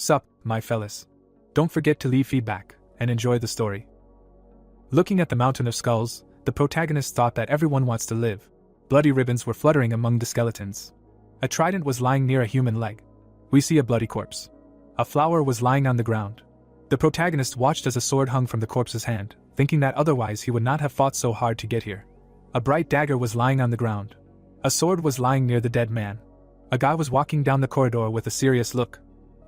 Sup, my fellas. Don't forget to leave feedback, and enjoy the story. Looking at the mountain of skulls, the protagonist thought that everyone wants to live. Bloody ribbons were fluttering among the skeletons. A trident was lying near a human leg. We see a bloody corpse. A flower was lying on the ground. The protagonist watched as a sword hung from the corpse's hand, thinking that otherwise he would not have fought so hard to get here. A bright dagger was lying on the ground. A sword was lying near the dead man. A guy was walking down the corridor with a serious look.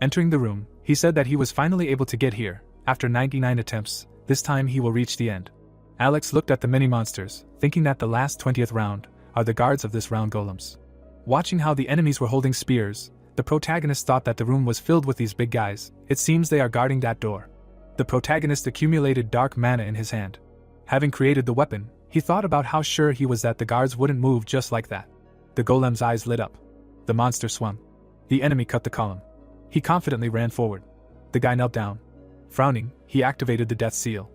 Entering the room, he said that he was finally able to get here. After 99 attempts, this time he will reach the end. Alex looked at the many monsters, thinking that the last 20th round are the guards of this round golems. Watching how the enemies were holding spears, the protagonist thought that the room was filled with these big guys. It seems they are guarding that door. The protagonist accumulated dark mana in his hand. Having created the weapon, he thought about how sure he was that the guards wouldn't move just like that. The golem's eyes lit up. The monster swung. The enemy cut the column. He confidently ran forward. The guy knelt down. Frowning, he activated the death seal.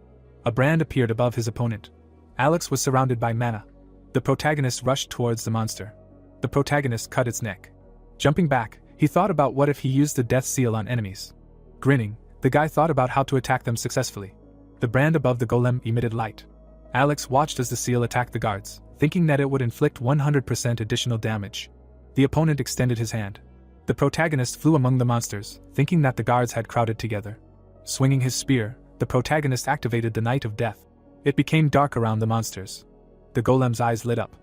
A brand appeared above his opponent. Alex was surrounded by mana. The protagonist rushed towards the monster. The protagonist cut its neck. Jumping back, he thought about what if he used the death seal on enemies. Grinning, the guy thought about how to attack them successfully. The brand above the golem emitted light. Alex watched as the seal attacked the guards, thinking that it would inflict 100% additional damage. The opponent extended his hand. The protagonist flew among the monsters, thinking that the guards had crowded together. Swinging his spear, the protagonist activated the Night of Death. It became dark around the monsters. The golem's eyes lit up.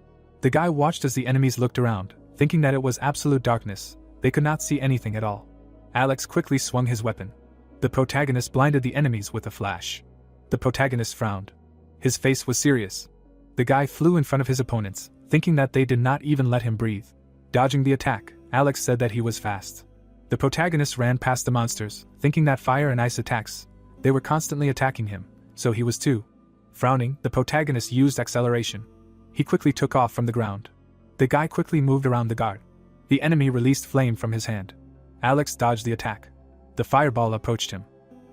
The guy watched as the enemies looked around, thinking that it was absolute darkness. They could not see anything at all. Alex quickly swung his weapon. The protagonist blinded the enemies with a flash. The protagonist frowned. His face was serious. The guy flew in front of his opponents, thinking that they did not even let him breathe. Dodging the attack, Alex said that he was fast. The protagonist ran past the monsters, thinking that fire and ice attacks. They were constantly attacking him, so he was too. Frowning, the protagonist used acceleration. He quickly took off from the ground. The guy quickly moved around the guard. The enemy released flame from his hand. Alex dodged the attack. The fireball approached him.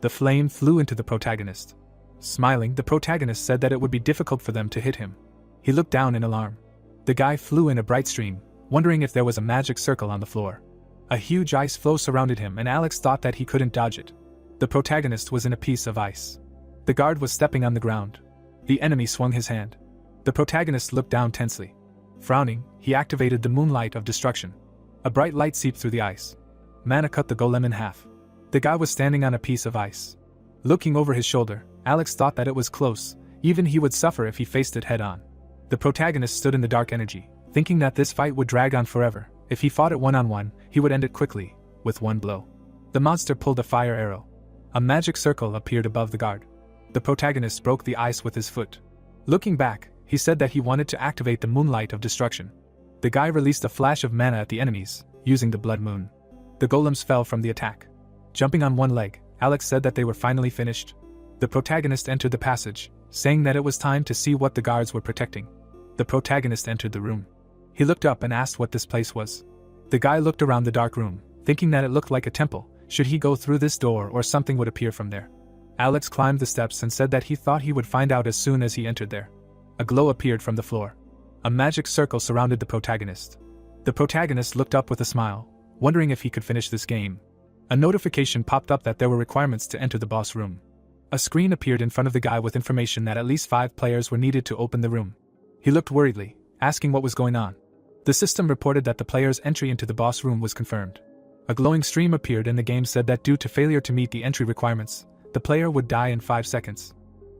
The flame flew into the protagonist. Smiling, the protagonist said that it would be difficult for them to hit him. He looked down in alarm. The guy flew in a bright stream, wondering if there was a magic circle on the floor. A huge ice floe surrounded him and Alex thought that he couldn't dodge it. The protagonist was in a piece of ice. The guard was stepping on the ground. The enemy swung his hand. The protagonist looked down tensely. Frowning, he activated the Moonlight of Destruction. A bright light seeped through the ice. Mana cut the golem in half. The guy was standing on a piece of ice. Looking over his shoulder, Alex thought that it was close, even he would suffer if he faced it head-on. The protagonist stood in the dark energy, thinking that this fight would drag on forever. If he fought it one-on-one, he would end it quickly, with one blow. The monster pulled a fire arrow. A magic circle appeared above the guard. The protagonist broke the ice with his foot. Looking back, he said that he wanted to activate the Moonlight of Destruction. The guy released a flash of mana at the enemies, using the Blood Moon. The golems fell from the attack. Jumping on one leg, Alex said that they were finally finished. The protagonist entered the passage, saying that it was time to see what the guards were protecting. The protagonist entered the room. He looked up and asked what this place was. The guy looked around the dark room, thinking that it looked like a temple. Should he go through this door or something would appear from there? Alex climbed the steps and said that he thought he would find out as soon as he entered there. A glow appeared from the floor. A magic circle surrounded the protagonist. The protagonist looked up with a smile, wondering if he could finish this game. A notification popped up that there were requirements to enter the boss room. A screen appeared in front of the guy with information that at least 5 players were needed to open the room. He looked worriedly, asking what was going on. The system reported that the player's entry into the boss room was confirmed. A glowing stream appeared and the game said that due to failure to meet the entry requirements, the player would die in 5 seconds.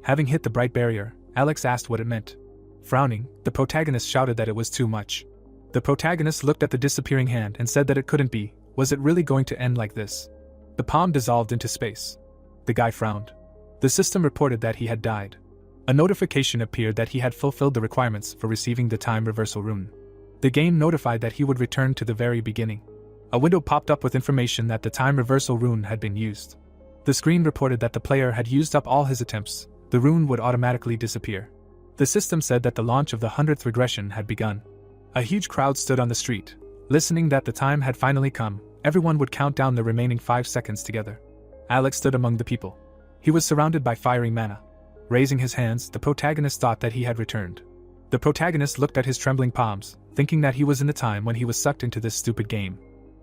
Having hit the bright barrier, Alex asked what it meant. Frowning, the protagonist shouted that it was too much. The protagonist looked at the disappearing hand and said that it couldn't be. Was it really going to end like this? The palm dissolved into space. The guy frowned. The system reported that he had died. A notification appeared that he had fulfilled the requirements for receiving the time reversal rune. The game notified that he would return to the very beginning. A window popped up with information that the time reversal rune had been used. The screen reported that the player had used up all his attempts. The rune would automatically disappear. The system said that the launch of the 100th regression had begun. A huge crowd stood on the street, listening that the time had finally come. Everyone would count down the remaining 5 seconds together. Alex stood among the people. He was surrounded by firing mana. Raising his hands, the protagonist thought that he had returned. The protagonist looked at his trembling palms, thinking that he was in the time when he was sucked into this stupid game.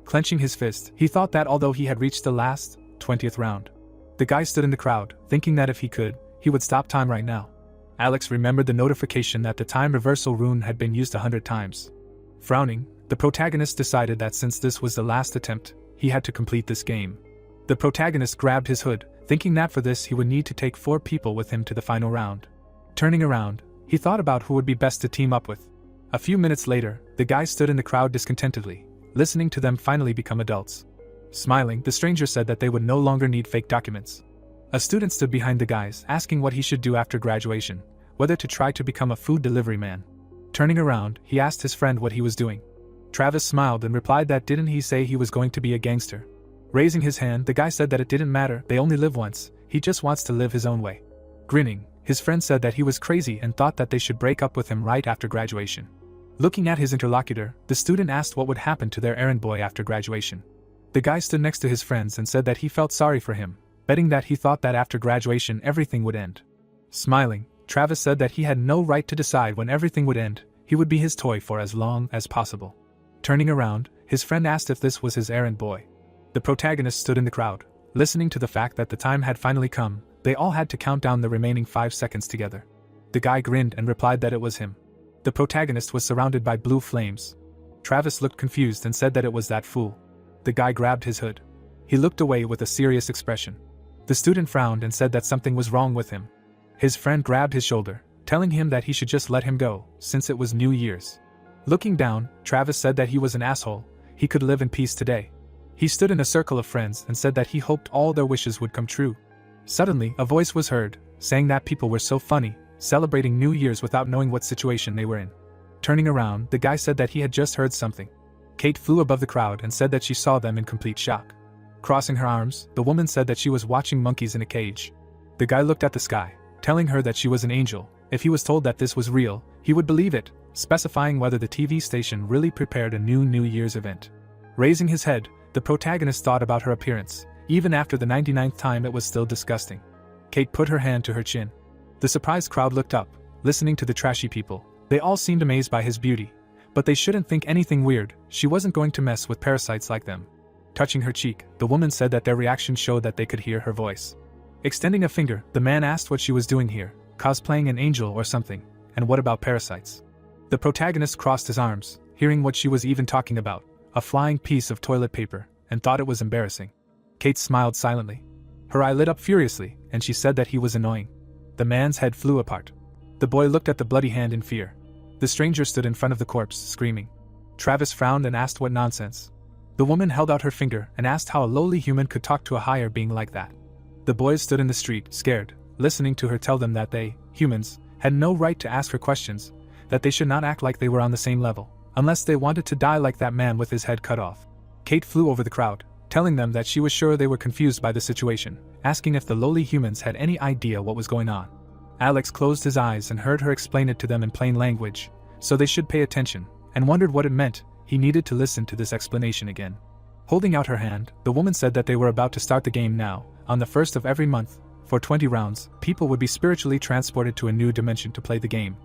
Clenching his fist, he thought that although he had reached the last, 20th round, the guy stood in the crowd, thinking that if he could, he would stop time right now. Alex remembered the notification that the time reversal rune had been used 100 times. Frowning, the protagonist decided that since this was the last attempt, he had to complete this game. The protagonist grabbed his hood, thinking that for this he would need to take 4 people with him to the final round. Turning around, he thought about who would be best to team up with. A few minutes later, the guy stood in the crowd discontentedly, listening to them finally become adults. Smiling, the stranger said that they would no longer need fake documents. A student stood behind the guys, asking what he should do after graduation, whether to try to become a food delivery man. Turning around, he asked his friend what he was doing. Travis smiled and replied that didn't he say he was going to be a gangster. Raising his hand, the guy said that it didn't matter, they only live once, he just wants to live his own way. Grinning, his friend said that he was crazy and thought that they should break up with him right after graduation. Looking at his interlocutor, the student asked what would happen to their errand boy after graduation. The guy stood next to his friends and said that he felt sorry for him, betting that he thought that after graduation everything would end. Smiling, Travis said that he had no right to decide when everything would end, he would be his toy for as long as possible. Turning around, his friend asked if this was his errand boy. The protagonist stood in the crowd, listening to the fact that the time had finally come. They all had to count down the remaining 5 seconds together. The guy grinned and replied that it was him. The protagonist was surrounded by blue flames. Travis looked confused and said that it was that fool. The guy grabbed his hood. He looked away with a serious expression. The student frowned and said that something was wrong with him. His friend grabbed his shoulder, telling him that he should just let him go, since it was New Year's. Looking down, Travis said that he was an asshole, he could live in peace today. He stood in a circle of friends and said that he hoped all their wishes would come true. Suddenly, a voice was heard, saying that people were so funny, celebrating New Year's without knowing what situation they were in. Turning around, the guy said that he had just heard something. Kate flew above the crowd and said that she saw them in complete shock. Crossing her arms, the woman said that she was watching monkeys in a cage. The guy looked at the sky, telling her that she was an angel. If he was told that this was real, he would believe it, specifying whether the TV station really prepared a New Year's event. Raising his head, the protagonist thought about her appearance. Even after the 99th time it was still disgusting. Kate put her hand to her chin. The surprised crowd looked up, listening to the trashy people. They all seemed amazed by his beauty. But they shouldn't think anything weird, she wasn't going to mess with parasites like them. Touching her cheek, the woman said that their reaction showed that they could hear her voice. Extending a finger, the man asked what she was doing here, cosplaying an angel or something, and what about parasites? The protagonist crossed his arms, hearing what she was even talking about, a flying piece of toilet paper, and thought it was embarrassing. Kate smiled silently. Her eye lit up furiously, and she said that he was annoying. The man's head flew apart. The boy looked at the bloody hand in fear. The stranger stood in front of the corpse, screaming. Travis frowned and asked what nonsense. The woman held out her finger and asked how a lowly human could talk to a higher being like that. The boys stood in the street, scared, listening to her tell them that they, humans, had no right to ask her questions, that they should not act like they were on the same level, unless they wanted to die like that man with his head cut off. Kate flew over the crowd, telling them that she was sure they were confused by the situation, asking if the lowly humans had any idea what was going on. Alex closed his eyes and heard her explain it to them in plain language, so they should pay attention, and wondered what it meant. He needed to listen to this explanation again. Holding out her hand, the woman said that they were about to start the game now. On the 1st of every month, for 20 rounds, people would be spiritually transported to a new dimension to play the game.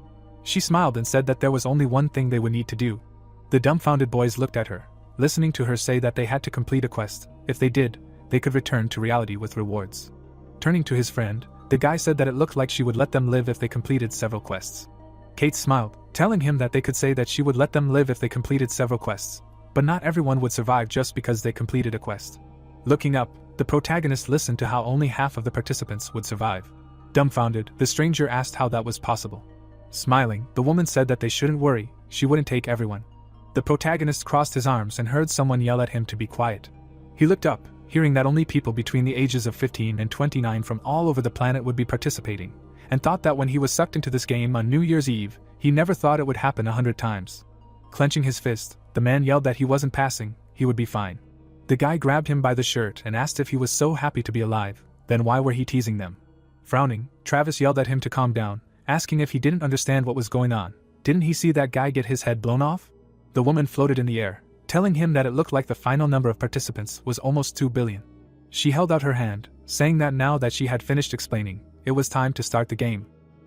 She smiled and said that there was only one thing they would need to do. The dumbfounded boys looked at her, listening to her say that they had to complete a quest. If they did, they could return to reality with rewards. Turning to his friend, the guy said that it looked like she would let them live if they completed several quests. Kate smiled, telling him that they could say that she would let them live if they completed several quests, but not everyone would survive just because they completed a quest. Looking up, the protagonist listened to how only half of the participants would survive. Dumbfounded, the stranger asked how that was possible. Smiling, the woman said that they shouldn't worry, she wouldn't take everyone. The protagonist crossed his arms and heard someone yell at him to be quiet. He looked up, hearing that only people between the ages of 15 and 29 from all over the planet would be participating, and thought that when he was sucked into this game on New Year's Eve, he never thought it would happen 100 times. Clenching his fist, the man yelled that he wasn't passing, he would be fine. The guy grabbed him by the shirt and asked if he was so happy to be alive, then why were he teasing them? Frowning, Travis yelled at him to calm down, asking if he didn't understand what was going on. Didn't he see that guy get his head blown off? The woman floated in the air, telling him that it looked like the final number of participants was almost 2 billion. She held out her hand, saying that now that she had finished explaining, it was time to start the game.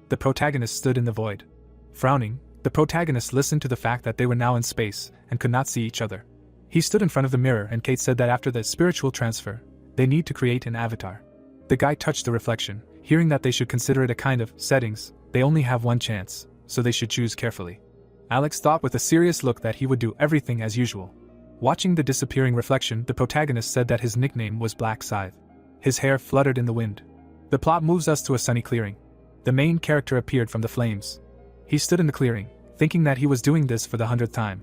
The protagonist stood in the void. Frowning, the protagonist listened to the fact that they were now in space and could not see each other. He stood in front of the mirror and Kate said that after the spiritual transfer, they need to create an avatar. The guy touched the reflection, hearing that they should consider it a kind of settings, they only have one chance, so they should choose carefully. Alex thought with a serious look that he would do everything as usual. Watching the disappearing reflection, the protagonist said that his nickname was Black Scythe. His hair fluttered in the wind. The plot moves us to a sunny clearing. The main character appeared from the flames. He stood in the clearing, thinking that he was doing this for the 100th time.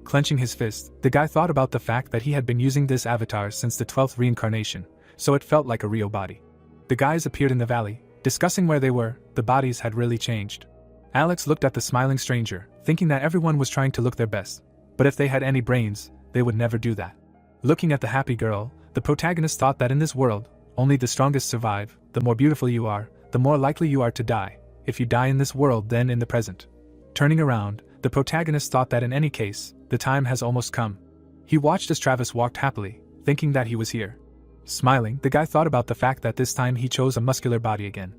Clenching his fist, the guy thought about the fact that he had been using this avatar since the 12th reincarnation, so it felt like a real body. The guys appeared in the valley, discussing where they were. The bodies had really changed. Alex looked at the smiling stranger, thinking that everyone was trying to look their best, but if they had any brains, they would never do that. Looking at the happy girl, the protagonist thought that in this world, only the strongest survive. The more beautiful you are, the more likely you are to die. If you die in this world, then in the present. Turning around, the protagonist thought that in any case, the time has almost come. He watched as Travis walked happily, thinking that he was here. Smiling, the guy thought about the fact that this time he chose a muscular body again.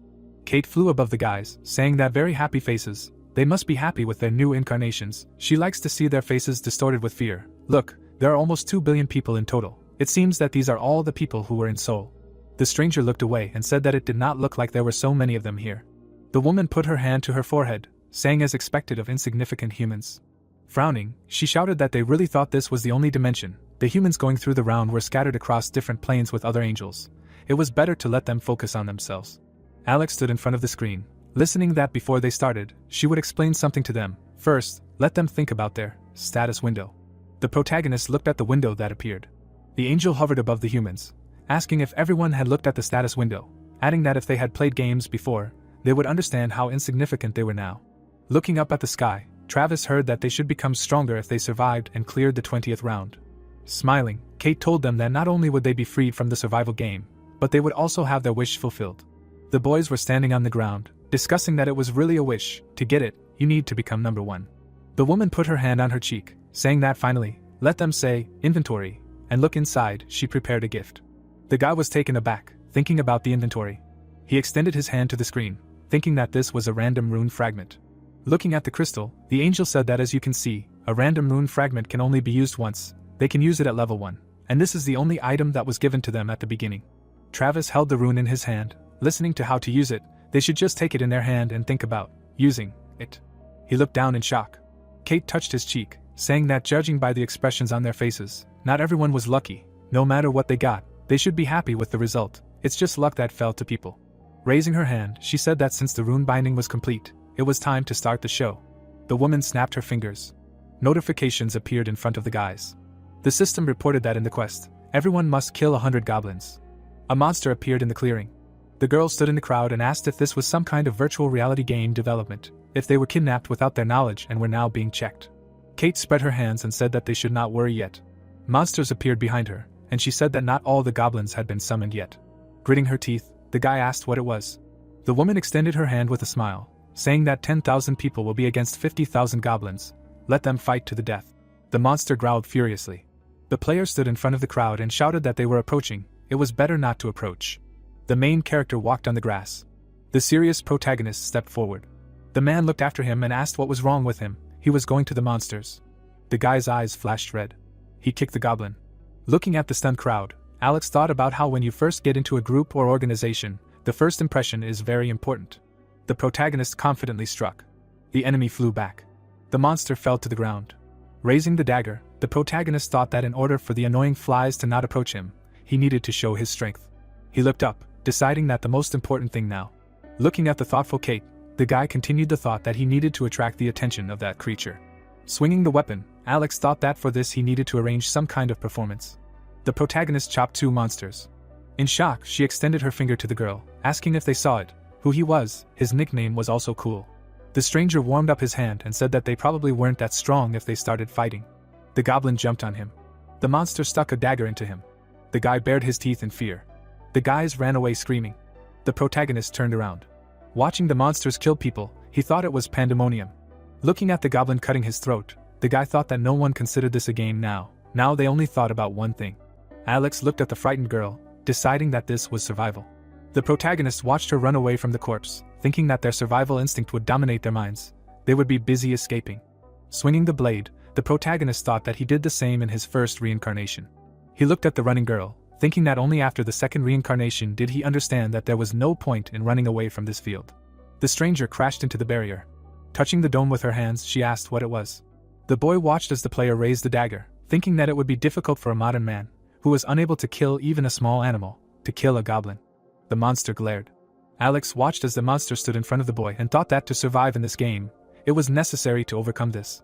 Kate flew above the guys, saying that very happy faces, they must be happy with their new incarnations. She likes to see their faces distorted with fear. Look, there are almost 2 billion people in total. It seems that these are all the people who were in Seoul. The stranger looked away and said that it did not look like there were so many of them here. The woman put her hand to her forehead, saying as expected of insignificant humans. Frowning, she shouted that they really thought this was the only dimension. The humans going through the round were scattered across different planes with other angels. It was better to let them focus on themselves. Alex stood in front of the screen, listening that before they started, she would explain something to them. First, let them think about their status window. The protagonist looked at the window that appeared. The angel hovered above the humans, asking if everyone had looked at the status window, adding that if they had played games before, they would understand how insignificant they were now. Looking up at the sky, Travis heard that they should become stronger if they survived and cleared the 20th round. Smiling, Kate told them that not only would they be freed from the survival game, but they would also have their wish fulfilled. The boys were standing on the ground, discussing that it was really a wish. To get it, you need to become number 1. The woman put her hand on her cheek, saying that finally, let them say, inventory, and look inside. She prepared a gift. The guy was taken aback, thinking about the inventory. He extended his hand to the screen, thinking that this was a random rune fragment. Looking at the crystal, the angel said that as you can see, a random rune fragment can only be used once. They can use it at level 1, and this is the only item that was given to them at the beginning. Travis held the rune in his hand, listening to how to use it. They should just take it in their hand and think about using it. He looked down in shock. Kate touched his cheek, saying that judging by the expressions on their faces, not everyone was lucky. No matter what they got, they should be happy with the result. It's just luck that fell to people. Raising her hand, she said that since the rune binding was complete, it was time to start the show. The woman snapped her fingers. Notifications appeared in front of the guys. The system reported that in the quest, everyone must kill 100 goblins. A monster appeared in the clearing. The girl stood in the crowd and asked if this was some kind of virtual reality game development, if they were kidnapped without their knowledge and were now being checked. Kate spread her hands and said that they should not worry yet. Monsters appeared behind her, and she said that not all the goblins had been summoned yet. Gritting her teeth, the guy asked what it was. The woman extended her hand with a smile, saying that 10,000 people will be against 50,000 goblins. Let them fight to the death. The monster growled furiously. The players stood in front of the crowd and shouted that they were approaching. It was better not to approach. The main character walked on the grass. The serious protagonist stepped forward. The man looked after him and asked what was wrong with him. He was going to the monsters. The guy's eyes flashed red. He kicked the goblin. Looking at the stunned crowd, Alex thought about how when you first get into a group or organization, the first impression is very important. The protagonist confidently struck. The enemy flew back. The monster fell to the ground. Raising the dagger, the protagonist thought that in order for the annoying flies to not approach him, he needed to show his strength. He looked up, deciding that the most important thing now. Looking at the thoughtful Kate, the guy continued the thought that he needed to attract the attention of that creature. Swinging the weapon, Alex thought that for this he needed to arrange some kind of performance. The protagonist chopped 2 monsters. In shock, she extended her finger to the girl, asking if they saw it, who he was. His nickname was also cool. The stranger warmed up his hand and said that they probably weren't that strong if they started fighting. The goblin jumped on him. The monster stuck a dagger into him. The guy bared his teeth in fear. The guys ran away screaming. The protagonist turned around. Watching the monsters kill people, he thought it was pandemonium. Looking at the goblin cutting his throat, the guy thought that no one considered this a game now. Now they only thought about one thing. Alex looked at the frightened girl, deciding that this was survival. The protagonist watched her run away from the corpse, thinking that their survival instinct would dominate their minds. They would be busy escaping. Swinging the blade, The protagonist thought that he did the same in his first reincarnation. He looked at the running girl, thinking that only after the second reincarnation did he understand that there was no point in running away from this field. The stranger crashed into the barrier. Touching the dome with her hands, she asked what it was. The boy watched as the player raised the dagger, thinking that it would be difficult for a modern man, who was unable to kill even a small animal, to kill a goblin. The monster glared. Alex watched as the monster stood in front of the boy and thought that to survive in this game, it was necessary to overcome this.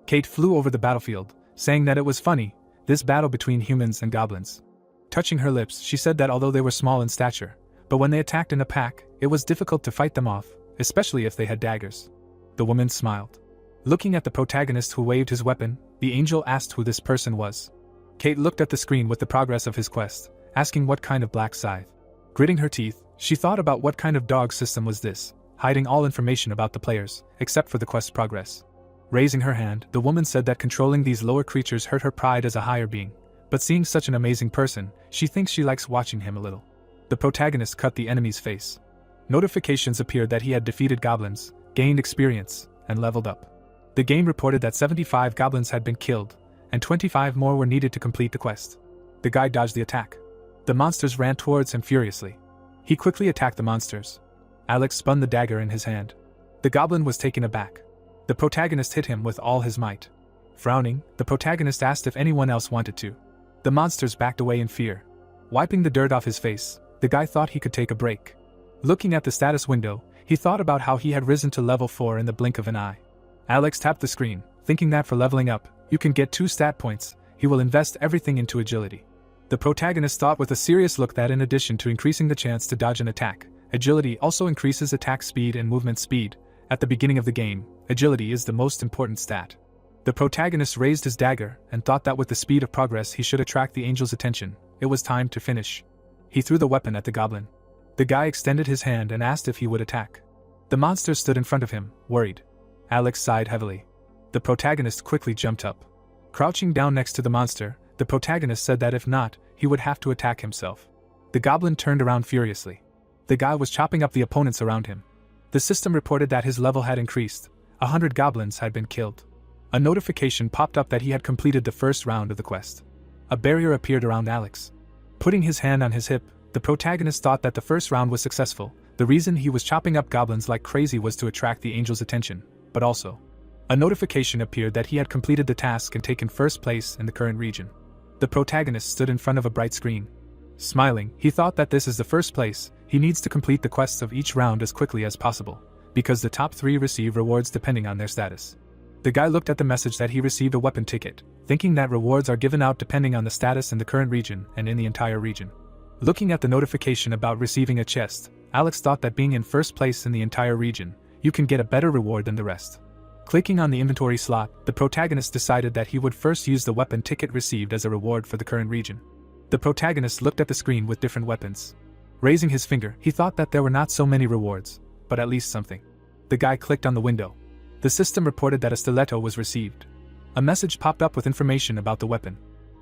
Kate flew over the battlefield, saying that it was funny, this battle between humans and goblins. Touching her lips, she said that although they were small in stature, but when they attacked in a pack, it was difficult to fight them off, especially if they had daggers. The woman smiled. Looking at the protagonist who waved his weapon, the angel asked who this person was. Kate looked at the screen with the progress of his quest, asking what kind of black scythe. Gritting her teeth, she thought about what kind of dog system was this, hiding all information about the players, except for the quest progress. Raising her hand, the woman said that controlling these lower creatures hurt her pride as a higher being, but seeing such an amazing person, she thinks she likes watching him a little. The protagonist cut the enemy's face. Notifications appeared that he had defeated goblins, gained experience, and leveled up. The game reported that 75 goblins had been killed, and 25 more were needed to complete the quest. The guy dodged the attack. The monsters ran towards him furiously. He quickly attacked the monsters. Alex spun the dagger in his hand. The goblin was taken aback. The protagonist hit him with all his might. Frowning, the protagonist asked if anyone else wanted to. The monsters backed away in fear. Wiping the dirt off his face, the guy thought he could take a break. Looking at the status window, he thought about how he had risen to level 4 in the blink of an eye. Alex tapped the screen, thinking that for leveling up, you can get 2 stat points. He will invest everything into agility. The protagonist thought with a serious look that in addition to increasing the chance to dodge an attack, agility also increases attack speed and movement speed. At the beginning of the game, agility is the most important stat. The protagonist raised his dagger and thought that with the speed of progress he should attract the angel's attention. It was time to finish. He threw the weapon at the goblin. The guy extended his hand and asked if he would attack. The monster stood in front of him, worried. Alex sighed heavily. The protagonist quickly jumped up. Crouching down next to the monster, the protagonist said that if not, he would have to attack himself. The goblin turned around furiously. The guy was chopping up the opponents around him. The system reported that his level had increased. 100 goblins had been killed. A notification popped up that he had completed the first round of the quest. A barrier appeared around Alex. Putting his hand on his hip, the protagonist thought that the first round was successful. The reason he was chopping up goblins like crazy was to attract the angel's attention, but also, a notification appeared that he had completed the task and taken first place in the current region. The protagonist stood in front of a bright screen. Smiling, he thought that this is the first place. He needs to complete the quests of each round as quickly as possible, because the top 3 receive rewards depending on their status. The guy looked at the message that he received a weapon ticket, thinking that rewards are given out depending on the status in the current region and in the entire region. Looking at the notification about receiving a chest, Alex thought that being in first place in the entire region, you can get a better reward than the rest. Clicking on the inventory slot, the protagonist decided that he would first use the weapon ticket received as a reward for the current region. The protagonist looked at the screen with different weapons. Raising his finger, he thought that there were not so many rewards, but at least something. The guy clicked on the window. The system reported that a stiletto was received. A message popped up with information about the weapon.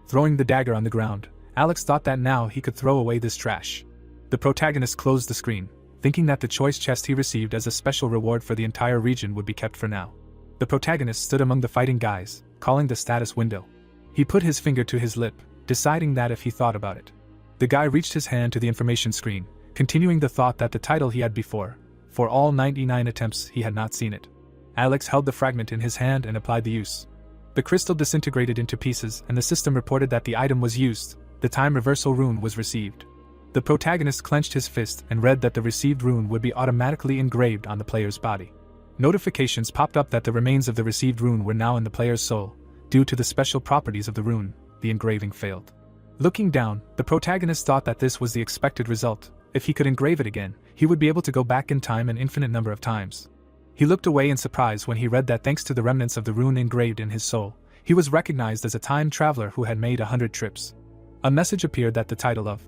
Throwing the dagger on the ground, Alex thought that now he could throw away this trash. The protagonist closed the screen, thinking that the choice chest he received as a special reward for the entire region would be kept for now. The protagonist stood among the fighting guys, calling the status window. He put his finger to his lip, deciding that if he thought about it. The guy reached his hand to the information screen, continuing the thought that the title he had before. For all 99 attempts he had not seen it. Alex held the fragment in his hand and applied the use. The crystal disintegrated into pieces and the system reported that the item was used. The time reversal rune was received. The protagonist clenched his fist and read that the received rune would be automatically engraved on the player's body. Notifications popped up that the remains of the received rune were now in the player's soul. Due to the special properties of the rune, the engraving failed. Looking down, the protagonist thought that this was the expected result. If he could engrave it again, he would be able to go back in time an infinite number of times. He looked away in surprise when he read that thanks to the remnants of the rune engraved in his soul, he was recognized as a time traveler who had made 100 trips. A message appeared that the title of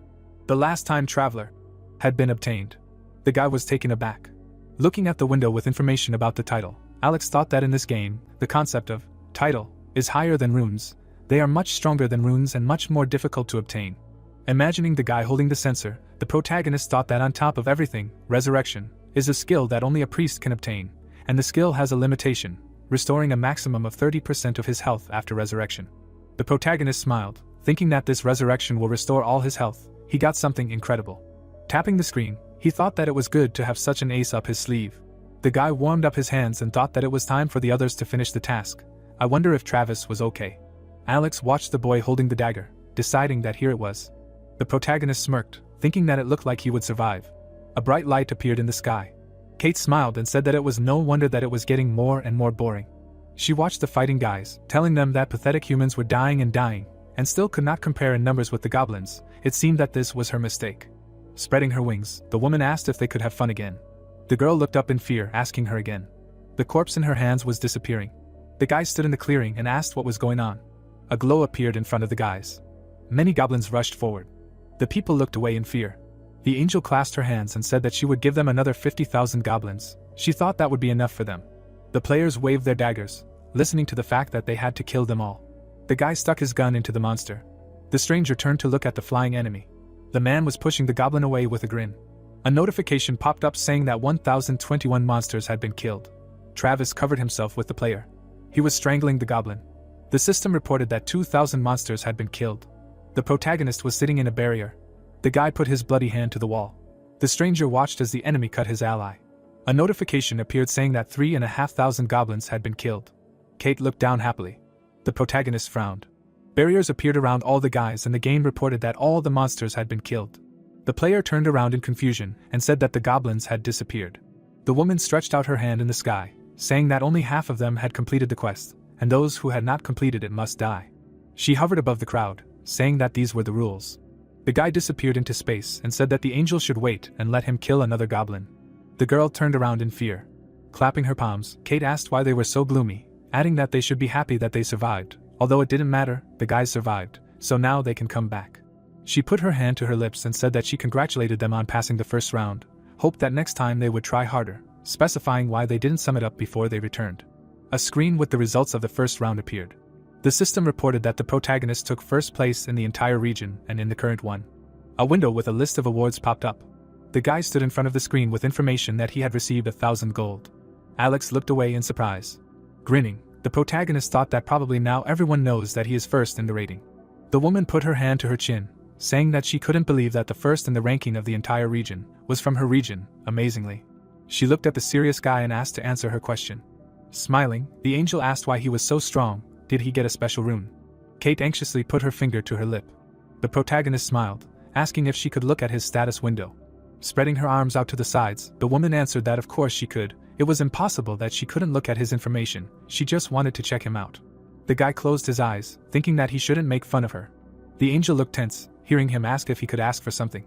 The Last Time Traveler had been obtained. The guy was taken aback. Looking at the window with information about the title, Alex thought that in this game, the concept of title is higher than runes. They are much stronger than runes and much more difficult to obtain. Imagining the guy holding the censer, the protagonist thought that on top of everything, resurrection is a skill that only a priest can obtain, and the skill has a limitation. restoring a maximum of 30% of his health after resurrection. The protagonist smiled, thinking that this resurrection will restore all his health. He got something incredible. Tapping the screen, he thought that it was good to have such an ace up his sleeve. The guy warmed up his hands and thought that it was time for the others to finish the task. I wonder if Travis was okay. Alex watched the boy holding the dagger, deciding that here it was. The protagonist smirked, thinking that it looked like he would survive. A bright light appeared in the sky. Kate smiled and said that it was no wonder that it was getting more and more boring. She watched the fighting guys, telling them that pathetic humans were dying and still could not compare in numbers with the goblins. It seemed that this was her mistake. Spreading her wings, the woman asked if they could have fun again. The girl looked up in fear, asking her again. The corpse in her hands was disappearing. The guy stood in the clearing and asked what was going on. A glow appeared in front of the guys. Many goblins rushed forward. The people looked away in fear. The angel clasped her hands and said that she would give them another 50,000 goblins. She thought that would be enough for them. The players waved their daggers, listening to the fact that they had to kill them all. The guy stuck his gun into the monster. The stranger turned to look at the flying enemy. The man was pushing the goblin away with a grin. A notification popped up saying that 1,021 monsters had been killed. Travis covered himself with the player. He was strangling the goblin. The system reported that 2,000 monsters had been killed. The protagonist was sitting in a barrier. The guy put his bloody hand to the wall. The stranger watched as the enemy cut his ally. A notification appeared saying that 3,500 goblins had been killed. Kate looked down happily. The protagonist frowned. Barriers appeared around all the guys and the game reported that all the monsters had been killed. The player turned around in confusion and said that the goblins had disappeared. The woman stretched out her hand in the sky, saying that only half of them had completed the quest, and those who had not completed it must die. She hovered above the crowd, saying that these were the rules. The guy disappeared into space and said that the angel should wait and let him kill another goblin. The girl turned around in fear. Clapping her palms, Kate asked why they were so gloomy, adding that they should be happy that they survived. Although it didn't matter, the guys survived, so now they can come back. She put her hand to her lips and said that she congratulated them on passing the first round, hoped that next time they would try harder, specifying why they didn't sum it up before they returned. A screen with the results of the first round appeared. The system reported that the protagonist took first place in the entire region and in the current one. A window with a list of awards popped up. The guy stood in front of the screen with information that he had received 1,000 gold. Alex looked away in surprise. Grinning, the protagonist thought that probably now everyone knows that he is first in the rating. The woman put her hand to her chin, saying that she couldn't believe that the first in the ranking of the entire region was from her region. Amazingly. She looked at the serious guy and asked to answer her question. Smiling, the angel asked why he was so strong. Did he get a special rune? Kate anxiously put her finger to her lip. The protagonist smiled, asking if she could look at his status window. Spreading her arms out to the sides, the woman answered that of course she could. It was impossible that she couldn't look at his information, she just wanted to check him out. The guy closed his eyes, thinking that he shouldn't make fun of her. The angel looked tense, hearing him ask if he could ask for something.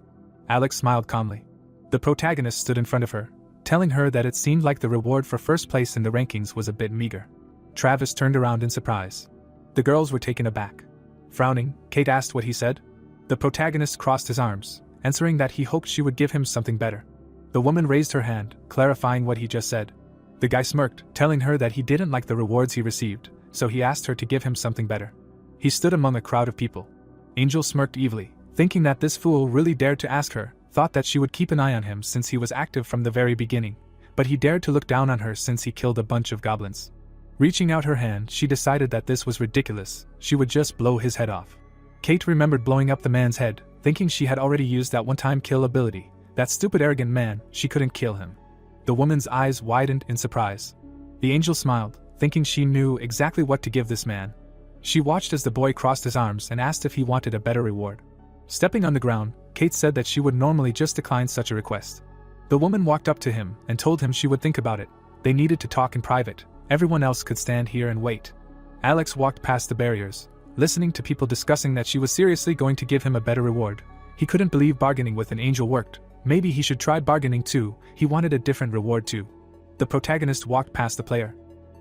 Alex smiled calmly. The protagonist stood in front of her, telling her that it seemed like the reward for first place in the rankings was a bit meager. Travis turned around in surprise. The girls were taken aback. Frowning, Kate asked what he said. The protagonist crossed his arms, answering that he hoped she would give him something better. The woman raised her hand, clarifying what he just said. The guy smirked, telling her that he didn't like the rewards he received, so he asked her to give him something better. He stood among a crowd of people. Angel smirked evilly, thinking that this fool really dared to ask her, thought that she would keep an eye on him since he was active from the very beginning, but he dared to look down on her since he killed a bunch of goblins. Reaching out her hand, she decided that this was ridiculous, she would just blow his head off. Kate remembered blowing up the man's head, thinking she had already used that one-time kill ability. That stupid arrogant man, she couldn't kill him. The woman's eyes widened in surprise. The angel smiled, thinking she knew exactly what to give this man. She watched as the boy crossed his arms and asked if he wanted a better reward. Stepping on the ground, Kate said that she would normally just decline such a request. The woman walked up to him and told him she would think about it. They needed to talk in private. Everyone else could stand here and wait. Alex walked past the barriers, listening to people discussing that she was seriously going to give him a better reward. He couldn't believe bargaining with an angel worked. Maybe he should try bargaining too. He wanted a different reward too. The protagonist walked past the player.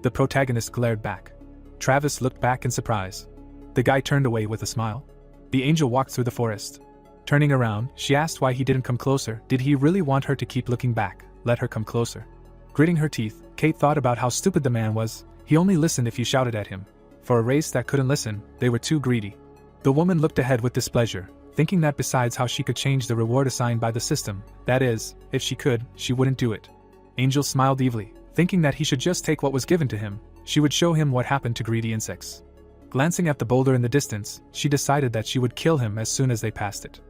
The protagonist glared back. Travis looked back in surprise. The guy turned away with a smile. The angel walked through the forest. Turning around, she asked why he didn't come closer. Did he really want her to keep looking back? Let her come closer. Gritting her teeth, Kate thought about how stupid the man was. He only listened if you shouted at him. For a race that couldn't listen, they were too greedy. The woman looked ahead with displeasure, thinking that besides how she could change the reward assigned by the system, that is, if she could, she wouldn't do it. Angel smiled evilly, thinking that he should just take what was given to him. she would show him what happened to greedy insects. Glancing at the boulder in the distance, she decided that she would kill him as soon as they passed it.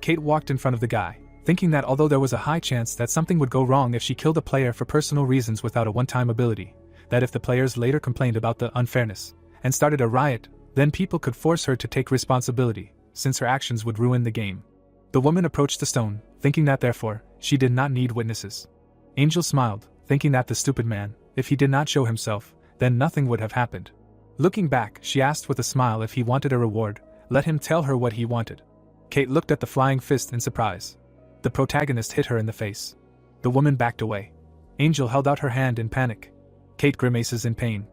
Kate walked in front of the guy, thinking that although there was a high chance that something would go wrong if she killed a player for personal reasons without a one-time ability, that if the players later complained about the unfairness and started a riot, then people could force her to take responsibility, since her actions would ruin the game. The woman approached the stone, thinking that therefore, she did not need witnesses. Angel smiled, thinking that the stupid man, if he did not show himself, then nothing would have happened. Looking back, she asked with a smile if he wanted a reward, let him tell her what he wanted. Kate looked at the flying fist in surprise. The protagonist hit her in the face. The woman backed away. Angel held out her hand in panic. Kate grimaces in pain.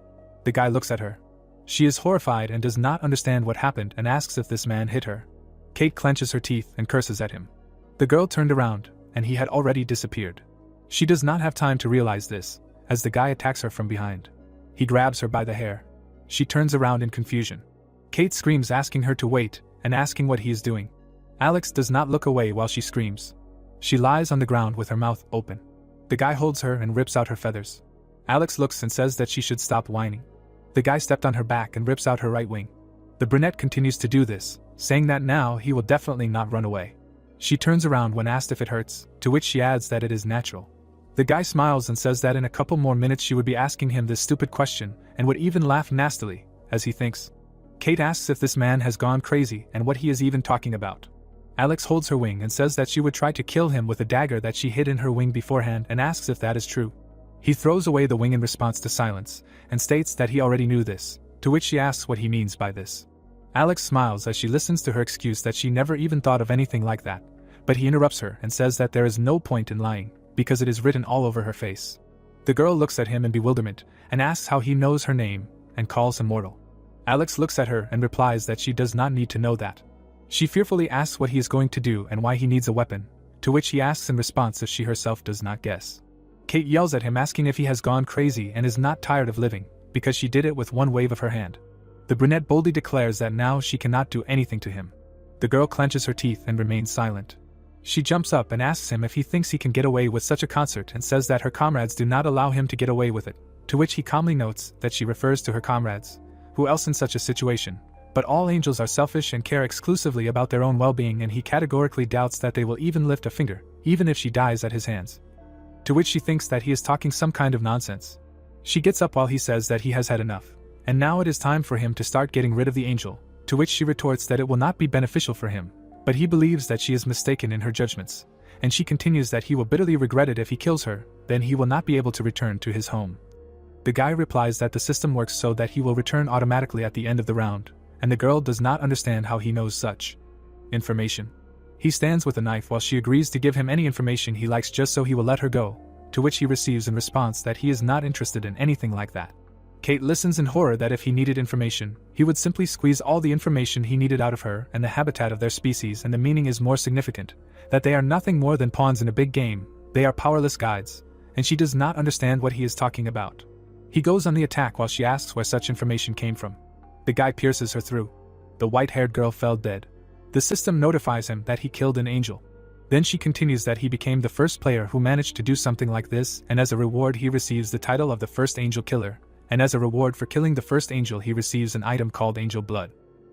The guy looks at her. She is horrified and does not understand what happened and asks if this man hit her. Kate clenches her teeth and curses at him. The girl turned around, and he had already disappeared. She does not have time to realize this, as the guy attacks her from behind. He grabs her by the hair. She turns around in confusion. Kate screams, asking her to wait, and asking what he is doing. Alex does not look away while she screams. She lies on the ground with her mouth open. The guy holds her and rips out her feathers. Alex looks and says that she should stop whining. The guy stepped on her back and rips out her right wing. The brunette continues to do this, saying that now he will definitely not run away. She turns around when asked if it hurts, to which she adds that it is natural. The guy smiles and says that in a couple more minutes she would be asking him this stupid question, and would even laugh nastily, as he thinks. Kate asks if this man has gone crazy and what he is even talking about. Alex holds her wing and says that she would try to kill him with a dagger that she hid in her wing beforehand and asks if that is true. He throws away the wing in response to silence, and states that he already knew this, to which she asks what he means by this. Alex smiles as she listens to her excuse that she never even thought of anything like that, but he interrupts her and says that there is no point in lying, because it is written all over her face. The girl looks at him in bewilderment, and asks how he knows her name, and calls him mortal. Alex looks at her and replies that she does not need to know that. She fearfully asks what he is going to do and why he needs a weapon, to which he asks in response if she herself does not guess. Kate yells at him asking if he has gone crazy and is not tired of living, because she did it with one wave of her hand. The brunette boldly declares that now she cannot do anything to him. The girl clenches her teeth and remains silent. She jumps up and asks him if he thinks he can get away with such a concert and says that her comrades do not allow him to get away with it, to which he calmly notes that she refers to her comrades. Who else in such a situation? But all angels are selfish and care exclusively about their own well-being, and he categorically doubts that they will even lift a finger, even if she dies at his hands. To which she thinks that he is talking some kind of nonsense. She gets up while he says that he has had enough, and now it is time for him to start getting rid of the angel, to which she retorts that it will not be beneficial for him, but he believes that she is mistaken in her judgments, and she continues that he will bitterly regret it if he kills her, then he will not be able to return to his home. The guy replies that the system works so that he will return automatically at the end of the round, and the girl does not understand how he knows such information. He stands with a knife while she agrees to give him any information he likes just so he will let her go, to which he receives in response that he is not interested in anything like that. Kate listens in horror that if he needed information, he would simply squeeze all the information he needed out of her and the habitat of their species, and the meaning is more significant, that they are nothing more than pawns in a big game, they are powerless guides, and she does not understand what he is talking about. He goes on the attack while she asks where such information came from. The guy pierces her through. The white-haired girl fell dead. The system notifies him that he killed an angel. Then she continues that he became the first player who managed to do something like this, and as a reward he receives the title of the first angel killer, and as a reward for killing the first angel he receives an item called angel blood.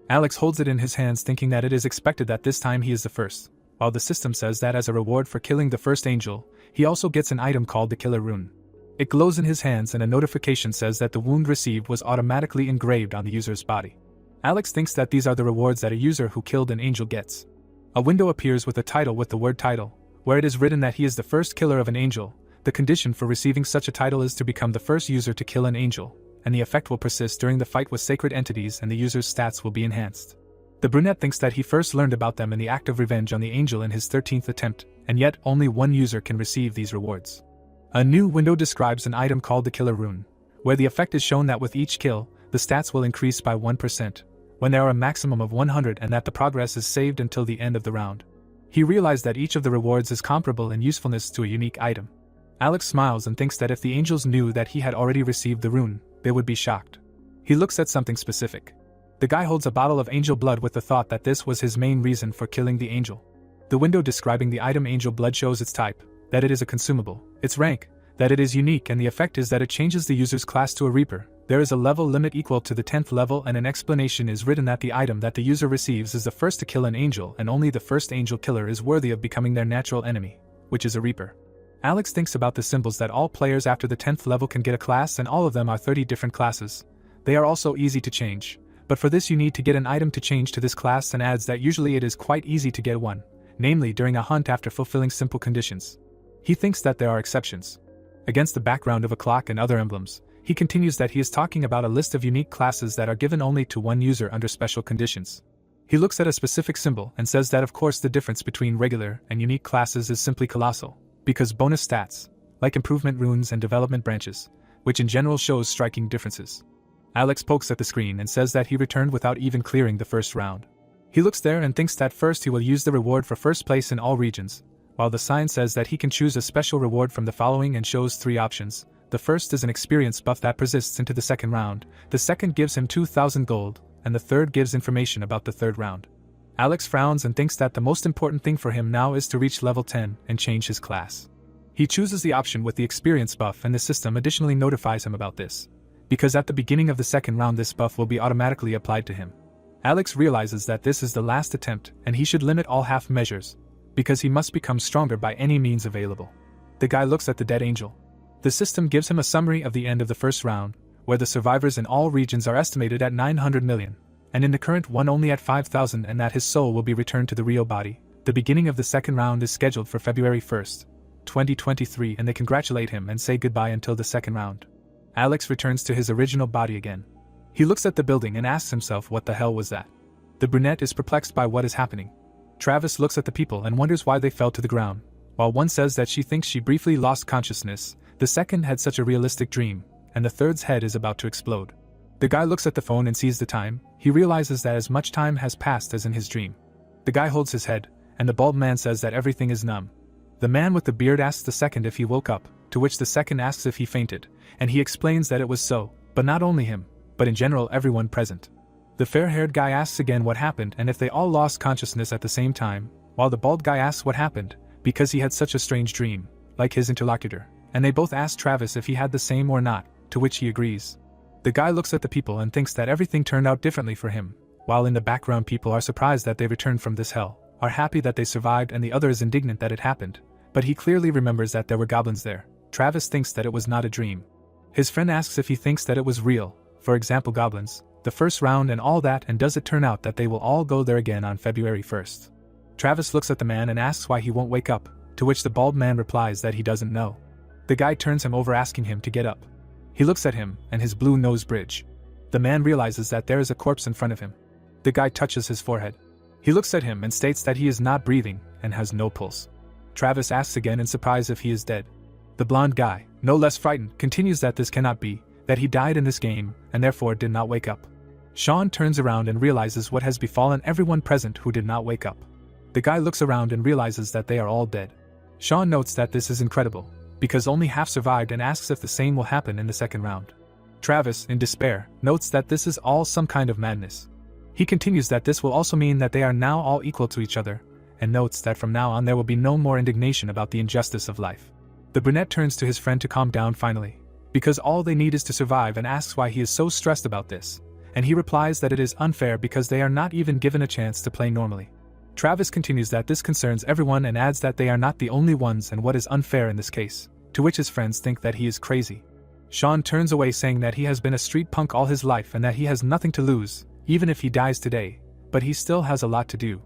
Alex holds it in his hands thinking that it is expected that this time he is the first, while the system says that as a reward for killing the first angel, he also gets an item called the killer rune. It glows in his hands and a notification says that the wound received was automatically engraved on the user's body. Alex thinks that these are the rewards that a user who killed an angel gets. A window appears with a title with the word title, where it is written that he is the first killer of an angel. The condition for receiving such a title is to become the first user to kill an angel, and the effect will persist during the fight with sacred entities and the user's stats will be enhanced. The brunette thinks that he first learned about them in the act of revenge on the angel in his 13th attempt, and yet only one user can receive these rewards. A new window describes an item called the killer rune, where the effect is shown that with each kill, the stats will increase by 1%, when there are a maximum of 100, and that the progress is saved until the end of the round. He realized that each of the rewards is comparable in usefulness to a unique item. Alex smiles and thinks that if the angels knew that he had already received the rune, they would be shocked. He looks at something specific. The guy holds a bottle of angel blood with the thought that this was his main reason for killing the angel. The window describing the item angel blood shows its type, that it is a consumable, its rank, that it is unique, and the effect is that it changes the user's class to a reaper. There is a level limit equal to the 10th level, and an explanation is written that the item that the user receives is the first to kill an angel, and only the first angel killer is worthy of becoming their natural enemy, which is a reaper. Alex thinks about the symbols that all players after the 10th level can get a class, and all of them are 30 different classes. They are also easy to change, but for this you need to get an item to change to this class, and adds that usually it is quite easy to get one, namely during a hunt after fulfilling simple conditions. He thinks that there are exceptions. Against the background of a clock and other emblems, he continues that he is talking about a list of unique classes that are given only to one user under special conditions. He looks at a specific symbol and says that of course the difference between regular and unique classes is simply colossal, because bonus stats, like improvement runes and development branches, which in general shows striking differences. Alex pokes at the screen and says that he returned without even clearing the first round. He looks there and thinks that first he will use the reward for first place in all regions, while the sign says that he can choose a special reward from the following and shows 3 options. The first is an experience buff that persists into the second round, the second gives him 2,000 gold, and the third gives information about the third round. Alex frowns and thinks that the most important thing for him now is to reach level 10 and change his class. He chooses the option with the experience buff, and the system additionally notifies him about this, because at the beginning of the second round this buff will be automatically applied to him. Alex realizes that this is the last attempt and he should limit all half measures, because he must become stronger by any means available. The guy looks at the dead angel. The system gives him a summary of the end of the first round, where the survivors in all regions are estimated at 900 million, and in the current one only at 5,000, and that his soul will be returned to the real body. The beginning of the second round is scheduled for February 1st, 2023, and they congratulate him and say goodbye until the second round. Alex returns to his original body again. He looks at the building and asks himself what the hell was that. The brunette is perplexed by what is happening. Travis looks at the people and wonders why they fell to the ground. While one says that she thinks she briefly lost consciousness, the second had such a realistic dream, and the third's head is about to explode. The guy looks at the phone and sees the time. He realizes that as much time has passed as in his dream. The guy holds his head, and the bald man says that everything is numb. The man with the beard asks the second if he woke up, to which the second asks if he fainted, and he explains that it was so, but not only him, but in general everyone present. The fair-haired guy asks again what happened and if they all lost consciousness at the same time, while the bald guy asks what happened, because he had such a strange dream, like his interlocutor, and they both ask Travis if he had the same or not, to which he agrees. The guy looks at the people and thinks that everything turned out differently for him, while in the background people are surprised that they returned from this hell, are happy that they survived, and the other is indignant that it happened, but he clearly remembers that there were goblins there. Travis thinks that it was not a dream. His friend asks if he thinks that it was real, for example goblins, the first round and all that, and does it turn out that they will all go there again on February 1st. Travis looks at the man and asks why he won't wake up, to which the bald man replies that he doesn't know. The guy turns him over asking him to get up. He looks at him and his blue nose bridge. The man realizes that there is a corpse in front of him. The guy touches his forehead. He looks at him and states that he is not breathing and has no pulse. Travis asks again in surprise if he is dead. The blonde guy, no less frightened, continues that this cannot be, that he died in this game and therefore did not wake up. Sean turns around and realizes what has befallen everyone present who did not wake up. The guy looks around and realizes that they are all dead. Sean notes that this is incredible, because only half survived, and asks if the same will happen in the second round. Travis, in despair, notes that this is all some kind of madness. He continues that this will also mean that they are now all equal to each other, and notes that from now on there will be no more indignation about the injustice of life. The brunette turns to his friend to calm down finally, because all they need is to survive, and asks why he is so stressed about this, and he replies that it is unfair because they are not even given a chance to play normally. Travis continues that this concerns everyone and adds that they are not the only ones and what is unfair in this case, to which his friends think that he is crazy. Sean turns away saying that he has been a street punk all his life and that he has nothing to lose, even if he dies today, but he still has a lot to do.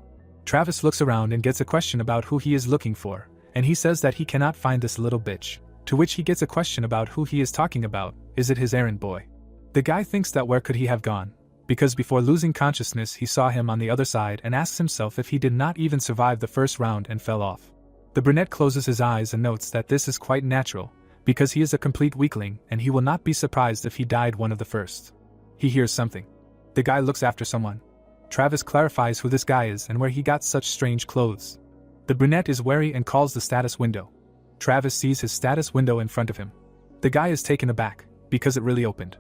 Travis looks around and gets a question about who he is looking for, and he says that he cannot find this little bitch, to which he gets a question about who he is talking about. Is it his errand boy? The guy thinks that where could he have gone, because before losing consciousness he saw him on the other side, and asks himself if he did not even survive the first round and fell off. The brunette closes his eyes and notes that this is quite natural, because he is a complete weakling and he will not be surprised if he died one of the first. He hears something. The guy looks after someone. Travis clarifies who this guy is and where he got such strange clothes. The brunette is wary and calls the status window. Travis sees his status window in front of him. The guy is taken aback, because it really opened.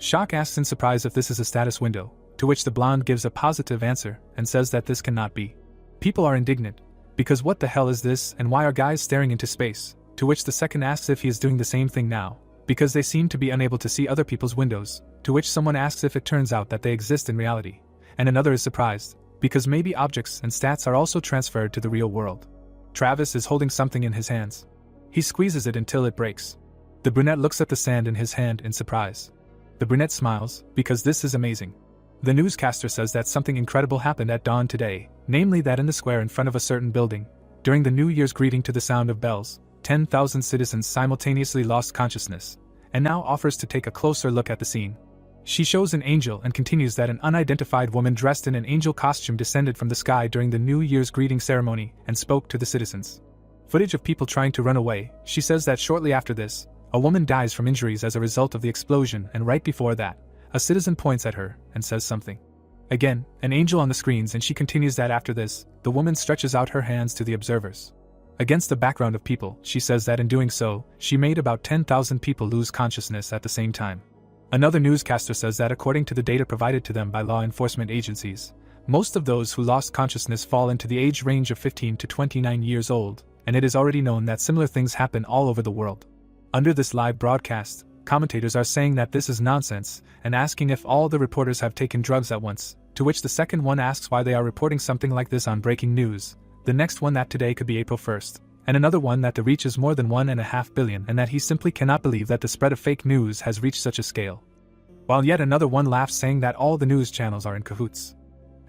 Shock asks in surprise if this is a status window, to which the blonde gives a positive answer and says that this cannot be. People are indignant, because what the hell is this and why are guys staring into space, to which the second asks if he is doing the same thing now, because they seem to be unable to see other people's windows, to which someone asks if it turns out that they exist in reality, and another is surprised, because maybe objects and stats are also transferred to the real world. Travis is holding something in his hands. He squeezes it until it breaks. The brunette looks at the sand in his hand in surprise. The brunette smiles, because this is amazing. The newscaster says that something incredible happened at dawn today, namely that in the square in front of a certain building, during the New Year's greeting to the sound of bells, 10,000 citizens simultaneously lost consciousness, and now offers to take a closer look at the scene. She shows an angel and continues that an unidentified woman dressed in an angel costume descended from the sky during the New Year's greeting ceremony and spoke to the citizens. Footage of people trying to run away. She says that shortly after this, a woman dies from injuries as a result of the explosion, and right before that, a citizen points at her and says something. Again, an angel on the screens, and she continues that after this, the woman stretches out her hands to the observers. Against the background of people, she says that in doing so, she made about 10,000 people lose consciousness at the same time. Another newscaster says that according to the data provided to them by law enforcement agencies, most of those who lost consciousness fall into the age range of 15 to 29 years old, and it is already known that similar things happen all over the world. Under this live broadcast, commentators are saying that this is nonsense, and asking if all the reporters have taken drugs at once, to which the second one asks why they are reporting something like this on breaking news, the next one that today could be April 1st, and another one that the reach is more than 1.5 billion and that he simply cannot believe that the spread of fake news has reached such a scale. While yet another one laughs, saying that all the news channels are in cahoots,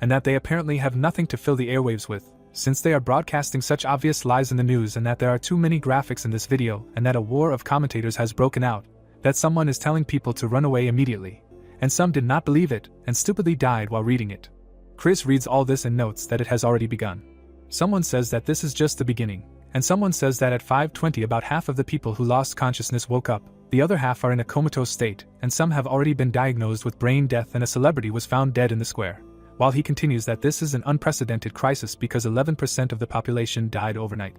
and that they apparently have nothing to fill the airwaves with, since they are broadcasting such obvious lies in the news, and that there are too many graphics in this video, and that a war of commentators has broken out, that someone is telling people to run away immediately, and some did not believe it and stupidly died while reading it. Chris reads all this and notes that it has already begun. Someone says that this is just the beginning, and someone says that at 5:20 about half of the people who lost consciousness woke up, the other half are in a comatose state, and some have already been diagnosed with brain death, and a celebrity was found dead in the square. While he continues that this is an unprecedented crisis because 11% of the population died overnight.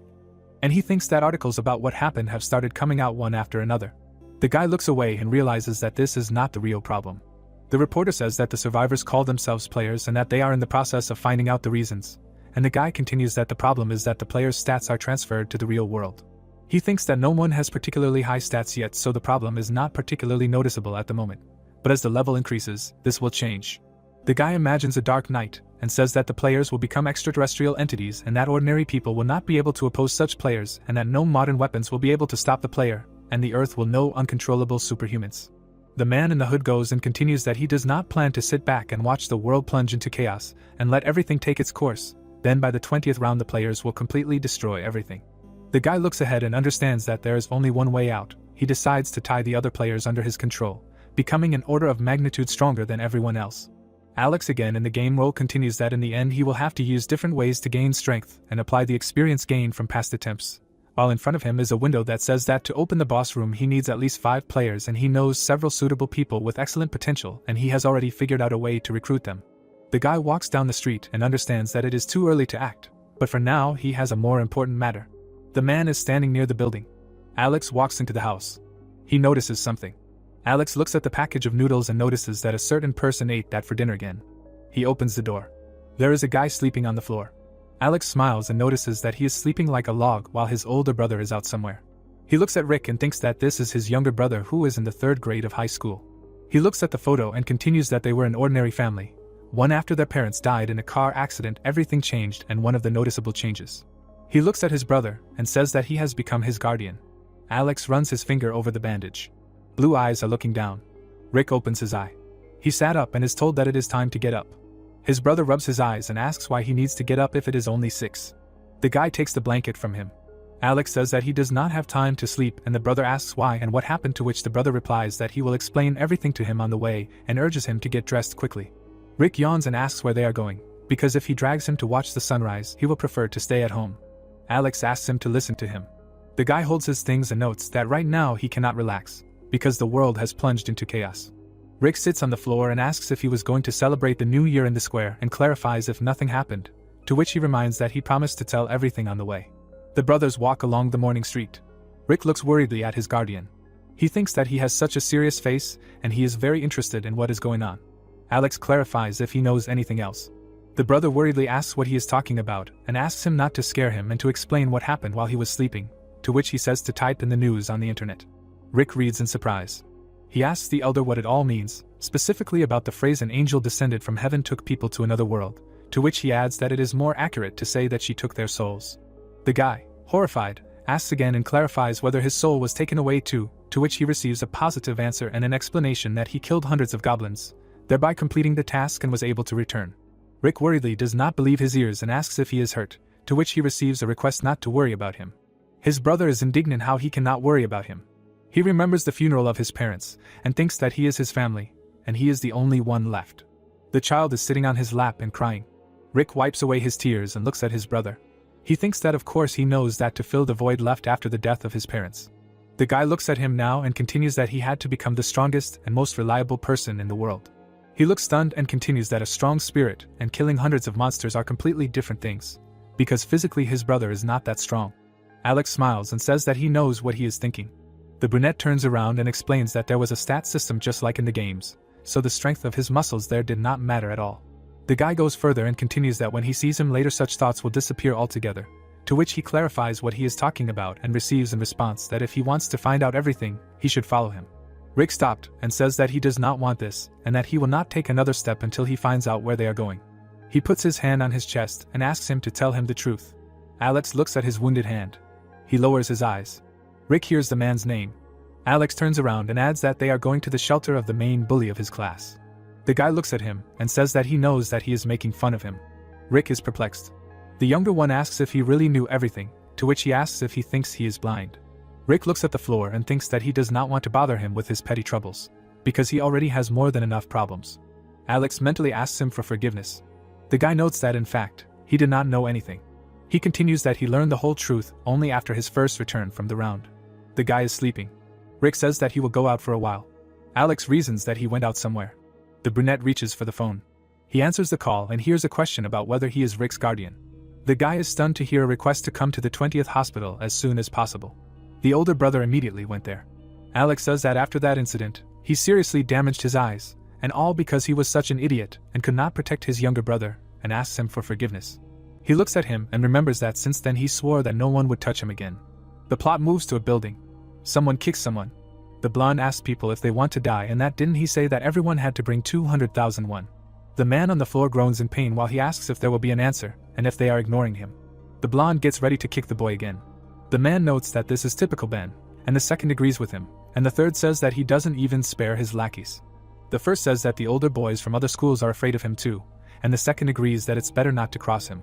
And he thinks that articles about what happened have started coming out one after another. The guy looks away and realizes that this is not the real problem. The reporter says that the survivors call themselves players and that they are in the process of finding out the reasons. And the guy continues that the problem is that the players' stats are transferred to the real world. He thinks that no one has particularly high stats yet, so the problem is not particularly noticeable at the moment. But as the level increases, this will change. The guy imagines a dark night, and says that the players will become extraterrestrial entities and that ordinary people will not be able to oppose such players, and that no modern weapons will be able to stop the player, and the Earth will know uncontrollable superhumans. The man in the hood goes and continues that he does not plan to sit back and watch the world plunge into chaos, and let everything take its course. Then by the 20th round the players will completely destroy everything. The guy looks ahead and understands that there is only one way out. He decides to tie the other players under his control, becoming an order of magnitude stronger than everyone else. Alex again in the game role continues that in the end he will have to use different ways to gain strength and apply the experience gained from past attempts. While in front of him is a window that says that to open the boss room he needs at least 5 players, and he knows several suitable people with excellent potential, and he has already figured out a way to recruit them. The guy walks down the street and understands that it is too early to act, but for now he has a more important matter. The man is standing near the building. Alex walks into the house. He notices something. Alex looks at the package of noodles and notices that a certain person ate that for dinner again. He opens the door. There is a guy sleeping on the floor. Alex smiles and notices that he is sleeping like a log while his older brother is out somewhere. He looks at Rick and thinks that this is his younger brother who is in the 3rd grade of high school. He looks at the photo and continues that they were an ordinary family. One after their parents died in a car accident, everything changed, and one of the noticeable changes. He looks at his brother and says that he has become his guardian. Alex runs his finger over the bandage. Blue eyes are looking down. Rick opens his eye. He sat up and is told that it is time to get up. His brother rubs his eyes and asks why he needs to get up if it is only 6. The guy takes the blanket from him. Alex says that he does not have time to sleep, and the brother asks why and what happened, to which the brother replies that he will explain everything to him on the way and urges him to get dressed quickly. Rick yawns and asks where they are going, because if he drags him to watch the sunrise he will prefer to stay at home. Alex asks him to listen to him. The guy holds his things and notes that right now he cannot relax, because the world has plunged into chaos. Rick sits on the floor and asks if he was going to celebrate the new year in the square and clarifies if nothing happened, to which he reminds that he promised to tell everything on the way. The brothers walk along the morning street. Rick looks worriedly at his guardian. He thinks that he has such a serious face and he is very interested in what is going on. Alex clarifies if he knows anything else. The brother worriedly asks what he is talking about and asks him not to scare him and to explain what happened while he was sleeping, to which he says to type in the news on the internet. Rick reads in surprise. He asks the elder what it all means, specifically about the phrase an angel descended from heaven took people to another world, to which he adds that it is more accurate to say that she took their souls. The guy, horrified, asks again and clarifies whether his soul was taken away too, to which he receives a positive answer and an explanation that he killed hundreds of goblins, thereby completing the task and was able to return. Rick worriedly does not believe his ears and asks if he is hurt, to which he receives a request not to worry about him. His brother is indignant how he cannot worry about him. He remembers the funeral of his parents, and thinks that he is his family, and he is the only one left. The child is sitting on his lap and crying. Rick wipes away his tears and looks at his brother. He thinks that of course he knows that to fill the void left after the death of his parents. The guy looks at him now and continues that he had to become the strongest and most reliable person in the world. He looks stunned and continues that a strong spirit and killing hundreds of monsters are completely different things, because physically his brother is not that strong. Alex smiles and says that he knows what he is thinking. The brunette turns around and explains that there was a stat system just like in the games, so the strength of his muscles there did not matter at all. The guy goes further and continues that when he sees him later such thoughts will disappear altogether, to which he clarifies what he is talking about and receives in response that if he wants to find out everything, he should follow him. Rick stopped and says that he does not want this and that he will not take another step until he finds out where they are going. He puts his hand on his chest and asks him to tell him the truth. Alex looks at his wounded hand. He lowers his eyes. Rick hears the man's name. Alex turns around and adds that they are going to the shelter of the main bully of his class. The guy looks at him and says that he knows that he is making fun of him. Rick is perplexed. The younger one asks if he really knew everything, to which he asks if he thinks he is blind. Rick looks at the floor and thinks that he does not want to bother him with his petty troubles, because he already has more than enough problems. Alex mentally asks him for forgiveness. The guy notes that in fact, he did not know anything. He continues that he learned the whole truth only after his first return from the round. The guy is sleeping. Rick says that he will go out for a while. Alex reasons that he went out somewhere. The brunette reaches for the phone. He answers the call and hears a question about whether he is Rick's guardian. The guy is stunned to hear a request to come to the 20th hospital as soon as possible. The older brother immediately went there. Alex says that after that incident, he seriously damaged his eyes, and all because he was such an idiot and could not protect his younger brother, and asks him for forgiveness. He looks at him and remembers that since then he swore that no one would touch him again. The plot moves to a building. Someone kicks someone. The blonde asks people if they want to die and that didn't he say that everyone had to bring 200,000 won. The man on the floor groans in pain while he asks if there will be an answer, and if they are ignoring him. The blonde gets ready to kick the boy again. The man notes that this is typical Ben, and the second agrees with him, and the third says that he doesn't even spare his lackeys. The first says that the older boys from other schools are afraid of him too, and the second agrees that it's better not to cross him.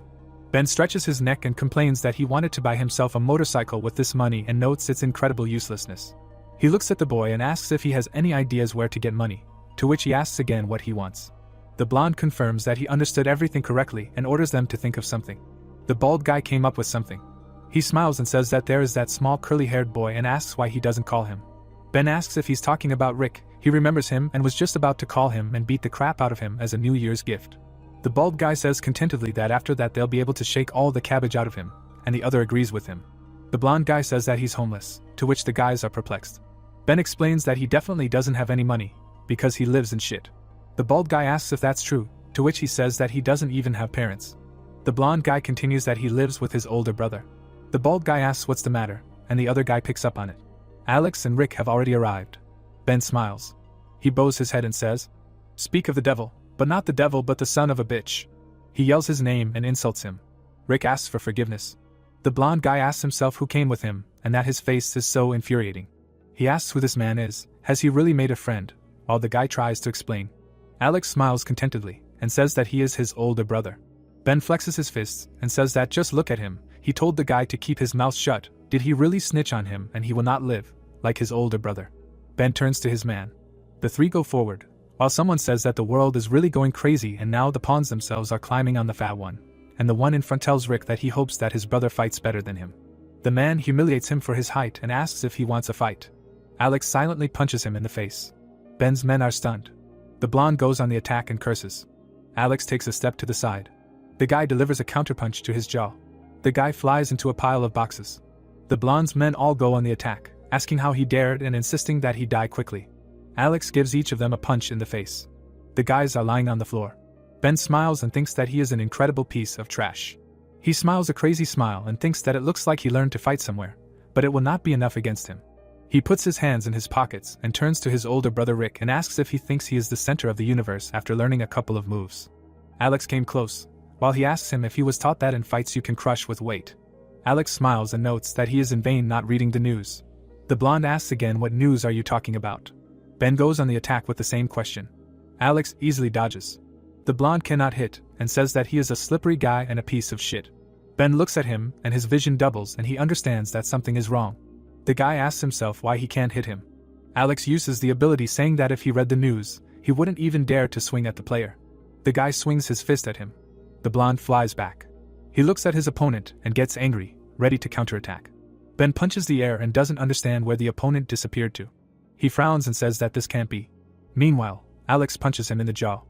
Ben stretches his neck and complains that he wanted to buy himself a motorcycle with this money and notes its incredible uselessness. He looks at the boy and asks if he has any ideas where to get money, to which he asks again what he wants. The blonde confirms that he understood everything correctly and orders them to think of something. The bald guy came up with something. He smiles and says that there is that small curly-haired boy and asks why he doesn't call him. Ben asks if he's talking about Rick. He remembers him and was just about to call him and beat the crap out of him as a New Year's gift. The bald guy says contentedly that after that they'll be able to shake all the cabbage out of him, and the other agrees with him. The blonde guy says that he's homeless, to which the guys are perplexed. Ben explains that he definitely doesn't have any money, because he lives in shit. The bald guy asks if that's true, to which he says that he doesn't even have parents. The blonde guy continues that he lives with his older brother. The bald guy asks what's the matter, and the other guy picks up on it. Alex and Rick have already arrived. Ben smiles. He bows his head and says, "Speak of the devil, but not the devil but the son of a bitch." He yells his name and insults him. Rick asks for forgiveness. The blonde guy asks himself who came with him, and that his face is so infuriating. He asks who this man is, has he really made a friend, while the guy tries to explain. Alex smiles contentedly, and says that he is his older brother. Ben flexes his fists, and says that just look at him, he told the guy to keep his mouth shut, did he really snitch on him and he will not live, like his older brother. Ben turns to his man. The three go forward, while someone says that the world is really going crazy and now the pawns themselves are climbing on the fat one, and the one in front tells Rick that he hopes that his brother fights better than him. The man humiliates him for his height and asks if he wants a fight. Alex silently punches him in the face. Ben's men are stunned. The blonde goes on the attack and curses. Alex takes a step to the side. The guy delivers a counterpunch to his jaw. The guy flies into a pile of boxes. The blonde's men all go on the attack, asking how he dared and insisting that he die quickly. Alex gives each of them a punch in the face. The guys are lying on the floor. Ben smiles and thinks that he is an incredible piece of trash. He smiles a crazy smile and thinks that it looks like he learned to fight somewhere, but it will not be enough against him. He puts his hands in his pockets and turns to his older brother Rick and asks if he thinks he is the center of the universe after learning a couple of moves. Alex came close, while he asks him if he was taught that in fights you can crush with weight. Alex smiles and notes that he is in vain not reading the news. The blonde asks again, what news are you talking about? Ben goes on the attack with the same question. Alex easily dodges. The blonde cannot hit and says that he is a slippery guy and a piece of shit. Ben looks at him and his vision doubles and he understands that something is wrong. The guy asks himself why he can't hit him. Alex uses the ability saying that if he read the news, he wouldn't even dare to swing at the player. The guy swings his fist at him. The blonde flies back. He looks at his opponent and gets angry, ready to counterattack. Ben punches the air and doesn't understand where the opponent disappeared to. He frowns and says that this can't be. Meanwhile, Alex punches him in the jaw.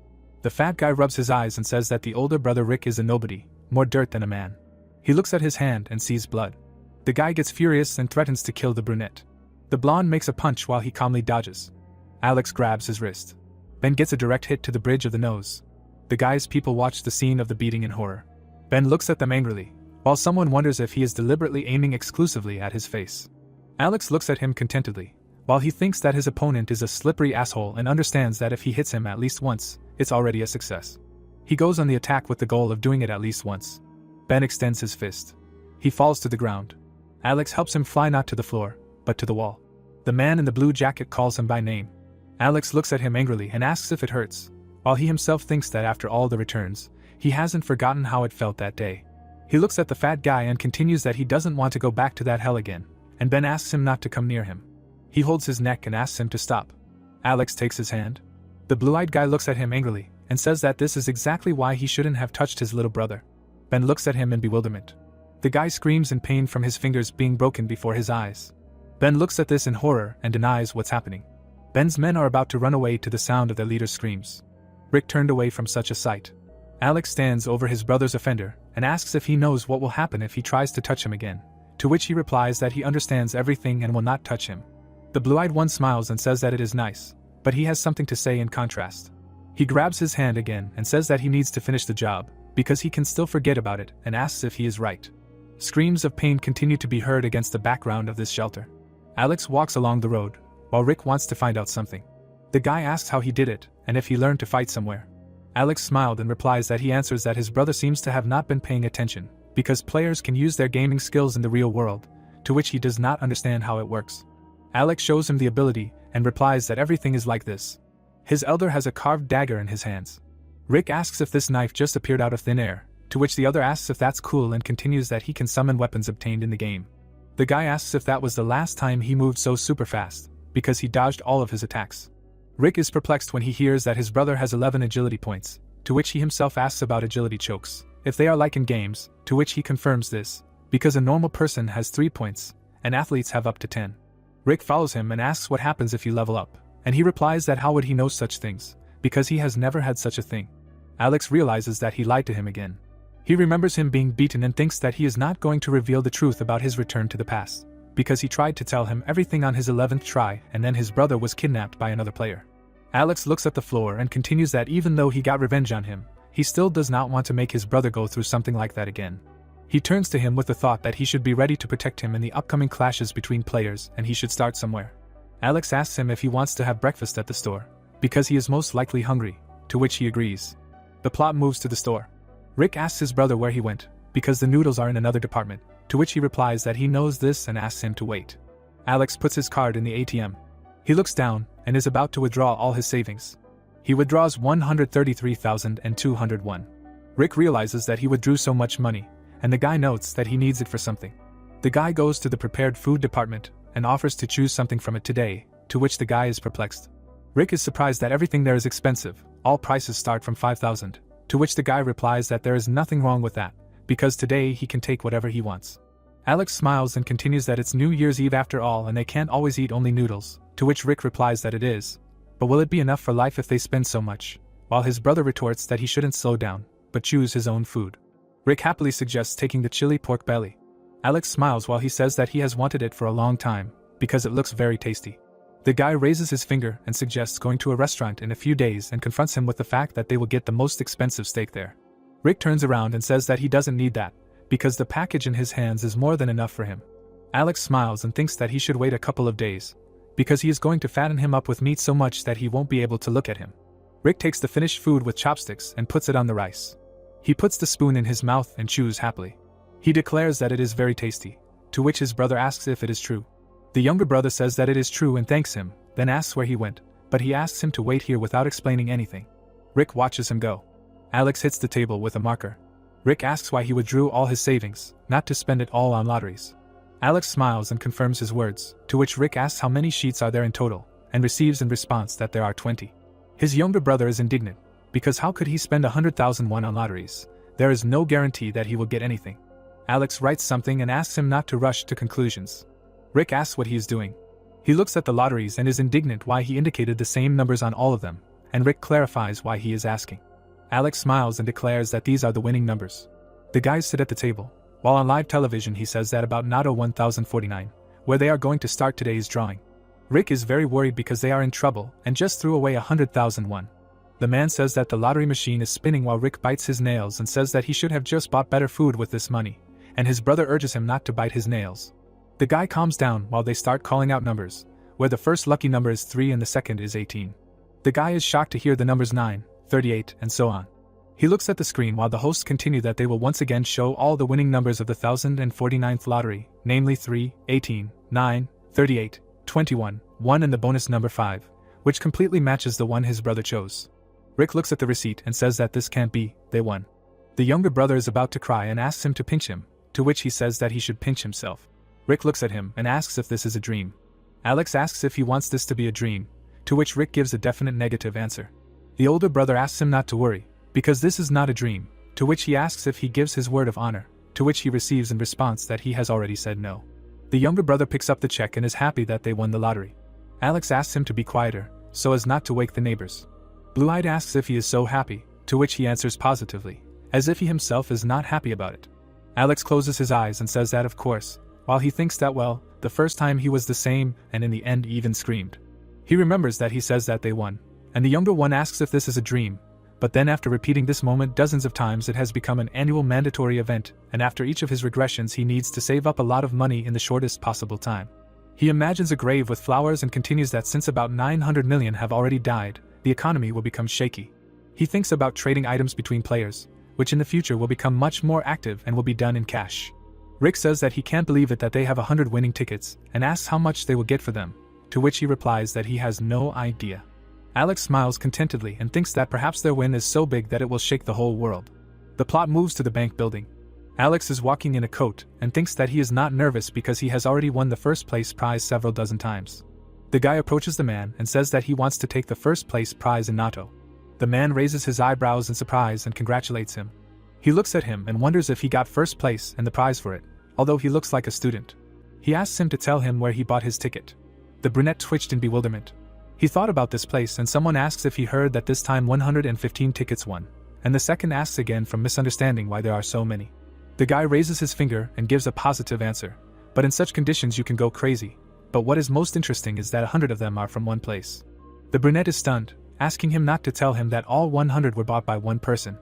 The fat guy rubs his eyes and says that the older brother Rick is a nobody, more dirt than a man. He looks at his hand and sees blood. The guy gets furious and threatens to kill the brunette. The blonde makes a punch while he calmly dodges. Alex grabs his wrist. Ben gets a direct hit to the bridge of the nose. The guy's people watch the scene of the beating in horror. Ben looks at them angrily, while someone wonders if he is deliberately aiming exclusively at his face. Alex looks at him contentedly, while he thinks that his opponent is a slippery asshole and understands that if he hits him at least once, it's already a success. He goes on the attack with the goal of doing it at least once. Ben extends his fist. He falls to the ground. Alex helps him fly not to the floor, but to the wall. The man in the blue jacket calls him by name. Alex looks at him angrily and asks if it hurts, while he himself thinks that after all the returns, he hasn't forgotten how it felt that day. He looks at the fat guy and continues that he doesn't want to go back to that hell again, and Ben asks him not to come near him. He holds his neck and asks him to stop. Alex takes his hand. The blue-eyed guy looks at him angrily and says that this is exactly why he shouldn't have touched his little brother. Ben looks at him in bewilderment. The guy screams in pain from his fingers being broken before his eyes. Ben looks at this in horror and denies what's happening. Ben's men are about to run away to the sound of their leader's screams. Rick turned away from such a sight. Alex stands over his brother's offender and asks if he knows what will happen if he tries to touch him again, to which he replies that he understands everything and will not touch him. The blue-eyed one smiles and says that it is nice, but he has something to say in contrast. He grabs his hand again and says that he needs to finish the job, because he can still forget about it, and asks if he is right. Screams of pain continue to be heard against the background of this shelter. Alex walks along the road, while Rick wants to find out something. The guy asks how he did it, and if he learned to fight somewhere. Alex smiled and replies that he answers that his brother seems to have not been paying attention, because players can use their gaming skills in the real world, to which he does not understand how it works. Alex shows him the ability, and replies that everything is like this. His elder has a carved dagger in his hands. Rick asks if this knife just appeared out of thin air, to which the other asks if that's cool and continues that he can summon weapons obtained in the game. The guy asks if that was the last time he moved so super fast, because he dodged all of his attacks. Rick is perplexed when he hears that his brother has 11 agility points, to which he himself asks about agility chokes, if they are like in games, to which he confirms this, because a normal person has 3 points, and athletes have up to 10. Rick follows him and asks what happens if you level up, and he replies that how would he know such things, because he has never had such a thing. Alex realizes that he lied to him again. He remembers him being beaten and thinks that he is not going to reveal the truth about his return to the past, because he tried to tell him everything on his 11th try and then his brother was kidnapped by another player. Alex looks at the floor and continues that even though he got revenge on him, he still does not want to make his brother go through something like that again. He turns to him with the thought that he should be ready to protect him in the upcoming clashes between players and he should start somewhere. Alex asks him if he wants to have breakfast at the store, because he is most likely hungry, to which he agrees. The plot moves to the store. Rick asks his brother where he went, because the noodles are in another department, to which he replies that he knows this and asks him to wait. Alex puts his card in the ATM. He looks down and is about to withdraw all his savings. He withdraws 133,201. Rick realizes that he withdrew so much money, and the guy notes that he needs it for something. The guy goes to the prepared food department and offers to choose something from it today, to which the guy is perplexed. Rick is surprised that everything there is expensive, all prices start from 5,000, to which the guy replies that there is nothing wrong with that, because today he can take whatever he wants. Alex smiles and continues that it's New Year's Eve after all and they can't always eat only noodles, to which Rick replies that it is. But will it be enough for life if they spend so much? While his brother retorts that he shouldn't slow down, but choose his own food. Rick happily suggests taking the chili pork belly. Alex smiles while he says that he has wanted it for a long time, because it looks very tasty. The guy raises his finger and suggests going to a restaurant in a few days and confronts him with the fact that they will get the most expensive steak there. Rick turns around and says that he doesn't need that, because the package in his hands is more than enough for him. Alex smiles and thinks that he should wait a couple of days, because he is going to fatten him up with meat so much that he won't be able to look at him. Rick takes the finished food with chopsticks and puts it on the rice. He puts the spoon in his mouth and chews happily. He declares that it is very tasty, to which his brother asks if it is true. The younger brother says that it is true and thanks him, then asks where he went, but he asks him to wait here without explaining anything. Rick watches him go. Alex hits the table with a marker. Rick asks why he withdrew all his savings, not to spend it all on lotteries. Alex smiles and confirms his words, to which Rick asks how many sheets are there in total, and receives in response that there are 20. His younger brother is indignant, because how could he spend 100,000 won on lotteries? There is no guarantee that he will get anything. Alex writes something and asks him not to rush to conclusions. Rick asks what he is doing. He looks at the lotteries and is indignant why he indicated the same numbers on all of them, and Rick clarifies why he is asking. Alex smiles and declares that these are the winning numbers. The guys sit at the table. While on live television he says that about Nato 1049, where they are going to start today's drawing. Rick is very worried because they are in trouble and just threw away 100,000 won. The man says that the lottery machine is spinning while Rick bites his nails and says that he should have just bought better food with this money, and his brother urges him not to bite his nails. The guy calms down while they start calling out numbers, where the first lucky number is 3 and the second is 18. The guy is shocked to hear the numbers 9, 38, and so on. He looks at the screen while the hosts continue that they will once again show all the winning numbers of the 1049th lottery, namely 3, 18, 9, 38, 21, 1 and the bonus number 5, which completely matches the one his brother chose. Rick looks at the receipt and says that this can't be, they won. The younger brother is about to cry and asks him to pinch him, to which he says that he should pinch himself. Rick looks at him and asks if this is a dream. Alex asks if he wants this to be a dream, to which Rick gives a definite negative answer. The older brother asks him not to worry, because this is not a dream, to which he asks if he gives his word of honor, to which he receives in response that he has already said no. The younger brother picks up the check and is happy that they won the lottery. Alex asks him to be quieter, so as not to wake the neighbors. Blue-Eyed asks if he is so happy, to which he answers positively, as if he himself is not happy about it. Alex closes his eyes and says that of course, while he thinks that well, the first time he was the same and in the end even screamed. He remembers that he says that they won, and the younger one asks if this is a dream, but then after repeating this moment dozens of times it has become an annual mandatory event, and after each of his regressions he needs to save up a lot of money in the shortest possible time. He imagines a grave with flowers and continues that since about 900 million have already died, the economy will become shaky. He thinks about trading items between players, which in the future will become much more active and will be done in cash. Rick says that he can't believe it that they have 100 winning tickets, and asks how much they will get for them, to which he replies that he has no idea. Alex smiles contentedly and thinks that perhaps their win is so big that it will shake the whole world. The plot moves to the bank building. Alex is walking in a coat and thinks that he is not nervous because he has already won the first place prize several dozen times. The guy approaches the man and says that he wants to take the first place prize in Nato. The man raises his eyebrows in surprise and congratulates him. He looks at him and wonders if he got first place and the prize for it, although he looks like a student. He asks him to tell him where he bought his ticket. The brunette twitched in bewilderment. He thought about this place and someone asks if he heard that this time 115 tickets won, and the second asks again from misunderstanding why there are so many. The guy raises his finger and gives a positive answer, but in such conditions you can go crazy, but what is most interesting is that 100 of them are from one place. The brunette is stunned, asking him not to tell him that all 100 were bought by one person.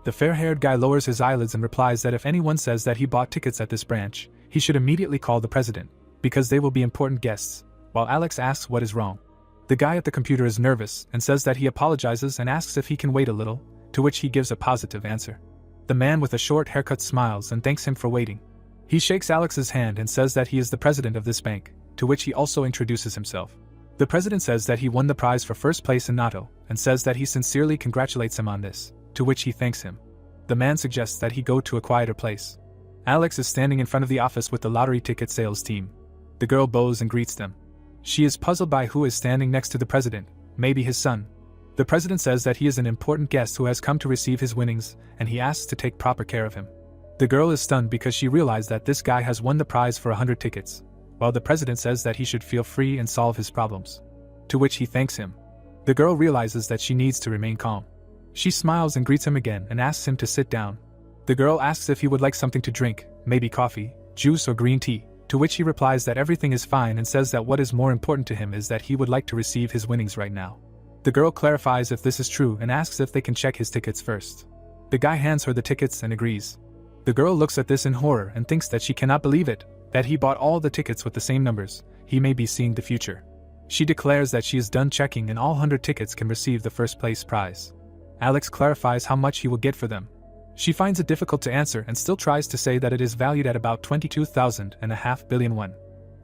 The fair-haired guy lowers his eyelids and replies that if anyone says that he bought tickets at this branch, he should immediately call the president, because they will be important guests, while Alex asks what is wrong. The guy at the computer is nervous and says that he apologizes and asks if he can wait a little, to which he gives a positive answer. The man with a short haircut smiles and thanks him for waiting. He shakes Alex's hand and says that he is the president of this bank, to which he also introduces himself. The president says that he won the prize for first place in Nato, and says that he sincerely congratulates him on this, to which he thanks him. The man suggests that he go to a quieter place. Alex is standing in front of the office with the lottery ticket sales team. The girl bows and greets them. She is puzzled by who is standing next to the president, maybe his son. The president says that he is an important guest who has come to receive his winnings, and he asks to take proper care of him. The girl is stunned because she realized that this guy has won the prize for 100 tickets, while the president says that he should feel free and solve his problems. To which he thanks him. The girl realizes that she needs to remain calm. She smiles and greets him again and asks him to sit down. The girl asks if he would like something to drink, maybe coffee, juice or green tea, to which he replies that everything is fine and says that what is more important to him is that he would like to receive his winnings right now. The girl clarifies if this is true and asks if they can check his tickets first. The guy hands her the tickets and agrees. The girl looks at this in horror and thinks that she cannot believe it, that he bought all the tickets with the same numbers, he may be seeing the future. She declares that she is done checking and all 100 tickets can receive the first place prize. Alex clarifies how much he will get for them. She finds it difficult to answer and still tries to say that it is valued at about 22,500 billion won.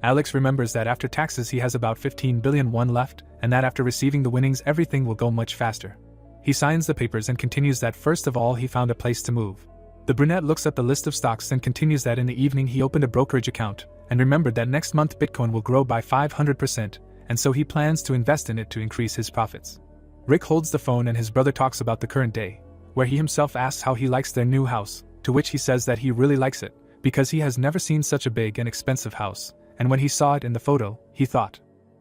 Alex remembers that after taxes he has about 15 billion won left, and that after receiving the winnings everything will go much faster. He signs the papers and continues that first of all he found a place to move. The brunette looks at the list of stocks and continues that in the evening he opened a brokerage account, and remembered that next month Bitcoin will grow by 500%, and so he plans to invest in it to increase his profits. Rick holds the phone and his brother talks about the current day, where he himself asks how he likes their new house, to which he says that he really likes it, because he has never seen such a big and expensive house, and when he saw it in the photo, he thought.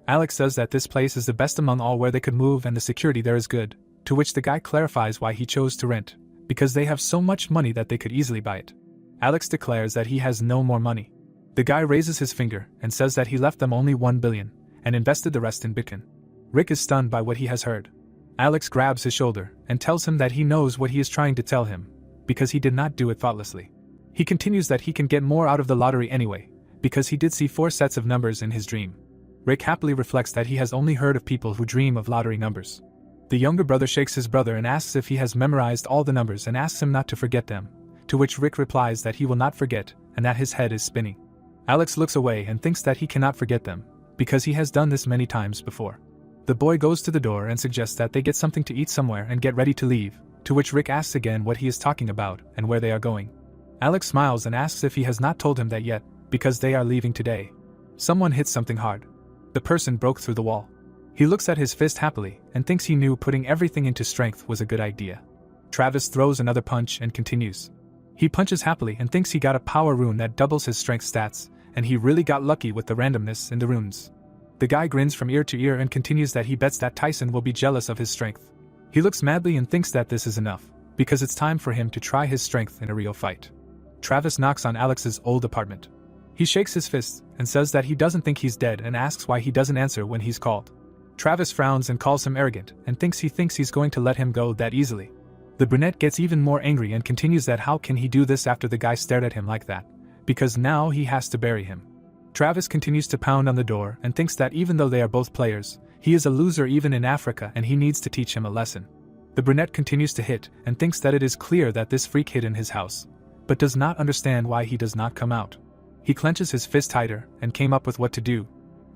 Alex says that this place is the best among all where they could move and the security there is good, to which the guy clarifies why he chose to rent, because they have so much money that they could easily buy it. Alex declares that he has no more money. The guy raises his finger and says that he left them only 1 billion, and invested the rest in Bitcoin. Rick is stunned by what he has heard. Alex grabs his shoulder and tells him that he knows what he is trying to tell him, because he did not do it thoughtlessly. He continues that he can get more out of the lottery anyway, because he did see 4 sets of numbers in his dream. Rick happily reflects that he has only heard of people who dream of lottery numbers. The younger brother shakes his brother and asks if he has memorized all the numbers and asks him not to forget them, to which Rick replies that he will not forget and that his head is spinning. Alex looks away and thinks that he cannot forget them, because he has done this many times before. The boy goes to the door and suggests that they get something to eat somewhere and get ready to leave, to which Rick asks again what he is talking about and where they are going. Alex smiles and asks if he has not told him that yet, because they are leaving today. Someone hits something hard. The person broke through the wall. He looks at his fist happily and thinks he knew putting everything into strength was a good idea. Travis throws another punch and continues. He punches happily and thinks he got a power rune that doubles his strength stats, and he really got lucky with the randomness in the runes. The guy grins from ear to ear and continues that he bets that Tyson will be jealous of his strength. He looks madly and thinks that this is enough, because it's time for him to try his strength in a real fight. Travis knocks on Alex's old apartment. He shakes his fist and says that he doesn't think he's dead and asks why he doesn't answer when he's called. Travis frowns and calls him arrogant and thinks he's going to let him go that easily. The brunette gets even more angry and continues that how can he do this after the guy stared at him like that, because now he has to bury him. Travis continues to pound on the door and thinks that even though they are both players, he is a loser even in Africa and he needs to teach him a lesson. The brunette continues to hit and thinks that it is clear that this freak hid in his house, but does not understand why he does not come out. He clenches his fist tighter and came up with what to do.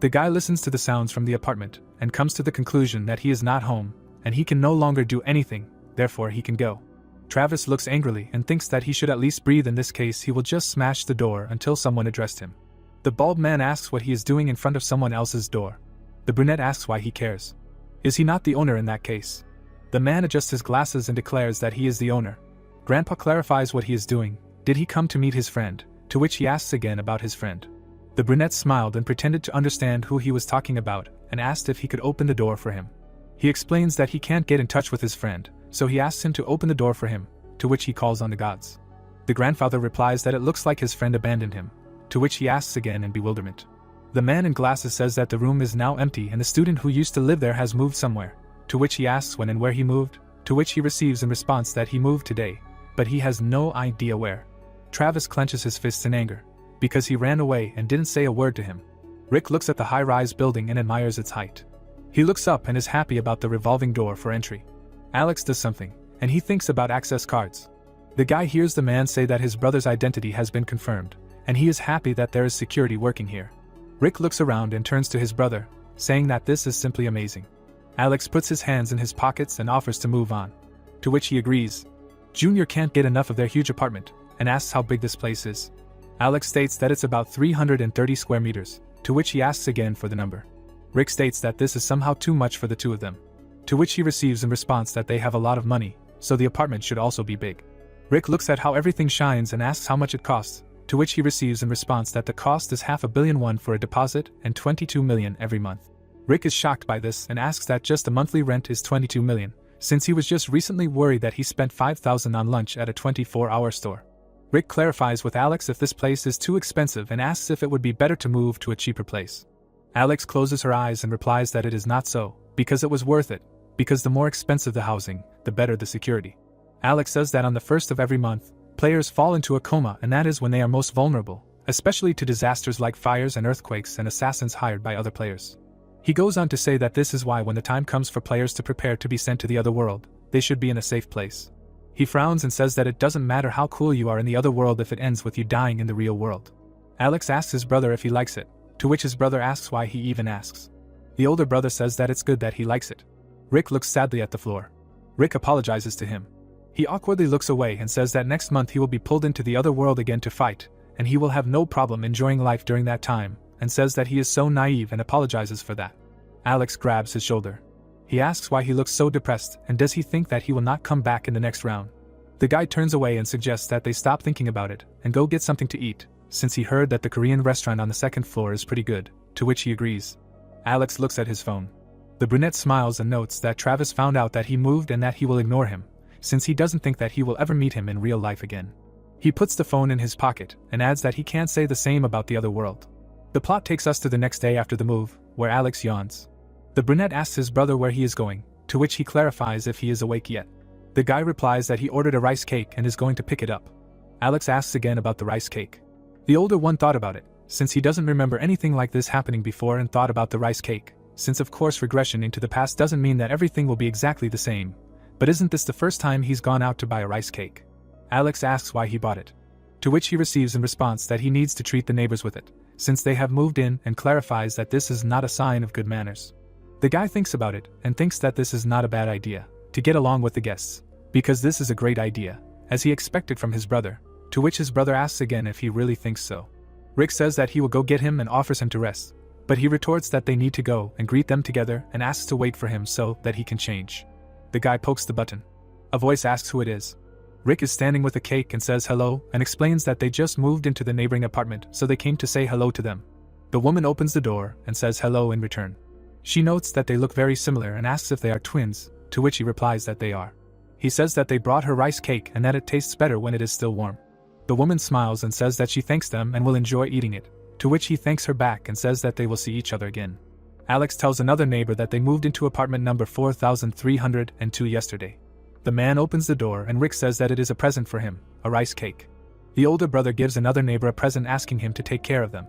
The guy listens to the sounds from the apartment and comes to the conclusion that he is not home and he can no longer do anything, therefore he can go. Travis looks angrily and thinks that he should at least breathe. In this case he will just smash the door until someone addressed him. The bald man asks what he is doing in front of someone else's door. The brunette asks why he cares. Is he not the owner in that case? The man adjusts his glasses and declares that he is the owner. Grandpa clarifies what he is doing. Did he come to meet his friend? To which he asks again about his friend. The brunette smiled and pretended to understand who he was talking about and asked if he could open the door for him. He explains that he can't get in touch with his friend, so he asks him to open the door for him, to which he calls on the gods. The grandfather replies that it looks like his friend abandoned him, to which he asks again in bewilderment. The man in glasses says that the room is now empty and the student who used to live there has moved somewhere, to which he asks when and where he moved, to which he receives in response that he moved today, but he has no idea where. Travis clenches his fists in anger, because he ran away and didn't say a word to him. Rick looks at the high-rise building and admires its height. He looks up and is happy about the revolving door for entry. Alex does something, and he thinks about access cards. The guy hears the man say that his brother's identity has been confirmed, and he is happy that there is security working here. Rick looks around and turns to his brother, saying that this is simply amazing. Alex puts his hands in his pockets and offers to move on, to which he agrees. Junior can't get enough of their huge apartment, and asks how big this place is. Alex states that it's about 330 square meters, to which he asks again for the number. Rick states that this is somehow too much for the two of them, to which he receives in response that they have a lot of money, so the apartment should also be big. Rick looks at how everything shines and asks how much it costs, to which he receives in response that the cost is 500 million won for a deposit and 22 million every month. Rick is shocked by this and asks that just a monthly rent is 22 million, since he was just recently worried that he spent 5,000 on lunch at a 24-hour store. Rick clarifies with Alex if this place is too expensive and asks if it would be better to move to a cheaper place. Alex closes her eyes and replies that it is not so, because it was worth it, because the more expensive the housing, the better the security. Alex says that on the first of every month, players fall into a coma and that is when they are most vulnerable, especially to disasters like fires and earthquakes and assassins hired by other players. He goes on to say that this is why when the time comes for players to prepare to be sent to the other world, they should be in a safe place. He frowns and says that it doesn't matter how cool you are in the other world if it ends with you dying in the real world. Alex asks his brother if he likes it, to which his brother asks why he even asks. The older brother says that it's good that he likes it. Rick looks sadly at the floor. Rick apologizes to him. He awkwardly looks away and says that next month he will be pulled into the other world again to fight, and he will have no problem enjoying life during that time, and says that he is so naive and apologizes for that. Alex grabs his shoulder. He asks why he looks so depressed and does he think that he will not come back in the next round. The guy turns away and suggests that they stop thinking about it and go get something to eat, since he heard that the Korean restaurant on the second floor is pretty good, to which he agrees. Alex looks at his phone. The brunette smiles and notes that Travis found out that he moved and that he will ignore him, since he doesn't think that he will ever meet him in real life again. He puts the phone in his pocket and adds that he can't say the same about the other world. The plot takes us to the next day after the move, where Alex yawns. The brunette asks his brother where he is going, to which he clarifies if he is awake yet. The guy replies that he ordered a rice cake and is going to pick it up. Alex asks again about the rice cake. The older one thought about it, since he doesn't remember anything like this happening before, and thought about the rice cake, since of course regression into the past doesn't mean that everything will be exactly the same. But isn't this the first time he's gone out to buy a rice cake? Alex asks why he bought it. To which he receives in response that he needs to treat the neighbors with it, since they have moved in, and clarifies that this is not a sign of good manners. The guy thinks about it and thinks that this is not a bad idea, to get along with the guests, because this is a great idea, as he expected from his brother, to which his brother asks again if he really thinks so. Rick says that he will go get him and offers him to rest, but he retorts that they need to go and greet them together and asks to wait for him so that he can change. The guy pokes the button. A voice asks who it is. Rick is standing with a cake and says hello and explains that they just moved into the neighboring apartment so they came to say hello to them. The woman opens the door and says hello in return. She notes that they look very similar and asks if they are twins, to which he replies that they are. He says that they brought her rice cake and that it tastes better when it is still warm. The woman smiles and says that she thanks them and will enjoy eating it, to which he thanks her back and says that they will see each other again. Alex tells another neighbor that they moved into apartment number 4302 yesterday. The man opens the door and Rick says that it is a present for him, a rice cake. The older brother gives another neighbor a present asking him to take care of them.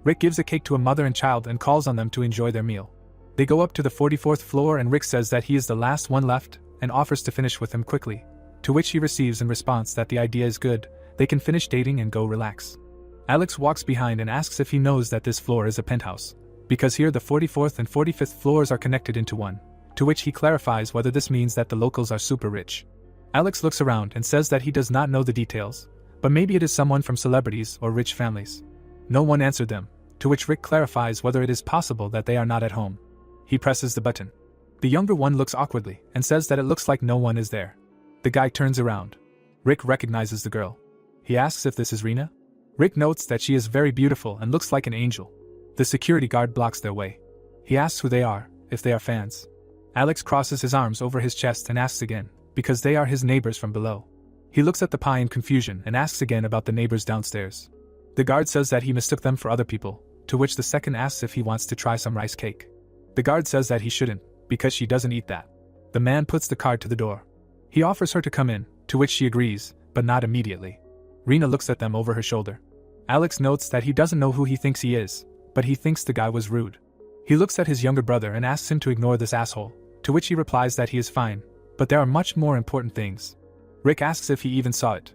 Rick gives a cake to a mother and child and calls on them to enjoy their meal. They go up to the 44th floor and Rick says that he is the last one left and offers to finish with him quickly, to which he receives in response that the idea is good, they can finish dating and go relax. Alex walks behind and asks if he knows that this floor is a penthouse, because here the 44th and 45th floors are connected into one, to which he clarifies whether this means that the locals are super rich. Alex looks around and says that he does not know the details, but maybe it is someone from celebrities or rich families. No one answered them, to which Rick clarifies whether it is possible that they are not at home. He presses the button. The younger one looks awkwardly and says that it looks like no one is there. The guy turns around. Rick recognizes the girl. He asks if this is Rena. Rick notes that she is very beautiful and looks like an angel. The security guard blocks their way. He asks who they are, if they are fans. Alex crosses his arms over his chest and asks again, because they are his neighbors from below. He looks at the pie in confusion and asks again about the neighbors downstairs. The guard says that he mistook them for other people, to which the second asks if he wants to try some rice cake. The guard says that he shouldn't, because she doesn't eat that. The man puts the card to the door. He offers her to come in, to which she agrees, but not immediately. Rena looks at them over her shoulder. Alex notes that he doesn't know who he thinks he is, but he thinks the guy was rude. He looks at his younger brother and asks him to ignore this asshole, to which he replies that he is fine, but there are much more important things. Rick asks if he even saw it.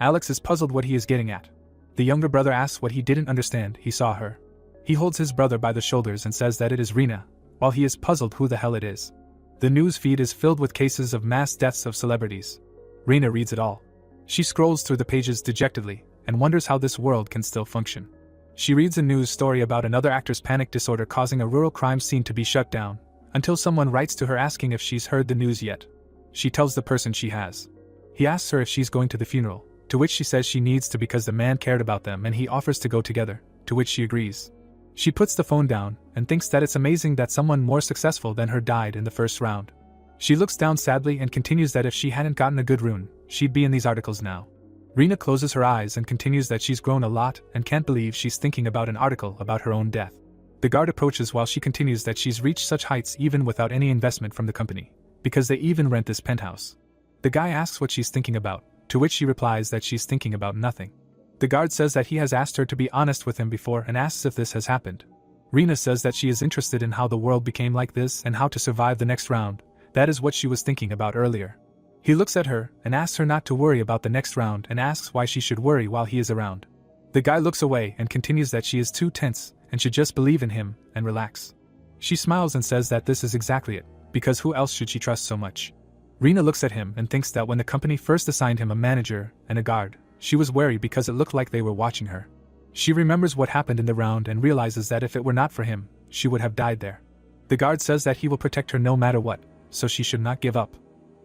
Alex is puzzled what he is getting at. The younger brother asks what he didn't understand. He saw her. He holds his brother by the shoulders and says that it is Rena, while he is puzzled who the hell it is. The news feed is filled with cases of mass deaths of celebrities. Rena reads it all. She scrolls through the pages dejectedly and wonders how this world can still function. She reads a news story about another actor's panic disorder causing a rural crime scene to be shut down, until someone writes to her asking if she's heard the news yet. She tells the person she has. He asks her if she's going to the funeral, to which she says she needs to because the man cared about them and he offers to go together, to which she agrees. She puts the phone down and thinks that it's amazing that someone more successful than her died in the first round. She looks down sadly and continues that if she hadn't gotten a good rune, she'd be in these articles now. Rena closes her eyes and continues that she's grown a lot and can't believe she's thinking about an article about her own death. The guard approaches while she continues that she's reached such heights even without any investment from the company, because they even rent this penthouse. The guy asks what she's thinking about, to which she replies that she's thinking about nothing. The guard says that he has asked her to be honest with him before and asks if this has happened. Rina says that she is interested in how the world became like this and how to survive the next round. That is what she was thinking about earlier. He looks at her and asks her not to worry about the next round and asks why she should worry while he is around. The guy looks away and continues that she is too tense and should just believe in him and relax. She smiles and says that this is exactly it, because who else should she trust so much? Rina looks at him and thinks that when the company first assigned him a manager and a guard, she was wary because it looked like they were watching her. She remembers what happened in the round and realizes that if it were not for him, she would have died there. The guard says that he will protect her no matter what, so she should not give up.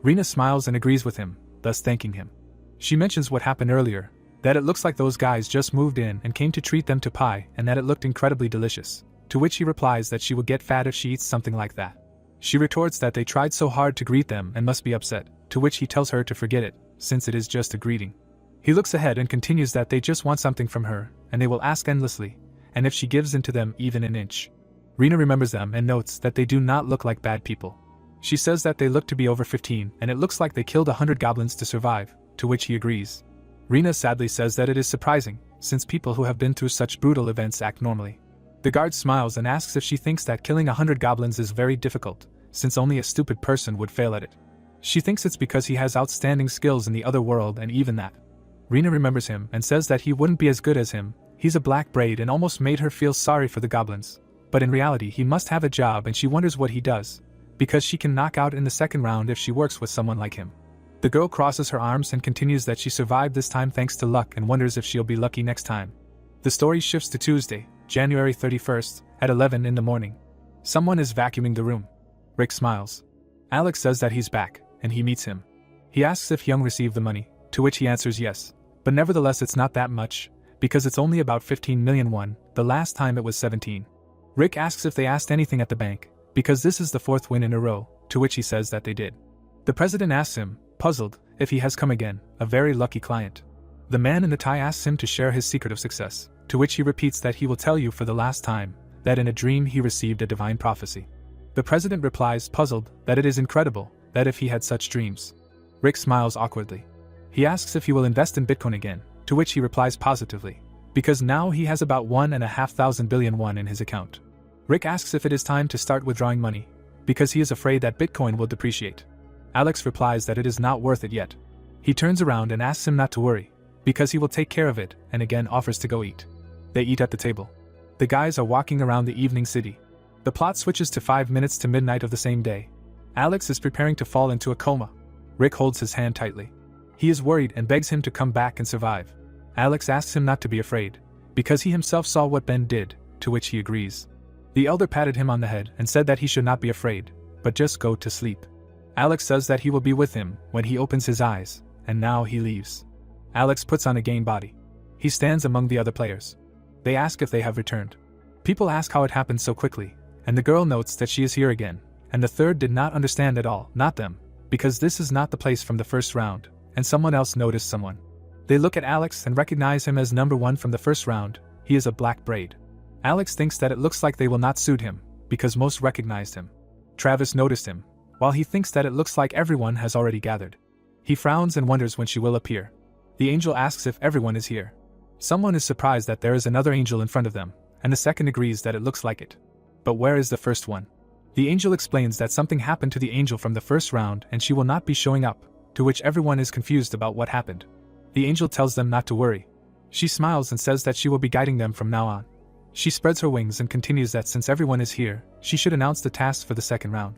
Rina smiles and agrees with him, thus thanking him. She mentions what happened earlier, that it looks like those guys just moved in and came to treat them to pie and that it looked incredibly delicious, to which he replies that she will get fat if she eats something like that. She retorts that they tried so hard to greet them and must be upset, to which he tells her to forget it, since it is just a greeting. He looks ahead and continues that they just want something from her, and they will ask endlessly, and if she gives in to them even an inch. Rina remembers them and notes that they do not look like bad people. She says that they look to be over 15 and it looks like they killed 100 goblins to survive, to which he agrees. Rina sadly says that it is surprising, since people who have been through such brutal events act normally. The guard smiles and asks if she thinks that killing 100 goblins is very difficult, since only a stupid person would fail at it. She thinks it's because he has outstanding skills in the other world and even that. Rina remembers him and says that he wouldn't be as good as him. He's a black braid and almost made her feel sorry for the goblins. But in reality he must have a job and she wonders what he does, because she can knock out in the second round if she works with someone like him. The girl crosses her arms and continues that she survived this time thanks to luck and wonders if she'll be lucky next time. The story shifts to Tuesday, January 31st, at 11 in the morning. Someone is vacuuming the room. Rick smiles. Alex says that he's back, and he meets him. He asks if Young received the money, to which he answers yes, but nevertheless it's not that much, because it's only about 15 million won, the last time it was 17. Rick asks if they asked anything at the bank, because this is the fourth win in a row, to which he says that they did. The president asks him, puzzled, if he has come again, a very lucky client. The man in the tie asks him to share his secret of success, to which he repeats that he will tell you for the last time, that in a dream he received a divine prophecy. The president replies, puzzled, that it is incredible, that if he had such dreams. Rick smiles awkwardly. He asks if he will invest in Bitcoin again, to which he replies positively, because now he has about 1,500 billion won in his account. Rick asks if it is time to start withdrawing money, because he is afraid that Bitcoin will depreciate. Alex replies that it is not worth it yet. He turns around and asks him not to worry, because he will take care of it, and again offers to go eat. They eat at the table. The guys are walking around the evening city. The plot switches to 5 minutes to midnight of the same day. Alex is preparing to fall into a coma. Rick holds his hand tightly. He is worried and begs him to come back and survive. Alex asks him not to be afraid, because he himself saw what Ben did, to which he agrees. The elder patted him on the head and said that he should not be afraid, but just go to sleep. Alex says that he will be with him when he opens his eyes, and now he leaves. Alex puts on a game body. He stands among the other players. They ask if they have returned. People ask how it happened so quickly, and the girl notes that she is here again, and the third did not understand at all, not them, because this is not the place from the first round, and someone else noticed someone. They look at Alex and recognize him as number 1 from the first round. He is a black braid. Alex thinks that it looks like they will not suit him, because most recognized him. Travis noticed him, while he thinks that it looks like everyone has already gathered. He frowns and wonders when she will appear. The angel asks if everyone is here. Someone is surprised that there is another angel in front of them, and the second agrees that it looks like it. But where is the first one? The angel explains that something happened to the angel from the first round and she will not be showing up, to which everyone is confused about what happened. The angel tells them not to worry. She smiles and says that she will be guiding them from now on. She spreads her wings and continues that since everyone is here, she should announce the task for the second round.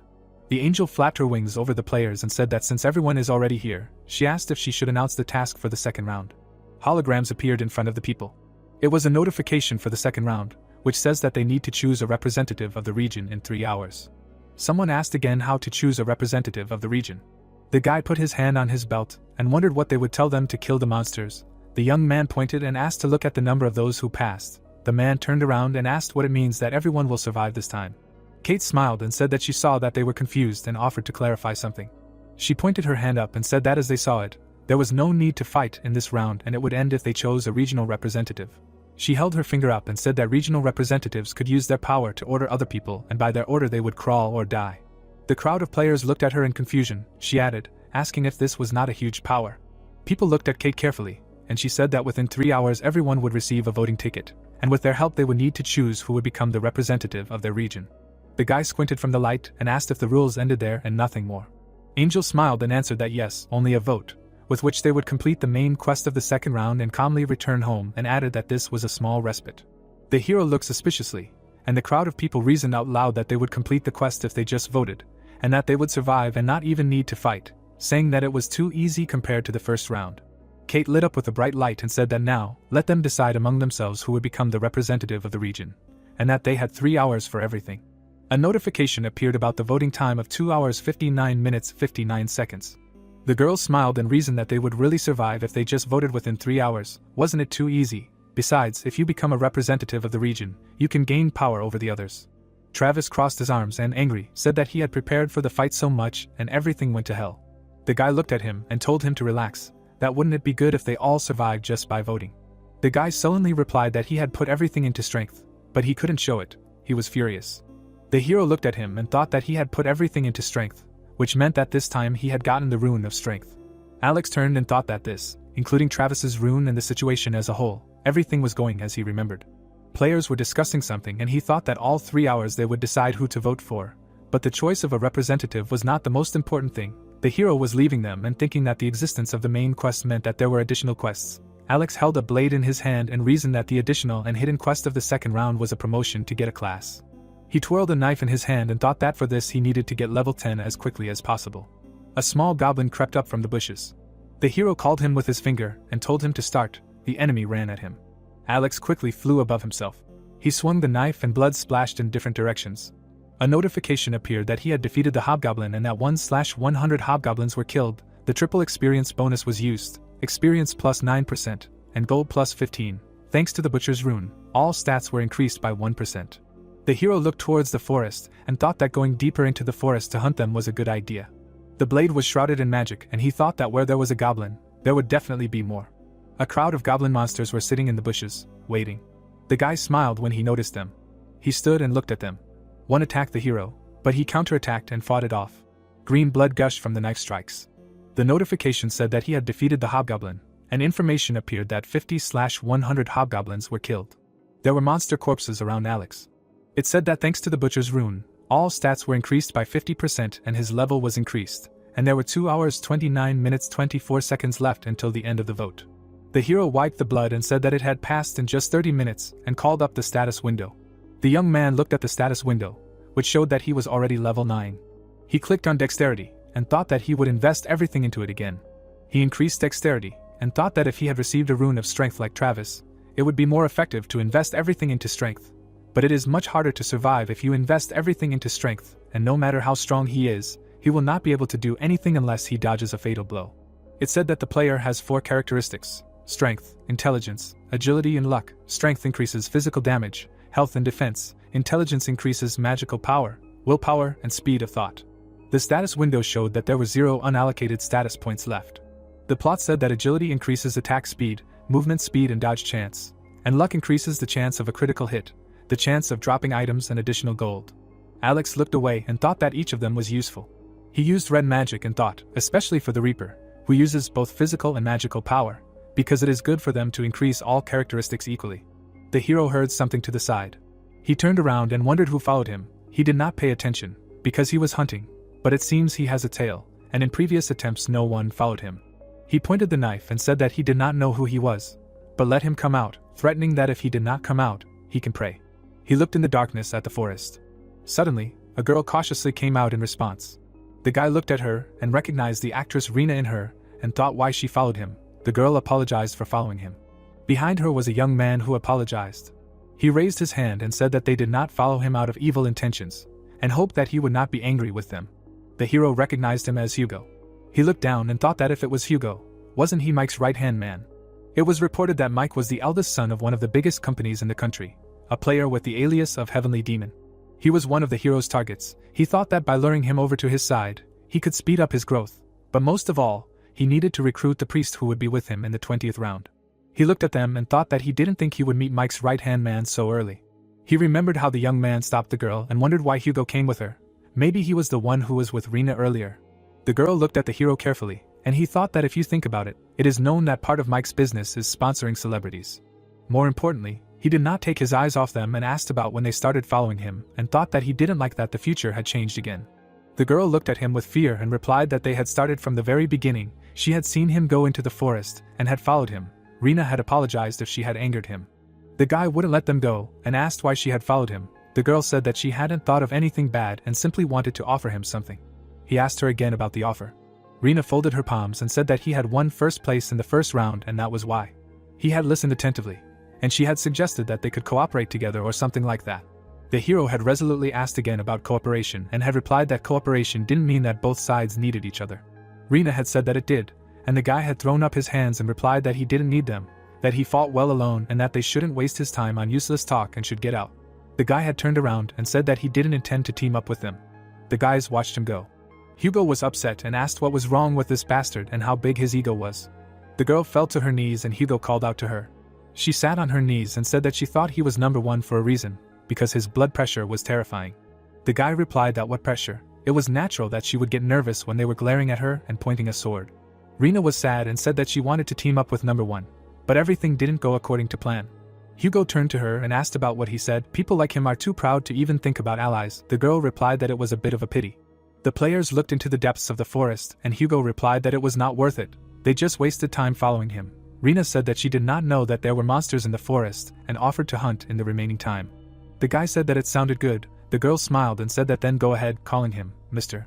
The angel flapped her wings over the players and said that since everyone is already here, she asked if she should announce the task for the second round. Holograms appeared in front of the people. It was a notification for the second round, which says that they need to choose a representative of the region in 3 hours. Someone asked again how to choose a representative of the region. The guy put his hand on his belt and wondered what they would tell them to kill the monsters. The young man pointed and asked to look at the number of those who passed. The man turned around and asked what it means that everyone will survive this time. Kate smiled and said that she saw that they were confused and offered to clarify something. She pointed her hand up and said that as they saw it, there was no need to fight in this round and it would end if they chose a regional representative. She held her finger up and said that regional representatives could use their power to order other people and by their order they would crawl or die. The crowd of players looked at her in confusion, she added, asking if this was not a huge power. People looked at Kate carefully, and she said that within 3 hours everyone would receive a voting ticket, and with their help they would need to choose who would become the representative of their region. The guy squinted from the light and asked if the rules ended there and nothing more. Angel smiled and answered that yes, only a vote, with which they would complete the main quest of the second round and calmly return home, and added that this was a small respite. The hero looked suspiciously, and the crowd of people reasoned out loud that they would complete the quest if they just voted, and that they would survive and not even need to fight, saying that it was too easy compared to the first round. Kate lit up with a bright light and said that now, let them decide among themselves who would become the representative of the region, and that they had 3 hours for everything. A notification appeared about the voting time of 2 hours 59 minutes 59 seconds. The girls smiled and reasoned that they would really survive if they just voted within 3 hours. Wasn't it too easy? Besides, if you become a representative of the region, you can gain power over the others. Travis crossed his arms and, angry, said that he had prepared for the fight so much and everything went to hell. The guy looked at him and told him to relax, that wouldn't it be good if they all survived just by voting. The guy sullenly replied that he had put everything into strength, but he couldn't show it. He was furious. The hero looked at him and thought that he had put everything into strength, which meant that this time he had gotten the rune of strength. Alex turned and thought that this, including Travis's rune and the situation as a whole, everything was going as he remembered. Players were discussing something and he thought that all 3 hours they would decide who to vote for, but the choice of a representative was not the most important thing. The hero was leaving them and thinking that the existence of the main quest meant that there were additional quests. Alex held a blade in his hand and reasoned that the additional and hidden quest of the second round was a promotion to get a class. He twirled a knife in his hand and thought that for this he needed to get level 10 as quickly as possible. A small goblin crept up from the bushes. The hero called him with his finger and told him to start. The enemy ran at him. Alex quickly flew above himself. He swung the knife and blood splashed in different directions. A notification appeared that he had defeated the hobgoblin and that 1/100 hobgoblins were killed. The triple experience bonus was used, experience plus 9%, and gold plus 15. Thanks to the butcher's rune, all stats were increased by 1%. The hero looked towards the forest and thought that going deeper into the forest to hunt them was a good idea. The blade was shrouded in magic and he thought that where there was a goblin, there would definitely be more. A crowd of goblin monsters were sitting in the bushes, waiting. The guy smiled when he noticed them. He stood and looked at them. One attacked the hero, but he counterattacked and fought it off. Green blood gushed from the knife strikes. The notification said that he had defeated the hobgoblin, and information appeared that 50/100 hobgoblins were killed. There were monster corpses around Alex. It said that thanks to the butcher's rune, all stats were increased by 50% and his level was increased, and there were 2 hours 29 minutes 24 seconds left until the end of the vote. The hero wiped the blood and said that it had passed in just 30 minutes and called up the status window. The young man looked at the status window, which showed that he was already level 9. He clicked on dexterity and thought that he would invest everything into it again. He increased dexterity and thought that if he had received a rune of strength like Travis, it would be more effective to invest everything into strength. But it is much harder to survive if you invest everything into strength, and no matter how strong he is, he will not be able to do anything unless he dodges a fatal blow. It said that the player has 4 characteristics: strength, intelligence, agility and luck. Strength increases physical damage, health and defense. Intelligence increases magical power, willpower and speed of thought. The status window showed that there were 0 unallocated status points left. The plot said that agility increases attack speed, movement speed and dodge chance, and luck increases the chance of a critical hit, the chance of dropping items and additional gold. Alex looked away and thought that each of them was useful. He used red magic and thought, especially for the Reaper, who uses both physical and magical power, because it is good for them to increase all characteristics equally. The hero heard something to the side. He turned around and wondered who followed him. He did not pay attention, because he was hunting, but it seems he has a tail, and in previous attempts no one followed him. He pointed the knife and said that he did not know who he was, but let him come out, threatening that if he did not come out, he can pray. He looked in the darkness at the forest. Suddenly, a girl cautiously came out in response. The guy looked at her and recognized the actress Rena in her, and thought why she followed him. The girl apologized for following him. Behind her was a young man who apologized. He raised his hand and said that they did not follow him out of evil intentions, and hoped that he would not be angry with them. The hero recognized him as Hugo. He looked down and thought that if it was Hugo, wasn't he Mike's right-hand man? It was reported that Mike was the eldest son of one of the biggest companies in the country, a player with the alias of Heavenly Demon. He was one of the hero's targets. He thought that by luring him over to his side, he could speed up his growth, but most of all, he needed to recruit the priest who would be with him in the 20th round. He looked at them and thought that he didn't think he would meet Mike's right-hand man so early. He remembered how the young man stopped the girl and wondered why Hugo came with her. Maybe he was the one who was with Rena earlier. The girl looked at the hero carefully And he thought that if you think about it, it is known that part of Mike's business is sponsoring celebrities. More importantly, he did not take his eyes off them and asked about when they started following him and thought that he didn't like that the future had changed again. The girl looked at him with fear and replied that they had started from the very beginning. She had seen him go into the forest and had followed him. Rena had apologized if she had angered him. The guy wouldn't let them go and asked why she had followed him. The girl said that she hadn't thought of anything bad and simply wanted to offer him something. He asked her again about the offer. Rena folded her palms and said that he had won first place in the first round and that was why. He had listened attentively, and she had suggested that they could cooperate together or something like that. The hero had resolutely asked again about cooperation and had replied that cooperation didn't mean that both sides needed each other. Rena had said that it did, and the guy had thrown up his hands and replied that he didn't need them, that he fought well alone and that they shouldn't waste his time on useless talk and should get out. The guy had turned around and said that he didn't intend to team up with them. The guys watched him go. Hugo was upset and asked what was wrong with this bastard and how big his ego was. The girl fell to her knees and Hugo called out to her. She sat on her knees and said that she thought he was number one for a reason, because his blood pressure was terrifying. The guy replied that what pressure? It was natural that she would get nervous when they were glaring at her and pointing a sword. Rena was sad and said that she wanted to team up with number one, but everything didn't go according to plan. Hugo turned to her and asked about what he said. People like him are too proud to even think about allies. The girl replied that it was a bit of a pity. The players looked into the depths of the forest and Hugo replied that it was not worth it. They just wasted time following him. Rena said that she did not know that there were monsters in the forest and offered to hunt in the remaining time. The guy said that it sounded good. The girl smiled and said that then go ahead, calling him Mr.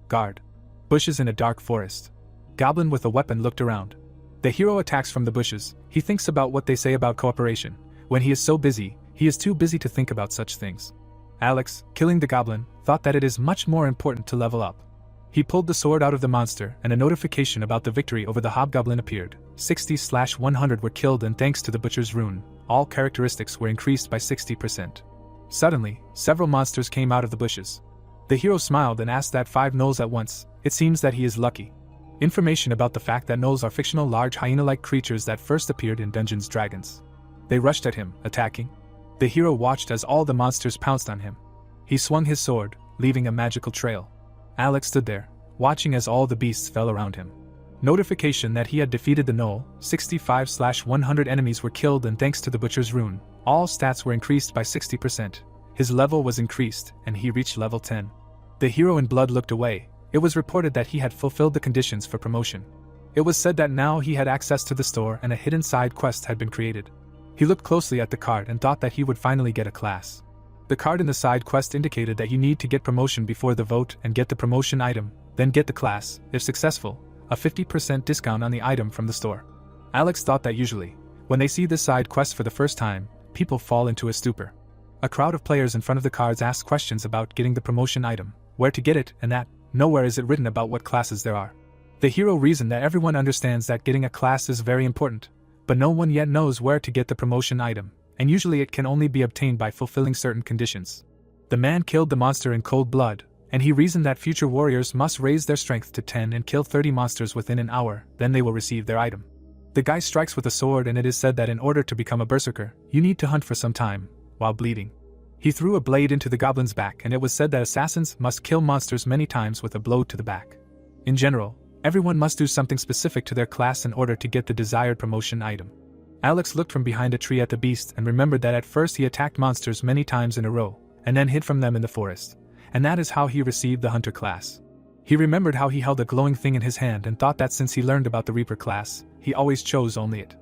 Guard. Bushes in a dark forest. Goblin with a weapon looked around. The hero attacks from the bushes. He thinks about what they say about cooperation. When he is so busy, he is too busy to think about such things. Alex, killing the goblin, thought that it is much more important to level up. He pulled the sword out of the monster and a notification about the victory over the hobgoblin appeared. 60/100 were killed and thanks to the butcher's rune, all characteristics were increased by 60%. Suddenly, several monsters came out of the bushes. The hero smiled and asked that 5 gnolls at once. It seems that he is lucky. Information about the fact that gnolls are fictional large hyena-like creatures that first appeared in Dungeons & Dragons. They rushed at him, attacking. The hero watched as all the monsters pounced on him. He swung his sword, leaving a magical trail. Alex stood there, watching as all the beasts fell around him. Notification that he had defeated the gnoll. 65/100 enemies were killed and thanks to the butcher's rune, all stats were increased by 60%. His level was increased and he reached level 10. The hero in blood looked away. It was reported that he had fulfilled the conditions for promotion. It was said that now he had access to the store and a hidden side quest had been created. He looked closely at the card and thought that he would finally get a class. The card in the side quest indicated that you need to get promotion before the vote and get the promotion item, then get the class, if successful, a 50% discount on the item from the store. Alex thought that usually, when they see this side quest for the first time, people fall into a stupor. A crowd of players in front of the cards asked questions about getting the promotion item, where to get it, and that, nowhere is it written about what classes there are. The hero reasoned that everyone understands that getting a class is very important, but no one yet knows where to get the promotion item, and usually it can only be obtained by fulfilling certain conditions. The man killed the monster in cold blood, and he reasoned that future warriors must raise their strength to 10 and kill 30 monsters within an hour, then they will receive their item. The guy strikes with a sword and it is said that in order to become a berserker, you need to hunt for some time, while bleeding. He threw a blade into the goblin's back and it was said that assassins must kill monsters many times with a blow to the back. In general, everyone must do something specific to their class in order to get the desired promotion item. Alex looked from behind a tree at the beast and remembered that at first he attacked monsters many times in a row, and then hid from them in the forest, and that is how he received the hunter class. He remembered how he held a glowing thing in his hand and thought that since he learned about the Reaper class, he always chose only it.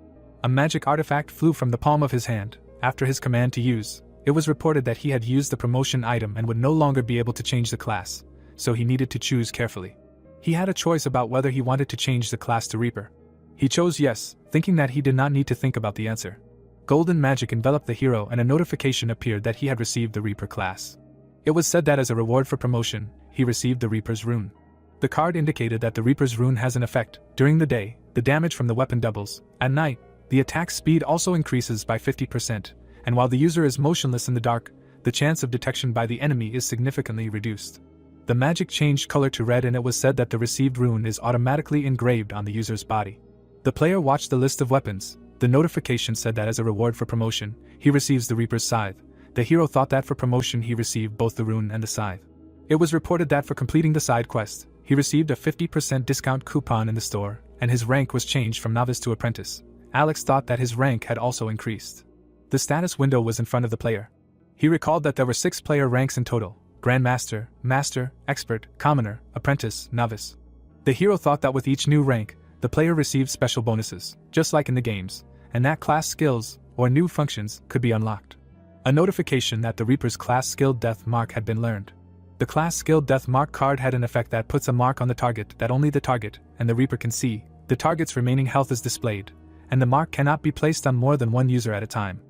A magic artifact flew from the palm of his hand. After his command to use, it was reported that he had used the promotion item and would no longer be able to change the class, so he needed to choose carefully. He had a choice about whether he wanted to change the class to Reaper. He chose yes, thinking that he did not need to think about the answer. Golden magic enveloped the hero and a notification appeared that he had received the Reaper class. It was said that as a reward for promotion, he received the Reaper's rune. The card indicated that the Reaper's rune has an effect. During the day, the damage from the weapon doubles. At night, the attack speed also increases by 50%, and while the user is motionless in the dark, the chance of detection by the enemy is significantly reduced. The magic changed color to red and it was said that the received rune is automatically engraved on the user's body. The player watched the list of weapons. The notification said that as a reward for promotion, he receives the Reaper's scythe. The hero thought that for promotion he received both the rune and the scythe. It was reported that for completing the side quest, he received a 50% discount coupon in the store, and his rank was changed from novice to apprentice. Alex thought that his rank had also increased. The status window was in front of the player. He recalled that there were 6 player ranks in total: Grandmaster, Master, Expert, Commoner, Apprentice, Novice. The hero thought that with each new rank, the player received special bonuses, just like in the games, and that class skills, or new functions, could be unlocked. A notification that the Reaper's class skill death mark had been learned. The class skill death mark card had an effect that puts a mark on the target that only the target and the Reaper can see. The target's remaining health is displayed, and the mark cannot be placed on more than one user at a time.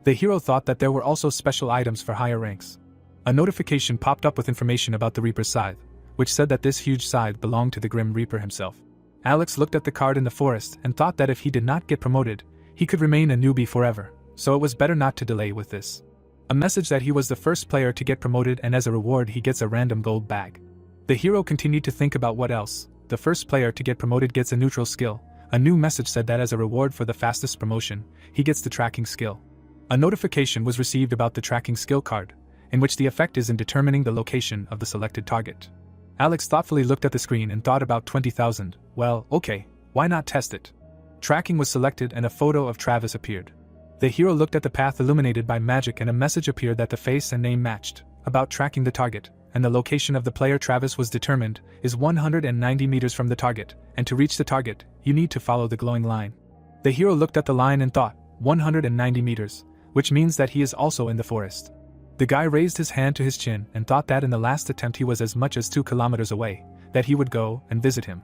The hero thought that there were also special items for higher ranks. A notification popped up with information about the Reaper's scythe, which said that this huge scythe belonged to the Grim Reaper himself. Alex looked at the card in the forest and thought that if he did not get promoted, he could remain a newbie forever, so it was better not to delay with this. A message that he was the first player to get promoted, and as a reward he gets a random gold bag. The hero continued to think about what else. The first player to get promoted gets a neutral skill. A new message said that as a reward for the fastest promotion, he gets the tracking skill. A notification was received about the tracking skill card, in which the effect is in determining the location of the selected target. Alex thoughtfully looked at the screen and thought about 20,000. Well, okay, why not test it? Tracking was selected and a photo of Travis appeared. The hero looked at the path illuminated by magic and a message appeared that the face and name matched. About tracking the target, and the location of the player Travis was determined, is 190 meters from the target, and to reach the target, you need to follow the glowing line. The hero looked at the line and thought, 190 meters, which means that he is also in the forest. The guy raised his hand to his chin and thought that in the last attempt he was as much as 2 kilometers away, that he would go and visit him.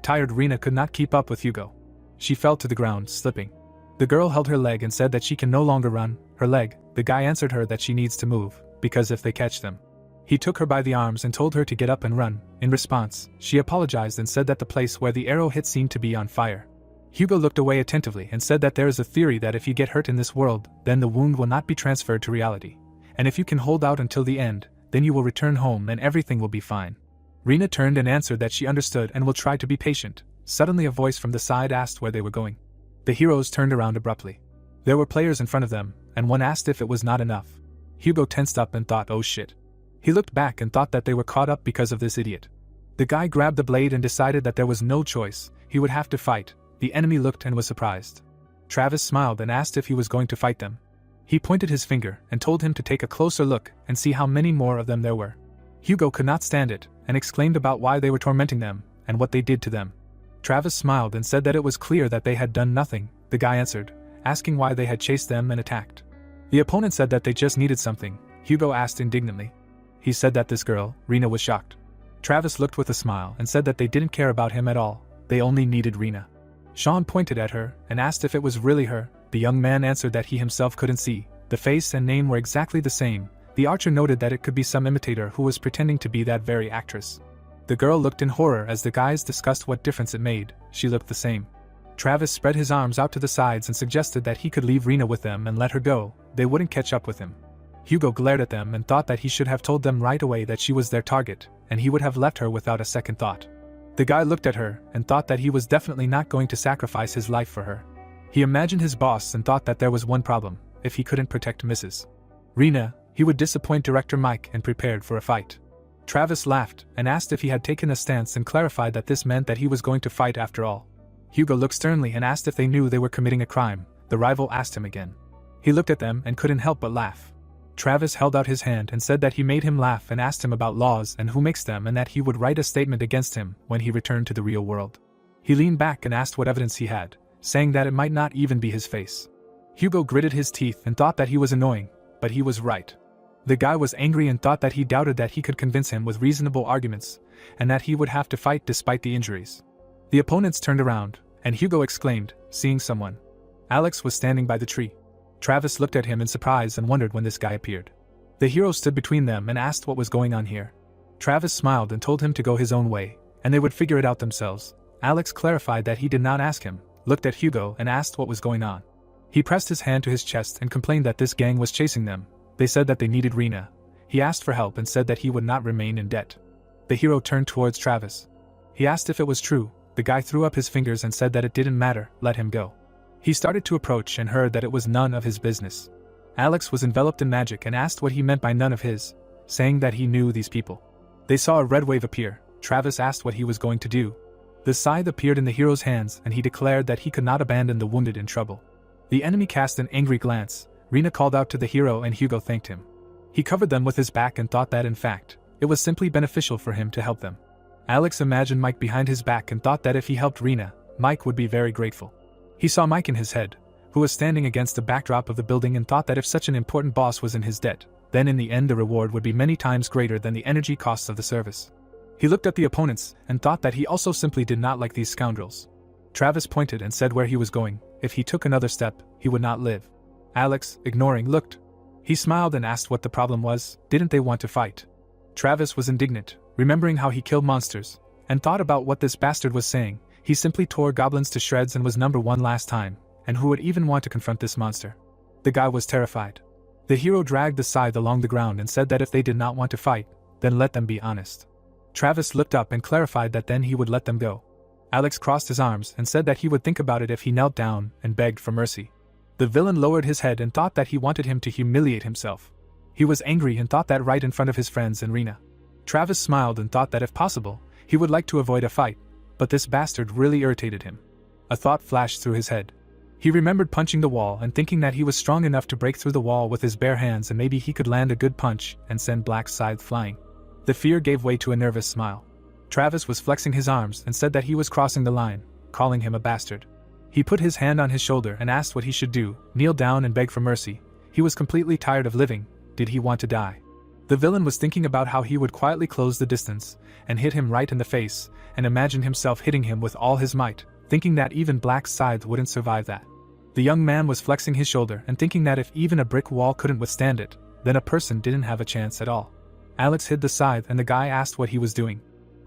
Tired Rena could not keep up with Hugo. She fell to the ground, slipping. The girl held her leg and said that she can no longer run her leg. The guy answered her that she needs to move, because if they catch them. He took her by the arms and told her to get up and run. In response, she apologized and said that the place where the arrow hit seemed to be on fire. Hugo looked away attentively and said that there is a theory that if you get hurt in this world, then the wound will not be transferred to reality. And if you can hold out until the end, then you will return home and everything will be fine. Rena turned and answered that she understood and will try to be patient. Suddenly a voice from the side asked where they were going. The heroes turned around abruptly. There were players in front of them, and one asked if it was not enough. Hugo tensed up and thought, oh shit. He looked back and thought that they were caught up because of this idiot. The guy grabbed the blade and decided that there was no choice, he would have to fight. The enemy looked and was surprised. Travis smiled and asked if he was going to fight them. He pointed his finger and told him to take a closer look and see how many more of them there were. Hugo could not stand it and exclaimed about why they were tormenting them and what they did to them. Travis smiled and said that it was clear that they had done nothing. The guy answered, asking why they had chased them and attacked. The opponent said that they just needed something. Hugo asked indignantly. He said that this girl, Rena, was shocked. Travis looked with a smile and said that they didn't care about him at all. They only needed Rena. Sean pointed at her and asked if it was really her. The young man answered that he himself couldn't see. The face and name were exactly the same. The archer noted that it could be some imitator who was pretending to be that very actress. The girl looked in horror as the guys discussed what difference it made. She looked the same. Travis spread his arms out to the sides and suggested that he could leave Rena with them and let her go. They wouldn't catch up with him. Hugo glared at them and thought that he should have told them right away that she was their target, and he would have left her without a second thought. The guy looked at her and thought that he was definitely not going to sacrifice his life for her. He imagined his boss and thought that there was one problem: if he couldn't protect Mrs. Rena, he would disappoint Director Mike and prepared for a fight. Travis laughed and asked if he had taken a stance and clarified that this meant that he was going to fight after all. Hugo looked sternly and asked if they knew they were committing a crime. The rival asked him again. He looked at them and couldn't help but laugh. Travis held out his hand and said that he made him laugh and asked him about laws and who makes them and that he would write a statement against him when he returned to the real world. He leaned back and asked what evidence he had, saying that it might not even be his face. Hugo gritted his teeth and thought that he was annoying, but he was right. The guy was angry and thought that he doubted that he could convince him with reasonable arguments, and that he would have to fight despite the injuries. The opponents turned around, and Hugo exclaimed, seeing someone. Alex was standing by the tree. Travis looked at him in surprise and wondered when this guy appeared. The hero stood between them and asked what was going on here. Travis smiled and told him to go his own way, and they would figure it out themselves. Alex clarified that he did not ask him, looked at Hugo and asked what was going on. He pressed his hand to his chest and complained that this gang was chasing them. They said that they needed Rena. He asked for help and said that he would not remain in debt. The hero turned towards Travis. He asked if it was true. The guy threw up his fingers and said that it didn't matter, let him go. He started to approach and heard that it was none of his business. Alex was enveloped in magic and asked what he meant by none of his, saying that he knew these people. They saw a red wave appear, Travis asked what he was going to do. The scythe appeared in the hero's hands and he declared that he could not abandon the wounded in trouble. The enemy cast an angry glance. Rena called out to the hero and Hugo thanked him. He covered them with his back and thought that in fact, it was simply beneficial for him to help them. Alex imagined Mike behind his back and thought that if he helped Rena, Mike would be very grateful. He saw Mike in his head, who was standing against the backdrop of the building and thought that if such an important boss was in his debt, then in the end the reward would be many times greater than the energy costs of the service. He looked at the opponents and thought that he also simply did not like these scoundrels. Travis pointed and said where he was going. If he took another step, he would not live. Alex, ignoring, looked. He smiled and asked what the problem was. Didn't they want to fight? Travis was indignant, remembering how he killed monsters, and thought about what this bastard was saying. He simply tore goblins to shreds and was number one last time, and who would even want to confront this monster? The guy was terrified. The hero dragged the scythe along the ground and said that if they did not want to fight, then let them be honest. Travis looked up and clarified that then he would let them go. Alex crossed his arms and said that he would think about it if he knelt down and begged for mercy. The villain lowered his head and thought that he wanted him to humiliate himself. He was angry and thought that right in front of his friends and Rena. Travis smiled and thought that if possible, he would like to avoid a fight, but this bastard really irritated him. A thought flashed through his head. He remembered punching the wall and thinking that he was strong enough to break through the wall with his bare hands and maybe he could land a good punch and send Black's scythe flying. The fear gave way to a nervous smile. Travis was flexing his arms and said that he was crossing the line, calling him a bastard. He put his hand on his shoulder and asked what he should do, kneel down and beg for mercy. He was completely tired of living. Did he want to die? The villain was thinking about how he would quietly close the distance and hit him right in the face, and imagined himself hitting him with all his might, thinking that even Black's scythe wouldn't survive that. The young man was flexing his shoulder and thinking that if even a brick wall couldn't withstand it, then a person didn't have a chance at all. Alex hid the scythe and the guy asked what he was doing.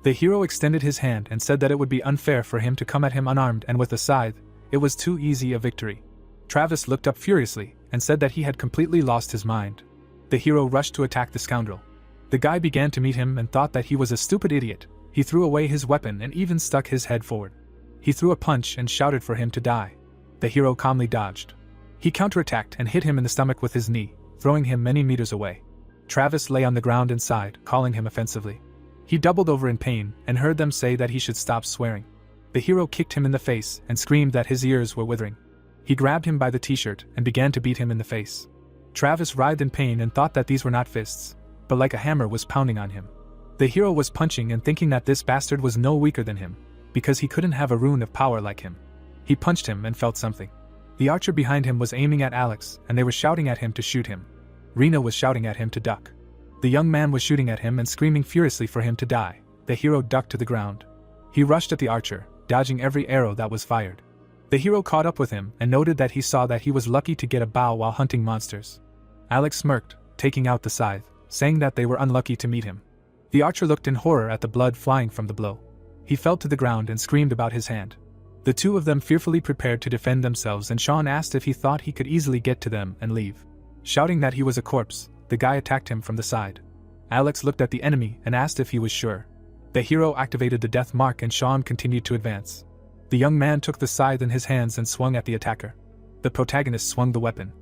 The hero extended his hand and said that it would be unfair for him to come at him unarmed and with a scythe. It was too easy a victory. Travis looked up furiously and said that he had completely lost his mind. The hero rushed to attack the scoundrel. The guy began to meet him and thought that he was a stupid idiot. He threw away his weapon and even stuck his head forward. He threw a punch and shouted for him to die. The hero calmly dodged. He counterattacked and hit him in the stomach with his knee, throwing him many meters away. Travis lay on the ground and sighed, calling him offensively. He doubled over in pain and heard them say that he should stop swearing. The hero kicked him in the face and screamed that his ears were withering. He grabbed him by the t-shirt and began to beat him in the face. Travis writhed in pain and thought that these were not fists, but like a hammer was pounding on him. The hero was punching and thinking that this bastard was no weaker than him, because he couldn't have a rune of power like him. He punched him and felt something. The archer behind him was aiming at Alex and they were shouting at him to shoot him. Rena was shouting at him to duck. The young man was shooting at him and screaming furiously for him to die. The hero ducked to the ground. He rushed at the archer, dodging every arrow that was fired. The hero caught up with him and noted that he saw that he was lucky to get a bow while hunting monsters. Alex smirked, taking out the scythe, saying that they were unlucky to meet him. The archer looked in horror at the blood flying from the blow. He fell to the ground and screamed about his hand. The two of them fearfully prepared to defend themselves and Sean asked if he thought he could easily get to them and leave. Shouting that he was a corpse, the guy attacked him from the side. Alex looked at the enemy and asked if he was sure. The hero activated the death mark and Sean continued to advance. The young man took the scythe in his hands and swung at the attacker. The protagonist swung the weapon.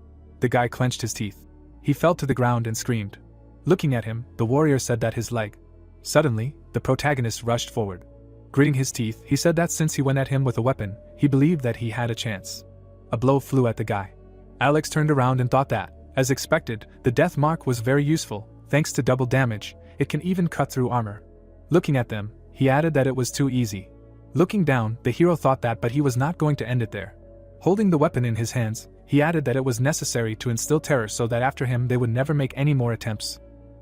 The guy clenched his teeth. He fell to the ground and screamed. Looking at him, the warrior said that his leg. Suddenly, the protagonist rushed forward. Gritting his teeth, he said that since he went at him with a weapon, he believed that he had a chance. A blow flew at the guy. Alex turned around and thought that, as expected, the death mark was very useful. Thanks to double damage, it can even cut through armor. Looking at them, he added that it was too easy. Looking down, the hero thought that, but he was not going to end it there. Holding the weapon in his hands, he added that it was necessary to instill terror so that after him they would never make any more attempts.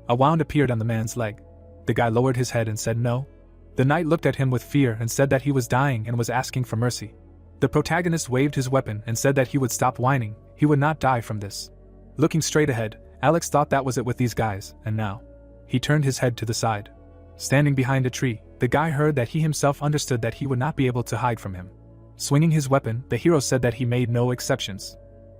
A wound appeared on the man's leg. The guy lowered his head and said no. The knight looked at him with fear and said that he was dying and was asking for mercy. The protagonist waved his weapon and said that he would stop whining, he would not die from this. Looking straight ahead, Alex thought that was it with these guys, and now. He turned his head to the side. Standing behind a tree, the guy heard that he himself understood that he would not be able to hide from him. Swinging his weapon, the hero said that he made no exceptions.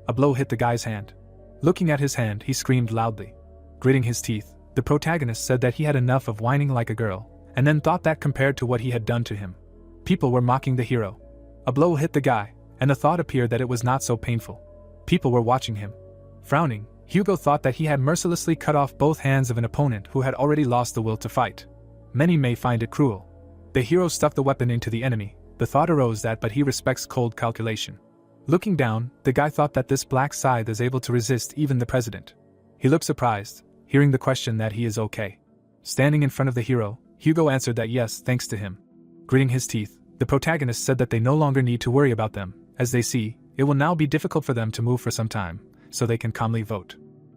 A blow hit the guy's hand. Looking at his hand, he screamed loudly. Gritting his teeth, the protagonist said that he had enough of whining like a girl, and then thought that compared to what he had done to him, people were mocking the hero. A blow hit the guy, and the thought appeared that it was not so painful. People were watching him. Frowning, Hugo thought that he had mercilessly cut off both hands of an opponent who had already lost the will to fight. many may find it cruel. The hero stuffed the weapon into the enemy. The thought arose that but he respects cold calculation. Looking down, the guy thought that this black scythe is able to resist even the president. He looked surprised, hearing the question that he is okay. Standing in front of the hero, Hugo answered that yes, thanks to him. Gritting his teeth, the protagonist said that they no longer need to worry about them, as they see, it will now be difficult for them to move for some time, so they can calmly vote.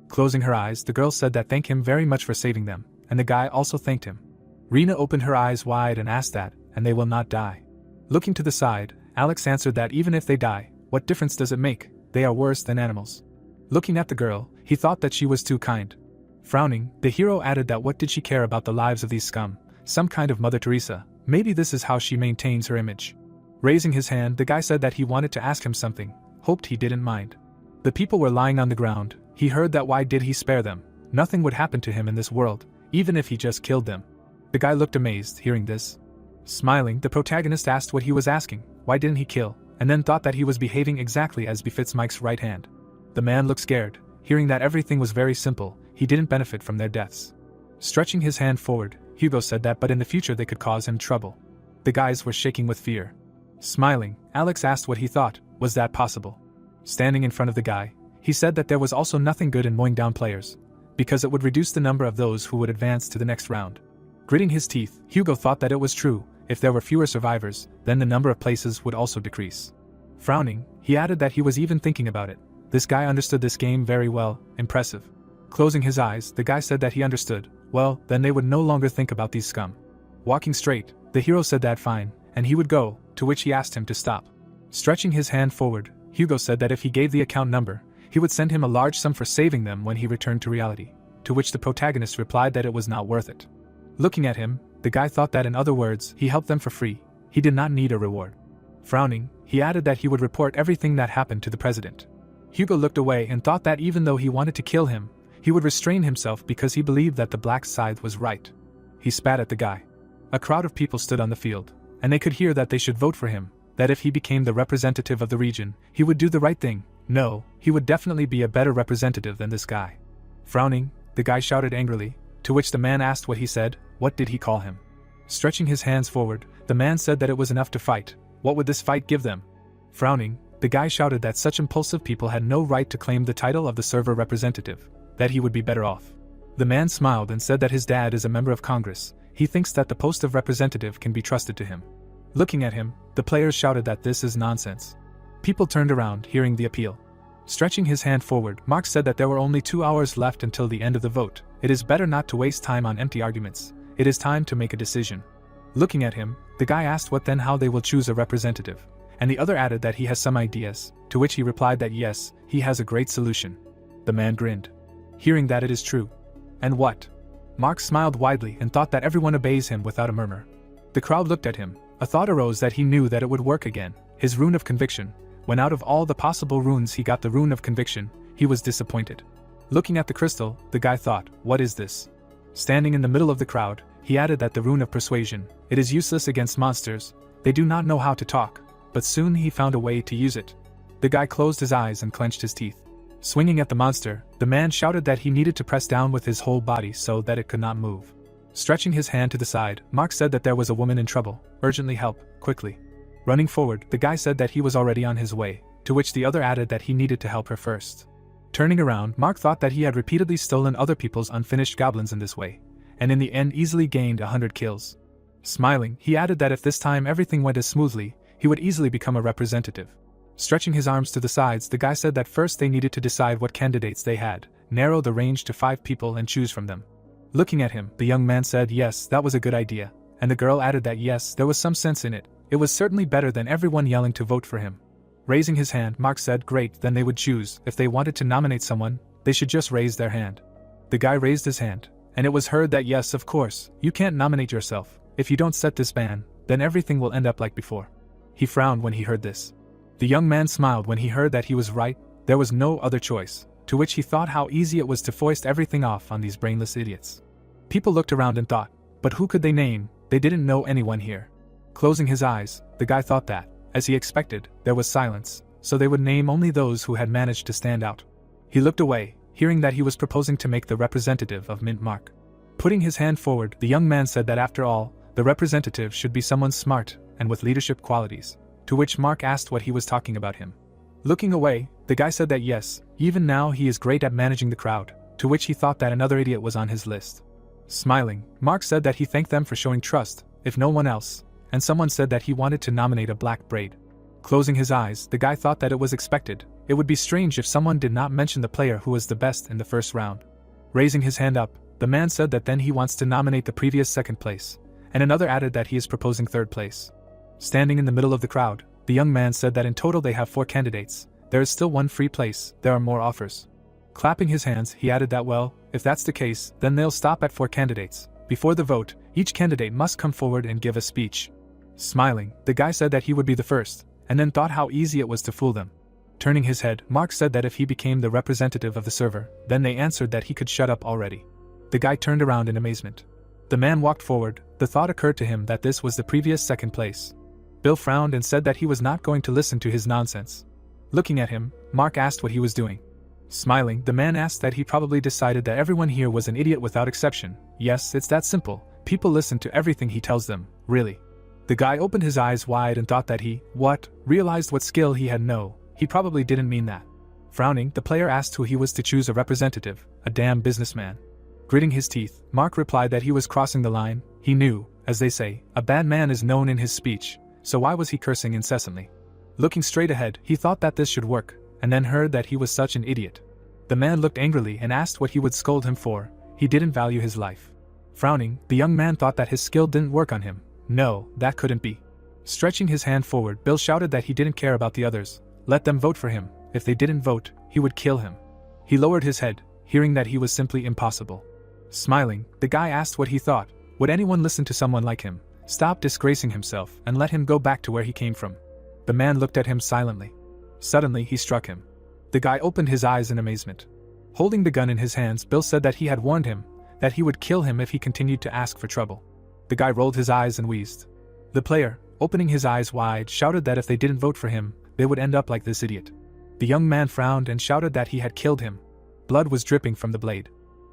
Closing her eyes, the girl said that thank him very much for saving them, and the guy also thanked him. Rena opened her eyes wide and asked that, and they will not die. Looking to the side, Alex answered that even if they die, what difference does it make? They are worse than animals. Looking at the girl, he thought that she was too kind. Frowning, the hero added that what did she care about the lives of these scum? Some kind of Mother Teresa, maybe this is how she maintains her image. Raising his hand, the guy said that he wanted to ask him something, hoped he didn't mind. The people were lying on the ground, he heard that why did he spare them? Nothing would happen to him in this world, even if he just killed them. The guy looked amazed, hearing this. Smiling, the protagonist asked what he was asking, why didn't he kill, and then thought that he was behaving exactly as befits Mike's right hand. The man looked scared, hearing that everything was very simple, he didn't benefit from their deaths. Stretching his hand forward, Hugo said that but in the future they could cause him trouble. The guys were shaking with fear. Smiling, Alex asked what he thought, was that possible? Standing in front of the guy, he said that there was also nothing good in mowing down players, because it would reduce the number of those who would advance to the next round. Gritting his teeth, Hugo thought that it was true, if there were fewer survivors, then the number of places would also decrease. Frowning, he added that he was even thinking about it. This guy understood this game very well, impressive. Closing his eyes, the guy said that he understood, well, then they would no longer think about these scum. Walking straight, the hero said that fine, and he would go, to which he asked him to stop. Stretching his hand forward, Hugo said that if he gave the account number, he would send him a large sum for saving them when he returned to reality, to which the protagonist replied that it was not worth it. Looking at him, the guy thought that in other words, he helped them for free, he did not need a reward. Frowning, he added that he would report everything that happened to the president. Hugo looked away and thought that even though he wanted to kill him, he would restrain himself because he believed that the black scythe was right. He spat at the guy. A crowd of people stood on the field, and they could hear that they should vote for him, that if he became the representative of the region, he would do the right thing. No, he would definitely be a better representative than this guy. Frowning, the guy shouted angrily, to which the man asked what he said, what did he call him? Stretching his hands forward, the man said that it was enough to fight. What would this fight give them? Frowning, the guy shouted that such impulsive people had no right to claim the title of the server representative, that he would be better off. The man smiled and said that his dad is a member of Congress, he thinks that the post of representative can be trusted to him. Looking at him, the players shouted that this is nonsense. People turned around, hearing the appeal. Stretching his hand forward, Mark said that there were only 2 hours left until the end of the vote. It is better not to waste time on empty arguments. It is time to make a decision. Looking at him, the guy asked what then how they will choose a representative, and the other added that he has some ideas, to which he replied that yes, he has a great solution. The man grinned. Hearing that it is true. And what? Mark smiled widely and thought that everyone obeys him without a murmur. The crowd looked at him. A thought arose that he knew that it would work again. His rune of conviction. When out of all the possible runes he got the rune of conviction, he was disappointed. Looking at the crystal, the guy thought, what is this? Standing in the middle of the crowd, he added that the rune of persuasion, it is useless against monsters, they do not know how to talk, but soon he found a way to use it. The guy closed his eyes and clenched his teeth. Swinging at the monster, the man shouted that he needed to press down with his whole body so that it could not move. Stretching his hand to the side, Mark said that there was a woman in trouble, urgently help, quickly. Running forward, the guy said that he was already on his way, to which the other added that he needed to help her first. Turning around, Mark thought that he had repeatedly stolen other people's unfinished goblins in this way, and in the end easily gained 100 kills. Smiling, he added that if this time everything went as smoothly, he would easily become a representative. Stretching his arms to the sides, the guy said that first they needed to decide what candidates they had, narrow the range to 5 people and choose from them. Looking at him, the young man said yes, that was a good idea, and the girl added that yes, there was some sense in it. It was certainly better than everyone yelling to vote for him. Raising his hand, Mark said great, then they would choose. If they wanted to nominate someone, they should just raise their hand. The guy raised his hand, and it was heard that yes, of course, you can't nominate yourself. If you don't set this ban, then everything will end up like before. He frowned when he heard this. The young man smiled when he heard that he was right, there was no other choice, to which he thought how easy it was to foist everything off on these brainless idiots. People looked around and thought, but who could they name? They didn't know anyone here. Closing his eyes, the guy thought that, as he expected, there was silence, so they would name only those who had managed to stand out. He looked away, hearing that he was proposing to make the representative of Mint Mark. Putting his hand forward, the young man said that after all, the representative should be someone smart and with leadership qualities, to which Mark asked what he was talking about him. Looking away, the guy said that yes, even now he is great at managing the crowd, to which he thought that another idiot was on his list. Smiling, Mark said that he thanked them for showing trust, if no one else, and someone said that he wanted to nominate a black braid. Closing his eyes, the guy thought that it was expected. It would be strange if someone did not mention the player who was the best in the first round. Raising his hand up, the man said that then he wants to nominate the previous second place, and another added that he is proposing third place. Standing in the middle of the crowd, the young man said that in total they have 4 candidates. There is still one free place, there are more offers. Clapping his hands, he added that well, if that's the case, then they'll stop at 4 candidates. Before the vote, each candidate must come forward and give a speech. Smiling, the guy said that he would be the first, and then thought how easy it was to fool them. Turning his head, Mark said that if he became the representative of the server, then they answered that he could shut up already. The guy turned around in amazement. The man walked forward. The thought occurred to him that this was the previous second place. Bill frowned and said that he was not going to listen to his nonsense. Looking at him, Mark asked what he was doing. Smiling, the man asked that he probably decided that everyone here was an idiot without exception. Yes, it's that simple. People listen to everything he tells them, really. The guy opened his eyes wide and thought that he, realized what skill he had. No, he probably didn't mean that. Frowning, the player asked who he was to choose a representative. A damn businessman. Gritting his teeth, Mark replied that he was crossing the line. He knew, as they say, a bad man is known in his speech, so why was he cursing incessantly? Looking straight ahead, he thought that this should work, and then heard that he was such an idiot. The man looked angrily and asked what he would scold him for. He didn't value his life. Frowning, the young man thought that his skill didn't work on him. No, that couldn't be. Stretching his hand forward, Bill shouted that he didn't care about the others. Let them vote for him. If they didn't vote, he would kill him. He lowered his head, hearing that he was simply impossible. Smiling, the guy asked what he thought. Would anyone listen to someone like him? Stop disgracing himself and let him go back to where he came from. The man looked at him silently. Suddenly, he struck him. The guy opened his eyes in amazement. Holding the gun in his hands, Bill said that he had warned him, that he would kill him if he continued to ask for trouble. The guy rolled his eyes and wheezed. The player, opening his eyes wide, shouted that if they didn't vote for him, they would end up like this idiot. The young man frowned and shouted that he had killed him. Blood was dripping from the blade.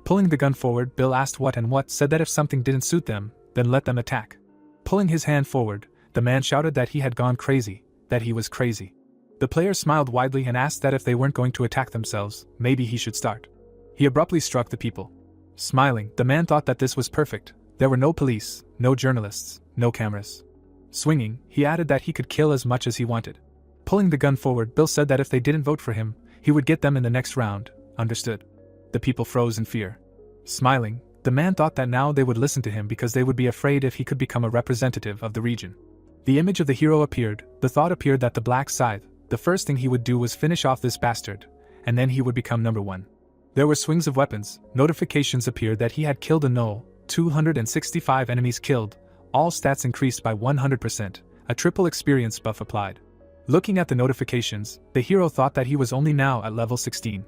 Pulling the gun forward, Bill asked what said that if something didn't suit them, then let them attack. Pulling his hand forward, the man shouted that he had gone crazy, that he was crazy. The player smiled widely and asked that if they weren't going to attack themselves, maybe he should start. He abruptly struck the people. Smiling, the man thought that this was perfect. There were no police, no journalists, no cameras. Swinging, he added that he could kill as much as he wanted. Pulling the gun forward, Bill said that if they didn't vote for him, he would get them in the next round. Understood. The people froze in fear. Smiling, the man thought that now they would listen to him because they would be afraid if he could become a representative of the region. The image of the hero appeared. The thought appeared that the black scythe, the first thing he would do was finish off this bastard, and then he would become number 1. There were swings of weapons. Notifications appeared that he had killed a null, 265 enemies killed, all stats increased by 100%, a triple experience buff applied. Looking at the notifications, the hero thought that he was only now at level 16.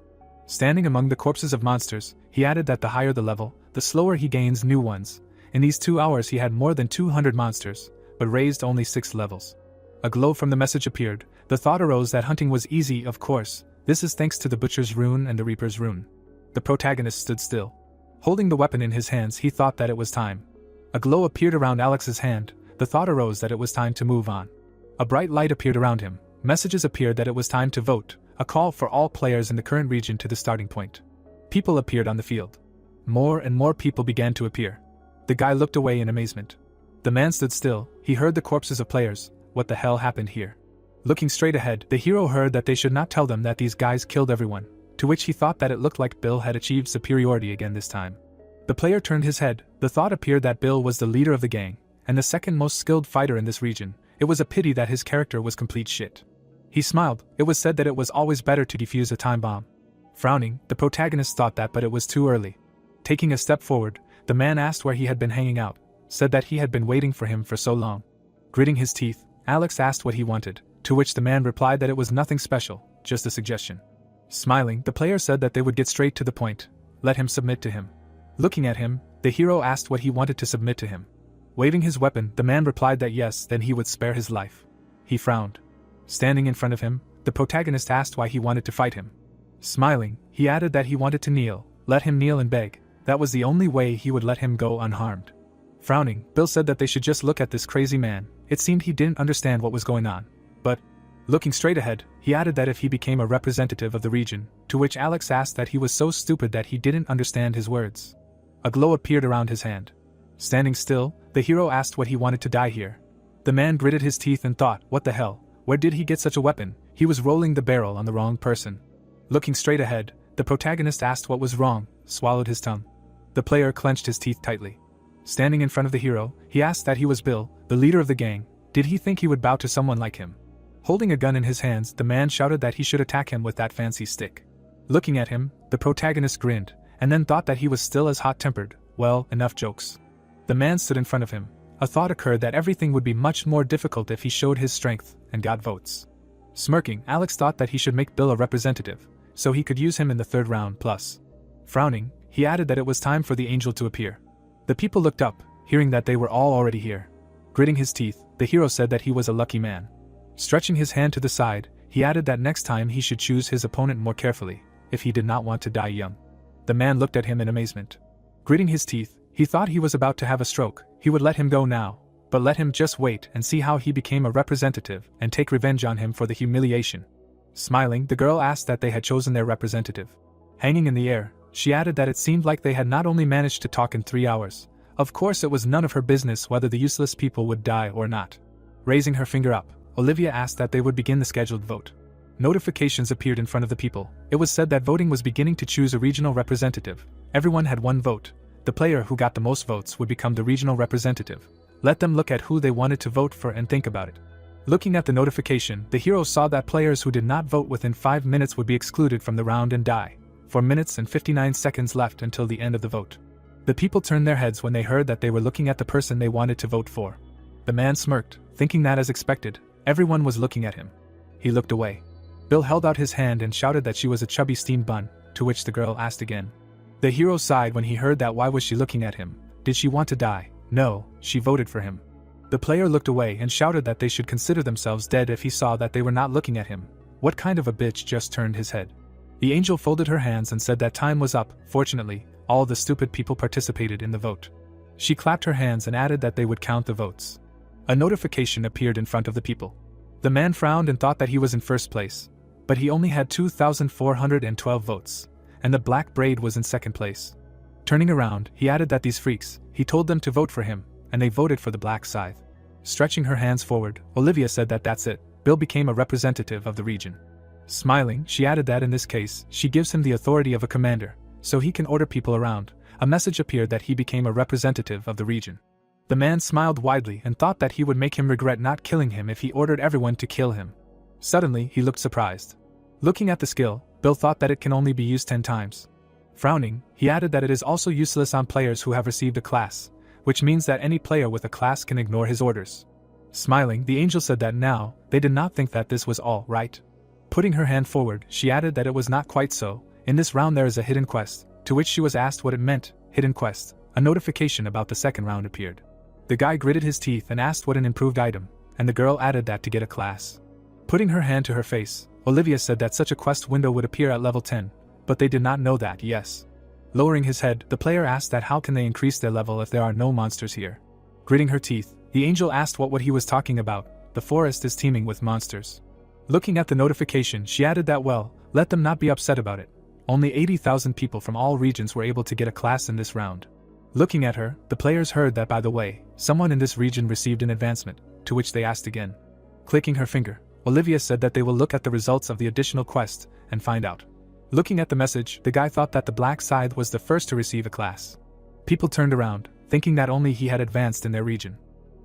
Standing among the corpses of monsters, he added that the higher the level, the slower he gains new ones. In these 2 hours he had more than 200 monsters, but raised only 6 levels. A glow from the message appeared. The thought arose that hunting was easy, of course. This is thanks to the Butcher's Rune and the Reaper's Rune. The protagonist stood still. Holding the weapon in his hands, he thought that it was time. A glow appeared around Alex's hand. The thought arose that it was time to move on. A bright light appeared around him. Messages appeared that it was time to vote. A call for all players in the current region to the starting point. People appeared on the field. More and more people began to appear. The guy looked away in amazement. The man stood still. He heard the corpses of players. What the hell happened here? Looking straight ahead, the hero heard that they should not tell them that these guys killed everyone, to which he thought that it looked like Bill had achieved superiority again this time. The player turned his head. The thought appeared that Bill was the leader of the gang, and the second most skilled fighter in this region. It was a pity that his character was complete shit. He smiled. It was said that it was always better to defuse a time bomb. Frowning, the protagonist thought that, but it was too early. Taking a step forward, the man asked where he had been hanging out, said that he had been waiting for him for so long. Gritting his teeth, Alex asked what he wanted, to which the man replied that it was nothing special, just a suggestion. Smiling, the player said that they would get straight to the point. Let him submit to him. Looking at him, the hero asked what he wanted to submit to him. Waving his weapon, the man replied that yes, then he would spare his life. He frowned. Standing in front of him, the protagonist asked why he wanted to fight him. Smiling, he added that he wanted to kneel. Let him kneel and beg. That was the only way he would let him go unharmed. Frowning, Bill said that they should just look at this crazy man. It seemed he didn't understand what was going on. But, looking straight ahead, he added that if he became a representative of the region, to which Alex asked that he was so stupid that he didn't understand his words. A glow appeared around his hand. Standing still, the hero asked what he wanted to die here. The man gritted his teeth and thought, what the hell, where did he get such a weapon? He was rolling the barrel on the wrong person. Looking straight ahead, the protagonist asked what was wrong, swallowed his tongue. The player clenched his teeth tightly. Standing in front of the hero, he asked that he was Bill, the leader of the gang. Did he think he would bow to someone like him? Holding a gun in his hands, the man shouted that he should attack him with that fancy stick. Looking at him, the protagonist grinned, and then thought that he was still as hot-tempered. Well, enough jokes. The man stood in front of him. A thought occurred that everything would be much more difficult if he showed his strength and got votes. Smirking, Alex thought that he should make Bill a representative, so he could use him in the third round plus. Frowning, he added that it was time for the angel to appear. The people looked up, hearing that they were all already here. Gritting his teeth, the hero said that he was a lucky man. Stretching his hand to the side, he added that next time he should choose his opponent more carefully, if he did not want to die young. The man looked at him in amazement. Gritting his teeth, he thought he was about to have a stroke. He would let him go now, but let him just wait and see how he became a representative and take revenge on him for the humiliation. Smiling, the girl asked that they had chosen their representative. Hanging in the air, she added that it seemed like they had not only managed to talk in 3 hours. Of course it was none of her business whether the useless people would die or not. Raising her finger up, Olivia asked that they would begin the scheduled vote. Notifications appeared in front of the people. It was said that voting was beginning to choose a regional representative. Everyone had one vote. The player who got the most votes would become the regional representative. Let them look at who they wanted to vote for and think about it. Looking at the notification, the hero saw that players who did not vote within 5 minutes would be excluded from the round and die. 4 minutes and 59 seconds left until the end of the vote. The people turned their heads when they heard that they were looking at the person they wanted to vote for. The man smirked, thinking that as expected, everyone was looking at him. He looked away. Bill held out his hand and shouted that she was a chubby steamed bun, to which the girl asked again. The hero sighed when he heard that. Why was she looking at him? Did she want to die? No, she voted for him. The player looked away and shouted that they should consider themselves dead if he saw that they were not looking at him. What kind of a bitch just turned his head? The angel folded her hands and said that time was up. Fortunately, all the stupid people participated in the vote. She clapped her hands and added that they would count the votes. A notification appeared in front of the people. The man frowned and thought that he was in first place, but he only had 2,412 votes, and the black braid was in second place. Turning around, he added that these freaks, he told them to vote for him, and they voted for the black scythe. Stretching her hands forward, Olivia said that that's it. Bill became a representative of the region. Smiling, she added that in this case, she gives him the authority of a commander, so he can order people around. A message appeared that he became a representative of the region. The man smiled widely and thought that he would make him regret not killing him if he ordered everyone to kill him. Suddenly, he looked surprised. Looking at the skill, Bill thought that it can only be used 10 times. Frowning, he added that it is also useless on players who have received a class, which means that any player with a class can ignore his orders. Smiling, the angel said that now, they did not think that this was all right. Putting her hand forward, she added that it was not quite so. In this round there is a hidden quest, to which she was asked what it meant. Hidden quest. A notification about the second round appeared. The guy gritted his teeth and asked what an improved item, and the girl added that to get a class. Putting her hand to her face, Olivia said that such a quest window would appear at level 10, but they did not know that. Yes. Lowering his head, the player asked that how can they increase their level if there are no monsters here. Gritting her teeth, the angel asked what he was talking about. The forest is teeming with monsters. Looking at the notification, she added that well, let them not be upset about it. Only 80,000 people from all regions were able to get a class in this round. Looking at her, the players heard that by the way, someone in this region received an advancement, to which they asked again. Clicking her finger, Olivia said that they will look at the results of the additional quest and find out. Looking at the message, the guy thought that the black scythe was the first to receive a class. People turned around, thinking that only he had advanced in their region.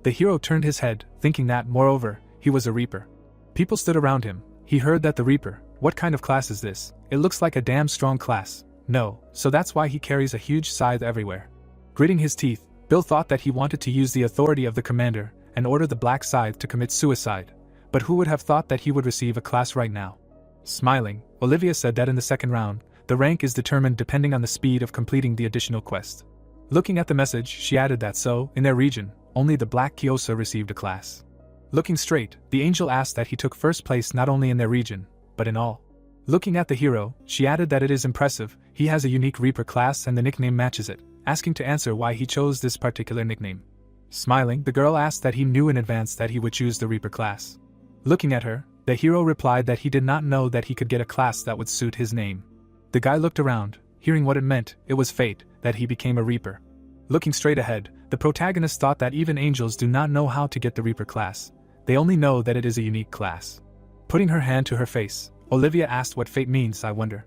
The hero turned his head, thinking that, moreover, he was a reaper. People stood around him. He heard that the reaper, what kind of class is this? It looks like a damn strong class. No, so that's why he carries a huge scythe everywhere. Gritting his teeth, Bill thought that he wanted to use the authority of the commander and order the black scythe to commit suicide, but who would have thought that he would receive a class right now? Smiling, Olivia said that in the second round, the rank is determined depending on the speed of completing the additional quest. Looking at the message, she added that so, in their region, only the black Kyosa received a class. Looking straight, the angel asked that he took first place not only in their region, but in all. Looking at the hero, she added that it is impressive, He has a unique Reaper class and the nickname matches it, asking to answer why he chose this particular nickname. Smiling, the girl asked that he knew in advance that he would choose the Reaper class. Looking at her, the hero replied that he did not know that he could get a class that would suit his name. The guy looked around, hearing what it meant. It was fate that he became a Reaper. Looking straight ahead, the protagonist thought that even angels do not know how to get the Reaper class. They only know that it is a unique class. Putting her hand to her face, Olivia asked what fate means, I wonder.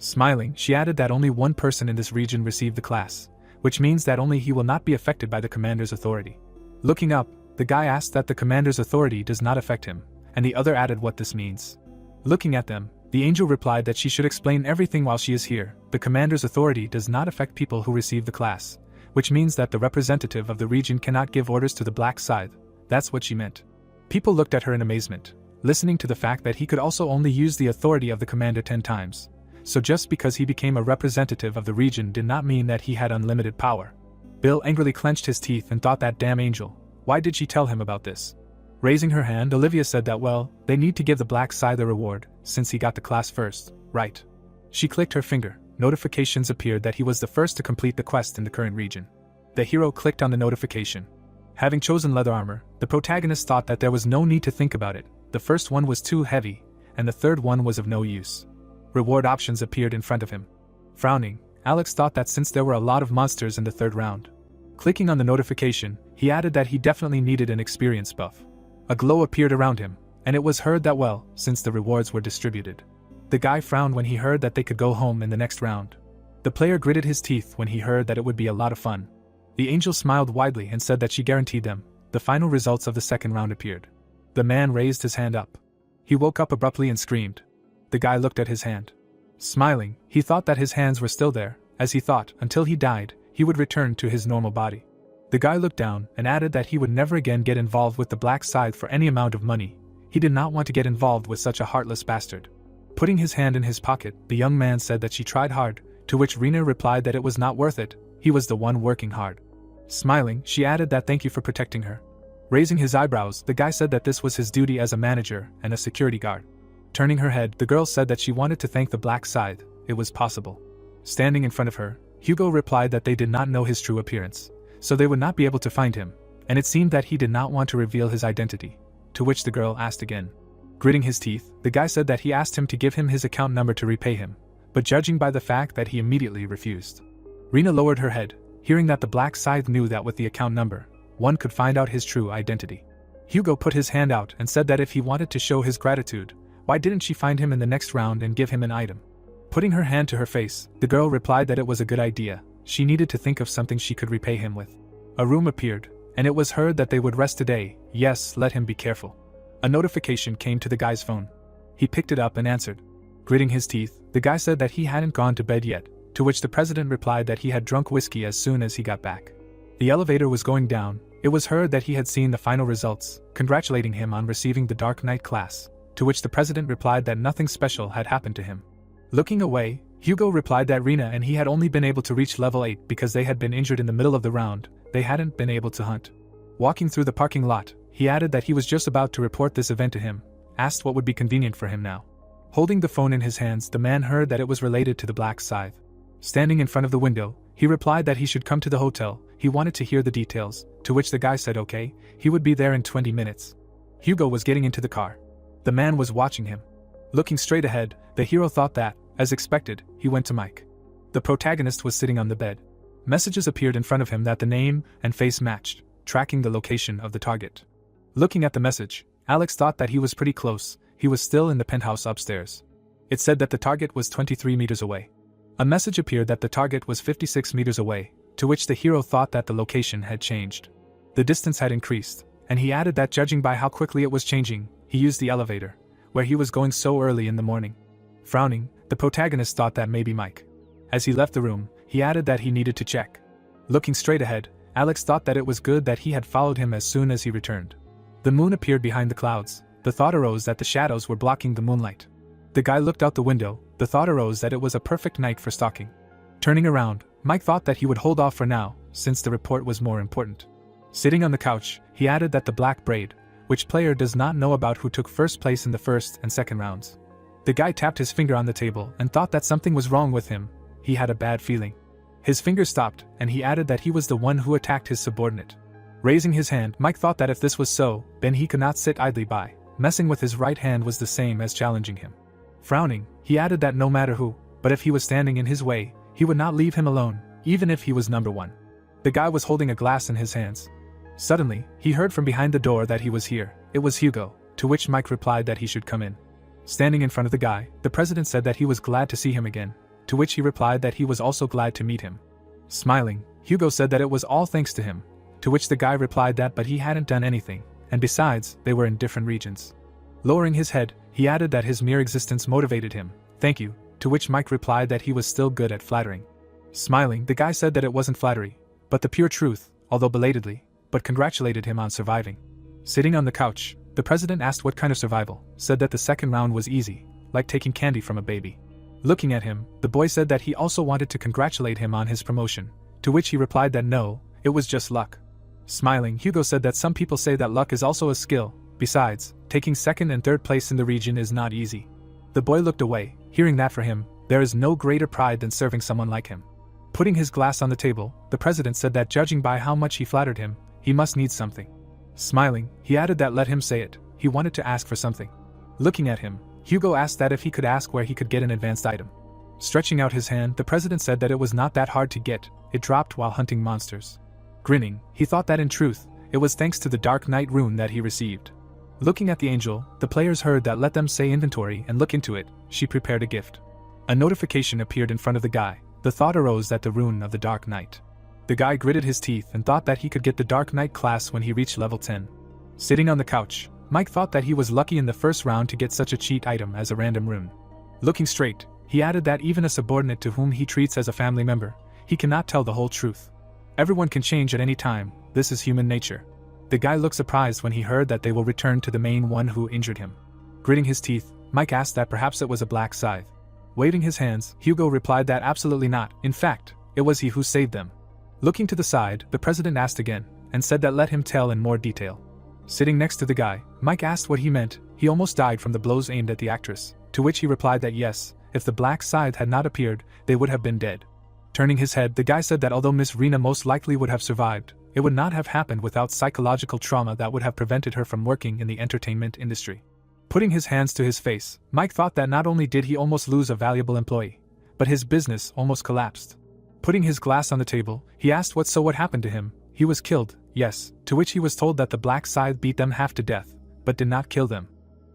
Smiling, she added that only one person in this region received the class, which means that only he will not be affected by the commander's authority. Looking up, the guy asked that the commander's authority does not affect him, and the other added what this means. Looking at them, the angel replied that she should explain everything while she is here. The commander's authority does not affect people who receive the class, which means that the representative of the region cannot give orders to the Black Scythe. That's what she meant. People looked at her in amazement, listening to the fact that he could also only use the authority of the commander 10 times. So just because he became a representative of the region did not mean that he had unlimited power. Bill angrily clenched his teeth and thought, that damn angel, why did she tell him about this? Raising her hand, Olivia said that well, they need to give the Black Scythe a reward, since he got the class first, right? She clicked her finger. Notifications appeared that he was the first to complete the quest in the current region. The hero clicked on the notification. Having chosen leather armor, the protagonist thought that there was no need to think about it. The first one was too heavy, and the third one was of no use. Reward options appeared in front of him. Frowning, Alex thought that since there were a lot of monsters in the third round. Clicking on the notification, he added that he definitely needed an experience buff. A glow appeared around him, and it was heard that well, since the rewards were distributed. The guy frowned when he heard that they could go home in the next round. The player gritted his teeth when he heard that it would be a lot of fun. The angel smiled widely and said that she guaranteed them. The final results of the second round appeared. The man raised his hand up. He woke up abruptly and screamed. The guy looked at his hand. Smiling, he thought that his hands were still there, as he thought, until he died, he would return to his normal body. The guy looked down and added that he would never again get involved with the Black Scythe for any amount of money. He did not want to get involved with such a heartless bastard. Putting his hand in his pocket, the young man said that she tried hard, to which Rena replied that it was not worth it, he was the one working hard. Smiling, she added that thank you for protecting her. Raising his eyebrows, the guy said that this was his duty as a manager and a security guard. Turning her head, the girl said that she wanted to thank the Black Scythe. It was possible. Standing in front of her, Hugo replied that they did not know his true appearance, so they would not be able to find him, and it seemed that he did not want to reveal his identity, to which the girl asked again. Gritting his teeth, the guy said that he asked him to give him his account number to repay him, but judging by the fact that he immediately refused. Rena lowered her head, hearing that the Black Scythe knew that with the account number, one could find out his true identity. Hugo put his hand out and said that if he wanted to show his gratitude, why didn't she find him in the next round and give him an item? Putting her hand to her face, the girl replied that it was a good idea. She needed to think of something she could repay him with. A room appeared, and it was heard that they would rest today. Yes, let him be careful. A notification came to the guy's phone. He picked it up and answered. Gritting his teeth, the guy said that he hadn't gone to bed yet, to which the president replied that he had drunk whiskey as soon as he got back. The elevator was going down. It was heard that he had seen the final results, congratulating him on receiving the Dark Knight class, to which the president replied that nothing special had happened to him. Looking away, Hugo replied that Rena and he had only been able to reach level 8 because they had been injured in the middle of the round. They hadn't been able to hunt. Walking through the parking lot, he added that he was just about to report this event to him, asked what would be convenient for him now. Holding the phone in his hands, the man heard that it was related to the Black Scythe. Standing in front of the window, he replied that he should come to the hotel. He wanted to hear the details, to which the guy said okay, he would be there in 20 minutes. Hugo was getting into the car. The man was watching him. Looking straight ahead, the hero thought that, as expected, he went to Mike. The protagonist was sitting on the bed. Messages appeared in front of him that the name and face matched, tracking the location of the target. Looking at the message, Alex thought that he was pretty close. He was still in the penthouse upstairs. It said that the target was 23 meters away. A message appeared that the target was 56 meters away, to which the hero thought that the location had changed. The distance had increased, and he added that judging by how quickly it was changing, he used the elevator, where he was going so early in the morning. Frowning, the protagonist thought that maybe Mike. As he left the room, he added that he needed to check. Looking straight ahead, Alex thought that it was good that he had followed him as soon as he returned. The moon appeared behind the clouds. The thought arose that the shadows were blocking the moonlight. The guy looked out the window. The thought arose that it was a perfect night for stalking. Turning around, Mike thought that he would hold off for now, since the report was more important. Sitting on the couch, he added that the black braid, which player does not know about who took first place in the first and second rounds. The guy tapped his finger on the table and thought that something was wrong with him. he had a bad feeling. His finger stopped, and he added that he was the one who attacked his subordinate. Raising his hand, Mike thought that if this was so, then he could not sit idly by. Messing with his right hand was the same as challenging him. Frowning, he added that no matter who, but if he was standing in his way, he would not leave him alone, even if he was number one. The guy was holding a glass in his hands. Suddenly, he heard from behind the door that he was here. It was Hugo, to which Mike replied that he should come in. Standing in front of the guy, the president said that he was glad to see him again, to which he replied that he was also glad to meet him. Smiling, Hugo said that it was all thanks to him, to which the guy replied that but he hadn't done anything, and besides, they were in different regions. Lowering his head, he added that his mere existence motivated him. Thank you, to which Mike replied that he was still good at flattering. Smiling, the guy said that it wasn't flattery, but the pure truth, although belatedly, but congratulated him on surviving. Sitting on the couch, the president asked what kind of survival, said that the second round was easy, like taking candy from a baby. Looking at him, the boy said that he also wanted to congratulate him on his promotion, to which he replied that no, it was just luck. Smiling, Hugo said that some people say that luck is also a skill. Besides, taking second and third place in the region is not easy. The boy looked away, hearing that for him, there is no greater pride than serving someone like him. Putting his glass on the table, the president said that judging by how much he flattered him, he must need something. Smiling, he added that let him say it, he wanted to ask for something. Looking at him, Hugo asked that if he could ask where he could get an advanced item. Stretching out his hand, the president said that it was not that hard to get, it dropped while hunting monsters. Grinning, he thought that in truth, it was thanks to the Dark Knight rune that he received. Looking at the angel, the players heard that let them say inventory and look into it, she prepared a gift. A notification appeared in front of the guy, the thought arose that the rune of the Dark Knight. The guy gritted his teeth and thought that he could get the Dark Knight class when he reached level 10. Sitting on the couch, Mike thought that he was lucky in the first round to get such a cheat item as a random rune. Looking straight, he added that even a subordinate to whom he treats as a family member, he cannot tell the whole truth. Everyone can change at any time, this is human nature. The guy looked surprised when he heard that they will return to the main one who injured him. Gritting his teeth, Mike asked that perhaps it was a black scythe. Waving his hands, Hugo replied that absolutely not, in fact, it was he who saved them. Looking to the side, the president asked again, and said that let him tell in more detail. Sitting next to the guy, Mike asked what he meant. He almost died from the blows aimed at the actress, to which he replied that yes, if the black scythe had not appeared, they would have been dead. Turning his head, the guy said that although Miss Rena most likely would have survived, it would not have happened without psychological trauma that would have prevented her from working in the entertainment industry. Putting his hands to his face, Mike thought that not only did he almost lose a valuable employee, but his business almost collapsed. Putting his glass on the table, he asked what happened to him. He was killed, yes, to which he was told that the black scythe beat them half to death, but did not kill them.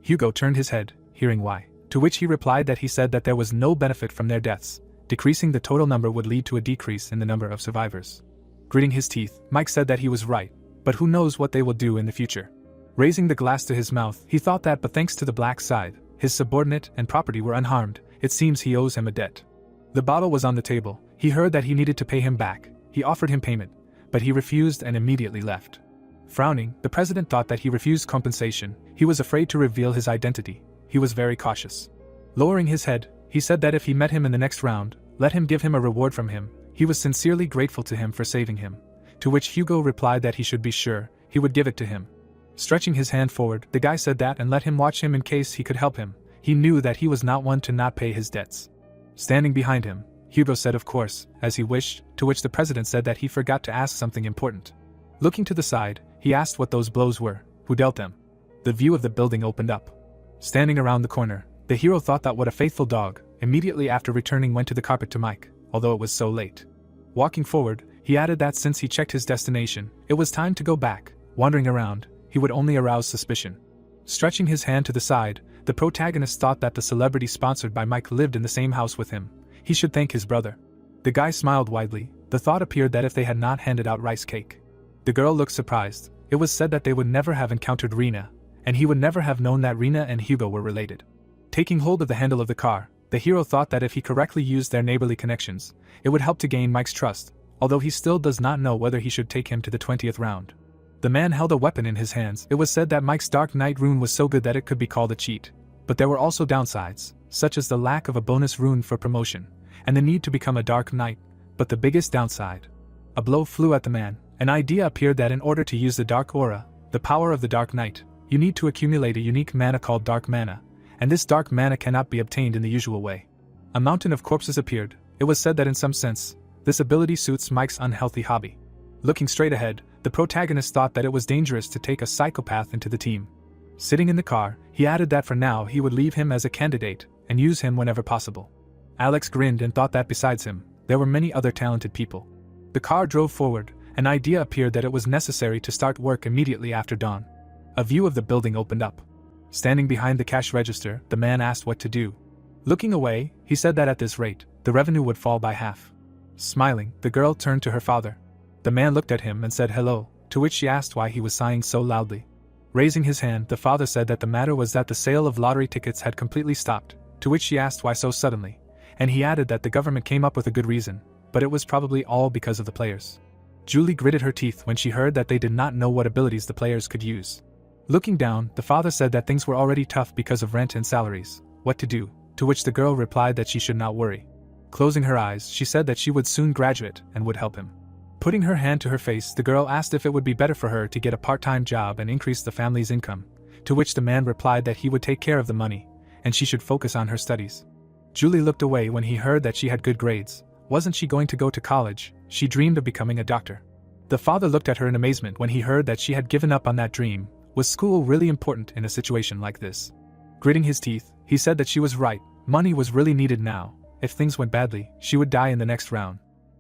Hugo turned his head, hearing why, to which he replied that he said that there was no benefit from their deaths. Decreasing the total number would lead to a decrease in the number of survivors. Gritting his teeth, Mike said that he was right, but who knows what they will do in the future. Raising the glass to his mouth, he thought that but thanks to the black scythe, his subordinate and property were unharmed. It seems he owes him a debt. The bottle was on the table. He heard that he needed to pay him back. He offered him payment, but he refused and immediately left. Frowning, the president thought that he refused compensation. He was afraid to reveal his identity. He was very cautious. Lowering his head, he said that if he met him in the next round, let him give him a reward from him. He was sincerely grateful to him for saving him, to which Hugo replied that he should be sure he would give it to him. Stretching his hand forward, the guy said that and let him watch him in case he could help him. He knew that he was not one to not pay his debts. Standing behind him, Hugo said of course, as he wished, to which the president said that he forgot to ask something important. Looking to the side, he asked what those blows were, who dealt them. The view of the building opened up. Standing around the corner, the hero thought that what a faithful dog. Immediately after returning went to the carpet to Mike, although it was so late. Walking forward, he added that since he checked his destination, it was time to go back. Wandering around, he would only arouse suspicion. Stretching his hand to the side, the protagonist thought that the celebrity sponsored by Mike lived in the same house with him. He should thank his brother. The guy smiled widely. The thought appeared that if they had not handed out rice cake. The girl looked surprised. It was said that they would never have encountered Rena, and he would never have known that Rena and Hugo were related. Taking hold of the handle of the car, the hero thought that if he correctly used their neighborly connections, it would help to gain Mike's trust, although he still does not know whether he should take him to the 20th round. The man held a weapon in his hands. It was said that Mike's Dark Knight rune was so good that it could be called a cheat. But there were also downsides, such as the lack of a bonus rune for promotion, and the need to become a Dark Knight. But the biggest downside. A blow flew at the man. An idea appeared that in order to use the Dark Aura, the power of the Dark Knight, you need to accumulate a unique mana called Dark Mana, and this dark mana cannot be obtained in the usual way. A mountain of corpses appeared. It was said that in some sense, this ability suits Mike's unhealthy hobby. Looking straight ahead, the protagonist thought that it was dangerous to take a psychopath into the team. Sitting in the car, he added that for now he would leave him as a candidate and use him whenever possible. Alex grinned and thought that besides him, there were many other talented people. The car drove forward. An idea appeared that it was necessary to start work immediately after dawn. A view of the building opened up. Standing behind the cash register, the man asked what to do. Looking away, he said that at this rate, the revenue would fall by half. Smiling, the girl turned to her father. The man looked at him and said hello, to which she asked why he was sighing so loudly. Raising his hand, the father said that the matter was that the sale of lottery tickets had completely stopped, to which she asked why so suddenly, and he added that the government came up with a good reason, but it was probably all because of the players. Julie gritted her teeth when she heard that they did not know what abilities the players could use. Looking down, the father said that things were already tough because of rent and salaries. What to do? To which the girl replied that she should not worry. Closing her eyes, she said that she would soon graduate and would help him. Putting her hand to her face, the girl asked if it would be better for her to get a part-time job and increase the family's income, to which the man replied that he would take care of the money, and she should focus on her studies. Julie looked away when he heard that she had good grades. Wasn't she going to go to college? She dreamed of becoming a doctor. The father looked at her in amazement when he heard that she had given up on that dream. Was school really important in a situation like this? Gritting his teeth, he said that she was right. Money was really needed now. If things went badly, she would die in the next round.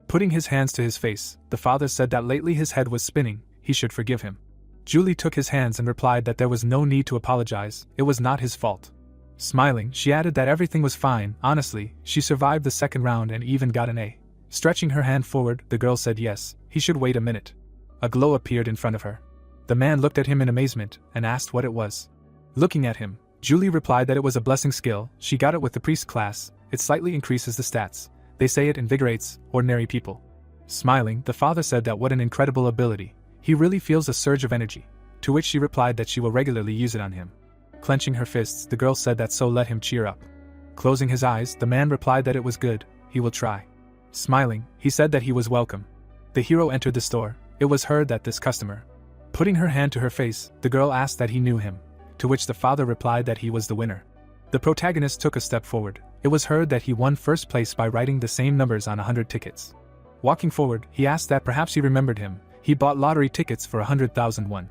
Putting his hands to his face, the father said that lately his head was spinning, he should forgive him. Julie took his hands and replied that there was no need to apologize, it was not his fault. Smiling, she added that everything was fine. Honestly, she survived the second round and even got an A. Stretching her hand forward, the girl said yes, he should wait a minute. A glow appeared in front of her. The man looked at him in amazement and asked what it was. Looking at him, Julie replied that it was a blessing skill. She got it with the priest class. It slightly increases the stats. They say it invigorates ordinary people. Smiling, the father said that what an incredible ability. He really feels a surge of energy. To which she replied that she will regularly use it on him. Clenching her fists, the girl said that so let him cheer up. Closing his eyes, the man replied that it was good, he will try. Smiling, he said that he was welcome. The hero entered the store. It was heard that this customer. Putting her hand to her face, the girl asked that he knew him, to which the father replied that he was the winner. The protagonist took a step forward. It was heard that he won first place by writing the same numbers on 100 tickets. Walking forward, he asked that perhaps he remembered him. He bought lottery tickets for 100,000 won.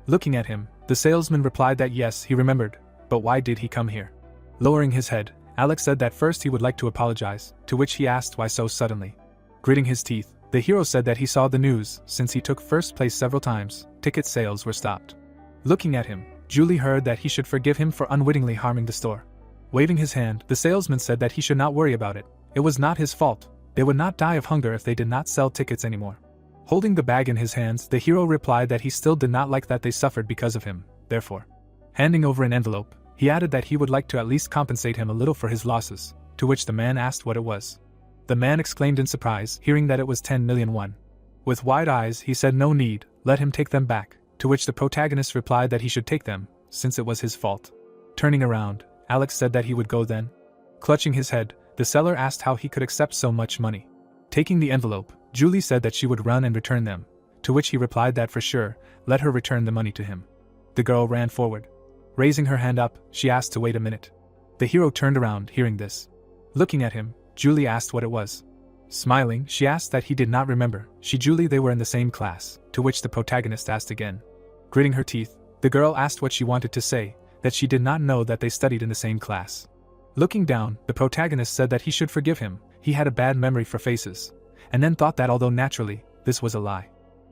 Looking at him, the salesman replied that yes, he remembered, but why did he come here? Lowering his head, Alex said that first he would like to apologize, to which he asked why so suddenly. Gritting his teeth, the hero said that he saw the news. Since he took first place several times, ticket sales were stopped. Looking at him, Julie heard that he should forgive him for unwittingly harming the store. Waving his hand, the salesman said that he should not worry about it. It was not his fault. They would not die of hunger if they did not sell tickets anymore. Holding the bag in his hands, the hero replied that he still did not like that they suffered because of him, therefore. Handing over an envelope, he added that he would like to at least compensate him a little for his losses, to which the man asked what it was. The man exclaimed in surprise, hearing that it was 10 million won. With wide eyes, he said no need, let him take them back, to which the protagonist replied that he should take them, since it was his fault. Turning around, Alex said that he would go then. Clutching his head, the seller asked how he could accept so much money. Taking the envelope, Julie said that she would run and return them, to which he replied that for sure, let her return the money to him. The girl ran forward. Raising her hand up, she asked to wait a minute. The hero turned around, hearing this. Looking at him, Julie asked what it was. Smiling, she asked that he did not remember. Julie they were in the same class, to which the protagonist asked again. Gritting her teeth, the girl asked what she wanted to say, that she did not know that they studied in the same class. Looking down, the protagonist said that he should forgive him. He had a bad memory for faces, and then thought that although naturally, this was a lie.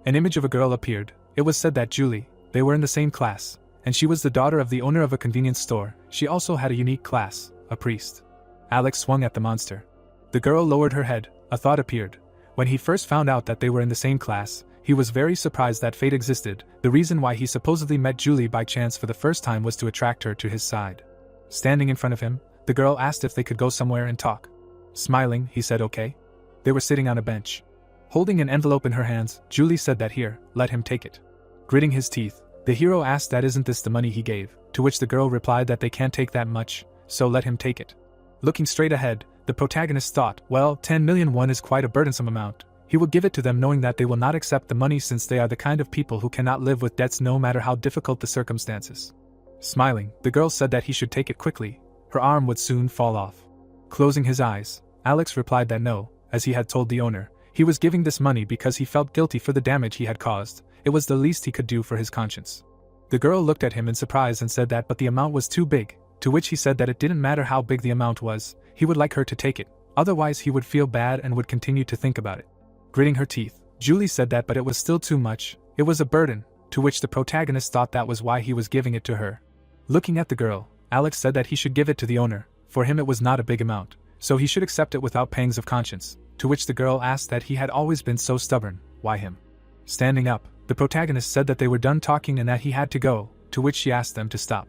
An image of a girl appeared. It was said that Julie, they were in the same class, and she was the daughter of the owner of a convenience store. She also had a unique class, a priest. Alex swung at the monster. The girl lowered her head. A thought appeared. When he first found out that they were in the same class, he was very surprised that fate existed. The reason why he supposedly met Julie by chance for the first time was to attract her to his side. Standing in front of him, the girl asked if they could go somewhere and talk. Smiling, he said okay. They were sitting on a bench. Holding an envelope in her hands, Julie said that here, let him take it. Gritting his teeth, the hero asked that isn't this the money he gave, to which the girl replied that they can't take that much, so let him take it. Looking straight ahead, the protagonist thought, well, 10 million won is quite a burdensome amount. He will give it to them knowing that they will not accept the money since they are the kind of people who cannot live with debts no matter how difficult the circumstances. Smiling, the girl said that he should take it quickly. Her arm would soon fall off. Closing his eyes, Alex replied that no, as he had told the owner, he was giving this money because he felt guilty for the damage he had caused. It was the least he could do for his conscience. The girl looked at him in surprise and said that but the amount was too big, to which he said that it didn't matter how big the amount was, he would like her to take it, otherwise he would feel bad and would continue to think about it. Gritting her teeth, Julie said that but it was still too much, it was a burden, to which the protagonist thought that was why he was giving it to her. Looking at the girl, Alex said that he should give it to the owner, for him it was not a big amount, so he should accept it without pangs of conscience, to which the girl asked that he had always been so stubborn, why him? Standing up, the protagonist said that they were done talking and that he had to go, to which she asked them to stop.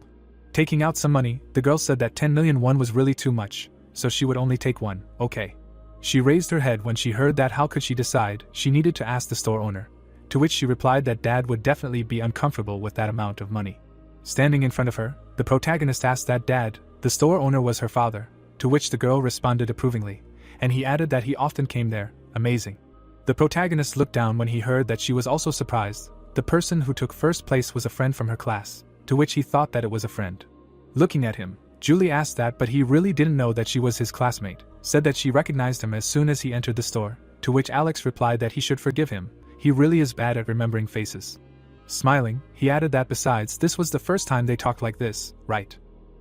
Taking out some money, the girl said that 10 million won was really too much, so she would only take one, okay. She raised her head when she heard that how could she decide, she needed to ask the store owner, to which she replied that dad would definitely be uncomfortable with that amount of money. Standing in front of her, the protagonist asked that dad, the store owner was her father, to which the girl responded approvingly, and he added that he often came there, amazing. The protagonist looked down when he heard that she was also surprised. The person who took first place was a friend from her class, to which he thought that it was a friend. Looking at him, Julie asked that but he really didn't know that she was his classmate, said that she recognized him as soon as he entered the store, to which Alex replied that he should forgive him, he really is bad at remembering faces. Smiling, he added that besides this was the first time they talked like this, right?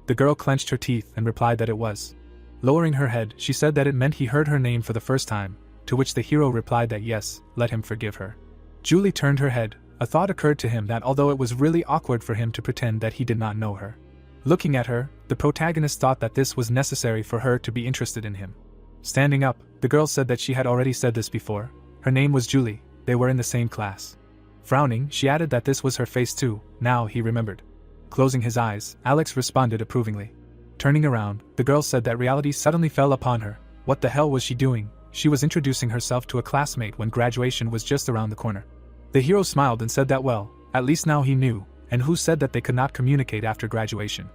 The girl clenched her teeth and replied that it was. Lowering her head, she said that it meant he heard her name for the first time, to which the hero replied that yes, let him forgive her. Julie turned her head, a thought occurred to him that although it was really awkward for him to pretend that he did not know her. Looking at her, the protagonist thought that this was necessary for her to be interested in him. Standing up, the girl said that she had already said this before. Her name was Julie, they were in the same class. Frowning, she added that this was her face too, now he remembered. Closing his eyes, Alex responded approvingly. Turning around, the girl said that reality suddenly fell upon her. What the hell was she doing? She was introducing herself to a classmate when graduation was just around the corner. The hero smiled and said that well, at least now he knew, and who said that they could not communicate after graduation.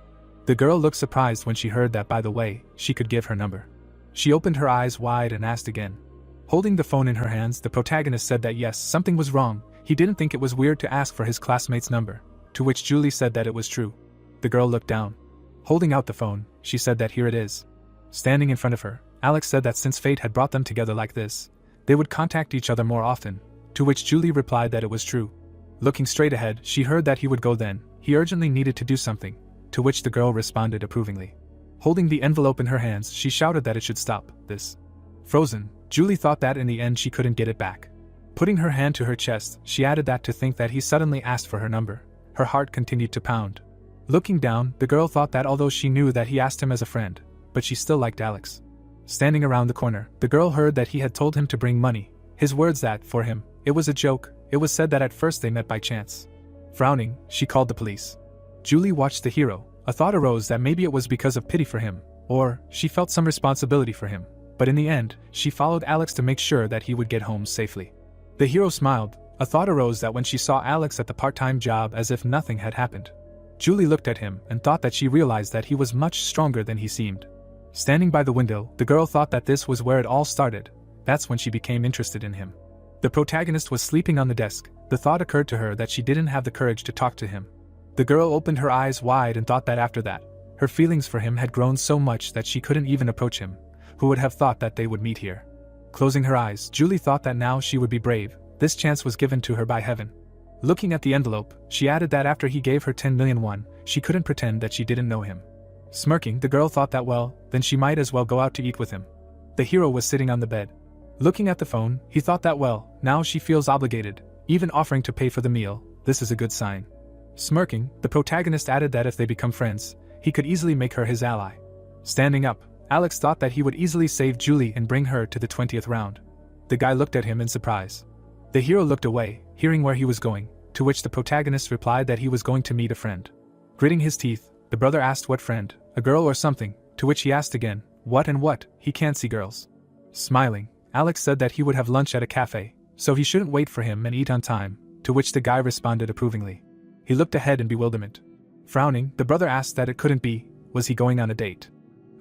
The girl looked surprised when she heard that by the way, she could give her number. She opened her eyes wide and asked again. Holding the phone in her hands, the protagonist said that yes, something was wrong, he didn't think it was weird to ask for his classmate's number, to which Julie said that it was true. The girl looked down. Holding out the phone, she said that here it is. Standing in front of her, Alex said that since fate had brought them together like this, they would contact each other more often, to which Julie replied that it was true. Looking straight ahead, she heard that he would go then, he urgently needed to do something, to which the girl responded approvingly. Holding the envelope in her hands, she shouted that it should stop, this. Frozen, Julie thought that in the end she couldn't get it back. Putting her hand to her chest, she added that to think that he suddenly asked for her number. Her heart continued to pound. Looking down, the girl thought that although she knew that he asked him as a friend, but she still liked Alex. Standing around the corner, the girl heard that he had told him to bring money, his words that, for him, it was a joke. It was said that at first they met by chance. Frowning, she called the police. Julie watched the hero. A thought arose that maybe it was because of pity for him, or she felt some responsibility for him, but in the end, she followed Alex to make sure that he would get home safely. The hero smiled. A thought arose that when she saw Alex at the part-time job as if nothing had happened. Julie looked at him and thought that she realized that he was much stronger than he seemed. Standing by the window, the girl thought that this was where it all started. That's when she became interested in him. The protagonist was sleeping on the desk. The thought occurred to her that she didn't have the courage to talk to him. The girl opened her eyes wide and thought that after that, her feelings for him had grown so much that she couldn't even approach him. Who would have thought that they would meet here? Closing her eyes, Julie thought that now she would be brave. This chance was given to her by heaven. Looking at the envelope, she added that after he gave her 10 million won, she couldn't pretend that she didn't know him. Smirking, the girl thought that well, then she might as well go out to eat with him. The hero was sitting on the bed. Looking at the phone, he thought that well, now she feels obligated, even offering to pay for the meal, this is a good sign. Smirking, the protagonist added that if they become friends, he could easily make her his ally. Standing up, Alex thought that he would easily save Julie and bring her to the 20th round. The guy looked at him in surprise. The hero looked away, hearing where he was going, to which the protagonist replied that he was going to meet a friend. Gritting his teeth, the brother asked what friend, a girl or something, to which he asked again, what and what, he can't see girls. Smiling, Alex said that he would have lunch at a cafe, so he shouldn't wait for him and eat on time, to which the guy responded approvingly. He looked ahead in bewilderment. Frowning, the brother asked that it couldn't be, was he going on a date?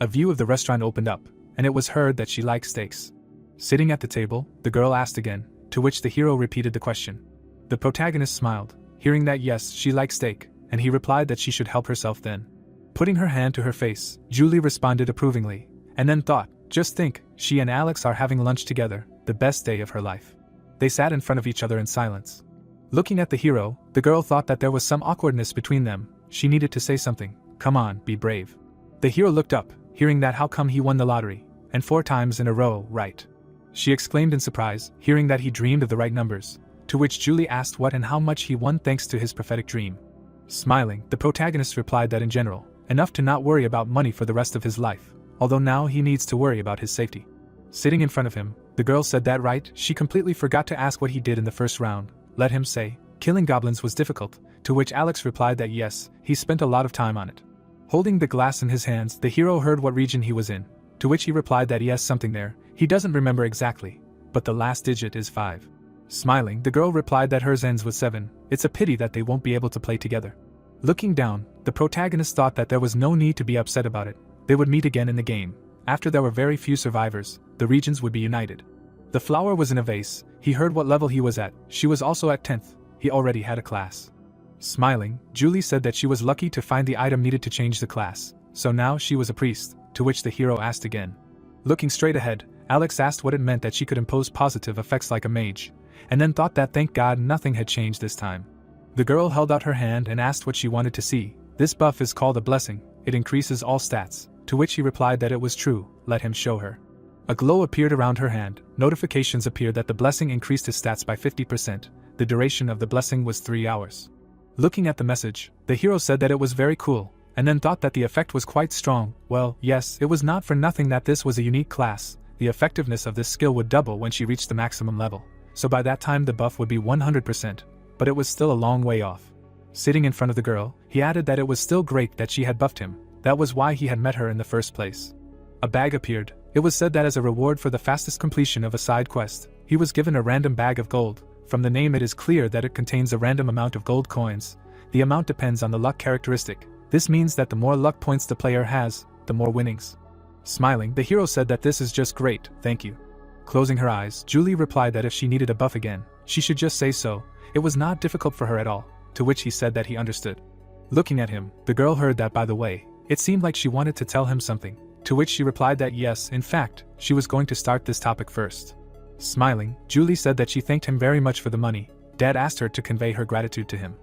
A view of the restaurant opened up, and it was heard that she liked steaks. Sitting at the table, the girl asked again, to which the hero repeated the question. The protagonist smiled, hearing that yes, she liked steak, and he replied that she should help herself then. Putting her hand to her face, Julie responded approvingly, and then thought, just think, She and Alex are having lunch together, the best day of her life. They sat in front of each other in silence. Looking at the hero, the girl thought that there was some awkwardness between them. She needed to say something. Come on, be brave. The hero looked up, hearing that how come he won the lottery, and 4 times in a row, right? She exclaimed in surprise, hearing that he dreamed of the right numbers, to which Julie asked what and how much he won thanks to his prophetic dream. Smiling, the protagonist replied that in general, enough to not worry about money for the rest of his life, although now he needs to worry about his safety. Sitting in front of him, the girl said that right, she completely forgot to ask what he did in the first round. Let him say, killing goblins was difficult, to which Alex replied that yes, he spent a lot of time on it. Holding the glass in his hands, the hero heard what region he was in, to which he replied that he has something there, he doesn't remember exactly, but the last digit is 5. Smiling, the girl replied that hers ends with 7, it's a pity that they won't be able to play together. Looking down, the protagonist thought that there was no need to be upset about it, they would meet again in the game. After there were very few survivors, the regions would be united. The flower was in a vase, he heard what level he was at, she was also at 10th, he already had a class. Smiling, Julie said that she was lucky to find the item needed to change the class, so now she was a priest, to which the hero asked again. Looking straight ahead, Alex asked what it meant that she could impose positive effects like a mage, and then thought that thank God nothing had changed this time. The girl held out her hand and asked what she wanted to see. This buff is called a blessing, it increases all stats, to which he replied that it was true, let him show her. A glow appeared around her hand, notifications appeared that the blessing increased his stats by 50%, the duration of the blessing was 3 hours. Looking at the message, the hero said that it was very cool, and then thought that the effect was quite strong. Well, yes, it was not for nothing that this was a unique class, the effectiveness of this skill would double when she reached the maximum level, so by that time the buff would be 100%, but it was still a long way off. Sitting in front of the girl, he added that it was still great that she had buffed him, that was why he had met her in the first place. A bag appeared. It was said that as a reward for the fastest completion of a side quest, he was given a random bag of gold. From the name it is clear that it contains a random amount of gold coins. The amount depends on the luck characteristic. This means that the more luck points the player has, the more winnings. Smiling, the hero said that this is just great, thank you. Closing her eyes, Julie replied that if she needed a buff again, she should just say so. It was not difficult for her at all, to which he said that he understood. Looking at him, the girl heard that by the way, it seemed like she wanted to tell him something, to which she replied that yes, in fact, she was going to start this topic first. Smiling, Julie said that she thanked him very much for the money. Dad asked her to convey her gratitude to him.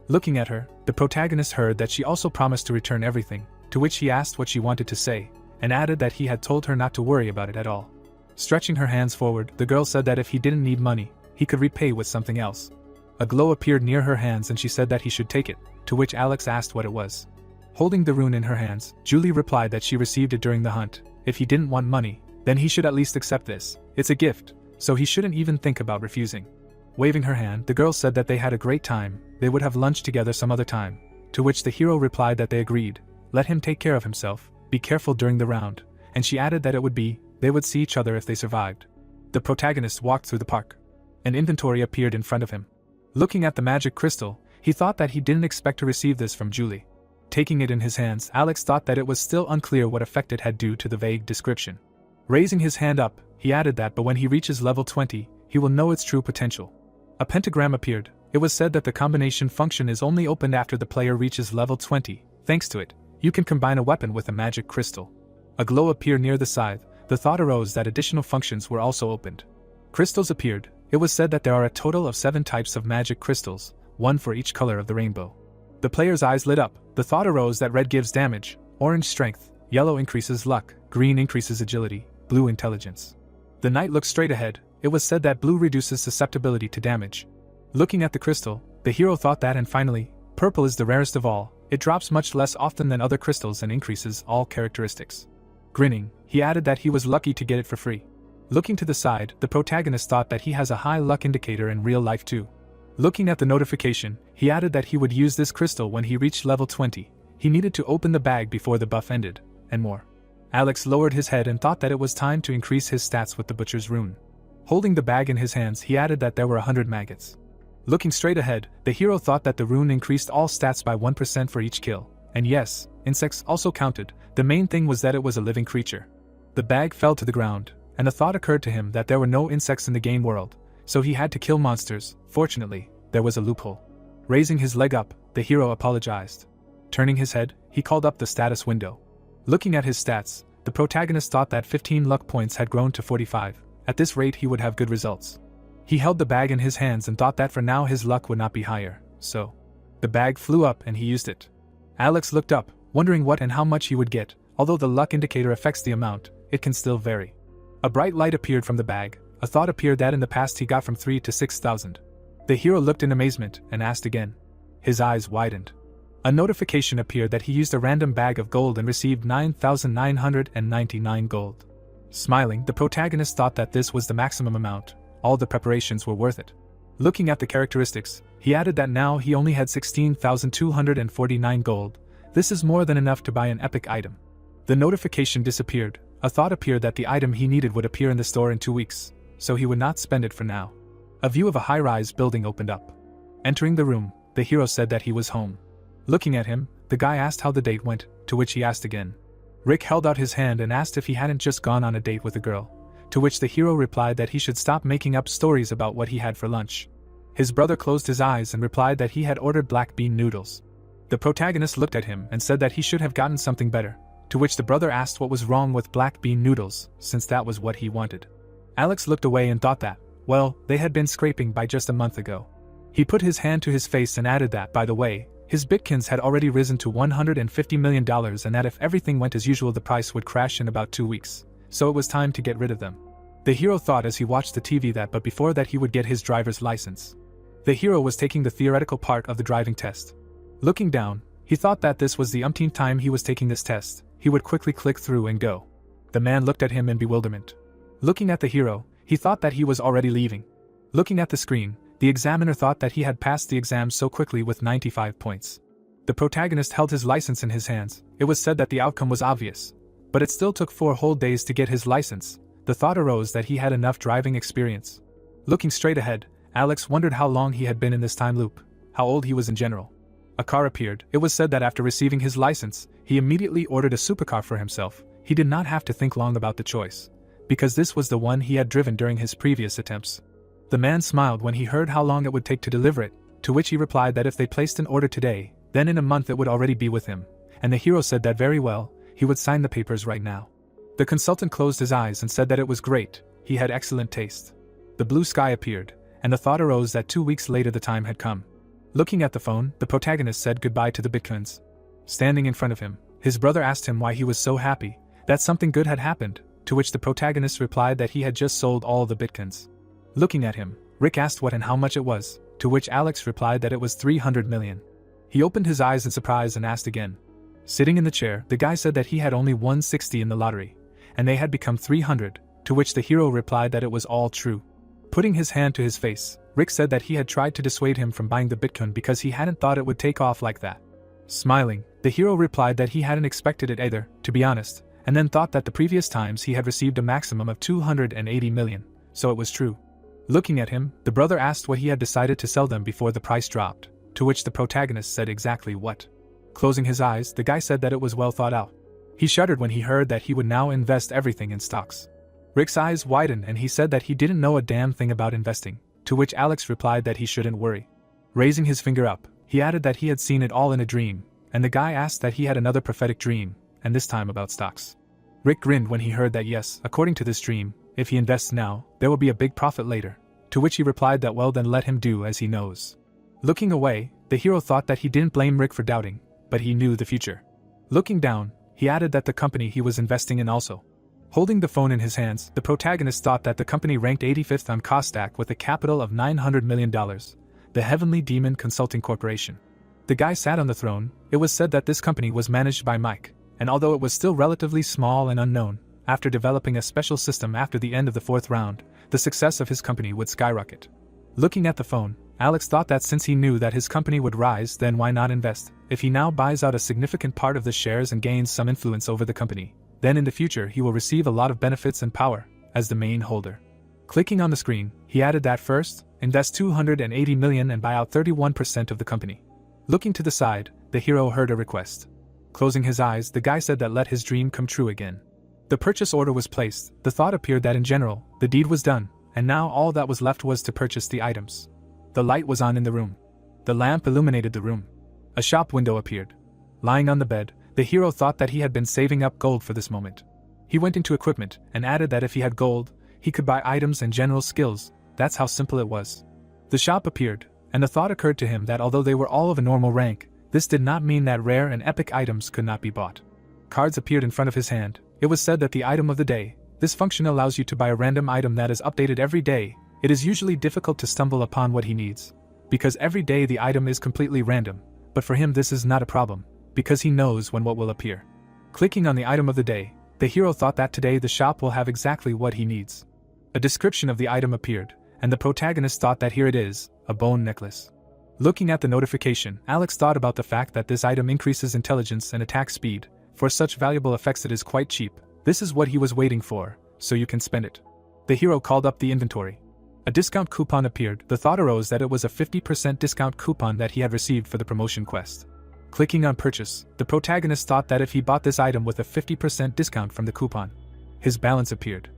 Looking at her, the protagonist heard that she also promised to return everything, to which he asked what she wanted to say, and added that he had told her not to worry about it at all. Stretching her hands forward, the girl said that if he didn't need money, he could repay with something else. A glow appeared near her hands and she said that he should take it, to which Alex asked what it was. Holding the rune in her hands, Julie replied that she received it during the hunt. If he didn't want money, then he should at least accept this. It's a gift, so he shouldn't even think about refusing. Waving her hand, the girl said that they had a great time, they would have lunch together some other time, to which the hero replied that they agreed. Let him take care of himself, be careful during the round, and she added that they would see each other if they survived. The protagonist walked through the park. An inventory appeared in front of him. Looking at the magic crystal, he thought that he didn't expect to receive this from Julie. Taking it in his hands, Alex thought that it was still unclear what effect it had due to the vague description. Raising his hand up, he added that but when he reaches level 20, he will know its true potential. A pentagram appeared. It was said that the combination function is only opened after the player reaches level 20. Thanks to it, you can combine a weapon with a magic crystal. A glow appeared near the scythe. The thought arose that additional functions were also opened. Crystals appeared. It was said that there are a total of 7 types of magic crystals, 1 for each color of the rainbow. The player's eyes lit up. The thought arose that red gives damage, orange strength, yellow increases luck, green increases agility, blue intelligence. The knight looked straight ahead. It was said that blue reduces susceptibility to damage. Looking at the crystal, the hero thought that and finally, purple is the rarest of all. It drops much less often than other crystals and increases all characteristics. Grinning, he added that he was lucky to get it for free. Looking to the side, the protagonist thought that he has a high luck indicator in real life too. Looking at the notification, he added that he would use this crystal when he reached level 20. He needed to open the bag before the buff ended, and more. Alex lowered his head and thought that it was time to increase his stats with the butcher's rune. Holding the bag in his hands, he added that there were 100 maggots. Looking straight ahead, the hero thought that the rune increased all stats by 1% for each kill. And yes, insects also counted. The main thing was that it was a living creature. The bag fell to the ground, and the thought occurred to him that there were no insects in the game world, so he had to kill monsters. Fortunately, there was a loophole. Raising his leg up, the hero apologized. Turning his head, he called up the status window. Looking at his stats, the the protagonist thought that 15 luck points had grown to 45. At this rate he would have good results. He held the bag in his hands and thought that for now his luck would not be higher, so the bag flew up and he used it. Alex looked up, wondering what and how much he would get. Although the luck indicator affects the amount, it can still vary. A bright light appeared from the bag. A thought appeared that in the past he got from 3 to 6,000. The hero looked in amazement and asked again. His eyes widened. A notification appeared that he used a random bag of gold and received 9,999 gold. Smiling, the protagonist thought that this was the maximum amount. All the preparations were worth it. Looking at the characteristics, he added that now he only had 16,249 gold. This is more than enough to buy an epic item. The notification disappeared. A thought appeared that the item he needed would appear in the store in 2 weeks, so he would not spend it for now. A view of a high-rise building opened up. Entering the room, the hero said that he was home. Looking at him, the guy asked how the date went, to which he asked again. Rick held out his hand and asked if he hadn't just gone on a date with a girl, to which the hero replied that he should stop making up stories about what he had for lunch. His brother closed his eyes and replied that he had ordered black bean noodles. The protagonist looked at him and said that he should have gotten something better, to which the brother asked what was wrong with black bean noodles, since that was what he wanted. Alex looked away and thought that, well, they had been scraping by just a month ago. He put his hand to his face and added that, by the way, his bitcoins had already risen to $150 million and that if everything went as usual the price would crash in about 2 weeks, so it was time to get rid of them. The hero thought as he watched the TV that but before that he would get his driver's license. The hero was taking the theoretical part of the driving test. Looking down, he thought that this was the umpteenth time he was taking this test. He would quickly click through and go. The man looked at him in bewilderment. Looking at the hero, he thought that he was already leaving. Looking at the screen, the examiner thought that he had passed the exam so quickly with 95 points. The protagonist held his license in his hands. It was said that the outcome was obvious, but it still took 4 whole days to get his license. The thought arose that he had enough driving experience. Looking straight ahead, Alex wondered how long he had been in this time loop, how old he was in general. A car appeared. It was said that after receiving his license, he immediately ordered a supercar for himself. He did not have to think long about the choice, because this was the one he had driven during his previous attempts. The man smiled when he heard how long it would take to deliver it, to which he replied that if they placed an order today, then in a month it would already be with him, and the hero said that very well, he would sign the papers right now. The consultant closed his eyes and said that it was great, he had excellent taste. The blue sky appeared, and the thought arose that 2 weeks later the time had come. Looking at the phone, the protagonist said goodbye to the bitcoins. Standing in front of him, his brother asked him why he was so happy, that something good had happened, to which the protagonist replied that he had just sold all the bitcoins. Looking at him, Rick asked what and how much it was, to which Alex replied that it was 300 million. He opened his eyes in surprise and asked again. Sitting in the chair, the guy said that he had only won 60 in the lottery, and they had become 300, to which the hero replied that it was all true. Putting his hand to his face, Rick said that he had tried to dissuade him from buying the bitcoin because he hadn't thought it would take off like that. Smiling, the hero replied that he hadn't expected it either, to be honest, and then thought that the previous times he had received a maximum of 280 million, so it was true. Looking at him, the brother asked what he had decided to sell them before the price dropped, to which the protagonist said exactly what. Closing his eyes, the guy said that it was well thought out. He shuddered when he heard that he would now invest everything in stocks. Rick's eyes widened and he said that he didn't know a damn thing about investing, to which Alex replied that he shouldn't worry. Raising his finger up, he added that he had seen it all in a dream, and the guy asked that he had another prophetic dream, and this time about stocks. Rick grinned when he heard that yes, according to this dream, if he invests now, there will be a big profit later, to which he replied that well then let him do as he knows. Looking away, the hero thought that he didn't blame Rick for doubting, but he knew the future. Looking down, he added that the company he was investing in also. Holding the phone in his hands, the protagonist thought that the company ranked 85th on Kosdaq with a capital of $900 million, the Heavenly Demon Consulting Corporation. The guy sat on the throne. It was said that this company was managed by Mike, and although it was still relatively small and unknown, after developing a special system after the end of the 4th round, the success of his company would skyrocket. Looking at the phone, Alex thought that since he knew that his company would rise, then why not invest? If he now buys out a significant part of the shares and gains some influence over the company, then in the future he will receive a lot of benefits and power, as the main holder. Clicking on the screen, he added that first, invest 280 million and buy out 31% of the company. Looking to the side, the hero heard a request. Closing his eyes, the guy said that let his dream come true again. The purchase order was placed. The thought appeared that in general, the deed was done, and now all that was left was to purchase the items. The light was on in the room. The lamp illuminated the room. A shop window appeared. Lying on the bed, the hero thought that he had been saving up gold for this moment. He went into equipment and added that if he had gold, he could buy items and general skills. That's how simple it was. The shop appeared, and the thought occurred to him that although they were all of a normal rank, this did not mean that rare and epic items could not be bought. Cards appeared in front of his hand. It was said that the item of the day. This function allows you to buy a random item that is updated every day. It is usually difficult to stumble upon what he needs, because every day the item is completely random, but for him this is not a problem, because he knows when what will appear. Clicking on the item of the day, the hero thought that today the shop will have exactly what he needs. A description of the item appeared, and the protagonist thought that here it is, a bone necklace. Looking at the notification, Alex thought about the fact that this item increases intelligence and attack speed. For such valuable effects it is quite cheap. This is what he was waiting for, so you can spend it. The hero called up the inventory. A discount coupon appeared. The thought arose that it was a 50% discount coupon that he had received for the promotion quest. Clicking on purchase, the protagonist thought that if he bought this item with a 50% discount from the coupon, his balance appeared.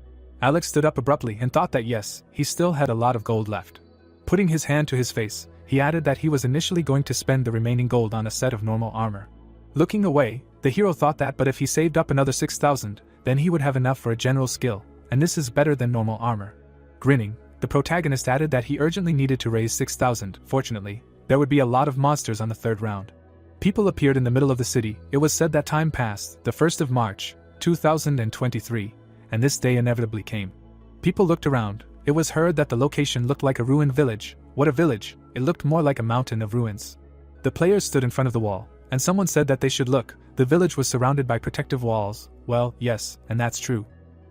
Alex stood up abruptly and thought that yes, he still had a lot of gold left. Putting his hand to his face, he added that he was initially going to spend the remaining gold on a set of normal armor. Looking away, the hero thought that but if he saved up another 6,000, then he would have enough for a general skill, and this is better than normal armor. Grinning, the protagonist added that he urgently needed to raise 6,000. Fortunately, there would be a lot of monsters on the third round. People appeared in the middle of the city. It was said that time passed, the 1st of March, 2023, and this day inevitably came. People looked around. It was heard that the location looked like a ruined village. What a village! It looked more like a mountain of ruins. The players stood in front of the wall, and someone said that they should look. The village was surrounded by protective walls. Well, yes, and that's true.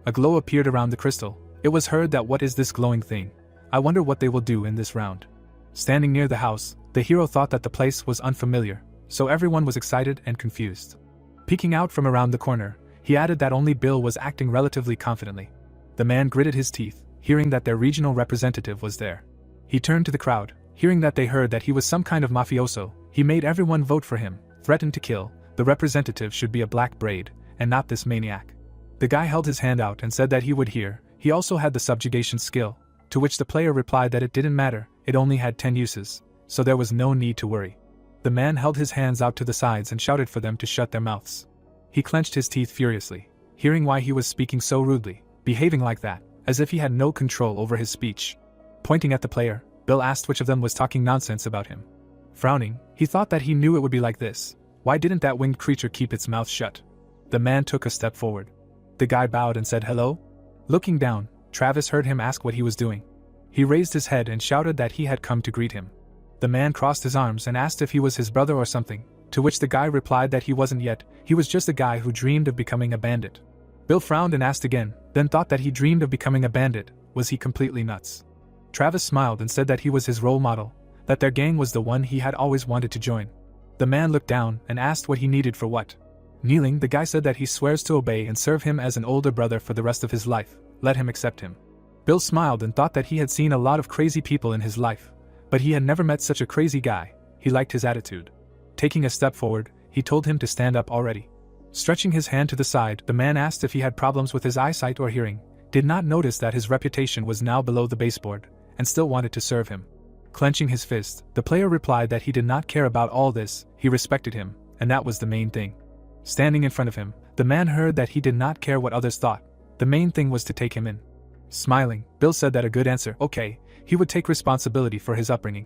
A glow appeared around the crystal. It was heard that what is this glowing thing? I wonder what they will do in this round. Standing near the house, the hero thought that the place was unfamiliar, so everyone was excited and confused. Peeking out from around the corner, he added that only Bill was acting relatively confidently. The man gritted his teeth, hearing that their regional representative was there. He turned to the crowd, hearing that they heard that he was some kind of mafioso. He made everyone vote for him, threatened to kill. The representative should be a black braid, and not this maniac. The guy held his hand out and said that he would hear. He also had the subjugation skill, to which the player replied that it didn't matter, it only had 10 uses, so there was no need to worry. The man held his hands out to the sides and shouted for them to shut their mouths. He clenched his teeth furiously, hearing why he was speaking so rudely, behaving like that, as if he had no control over his speech. Pointing at the player, Bill asked which of them was talking nonsense about him. Frowning, he thought that he knew it would be like this. Why didn't that winged creature keep its mouth shut? The man took a step forward. The guy bowed and said hello. Looking down, Travis heard him ask what he was doing. He raised his head and shouted that he had come to greet him. The man crossed his arms and asked if he was his brother or something, to which the guy replied that he wasn't yet, he was just a guy who dreamed of becoming a bandit. Bill frowned and asked again, then thought that he dreamed of becoming a bandit. Was he completely nuts? Travis smiled and said that he was his role model, that their gang was the one he had always wanted to join. The man looked down and asked what he needed for what. Kneeling, the guy said that he swears to obey and serve him as an older brother for the rest of his life. Let him accept him. Bill smiled and thought that he had seen a lot of crazy people in his life, but he had never met such a crazy guy. He liked his attitude. Taking a step forward, he told him to stand up already. Stretching his hand to the side, the man asked if he had problems with his eyesight or hearing, did not notice that his reputation was now below the baseboard, and still wanted to serve him. Clenching his fist, the player replied that he did not care about all this, he respected him, and that was the main thing. Standing in front of him, the man heard that he did not care what others thought. The main thing was to take him in. Smiling, Bill said that a good answer, okay, he would take responsibility for his upbringing.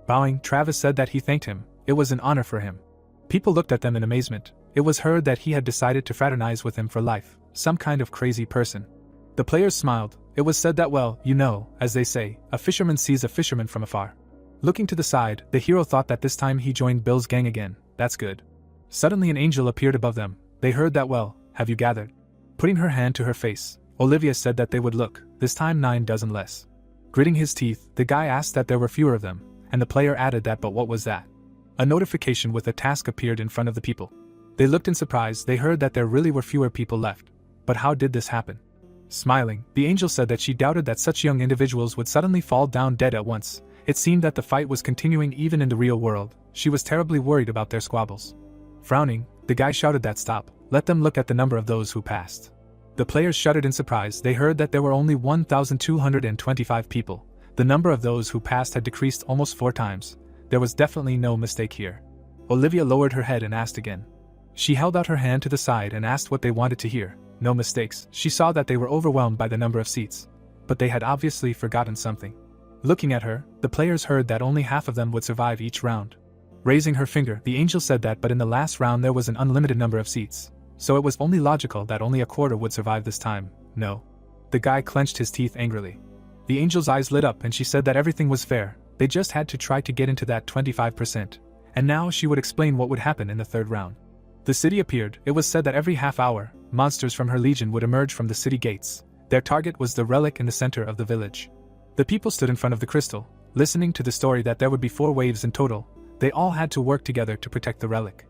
Bowing, Travis said that he thanked him, it was an honor for him. People looked at them in amazement. It was heard that he had decided to fraternize with him for life, some kind of crazy person. The players smiled. It was said that well, you know, as they say, a fisherman sees a fisherman from afar. Looking to the side, the hero thought that this time he joined Bill's gang again. That's good. Suddenly an angel appeared above them. They heard that well, have you gathered? Putting her hand to her face, Olivia said that they would look, this time 9 dozen less. Gritting his teeth, the guy asked that there were fewer of them, and the player added that but what was that? A notification with a task appeared in front of the people. They looked in surprise. They heard that there really were fewer people left. But how did this happen? Smiling, the angel said that she doubted that such young individuals would suddenly fall down dead at once. It seemed that the fight was continuing even in the real world. She was terribly worried about their squabbles. Frowning, the guy shouted that stop, let them look at the number of those who passed. The players shuddered in surprise. They heard that there were only 1,225 people. The number of those who passed had decreased almost 4 times. There was definitely no mistake here. Olivia lowered her head and asked again. She held out her hand to the side and asked what they wanted to hear. No mistakes, she saw that they were overwhelmed by the number of seats. But they had obviously forgotten something. Looking at her, the players heard that only half of them would survive each round. Raising her finger, the angel said that but in the last round there was an unlimited number of seats. So it was only logical that only a quarter would survive this time. No. The guy clenched his teeth angrily. The angel's eyes lit up and she said that everything was fair, they just had to try to get into that 25%. And now she would explain what would happen in the third round. The city appeared. It was said that every half hour, monsters from her legion would emerge from the city gates. Their target was the relic in the center of the village. The people stood in front of the crystal, listening to the story that there would be 4 waves in total. They all had to work together to protect the relic.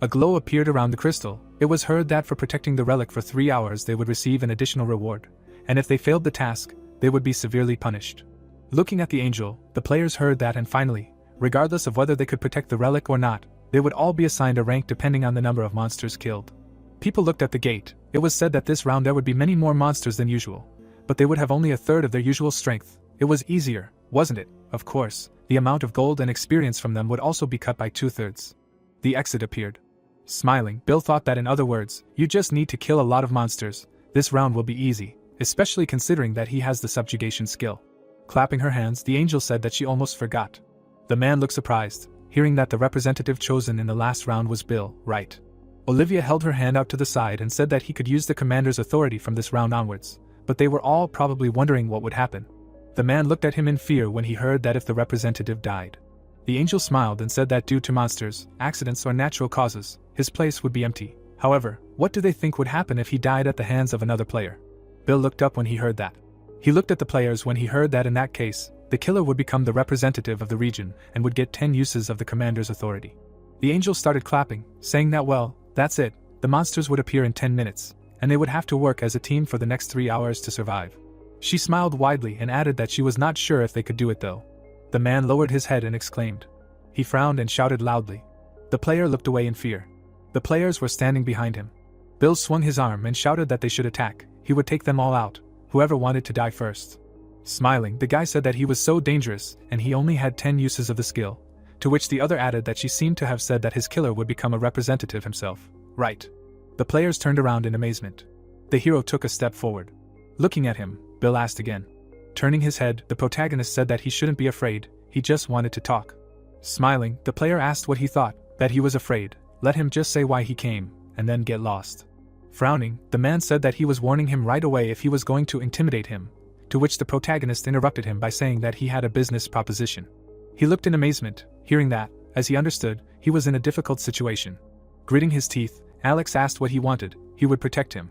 A glow appeared around the crystal. It was heard that for protecting the relic for 3 hours they would receive an additional reward, and if they failed the task, they would be severely punished. Looking at the angel, the players heard that and finally, regardless of whether they could protect the relic or not, they would all be assigned a rank depending on the number of monsters killed. People looked at the gate. It was said that this round there would be many more monsters than usual, but they would have only a third of their usual strength. It was easier, wasn't it? Of course, the amount of gold and experience from them would also be cut by 2/3. The exit appeared. Smiling, Bill thought that in other words, you just need to kill a lot of monsters. This round will be easy, especially considering that he has the subjugation skill. Clapping her hands, the angel said that she almost forgot. The man looked surprised, hearing that the representative chosen in the last round was Bill, right? Olivia held her hand out to the side and said that he could use the commander's authority from this round onwards, but they were all probably wondering what would happen. The man looked at him in fear when he heard that if the representative died. The angel smiled and said that due to monsters, accidents or natural causes, his place would be empty. However, what do they think would happen if he died at the hands of another player? Bill looked up when he heard that. He looked at the players when he heard that in that case, the killer would become the representative of the region and would get 10 uses of the commander's authority. The angel started clapping, saying that well, that's it, the monsters would appear in 10 minutes, and they would have to work as a team for the next 3 hours to survive. She smiled widely and added that she was not sure if they could do it though. The man lowered his head and exclaimed. He frowned and shouted loudly. The player looked away in fear. The players were standing behind him. Bill swung his arm and shouted that they should attack. He would take them all out, whoever wanted to die first. Smiling, the guy said that he was so dangerous and he only had 10 uses of the skill, to which the other added that she seemed to have said that his killer would become a representative himself. Right. The players turned around in amazement. The hero took a step forward. Looking at him, Bill asked again. Turning his head, the protagonist said that he shouldn't be afraid, he just wanted to talk. Smiling, the player asked what he thought, that he was afraid, let him just say why he came, and then get lost. Frowning, the man said that he was warning him right away if he was going to intimidate him, to which the protagonist interrupted him by saying that he had a business proposition. He looked in amazement, hearing that, as he understood, he was in a difficult situation. Gritting his teeth, Alex asked what he wanted. He would protect him.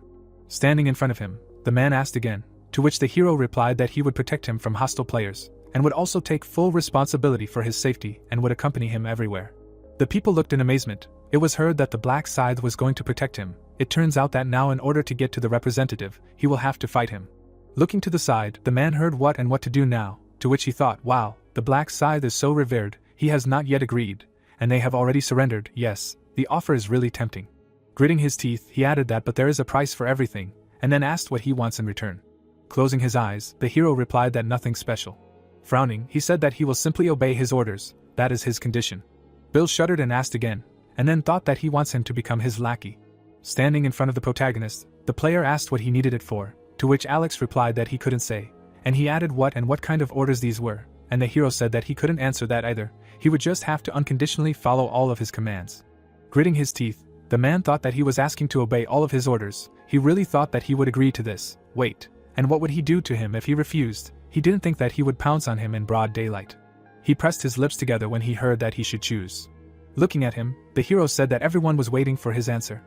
Standing in front of him, the man asked again, to which the hero replied that he would protect him from hostile players, and would also take full responsibility for his safety and would accompany him everywhere. The people looked in amazement. It was heard that the Black Scythe was going to protect him. It turns out that now in order to get to the representative, he will have to fight him. Looking to the side, the man heard what to do now, to which he thought, wow, the Black Scythe is so revered, he has not yet agreed, and they have already surrendered. Yes, the offer is really tempting. Gritting his teeth, he added that but there is a price for everything, and then asked what he wants in return. Closing his eyes, the hero replied that nothing special. Frowning, he said that he will simply obey his orders, that is his condition. Bill shuddered and asked again, and then thought that he wants him to become his lackey. Standing in front of the protagonist, the player asked what he needed it for, to which Alex replied that he couldn't say, and he added what kind of orders these were, and the hero said that he couldn't answer that either, he would just have to unconditionally follow all of his commands. Gritting his teeth, the man thought that he was asking to obey all of his orders. He really thought that he would agree to this. Wait, and what would he do to him if he refused? He didn't think that he would pounce on him in broad daylight. He pressed his lips together when he heard that he should choose. Looking at him, the hero said that everyone was waiting for his answer.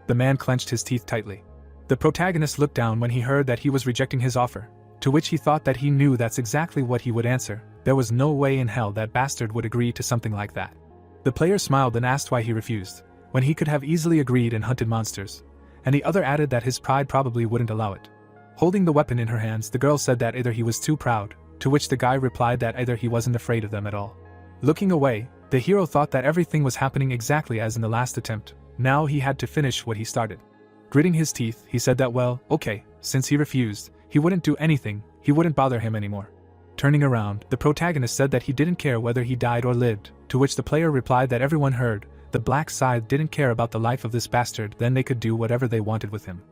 The man clenched his teeth tightly. The protagonist looked down when he heard that he was rejecting his offer, to which he thought that he knew that's exactly what he would answer. There was no way in hell that bastard would agree to something like that. The player smiled and asked why he refused, when he could have easily agreed and hunted monsters, and the other added that his pride probably wouldn't allow it. Holding the weapon in her hands, the girl said that either he was too proud, to which the guy replied that either he wasn't afraid of them at all. Looking away, the hero thought that everything was happening exactly as in the last attempt. Now he had to finish what he started. Gritting his teeth, he said that well, okay, since he refused, he wouldn't do anything, he wouldn't bother him anymore. Turning around, the protagonist said that he didn't care whether he died or lived, to which the player replied that everyone heard, the Black Scythe didn't care about the life of this bastard, then they could do whatever they wanted with him.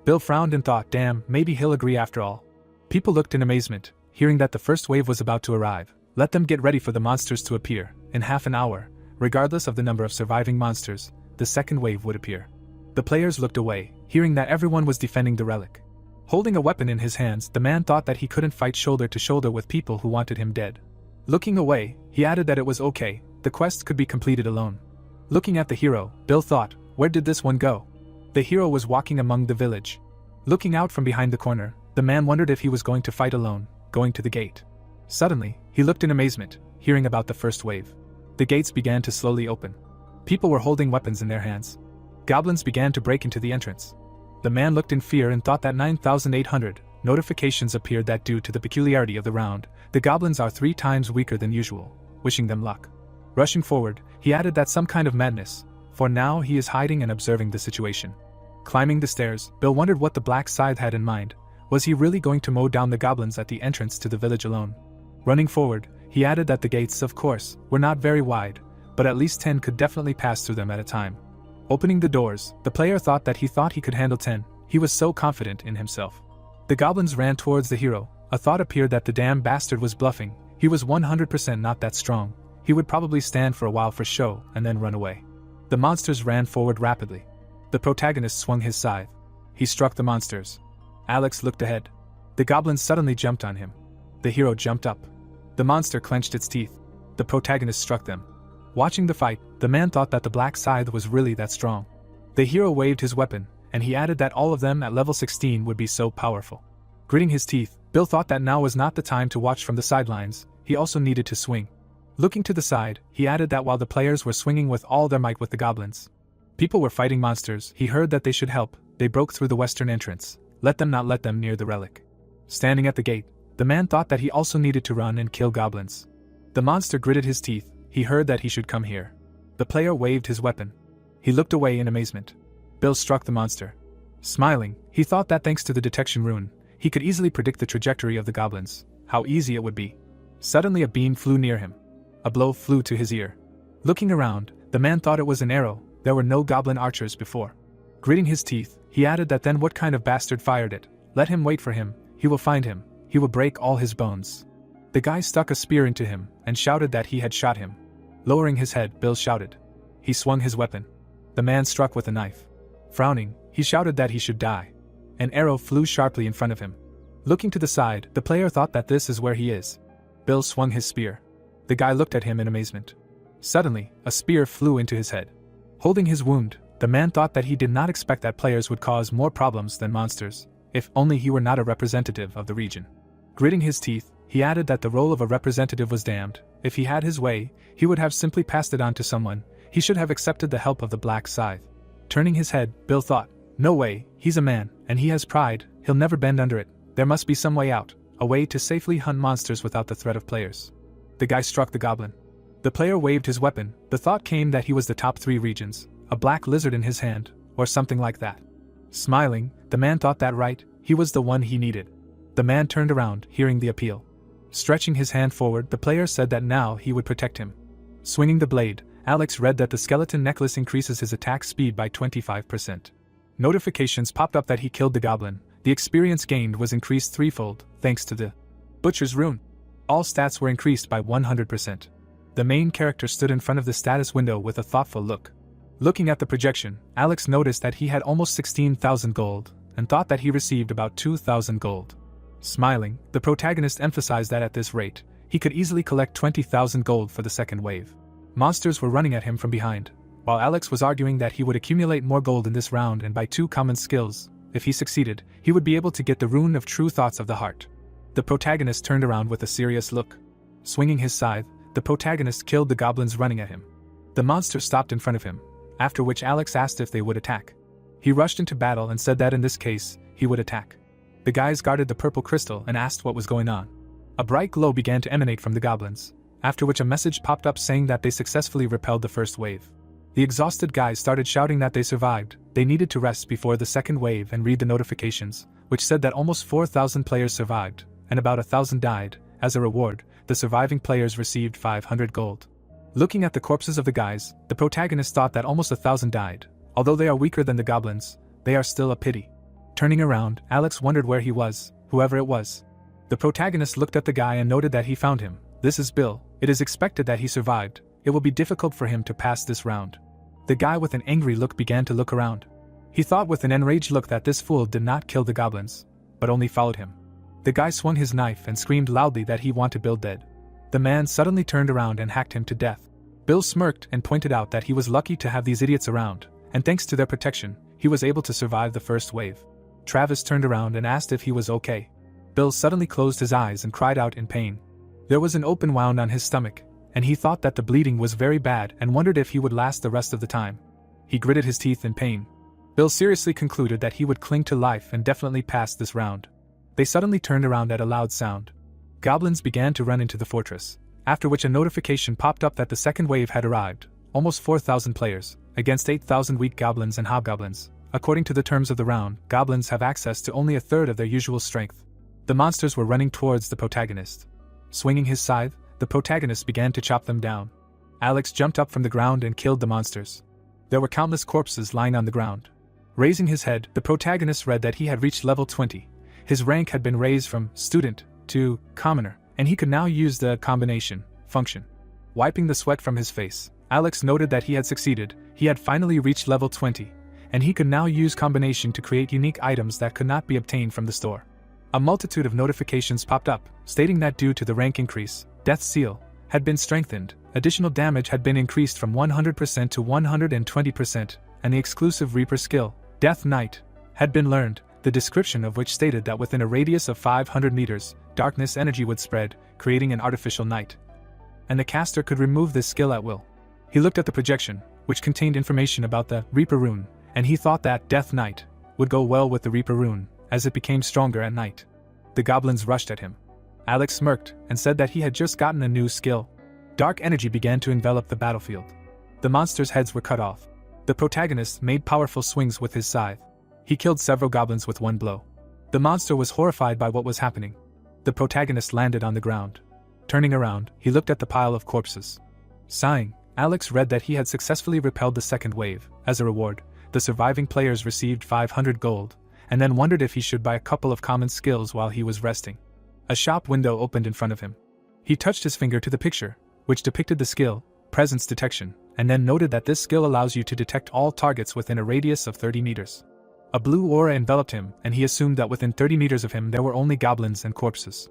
Bill frowned and thought, damn, maybe he'll agree after all. People looked in amazement, hearing that the first wave was about to arrive. Let them get ready for the monsters to appear. In half an hour, regardless of the number of surviving monsters, the second wave would appear. The players looked away, hearing that everyone was defending the relic. Holding a weapon in his hands, the man thought that he couldn't fight shoulder to shoulder with people who wanted him dead. Looking away, he added that it was okay, the quest could be completed alone. Looking at the hero, Bill thought, where did this one go? The hero was walking among the village. Looking out from behind the corner, the man wondered if he was going to fight alone, going to the gate. Suddenly, he looked in amazement, hearing about the first wave. The gates began to slowly open. People were holding weapons in their hands. Goblins began to break into the entrance. The man looked in fear and thought that 9,800 notifications appeared that due to the peculiarity of the round, the goblins are 3 times weaker than usual, wishing them luck. Rushing forward, he added that some kind of madness, for now he is hiding and observing the situation. Climbing the stairs, Bill wondered what the black scythe had in mind. Was he really going to mow down the goblins at the entrance to the village alone? Running forward, he added that the gates, of course, were not very wide, but at least 10 could definitely pass through them at a time. Opening the doors, the player thought he could handle 10, he was so confident in himself. The goblins ran towards the hero. A thought appeared that the damn bastard was bluffing. He was 100% not that strong. He would probably stand for a while for show and then run away. The monsters ran forward rapidly. The protagonist swung his scythe. He struck the monsters. Alex looked ahead. The goblins suddenly jumped on him. The hero jumped up. The monster clenched its teeth. The protagonist struck them. Watching the fight, the man thought that the black scythe was really that strong. The hero waved his weapon, and he added that all of them at level 16 would be so powerful. Gritting his teeth, Bill thought that now was not the time to watch from the sidelines, he also needed to swing. Looking to the side, he added that while the players were swinging with all their might with the goblins, people were fighting monsters. He heard that they should help. They broke through the western entrance. Let them near the relic. Standing at the gate, the man thought that he also needed to run and kill goblins. The monster gritted his teeth. He heard that he should come here. The player waved his weapon. He looked away in amazement. Bill struck the monster. Smiling, he thought that thanks to the detection rune, he could easily predict the trajectory of the goblins. How easy it would be. Suddenly a beam flew near him. A blow flew to his ear. Looking around, the man thought it was an arrow. There were no goblin archers before. Gritting his teeth, he added that then what kind of bastard fired it? Let him wait for him. He will find him. He will break all his bones. The guy stuck a spear into him and shouted that he had shot him. Lowering his head, Bill shouted. He swung his weapon. The man struck with a knife. Frowning, he shouted that he should die. An arrow flew sharply in front of him. Looking to the side, the player thought that this is where he is. Bill swung his spear. The guy looked at him in amazement. Suddenly, a spear flew into his head. Holding his wound, the man thought that he did not expect that players would cause more problems than monsters, if only he were not a representative of the region. Gritting his teeth, he added that the role of a representative was damned. If he had his way, he would have simply passed it on to someone. He should have accepted the help of the black scythe. Turning his head, Bill thought, no way, he's a man, and he has pride, he'll never bend under it. There must be some way out, a way to safely hunt monsters without the threat of players. The guy struck the goblin. The player waved his weapon. The thought came that he was the top 3 regions, a black lizard in his hand, or something like that. Smiling, the man thought that right, he was the one he needed. The man turned around, hearing the appeal. Stretching his hand forward, the player said that now he would protect him. Swinging the blade, Alex read that the skeleton necklace increases his attack speed by 25%. Notifications popped up that he killed the goblin. The experience gained was increased threefold, thanks to the Butcher's rune. All stats were increased by 100%. The main character stood in front of the status window with a thoughtful look. Looking at the projection, Alex noticed that he had almost 16,000 gold, and thought that he received about 2,000 gold. Smiling, the protagonist emphasized that at this rate, he could easily collect 20,000 gold for the second wave. Monsters were running at him from behind, while Alex was arguing that he would accumulate more gold in this round and by 2 common skills. If he succeeded, he would be able to get the rune of true thoughts of the heart. The protagonist turned around with a serious look. Swinging his scythe, the protagonist killed the goblins running at him. The monster stopped in front of him, after which Alex asked if they would attack. He rushed into battle and said that in this case, he would attack. The guys guarded the purple crystal and asked what was going on. A bright glow began to emanate from the goblins, after which a message popped up saying that they successfully repelled the first wave. The exhausted guys started shouting that they survived. They needed to rest before the second wave and read the notifications, which said that almost 4,000 players survived, and about 1,000 died. As a reward, the surviving players received 500 gold. Looking at the corpses of the guys, the protagonist thought that almost 1,000 died. Although they are weaker than the goblins, they are still a pity. Turning around, Alex wondered where he was, whoever it was. The protagonist looked at the guy and noted that he found him. This is Bill. It is expected that he survived. It will be difficult for him to pass this round. The guy with an angry look began to look around. He thought with an enraged look that this fool did not kill the goblins, but only followed him. The guy swung his knife and screamed loudly that he wanted Bill dead. The man suddenly turned around and hacked him to death. Bill smirked and pointed out that he was lucky to have these idiots around, and thanks to their protection, he was able to survive the first wave. Travis turned around and asked if he was okay. Bill suddenly closed his eyes and cried out in pain. There was an open wound on his stomach, and he thought that the bleeding was very bad and wondered if he would last the rest of the time. He gritted his teeth in pain. Bill seriously concluded that he would cling to life and definitely pass this round. They suddenly turned around at a loud sound. Goblins began to run into the fortress, after which a notification popped up that the second wave had arrived, almost 4,000 players, against 8,000 weak goblins and hobgoblins. According to the terms of the round, goblins have access to only a third of their usual strength. The monsters were running towards the protagonist. Swinging his scythe, the protagonist began to chop them down. Alex jumped up from the ground and killed the monsters. There were countless corpses lying on the ground. Raising his head, the protagonist read that he had reached level 20. His rank had been raised from student to commoner, and he could now use the combination function. Wiping the sweat from his face, Alex noted that he had succeeded. He had finally reached level 20, and he could now use combination to create unique items that could not be obtained from the store. A multitude of notifications popped up, stating that due to the rank increase, Death Seal had been strengthened, additional damage had been increased from 100% to 120%, and the exclusive Reaper skill, Death Knight, had been learned, the description of which stated that within a radius of 500 meters, darkness energy would spread, creating an artificial night. And the caster could remove this skill at will. He looked at the projection, which contained information about the Reaper rune, and he thought that Death Knight would go well with the Reaper rune, as it became stronger at night. The goblins rushed at him. Alex smirked and said that he had just gotten a new skill. Dark energy began to envelop the battlefield. The monsters' heads were cut off. The protagonist made powerful swings with his scythe. He killed several goblins with one blow. The monster was horrified by what was happening. The protagonist landed on the ground. Turning around, he looked at the pile of corpses. Sighing, Alex read that he had successfully repelled the second wave. As a reward, the surviving players received 500 gold, and then wondered if he should buy a couple of common skills while he was resting. A shop window opened in front of him. He touched his finger to the picture, which depicted the skill, Presence Detection, and then noted that this skill allows you to detect all targets within a radius of 30 meters. A blue aura enveloped him, and he assumed that within 30 meters of him there were only goblins and corpses.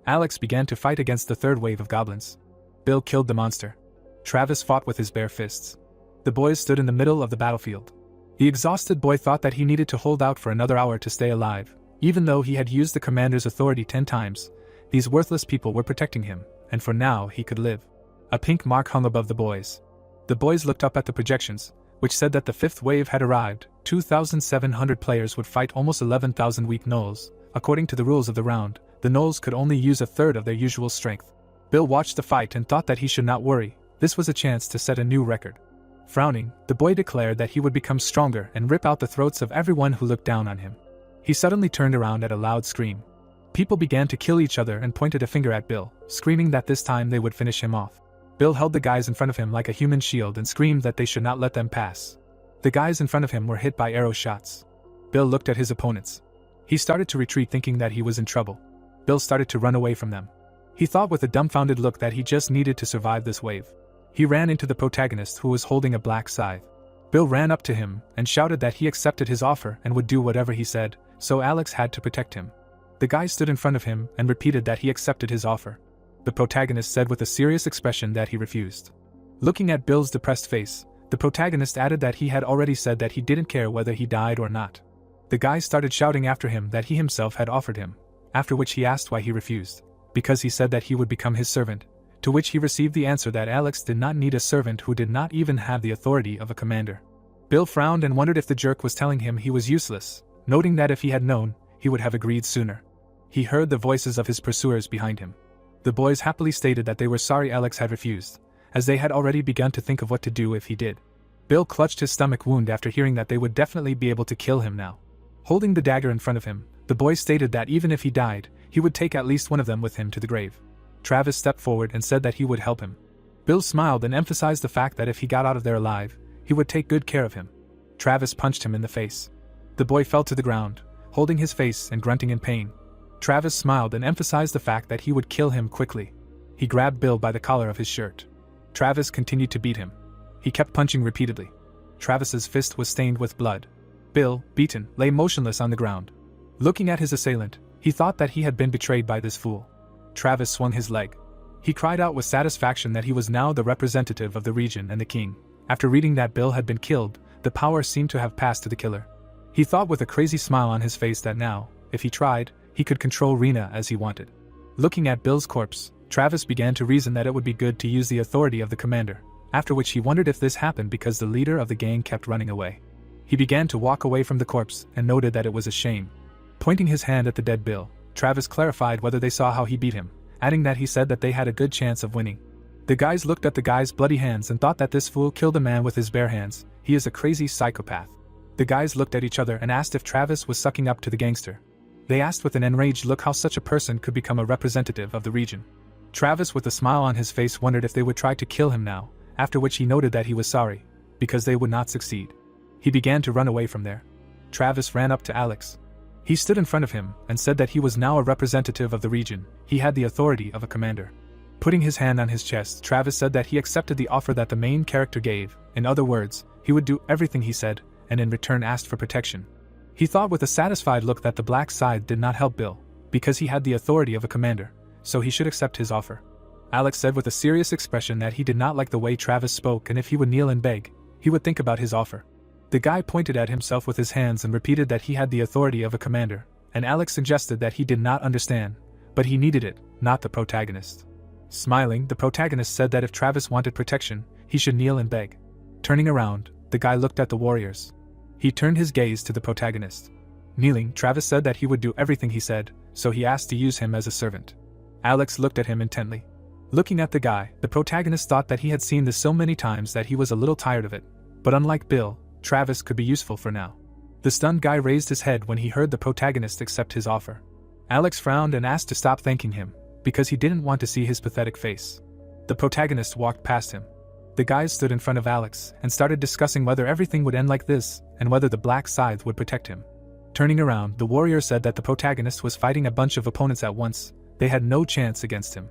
Alex began to fight against the third wave of goblins. Bill killed the monster. Travis fought with his bare fists. The boys stood in the middle of the battlefield. The exhausted boy thought that he needed to hold out for another hour to stay alive. Even though he had used the commander's authority 10 times, these worthless people were protecting him, and for now he could live. A pink mark hung above the boys. The boys looked up at the projections, which said that the fifth wave had arrived. 2,700 players would fight almost 11,000 weak gnolls. According to the rules of the round, the gnolls could only use a third of their usual strength. Bill watched the fight and thought that he should not worry. This was a chance to set a new record. Frowning, the boy declared that he would become stronger and rip out the throats of everyone who looked down on him. He suddenly turned around at a loud scream. People began to kill each other and pointed a finger at Bill, screaming that this time they would finish him off. Bill held the guys in front of him like a human shield and screamed that they should not let them pass. The guys in front of him were hit by arrow shots. Bill looked at his opponents. He started to retreat thinking that he was in trouble. Bill started to run away from them. He thought with a dumbfounded look that he just needed to survive this wave. He ran into the protagonist who was holding a black scythe. Bill ran up to him and shouted that he accepted his offer and would do whatever he said, so Alex had to protect him. The guy stood in front of him and repeated that he accepted his offer. The protagonist said with a serious expression that he refused. Looking at Bill's depressed face, the protagonist added that he had already said that he didn't care whether he died or not. The guy started shouting after him that he himself had offered him, after which he asked why he refused. Because he said that he would become his servant, to which he received the answer that Alex did not need a servant who did not even have the authority of a commander. Bill frowned and wondered if the jerk was telling him he was useless, noting that if he had known, he would have agreed sooner. He heard the voices of his pursuers behind him. The boys happily stated that they were sorry Alex had refused, as they had already begun to think of what to do if he did. Bill clutched his stomach wound after hearing that they would definitely be able to kill him now. Holding the dagger in front of him, the boy stated that even if he died, he would take at least one of them with him to the grave. Travis stepped forward and said that he would help him. Bill smiled and emphasized the fact that if he got out of there alive, he would take good care of him. Travis punched him in the face. The boy fell to the ground, holding his face and grunting in pain. Travis smiled and emphasized the fact that he would kill him quickly. He grabbed Bill by the collar of his shirt. Travis continued to beat him. He kept punching repeatedly. Travis's fist was stained with blood. Bill, beaten, lay motionless on the ground. Looking at his assailant, he thought that he had been betrayed by this fool. Travis swung his leg. He cried out with satisfaction that he was now the representative of the region and the king. After reading that Bill had been killed, the power seemed to have passed to the killer. He thought with a crazy smile on his face that now, if he tried, he could control Rena as he wanted. Looking at Bill's corpse, Travis began to reason that it would be good to use the authority of the commander, after which he wondered if this happened because the leader of the gang kept running away. He began to walk away from the corpse and noted that it was a shame. Pointing his hand at the dead Bill, Travis clarified whether they saw how he beat him, adding that he said that they had a good chance of winning. The guys looked at the guy's bloody hands and thought that this fool killed a man with his bare hands. He is a crazy psychopath. The guys looked at each other and asked if Travis was sucking up to the gangster. They asked with an enraged look how such a person could become a representative of the region. Travis, with a smile on his face, wondered if they would try to kill him now, after which he noted that he was sorry, because they would not succeed. He began to run away from there. Travis ran up to Alex. He stood in front of him and said that he was now a representative of the region. He had the authority of a commander. Putting his hand on his chest, Travis said that he accepted the offer that the main character gave. In other words, he would do everything he said, and in return asked for protection. He thought with a satisfied look that the black side did not help Bill, because he had the authority of a commander, so he should accept his offer. Alex said with a serious expression that he did not like the way Travis spoke, and if he would kneel and beg, he would think about his offer. The guy pointed at himself with his hands and repeated that he had the authority of a commander, and Alex suggested that he did not understand, but he needed it, not the protagonist. Smiling, the protagonist said that if Travis wanted protection, he should kneel and beg. Turning around, the guy looked at the warriors. He turned his gaze to the protagonist. Kneeling, Travis said that he would do everything he said, so he asked to use him as a servant. Alex looked at him intently. Looking at the guy, the protagonist thought that he had seen this so many times that he was a little tired of it. But unlike Bill, Travis could be useful for now. The stunned guy raised his head when he heard the protagonist accept his offer. Alex frowned and asked to stop thanking him, because he didn't want to see his pathetic face. The protagonist walked past him. The guys stood in front of Alex and started discussing whether everything would end like this, and whether the black scythe would protect him. Turning around, the warrior said that the protagonist was fighting a bunch of opponents at once. They had no chance against him.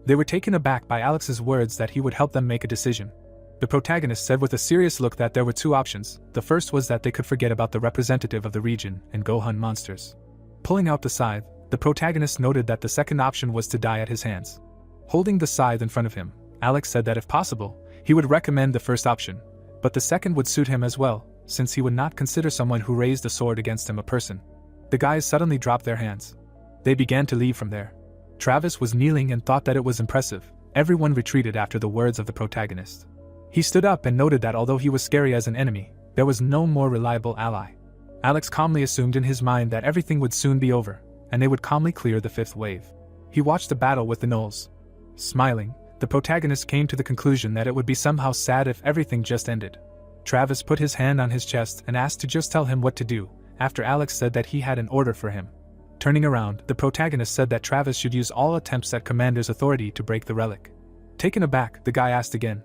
They were taken aback by Alex's words that he would help them make a decision. The protagonist said with a serious look that there were two options. The first was that they could forget about the representative of the region and go hunt monsters. Pulling out the scythe, the protagonist noted that the second option was to die at his hands. Holding the scythe in front of him, Alex said that if possible, he would recommend the first option, but the second would suit him as well, since he would not consider someone who raised a sword against him a person. The guys suddenly dropped their hands. They began to leave from there. Travis was kneeling and thought that it was impressive. Everyone retreated after the words of the protagonist. He stood up and noted that although he was scary as an enemy, there was no more reliable ally. Alex calmly assumed in his mind that everything would soon be over, and they would calmly clear the fifth wave. He watched the battle with the gnolls. Smiling, the protagonist came to the conclusion that it would be somehow sad if everything just ended. Travis put his hand on his chest and asked to just tell him what to do, after Alex said that he had an order for him. Turning around, the protagonist said that Travis should use all attempts at commander's authority to break the relic. Taken aback, the guy asked again.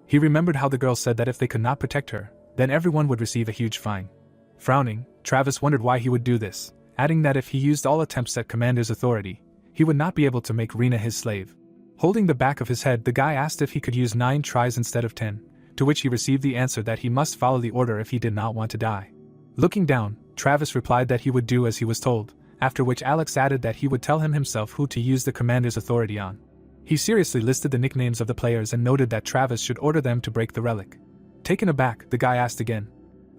He remembered how the girl said that if they could not protect her, then everyone would receive a huge fine. Frowning, Travis wondered why he would do this, adding that if he used all attempts at commander's authority, he would not be able to make Rena his slave. Holding the back of his head, the guy asked if he could use 9 tries instead of 10, to which he received the answer that he must follow the order if he did not want to die. Looking down, Travis replied that he would do as he was told, after which Alex added that he would tell him himself who to use the commander's authority on. He seriously listed the nicknames of the players and noted that Travis should order them to break the relic. Taken aback, the guy asked again.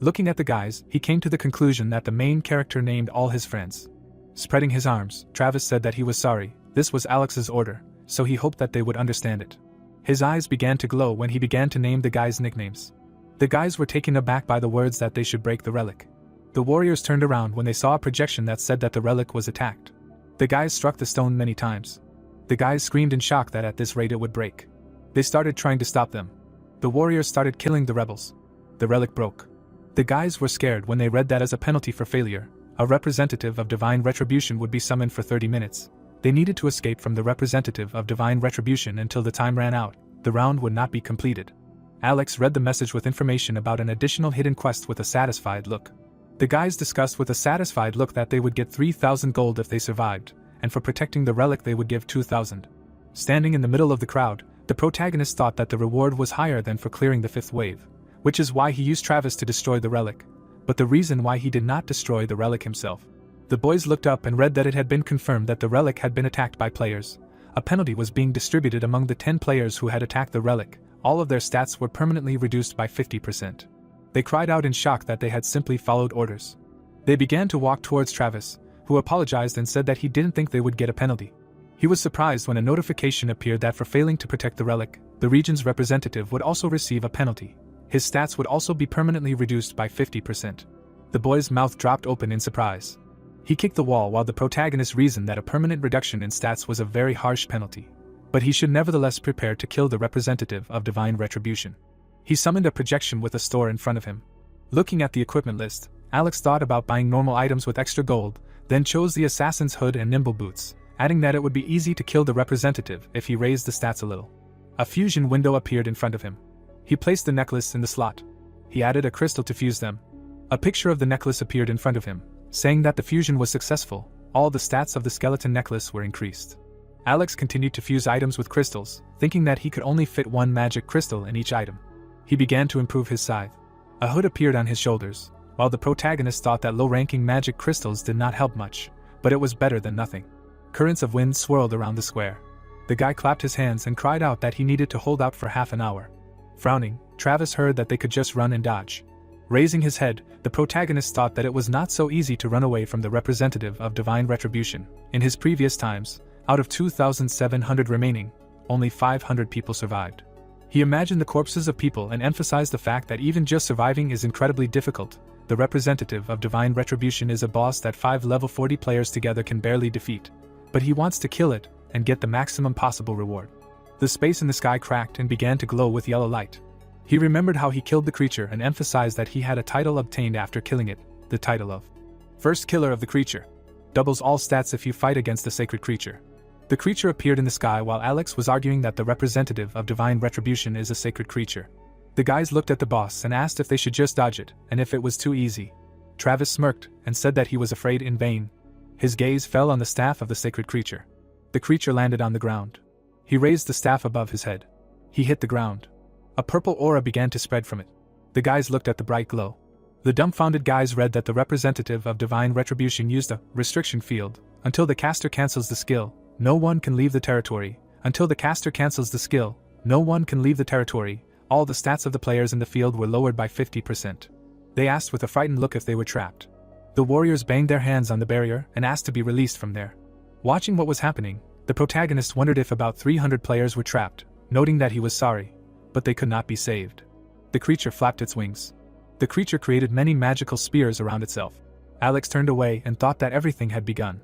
Looking at the guys, he came to the conclusion that the main character named all his friends. Spreading his arms, Travis said that he was sorry. This was Alex's order, so he hoped that they would understand it. His eyes began to glow when he began to name the guys' nicknames. The guys were taken aback by the words that they should break the relic. The warriors turned around when they saw a projection that said that the relic was attacked. The guys struck the stone many times. The guys screamed in shock that at this rate it would break. They started trying to stop them. The warriors started killing the rebels. The relic broke. The guys were scared when they read that as a penalty for failure, a representative of divine retribution would be summoned for 30 minutes. They needed to escape from the representative of divine retribution until the time ran out. The round would not be completed. Alex read the message with information about an additional hidden quest with a satisfied look. The guys discussed with a satisfied look that they would get 3,000 gold if they survived, and for protecting the relic they would give 2,000. Standing in the middle of the crowd, the protagonist thought that the reward was higher than for clearing the 5th wave, which is why he used Travis to destroy the relic, but the reason why he did not destroy the relic himself. The boys looked up and read that it had been confirmed that the relic had been attacked by players. A penalty was being distributed among the 10 players who had attacked the relic. All of their stats were permanently reduced by 50%. They cried out in shock that they had simply followed orders. They began to walk towards Travis, who apologized and said that he didn't think they would get a penalty. He was surprised when a notification appeared that for failing to protect the relic, the region's representative would also receive a penalty. His stats would also be permanently reduced by 50%. The boy's mouth dropped open in surprise. He kicked the wall while the protagonist reasoned that a permanent reduction in stats was a very harsh penalty. But he should nevertheless prepare to kill the representative of divine retribution. He summoned a projection with a store in front of him. Looking at the equipment list, Alex thought about buying normal items with extra gold, then chose the assassin's hood and nimble boots, adding that it would be easy to kill the representative if he raised the stats a little. A fusion window appeared in front of him. He placed the necklace in the slot. He added a crystal to fuse them. A picture of the necklace appeared in front of him, saying that the fusion was successful. All the stats of the skeleton necklace were increased. Alex continued to fuse items with crystals, thinking that he could only fit one magic crystal in each item. He began to improve his scythe. A hood appeared on his shoulders, while the protagonist thought that low-ranking magic crystals did not help much, but it was better than nothing. Currents of wind swirled around the square. The guy clapped his hands and cried out that he needed to hold out for half an hour. Frowning, Travis heard that they could just run and dodge. Raising his head, the protagonist thought that it was not so easy to run away from the representative of divine retribution. In his previous times, out of 2,700 remaining, only 500 people survived. He imagined the corpses of people and emphasized the fact that even just surviving is incredibly difficult. The representative of divine retribution is a boss that 5 level 40 players together can barely defeat. But he wants to kill it and get the maximum possible reward. The space in the sky cracked and began to glow with yellow light. He remembered how he killed the creature and emphasized that he had a title obtained after killing it, the title of First Killer of the Creature. Doubles all stats if you fight against the sacred creature. The creature appeared in the sky while Alex was arguing that the representative of divine retribution is a sacred creature. The guys looked at the boss and asked if they should just dodge it, and if it was too easy. Travis smirked and said that he was afraid in vain. His gaze fell on the staff of the sacred creature. The creature landed on the ground. He raised the staff above his head. He hit the ground. A purple aura began to spread from it. The guys looked at the bright glow. The dumbfounded guys read that the representative of divine retribution used a restriction field. Until the caster cancels the skill, no one can leave the territory. Until the caster cancels the skill, no one can leave the territory. All the stats of the players in the field were lowered by 50%. They asked with a frightened look if they were trapped. The warriors banged their hands on the barrier and asked to be released from there. Watching what was happening, the protagonist wondered if about 300 players were trapped, noting that he was sorry, but they could not be saved. The creature flapped its wings. The creature created many magical spears around itself. Alex turned away and thought that everything had begun.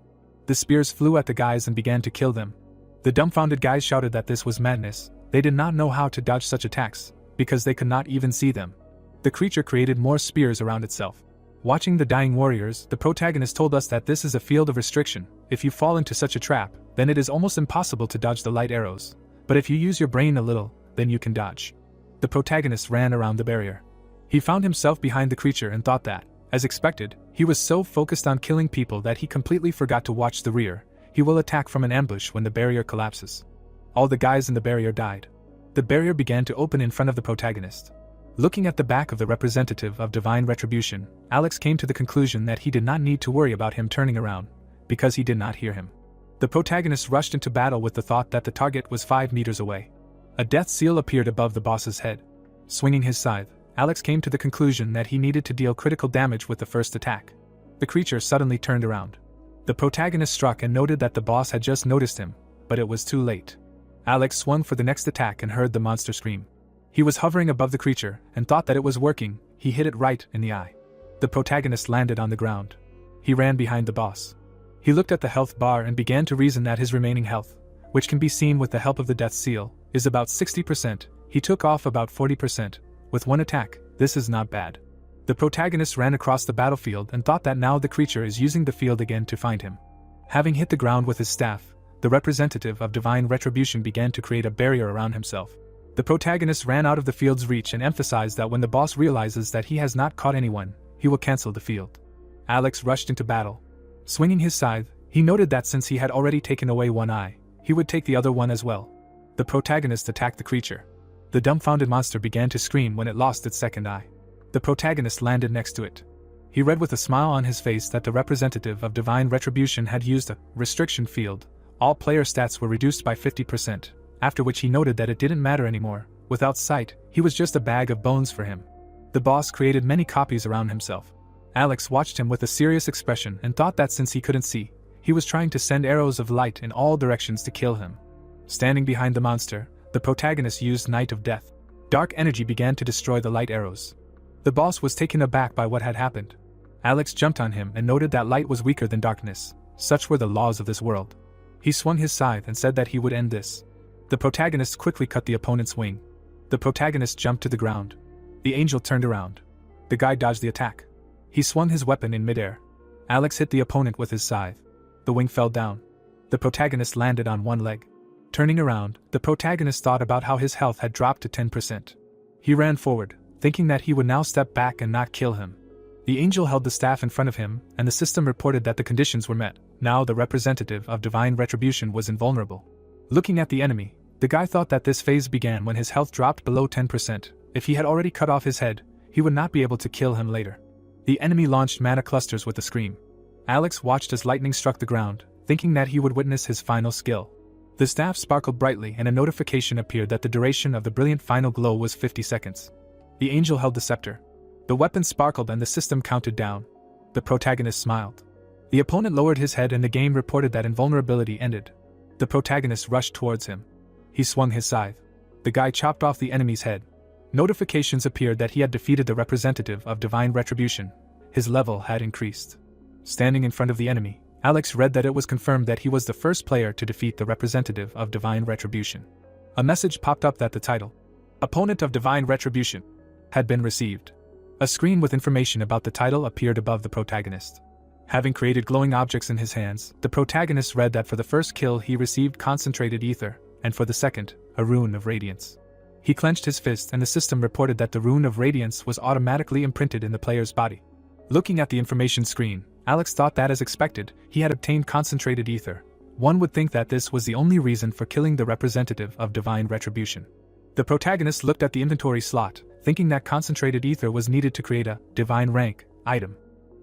The spears flew at the guys and began to kill them. The dumbfounded guys shouted that this was madness. They did not know how to dodge such attacks, because they could not even see them. The creature created more spears around itself. Watching the dying warriors, the protagonist told us that this is a field of restriction. If you fall into such a trap, then it is almost impossible to dodge the light arrows. But if you use your brain a little, then you can dodge. The protagonist ran around the barrier. He found himself behind the creature and thought that, as expected, he was so focused on killing people that he completely forgot to watch the rear. He will attack from an ambush when the barrier collapses. All the guys in the barrier died. The barrier began to open in front of the protagonist. Looking at the back of the representative of divine retribution, Alex came to the conclusion that he did not need to worry about him turning around, because he did not hear him. The protagonist rushed into battle with the thought that the target was 5 meters away. A death seal appeared above the boss's head. Swinging his scythe, Alex came to the conclusion that he needed to deal critical damage with the first attack. The creature suddenly turned around. The protagonist struck and noted that the boss had just noticed him, but it was too late. Alex swung for the next attack and heard the monster scream. He was hovering above the creature and thought that it was working. He hit it right in the eye. The protagonist landed on the ground. He ran behind the boss. He looked at the health bar and began to reason that his remaining health, which can be seen with the help of the death seal, is about 60%. He took off about 40%. With one attack, this is not bad. The protagonist ran across the battlefield and thought that now the creature is using the field again to find him. Having hit the ground with his staff, the representative of divine retribution began to create a barrier around himself. The protagonist ran out of the field's reach and emphasized that when the boss realizes that he has not caught anyone, he will cancel the field. Alex rushed into battle. Swinging his scythe, he noted that since he had already taken away one eye, he would take the other one as well. The protagonist attacked the creature. The dumbfounded monster began to scream when it lost its second eye. The protagonist landed next to it. He read with a smile on his face that the representative of divine retribution had used a restriction field. All player stats were reduced by 50%, after which he noted that it didn't matter anymore. Without sight, he was just a bag of bones for him. The boss created many copies around himself. Alex watched him with a serious expression and thought that since he couldn't see, he was trying to send arrows of light in all directions to kill him. Standing behind the monster, the protagonist used Night of Death. Dark energy began to destroy the light arrows. The boss was taken aback by what had happened. Alex jumped on him and noted that light was weaker than darkness. Such were the laws of this world. He swung his scythe and said that he would end this. The protagonist quickly cut the opponent's wing. The protagonist jumped to the ground. The angel turned around. The guy dodged the attack. He swung his weapon in midair. Alex hit the opponent with his scythe. The wing fell down. The protagonist landed on one leg. Turning around, the protagonist thought about how his health had dropped to 10%. He ran forward, thinking that he would now step back and not kill him. The angel held the staff in front of him, and the system reported that the conditions were met. Now the representative of divine retribution was invulnerable. Looking at the enemy, the guy thought that this phase began when his health dropped below 10%. If he had already cut off his head, he would not be able to kill him later. The enemy launched mana clusters with a scream. Alex watched as lightning struck the ground, thinking that he would witness his final skill. The staff sparkled brightly and a notification appeared that the duration of the brilliant final glow was 50 seconds. The angel held the scepter. The weapon sparkled and the system counted down. The protagonist smiled. The opponent lowered his head and the game reported that invulnerability ended. The protagonist rushed towards him. He swung his scythe. The guy chopped off the enemy's head. Notifications appeared that he had defeated the representative of divine retribution. His level had increased. Standing in front of the enemy, Alex read that it was confirmed that he was the first player to defeat the representative of divine retribution. A message popped up that the title, Opponent of Divine Retribution, had been received. A screen with information about the title appeared above the protagonist. Having created glowing objects in his hands, the protagonist read that for the first kill he received concentrated ether, and for the second, a rune of radiance. He clenched his fist and the system reported that the rune of radiance was automatically imprinted in the player's body. Looking at the information screen, Alex thought that as expected, he had obtained concentrated ether. One would think that this was the only reason for killing the representative of divine retribution. The protagonist looked at the inventory slot, thinking that concentrated ether was needed to create a divine rank item.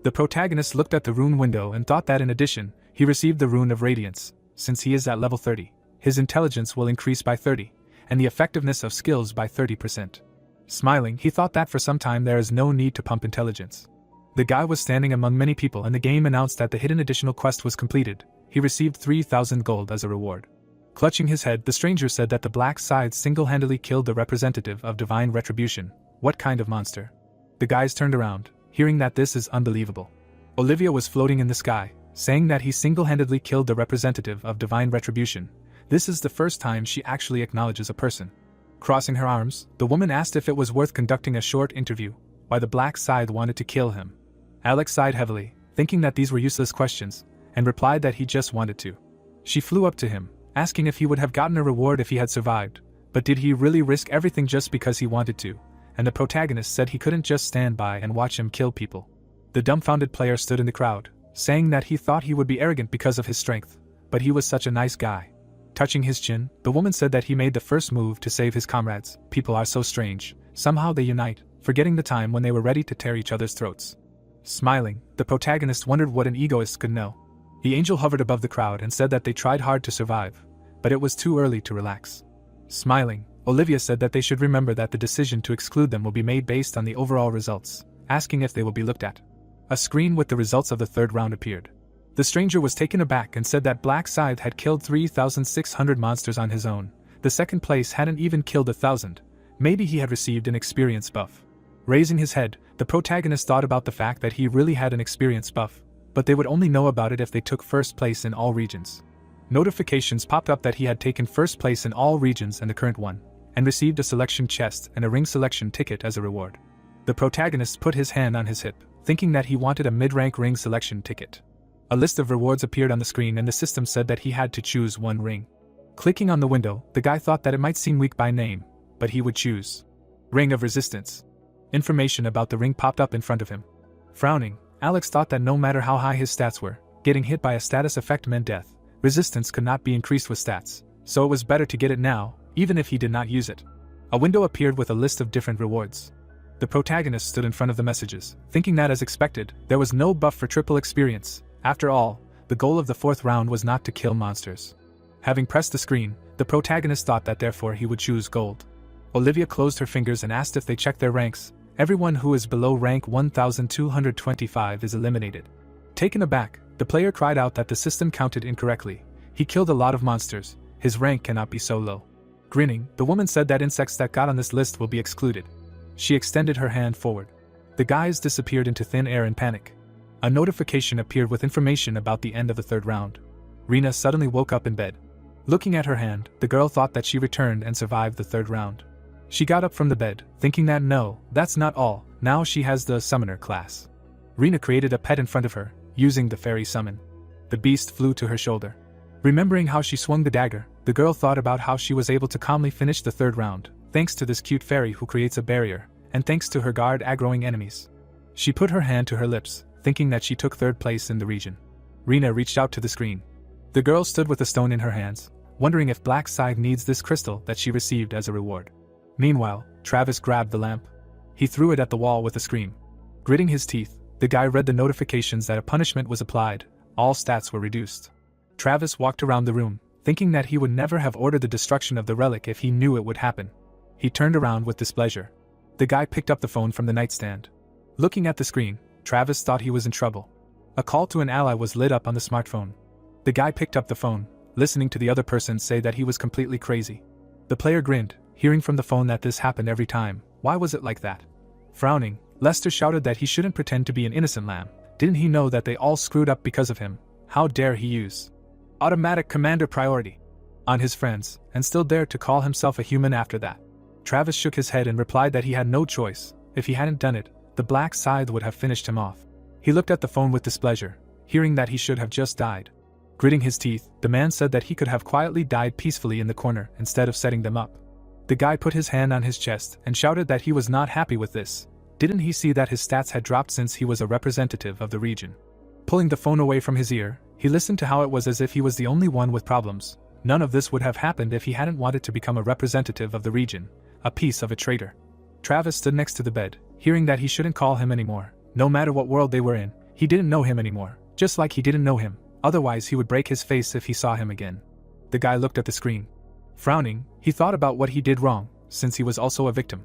The protagonist looked at the rune window and thought that in addition, he received the rune of radiance. Since he is at level 30, his intelligence will increase by 30, and the effectiveness of skills by 30%. Smiling, he thought that for some time there is no need to pump intelligence. The guy was standing among many people and the game announced that the hidden additional quest was completed. He received 3,000 gold as a reward. Clutching his head, the stranger said that the black scythe single-handedly killed the representative of divine retribution. What kind of monster? The guys turned around, hearing that this is unbelievable. Olivia was floating in the sky, saying that he single-handedly killed the representative of divine retribution. This is the first time she actually acknowledges a person. Crossing her arms, the woman asked if it was worth conducting a short interview, why the black scythe wanted to kill him. Alex sighed heavily, thinking that these were useless questions, and replied that he just wanted to. She flew up to him, asking if he would have gotten a reward if he had survived, but did he really risk everything just because he wanted to? And the protagonist said he couldn't just stand by and watch him kill people. The dumbfounded player stood in the crowd, saying that he thought he would be arrogant because of his strength, but he was such a nice guy. Touching his chin, the woman said that he made the first move to save his comrades. People are so strange, somehow they unite, forgetting the time when they were ready to tear each other's throats. Smiling, the protagonist wondered what an egoist could know. The angel hovered above the crowd and said that they tried hard to survive, but it was too early to relax. Smiling, Olivia said that they should remember that the decision to exclude them will be made based on the overall results, asking if they will be looked at. A screen with the results of the third round appeared. The stranger was taken aback and said that Black Scythe had killed 3,600 monsters on his own. The second place hadn't even killed 1,000. Maybe he had received an experience buff. Raising his head, the protagonist thought about the fact that he really had an experience buff, but they would only know about it if they took first place in all regions. Notifications popped up that he had taken first place in all regions and the current one, and received a selection chest and a ring selection ticket as a reward. The protagonist put his hand on his hip, thinking that he wanted a mid-rank ring selection ticket. A list of rewards appeared on the screen and the system said that he had to choose one ring. Clicking on the window, the guy thought that it might seem weak by name, but he would choose Ring of Resistance. Information about the ring popped up in front of him. Frowning, Alex thought that no matter how high his stats were, getting hit by a status effect meant death. Resistance could not be increased with stats, so it was better to get it now, even if he did not use it. A window appeared with a list of different rewards. The protagonist stood in front of the messages, thinking that as expected, there was no buff for triple experience. After all, the goal of the 4th round was not to kill monsters. Having pressed the screen, the protagonist thought that therefore he would choose gold. Olivia closed her fingers and asked if they checked their ranks. Everyone who is below rank 1225 is eliminated. Taken aback, the player cried out that the system counted incorrectly. He killed a lot of monsters. His rank cannot be so low. Grinning, the woman said that insects that got on this list will be excluded. She extended her hand forward. The guys disappeared into thin air in panic. A notification appeared with information about the end of the 3rd round. Rena suddenly woke up in bed. Looking at her hand, the girl thought that she returned and survived the 3rd round. She got up from the bed, thinking that no, that's not all, now she has the summoner class. Rena created a pet in front of her, using the fairy summon. The beast flew to her shoulder. Remembering how she swung the dagger, the girl thought about how she was able to calmly finish the 3rd round, thanks to this cute fairy who creates a barrier, and thanks to her guard aggroing enemies. She put her hand to her lips, thinking that she took 3rd place in the region. Rena reached out to the screen. The girl stood with a stone in her hands, wondering if Black Side needs this crystal that she received as a reward. Meanwhile, Travis grabbed the lamp. He threw it at the wall with a scream. Gritting his teeth, the guy read the notifications that a punishment was applied. All stats were reduced. Travis walked around the room, thinking that he would never have ordered the destruction of the relic if he knew it would happen. He turned around with displeasure. The guy picked up the phone from the nightstand. Looking at the screen, Travis thought he was in trouble. A call to an ally was lit up on the smartphone. The guy picked up the phone, listening to the other person say that he was completely crazy. The player grinned, hearing from the phone that this happened every time. Why was it like that? Frowning, Lester shouted that he shouldn't pretend to be an innocent lamb. Didn't he know that they all screwed up because of him? How dare he use automatic commander priority on his friends, and still dared to call himself a human after that. Travis shook his head and replied that he had no choice. If he hadn't done it, the Black Scythe would have finished him off. He looked at the phone with displeasure, hearing that he should have just died. Gritting his teeth, the man said that he could have quietly died peacefully in the corner instead of setting them up. The guy put his hand on his chest and shouted that he was not happy with this. Didn't he see that his stats had dropped since he was a representative of the region? Pulling the phone away from his ear, he listened to how it was as if he was the only one with problems. None of this would have happened if he hadn't wanted to become a representative of the region, a piece of a traitor. Travis stood next to the bed, hearing that he shouldn't call him anymore. No matter what world they were in, he didn't know him anymore, just like he didn't know him. Otherwise he would break his face if he saw him again. The guy looked at the screen. Frowning, he thought about what he did wrong, since he was also a victim.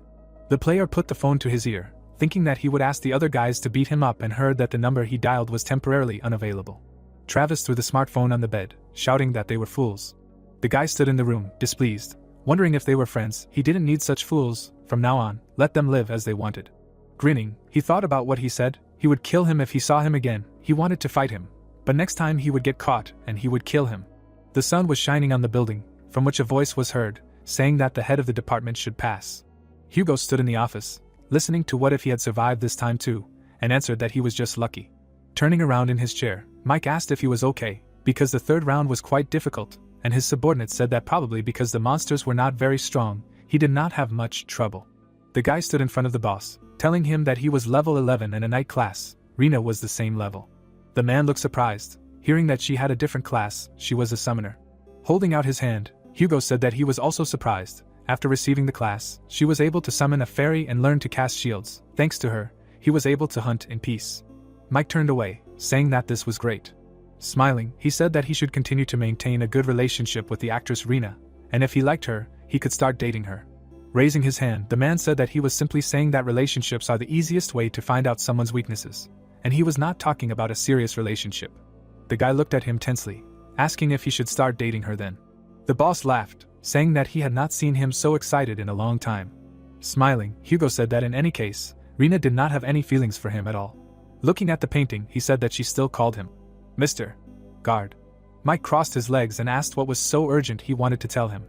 The player put the phone to his ear, thinking that he would ask the other guys to beat him up, and heard that the number he dialed was temporarily unavailable. Travis threw the smartphone on the bed, shouting that they were fools. The guy stood in the room, displeased, wondering if they were friends. He didn't need such fools. From now on, let them live as they wanted. Grinning, he thought about what he said. He would kill him if he saw him again. He wanted to fight him. But next time he would get caught, and he would kill him. The sun was shining on the building, from which a voice was heard, saying that the head of the department should pass. Hugo stood in the office, listening to what if he had survived this time too, and answered that he was just lucky. Turning around in his chair, Mike asked if he was okay, because the 3rd round was quite difficult, and his subordinate said that probably because the monsters were not very strong, he did not have much trouble. The guy stood in front of the boss, telling him that he was level 11 in a night class. Rena was the same level. The man looked surprised, hearing that she had a different class. She was a summoner. Holding out his hand, Hugo said that he was also surprised. After receiving the class, she was able to summon a fairy and learn to cast shields. Thanks to her, he was able to hunt in peace. Mike turned away, saying that this was great. Smiling, he said that he should continue to maintain a good relationship with the actress Rena, and if he liked her, he could start dating her. Raising his hand, the man said that he was simply saying that relationships are the easiest way to find out someone's weaknesses, and he was not talking about a serious relationship. The guy looked at him tensely, asking if he should start dating her then. The boss laughed, saying that he had not seen him so excited in a long time. Smiling, Hugo said that in any case, Rena did not have any feelings for him at all. Looking at the painting, he said that she still called him Mr. Guard. Mike crossed his legs and asked what was so urgent he wanted to tell him.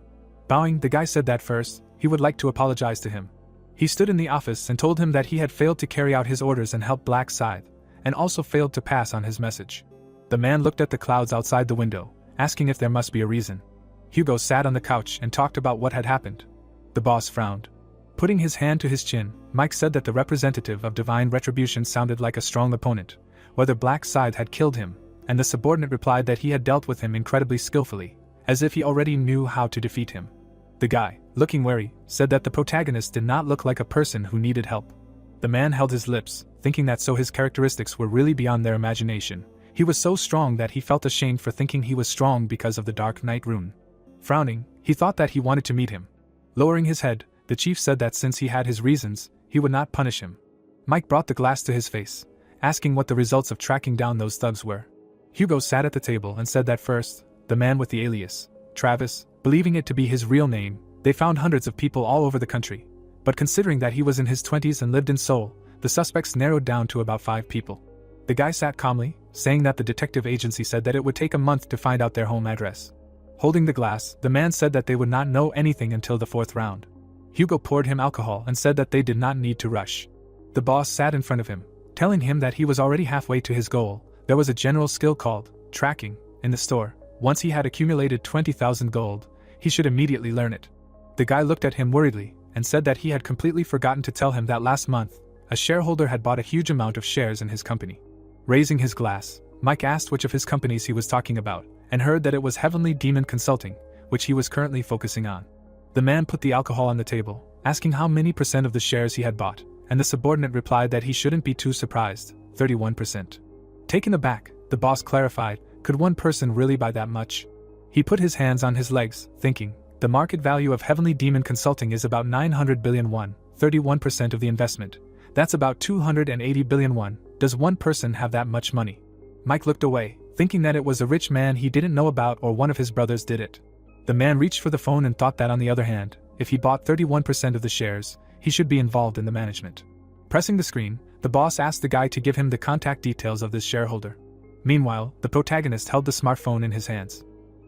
Bowing, the guy said that first, he would like to apologize to him. He stood in the office and told him that he had failed to carry out his orders and help Black Scythe, and also failed to pass on his message. The man looked at the clouds outside the window, asking if there must be a reason. Hugo sat on the couch and talked about what had happened. The boss frowned. Putting his hand to his chin, Mike said that the representative of divine retribution sounded like a strong opponent, whether Black Scythe had killed him, and the subordinate replied that he had dealt with him incredibly skillfully, as if he already knew how to defeat him. The guy, looking wary, said that the protagonist did not look like a person who needed help. The man held his lips, thinking that so his characteristics were really beyond their imagination. He was so strong that he felt ashamed for thinking he was strong because of the Dark Knight rune. Frowning, he thought that he wanted to meet him. Lowering his head, the chief said that since he had his reasons, he would not punish him. Mike brought the glass to his face, asking what the results of tracking down those thugs were. Hugo sat at the table and said that first, the man with the alias, Travis, believing it to be his real name, they found hundreds of people all over the country. But considering that he was in his 20s and lived in Seoul, the suspects narrowed down to about 5 people. The guy sat calmly, saying that the detective agency said that it would take a month to find out their home address. Holding the glass, the man said that they would not know anything until the 4th round. Hugo poured him alcohol and said that they did not need to rush. The boss sat in front of him, telling him that he was already halfway to his goal. There was a general skill called tracking in the store. Once he had accumulated 20,000 gold, he should immediately learn it. The guy looked at him worriedly and said that he had completely forgotten to tell him that last month, a shareholder had bought a huge amount of shares in his company. Raising his glass, Mike asked which of his companies he was talking about, and heard that it was Heavenly Demon Consulting, which he was currently focusing on. The man put the alcohol on the table, asking how many % of the shares he had bought, and the subordinate replied that he shouldn't be too surprised, 31%. Taken aback, the boss clarified, could one person really buy that much? He put his hands on his legs, thinking, the market value of Heavenly Demon Consulting is about 900 billion won, 31% of the investment. That's about 280 billion won. Does one person have that much money? Mike looked away, thinking that it was a rich man he didn't know about or one of his brothers did it. The man reached for the phone and thought that on the other hand, if he bought 31% of the shares, he should be involved in the management. Pressing the screen, the boss asked the guy to give him the contact details of this shareholder. Meanwhile, the protagonist held the smartphone in his hands.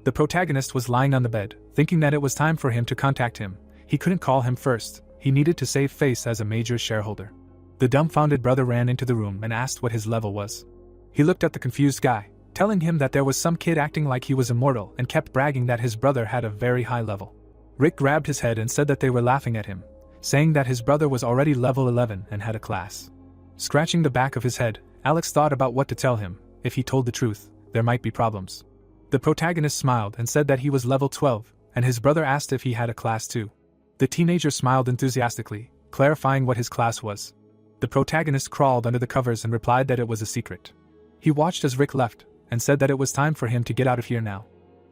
The protagonist was lying on the bed, thinking that it was time for him to contact him. He couldn't call him first, he needed to save face as a major shareholder. The dumbfounded brother ran into the room and asked what his level was. He looked at the confused guy, telling him that there was some kid acting like he was immortal and kept bragging that his brother had a very high level. Rick grabbed his head and said that they were laughing at him, saying that his brother was already level 11 and had a class. Scratching the back of his head, Alex thought about what to tell him. If he told the truth, there might be problems. The protagonist smiled and said that he was level 12, and his brother asked if he had a class too. The teenager smiled enthusiastically, clarifying what his class was. The protagonist crawled under the covers and replied that it was a secret. He watched as Rick left, and said that it was time for him to get out of here now.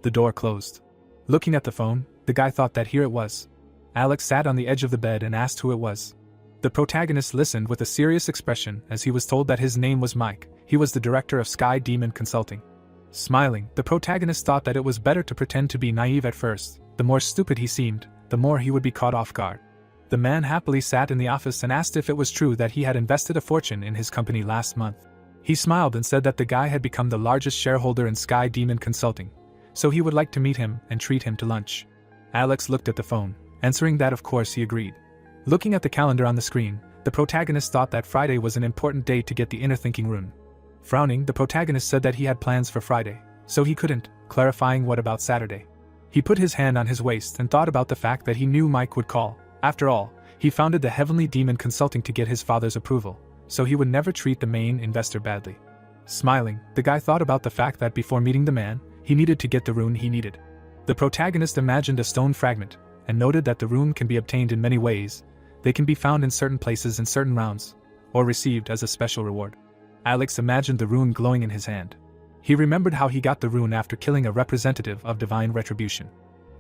The door closed. Looking at the phone, the guy thought that here it was. Alex sat on the edge of the bed and asked who it was. The protagonist listened with a serious expression as he was told that his name was Mike. He was the director of Sky Demon Consulting. Smiling, the protagonist thought that it was better to pretend to be naive at first. The more stupid he seemed, the more he would be caught off guard. The man happily sat in the office and asked if it was true that he had invested a fortune in his company last month. He smiled and said that the guy had become the largest shareholder in Sky Demon Consulting, so he would like to meet him and treat him to lunch. Alex looked at the phone, answering that of course he agreed. Looking at the calendar on the screen, the protagonist thought that Friday was an important day to get the inner thinking rune. Frowning, the protagonist said that he had plans for Friday, so he couldn't, clarifying what about Saturday. He put his hand on his waist and thought about the fact that he knew Mike would call. After all, he founded the Heavenly Demon Consulting to get his father's approval, so he would never treat the main investor badly. Smiling, the guy thought about the fact that before meeting the man, he needed to get the rune he needed. The protagonist imagined a stone fragment, and noted that the rune can be obtained in many ways. They can be found in certain places in certain rounds, or received as a special reward. Alex imagined the rune glowing in his hand. He remembered how he got the rune after killing a representative of divine retribution.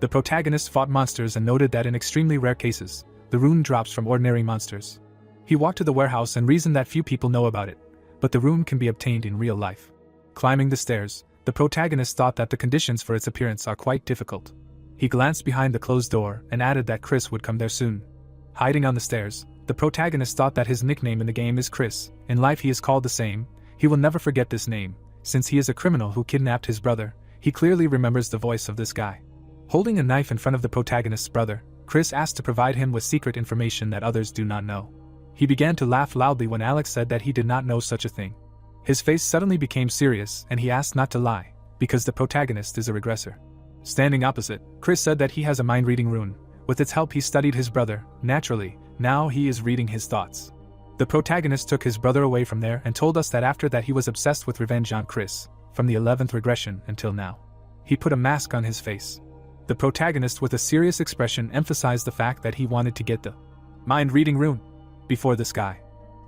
The protagonist fought monsters and noted that in extremely rare cases, the rune drops from ordinary monsters. He walked to the warehouse and reasoned that few people know about it, but the rune can be obtained in real life. Climbing the stairs, the protagonist thought that the conditions for its appearance are quite difficult. He glanced behind the closed door and added that Chris would come there soon. Hiding on the stairs, the protagonist thought that his nickname in the game is Chris. In life he is called the same. He will never forget this name. Since he is a criminal who kidnapped his brother, he clearly remembers the voice of this guy. Holding a knife in front of the protagonist's brother, Chris asked to provide him with secret information that others do not know. He began to laugh loudly when Alex said that he did not know such a thing. His face suddenly became serious and he asked not to lie, because the protagonist is a regressor. Standing opposite, Chris said that he has a mind-reading rune. With its help he studied his brother. Naturally, now he is reading his thoughts. The protagonist took his brother away from there and told us that after that he was obsessed with revenge on Chris, from the 11th regression until now. He put a mask on his face. The protagonist with a serious expression emphasized the fact that he wanted to get the mind-reading rune. Before this guy,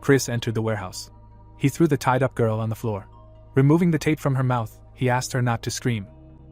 Chris entered the warehouse. He threw the tied-up girl on the floor. Removing the tape from her mouth, he asked her not to scream.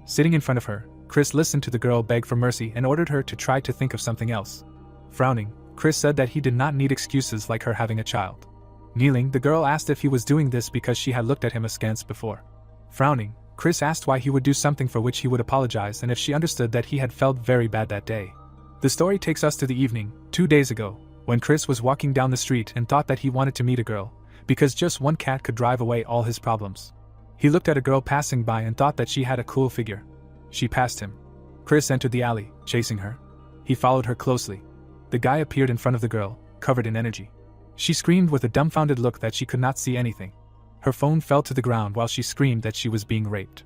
Sitting in front of her, Chris listened to the girl beg for mercy and ordered her to try to think of something else. Frowning, Chris said that he did not need excuses like her having a child. Kneeling, the girl asked if he was doing this because she had looked at him askance before. Frowning, Chris asked why he would do something for which he would apologize and if she understood that he had felt very bad that day. The story takes us to the evening, 2 days ago, when Chris was walking down the street and thought that he wanted to meet a girl, because just one cat could drive away all his problems. He looked at a girl passing by and thought that she had a cool figure. She passed him. Chris entered the alley, chasing her. He followed her closely. The guy appeared in front of the girl, covered in energy. She screamed with a dumbfounded look that she could not see anything. Her phone fell to the ground while she screamed that she was being raped.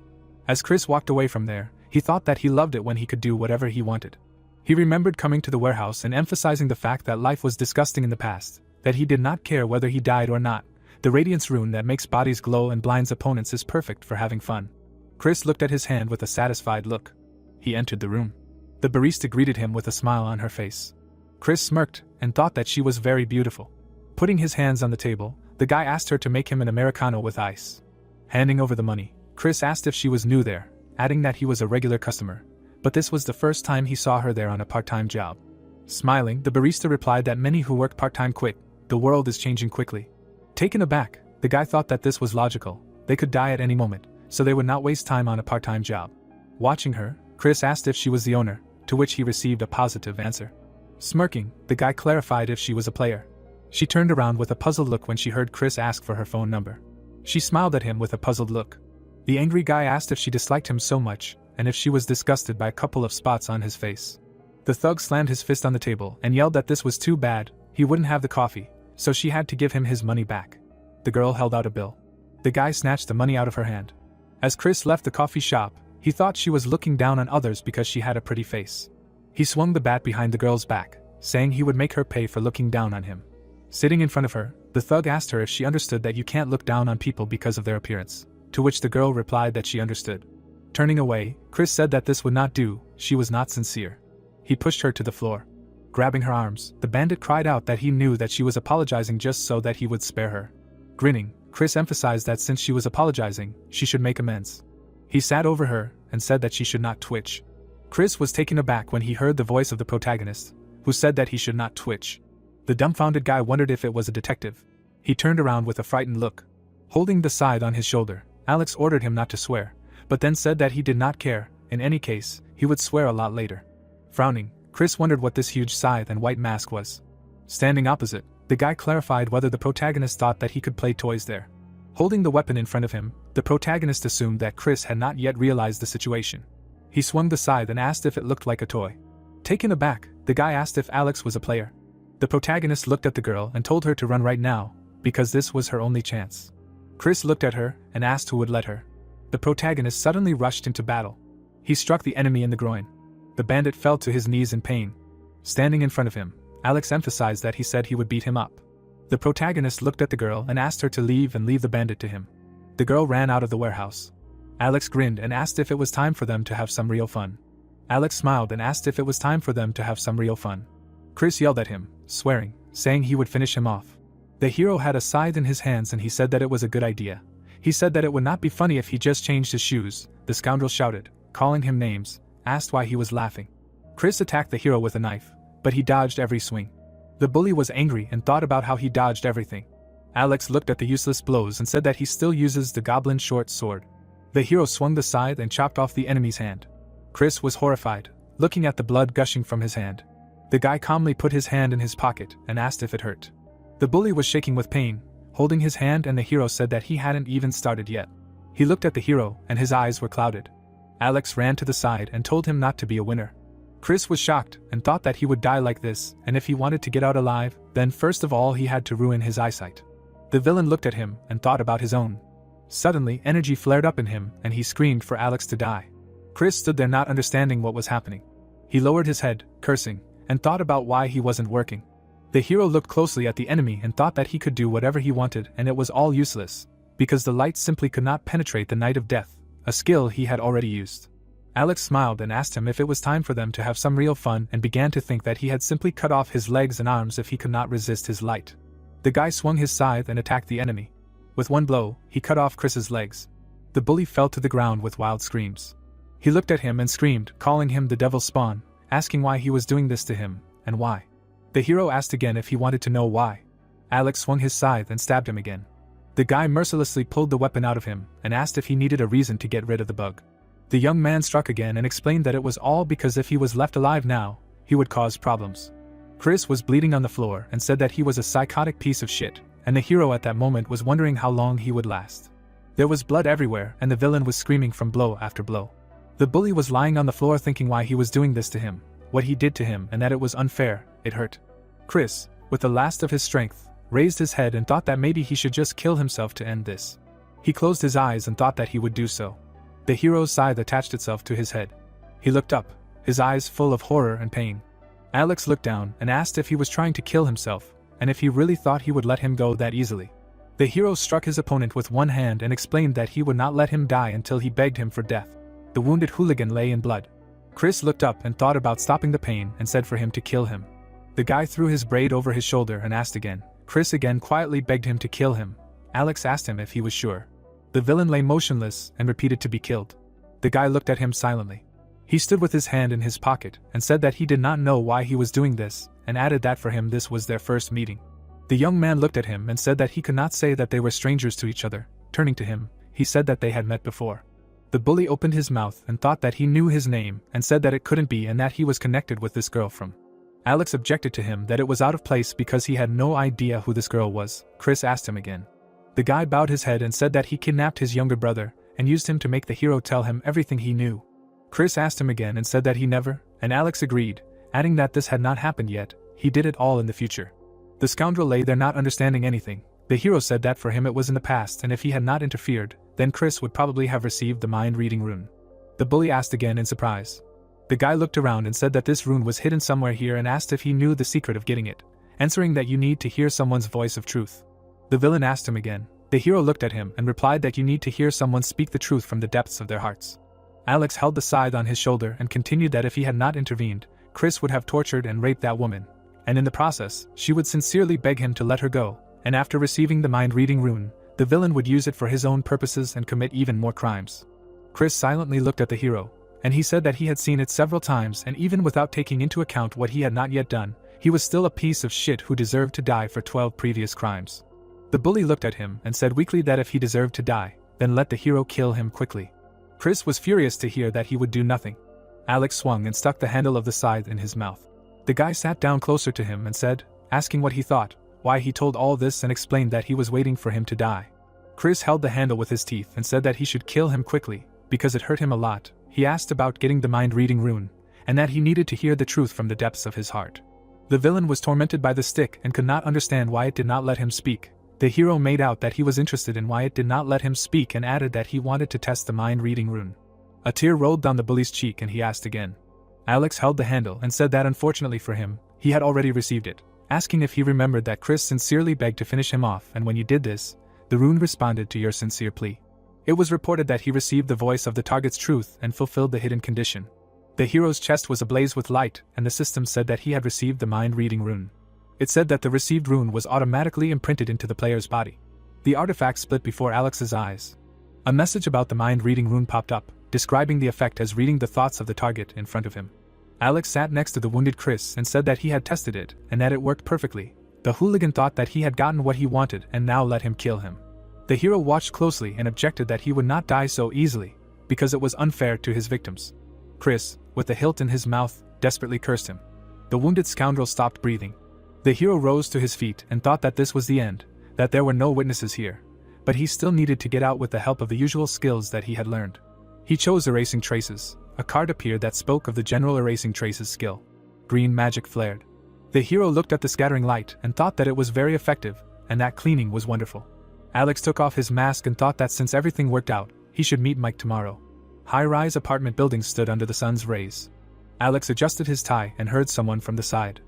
As Chris walked away from there, he thought that he loved it when he could do whatever he wanted. He remembered coming to the warehouse and emphasizing the fact that life was disgusting in the past, that he did not care whether he died or not. The radiance rune that makes bodies glow and blinds opponents is perfect for having fun. Chris looked at his hand with a satisfied look. He entered the room. The barista greeted him with a smile on her face. Chris smirked and thought that she was very beautiful. Putting his hands on the table, the guy asked her to make him an Americano with ice. Handing over the money, Chris asked if she was new there, adding that he was a regular customer, but this was the first time he saw her there on a part-time job. Smiling, the barista replied that many who work part-time quit. The world is changing quickly. Taken aback, the guy thought that this was logical. They could die at any moment, so they would not waste time on a part-time job. Watching her, Chris asked if she was the owner, to which he received a positive answer. Smirking, the guy clarified if she was a player. She turned around with a puzzled look when she heard Chris ask for her phone number. She smiled at him with a puzzled look. The angry guy asked if she disliked him so much, and if she was disgusted by a couple of spots on his face. The thug slammed his fist on the table and yelled that this was too bad, he wouldn't have the coffee, so she had to give him his money back. The girl held out a bill. The guy snatched the money out of her hand. As Chris left the coffee shop, he thought she was looking down on others because she had a pretty face. He swung the bat behind the girl's back, saying he would make her pay for looking down on him. Sitting in front of her, the thug asked her if she understood that you can't look down on people because of their appearance, to which the girl replied that she understood. Turning away, Chris said that this would not do, she was not sincere. He pushed her to the floor. Grabbing her arms, the bandit cried out that he knew that she was apologizing just so that he would spare her. Grinning, Chris emphasized that since she was apologizing, she should make amends. He sat over her and said that she should not twitch. Chris was taken aback when he heard the voice of the protagonist, who said that he should not twitch. The dumbfounded guy wondered if it was a detective. He turned around with a frightened look. Holding the scythe on his shoulder, Alex ordered him not to swear, but then said that he did not care. In any case, he would swear a lot later. Frowning, Chris wondered what this huge scythe and white mask was. Standing opposite, the guy clarified whether the protagonist thought that he could play toys there. Holding the weapon in front of him, the protagonist assumed that Chris had not yet realized the situation. He swung the scythe and asked if it looked like a toy. Taken aback, the guy asked if Alex was a player. The protagonist looked at the girl and told her to run right now, because this was her only chance. Chris looked at her and asked who would let her. The protagonist suddenly rushed into battle. He struck the enemy in the groin. The bandit fell to his knees in pain. Standing in front of him, Alex emphasized that he said he would beat him up. The protagonist looked at the girl and asked her to leave and leave the bandit to him. The girl ran out of the warehouse. Alex grinned and asked if it was time for them to have some real fun. Alex smiled and asked if it was time for them to have some real fun. Chris yelled at him, swearing, saying he would finish him off. The hero had a scythe in his hands and he said that it was a good idea. He said that it would not be funny if he just changed his shoes. The scoundrel shouted, calling him names, asked why he was laughing. Chris attacked the hero with a knife, but he dodged every swing. The bully was angry and thought about how he dodged everything. Alex looked at the useless blows and said that he still uses the goblin short sword. The hero swung the scythe and chopped off the enemy's hand. Chris was horrified, looking at the blood gushing from his hand. The guy calmly put his hand in his pocket and asked if it hurt. The bully was shaking with pain, holding his hand, and the hero said that he hadn't even started yet. He looked at the hero and his eyes were clouded. Alex ran to the side and told him not to be a winner. Chris was shocked and thought that he would die like this, and if he wanted to get out alive, then first of all he had to ruin his eyesight. The villain looked at him and thought about his own. Suddenly, energy flared up in him and he screamed for Alex to die. Chris stood there not understanding what was happening. He lowered his head, cursing, and thought about why he wasn't working. The hero looked closely at the enemy and thought that he could do whatever he wanted, and it was all useless, because the light simply could not penetrate the Night of Death, a skill he had already used. Alex smiled and asked him if it was time for them to have some real fun, and began to think that he had simply cut off his legs and arms if he could not resist his light. The guy swung his scythe and attacked the enemy. With one blow, he cut off Chris's legs. The bully fell to the ground with wild screams. He looked at him and screamed, calling him the devil's spawn, asking why he was doing this to him, and why. The hero asked again if he wanted to know why. Alex swung his scythe and stabbed him again. The guy mercilessly pulled the weapon out of him and asked if he needed a reason to get rid of the bug. The young man struck again and explained that it was all because if he was left alive now, he would cause problems. Chris was bleeding on the floor and said that he was a psychotic piece of shit, and the hero at that moment was wondering how long he would last. There was blood everywhere and the villain was screaming from blow after blow. The bully was lying on the floor thinking why he was doing this to him, what he did to him, and that it was unfair, it hurt. Chris, with the last of his strength, raised his head and thought that maybe he should just kill himself to end this. He closed his eyes and thought that he would do so. The hero's scythe attached itself to his head. He looked up, his eyes full of horror and pain. Alex looked down and asked if he was trying to kill himself, and if he really thought he would let him go that easily. The hero struck his opponent with one hand and explained that he would not let him die until he begged him for death. The wounded hooligan lay in blood. Chris looked up and thought about stopping the pain and said for him to kill him. The guy threw his braid over his shoulder and asked again. Chris again quietly begged him to kill him. Alex asked him if he was sure. The villain lay motionless and repeated to be killed. The guy looked at him silently. He stood with his hand in his pocket and said that he did not know why he was doing this, and added that for him this was their first meeting. The young man looked at him and said that he could not say that they were strangers to each other. Turning to him, he said that they had met before. The bully opened his mouth and thought that he knew his name and said that it couldn't be and that he was connected with this girl from. Alex objected to him that it was out of place because he had no idea who this girl was. Chris asked him again. The guy bowed his head and said that he kidnapped his younger brother and used him to make the hero tell him everything he knew. Chris asked him again and said that he never, and Alex agreed, adding that this had not happened yet, he did it all in the future. The scoundrel lay there not understanding anything. The hero said that for him it was in the past and if he had not interfered, then Chris would probably have received the mind-reading rune. The bully asked again in surprise. The guy looked around and said that this rune was hidden somewhere here and asked if he knew the secret of getting it, answering that you need to hear someone's voice of truth. The villain asked him again. The hero looked at him and replied that you need to hear someone speak the truth from the depths of their hearts. Alex held the scythe on his shoulder and continued that if he had not intervened, Chris would have tortured and raped that woman, and in the process, she would sincerely beg him to let her go, and after receiving the mind-reading rune, the villain would use it for his own purposes and commit even more crimes. Chris silently looked at the hero, and he said that he had seen it several times and even without taking into account what he had not yet done, he was still a piece of shit who deserved to die for 12 previous crimes. The bully looked at him and said weakly that if he deserved to die, then let the hero kill him quickly. Chris was furious to hear that he would do nothing. Alex swung and stuck the handle of the scythe in his mouth. The guy sat down closer to him and said, asking what he thought, why he told all this and explained that he was waiting for him to die. Chris held the handle with his teeth and said that he should kill him quickly, because it hurt him a lot. He asked about getting the mind-reading rune, and that he needed to hear the truth from the depths of his heart. The villain was tormented by the stick and could not understand why it did not let him speak. The hero made out that he was interested in why it did not let him speak and added that he wanted to test the mind-reading rune. A tear rolled down the bully's cheek and he asked again. Alex held the handle and said that unfortunately for him, he had already received it, asking if he remembered that Chris sincerely begged to finish him off, and when you did this, the rune responded to your sincere plea. It was reported that he received the voice of the target's truth and fulfilled the hidden condition. The hero's chest was ablaze with light, and the system said that he had received the mind-reading rune. It said that the received rune was automatically imprinted into the player's body. The artifact split before Alex's eyes. A message about the mind-reading rune popped up, describing the effect as reading the thoughts of the target in front of him. Alex sat next to the wounded Chris and said that he had tested it and that it worked perfectly. The hooligan thought that he had gotten what he wanted and now let him kill him. The hero watched closely and objected that he would not die so easily, because it was unfair to his victims. Chris, with the hilt in his mouth, desperately cursed him. The wounded scoundrel stopped breathing. The hero rose to his feet and thought that this was the end, that there were no witnesses here, but he still needed to get out with the help of the usual skills that he had learned. He chose Erasing Traces. A card appeared that spoke of the general Erasing Traces skill. Green magic flared. The hero looked at the scattering light and thought that it was very effective, and that cleaning was wonderful. Alex took off his mask and thought that since everything worked out, he should meet Mike tomorrow. High-rise apartment buildings stood under the sun's rays. Alex adjusted his tie and heard someone from the side.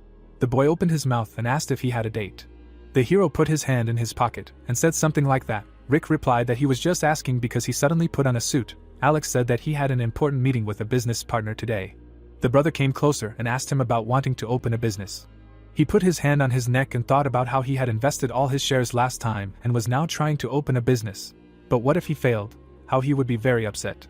The boy opened his mouth and asked if he had a date. The hero put his hand in his pocket and said something like that. Rick replied that he was just asking because he suddenly put on a suit. Alex said that he had an important meeting with a business partner today. The brother came closer and asked him about wanting to open a business. He put his hand on his neck and thought about how he had invested all his shares last time and was now trying to open a business. But what if he failed? How he would be very upset.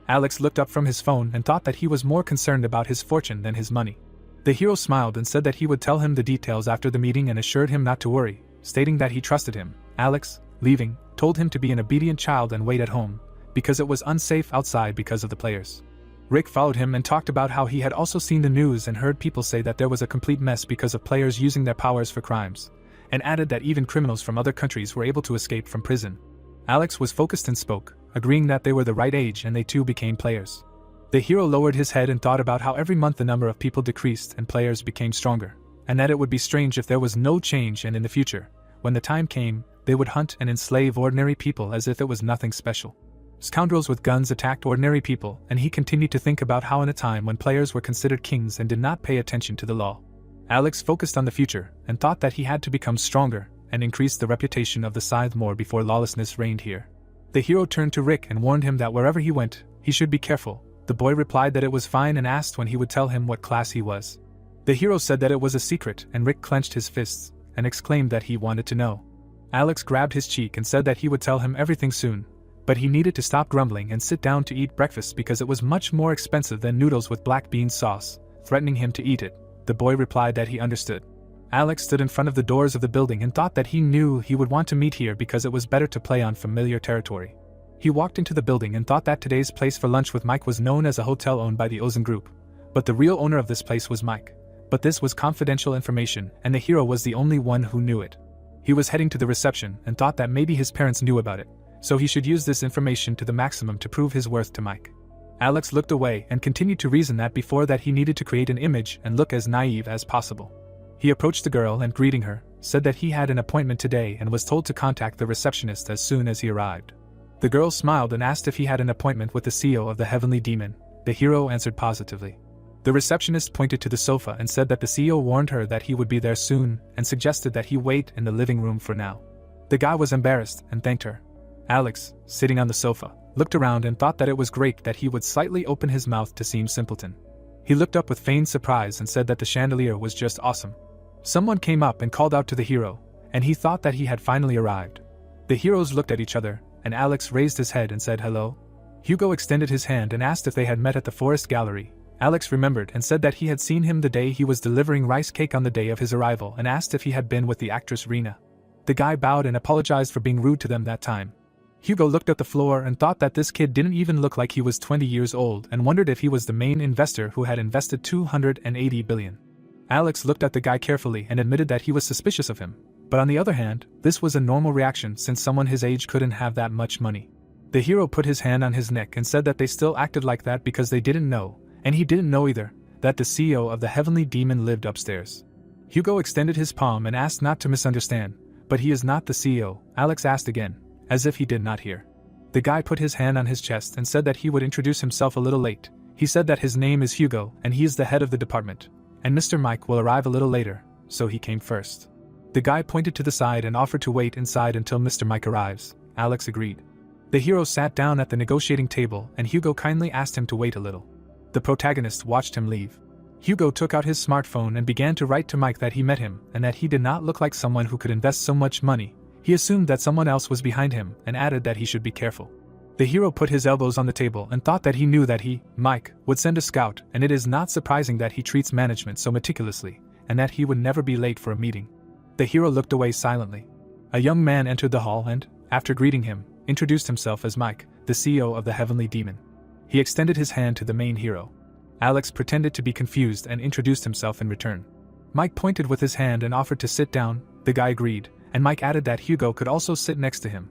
Alex looked up from his phone and thought that he was more concerned about his fortune than his money. The hero smiled and said that he would tell him the details after the meeting and assured him not to worry, stating that he trusted him. Alex, leaving, told him to be an obedient child and wait at home, because it was unsafe outside because of the players. Rick followed him and talked about how he had also seen the news and heard people say that there was a complete mess because of players using their powers for crimes, and added that even criminals from other countries were able to escape from prison. Alex was focused and spoke, agreeing that they were the right age and they too became players. The hero lowered his head and thought about how every month the number of people decreased and players became stronger, and that it would be strange if there was no change, and in the future, when the time came, they would hunt and enslave ordinary people as if it was nothing special. Scoundrels with guns attacked ordinary people, and he continued to think about how in a time when players were considered kings and did not pay attention to the law. Alex focused on the future and thought that he had to become stronger and increase the reputation of the Scythe more before lawlessness reigned here. The hero turned to Rick and warned him that wherever he went, he should be careful. The boy replied that it was fine and asked when he would tell him what class he was. The hero said that it was a secret, and Rick clenched his fists and exclaimed that he wanted to know. Alex grabbed his cheek and said that he would tell him everything soon, but he needed to stop grumbling and sit down to eat breakfast because it was much more expensive than noodles with black bean sauce, threatening him to eat it. The boy replied that he understood. Alex stood in front of the doors of the building and thought that he knew he would want to meet here because it was better to play on familiar territory. He walked into the building and thought that today's place for lunch with Mike was known as a hotel owned by the Ozen Group, but the real owner of this place was Mike. But this was confidential information, and the hero was the only one who knew it. He was heading to the reception and thought that maybe his parents knew about it, so he should use this information to the maximum to prove his worth to Mike. Alex looked away and continued to reason that before that he needed to create an image and look as naive as possible. He approached the girl and, greeting her, said that he had an appointment today and was told to contact the receptionist as soon as he arrived. The girl smiled and asked if he had an appointment with the CEO of the Heavenly Demon. The hero answered positively. The receptionist pointed to the sofa and said that the CEO warned her that he would be there soon and suggested that he wait in the living room for now. The guy was embarrassed and thanked her. Alex, sitting on the sofa, looked around and thought that it was great that he would slightly open his mouth to seem simpleton. He looked up with feigned surprise and said that the chandelier was just awesome. Someone came up and called out to the hero, and he thought that he had finally arrived. The heroes looked at each other, and Alex raised his head and said hello. Hugo extended his hand and asked if they had met at the Forest Gallery. Alex remembered and said that he had seen him the day he was delivering rice cake on the day of his arrival and asked if he had been with the actress Rena. The guy bowed and apologized for being rude to them that time. Hugo looked at the floor and thought that this kid didn't even look like he was 20 years old and wondered if he was the main investor who had invested $280 billion. Alex looked at the guy carefully and admitted that he was suspicious of him, but on the other hand, this was a normal reaction since someone his age couldn't have that much money. The hero put his hand on his neck and said that they still acted like that because they didn't know, and he didn't know either, that the CEO of the Heavenly Demon lived upstairs. Hugo extended his palm and asked not to misunderstand, but he is not the CEO, Alex asked again, as if he did not hear. The guy put his hand on his chest and said that he would introduce himself a little late. He said that his name is Hugo and he is the head of the department, and Mr. Mike will arrive a little later, so he came first. The guy pointed to the side and offered to wait inside until Mr. Mike arrives. Alex agreed. The hero sat down at the negotiating table and Hugo kindly asked him to wait a little. The protagonist watched him leave. Hugo took out his smartphone and began to write to Mike that he met him and that he did not look like someone who could invest so much money. He assumed that someone else was behind him and added that he should be careful. The hero put his elbows on the table and thought that he knew that he, Mike, would send a scout, and it is not surprising that he treats management so meticulously, and that he would never be late for a meeting. The hero looked away silently. A young man entered the hall and, after greeting him, introduced himself as Mike, the CEO of the Heavenly Demon. He extended his hand to the main hero. Alex pretended to be confused and introduced himself in return. Mike pointed with his hand and offered to sit down. The guy agreed, and Mike added that Hugo could also sit next to him.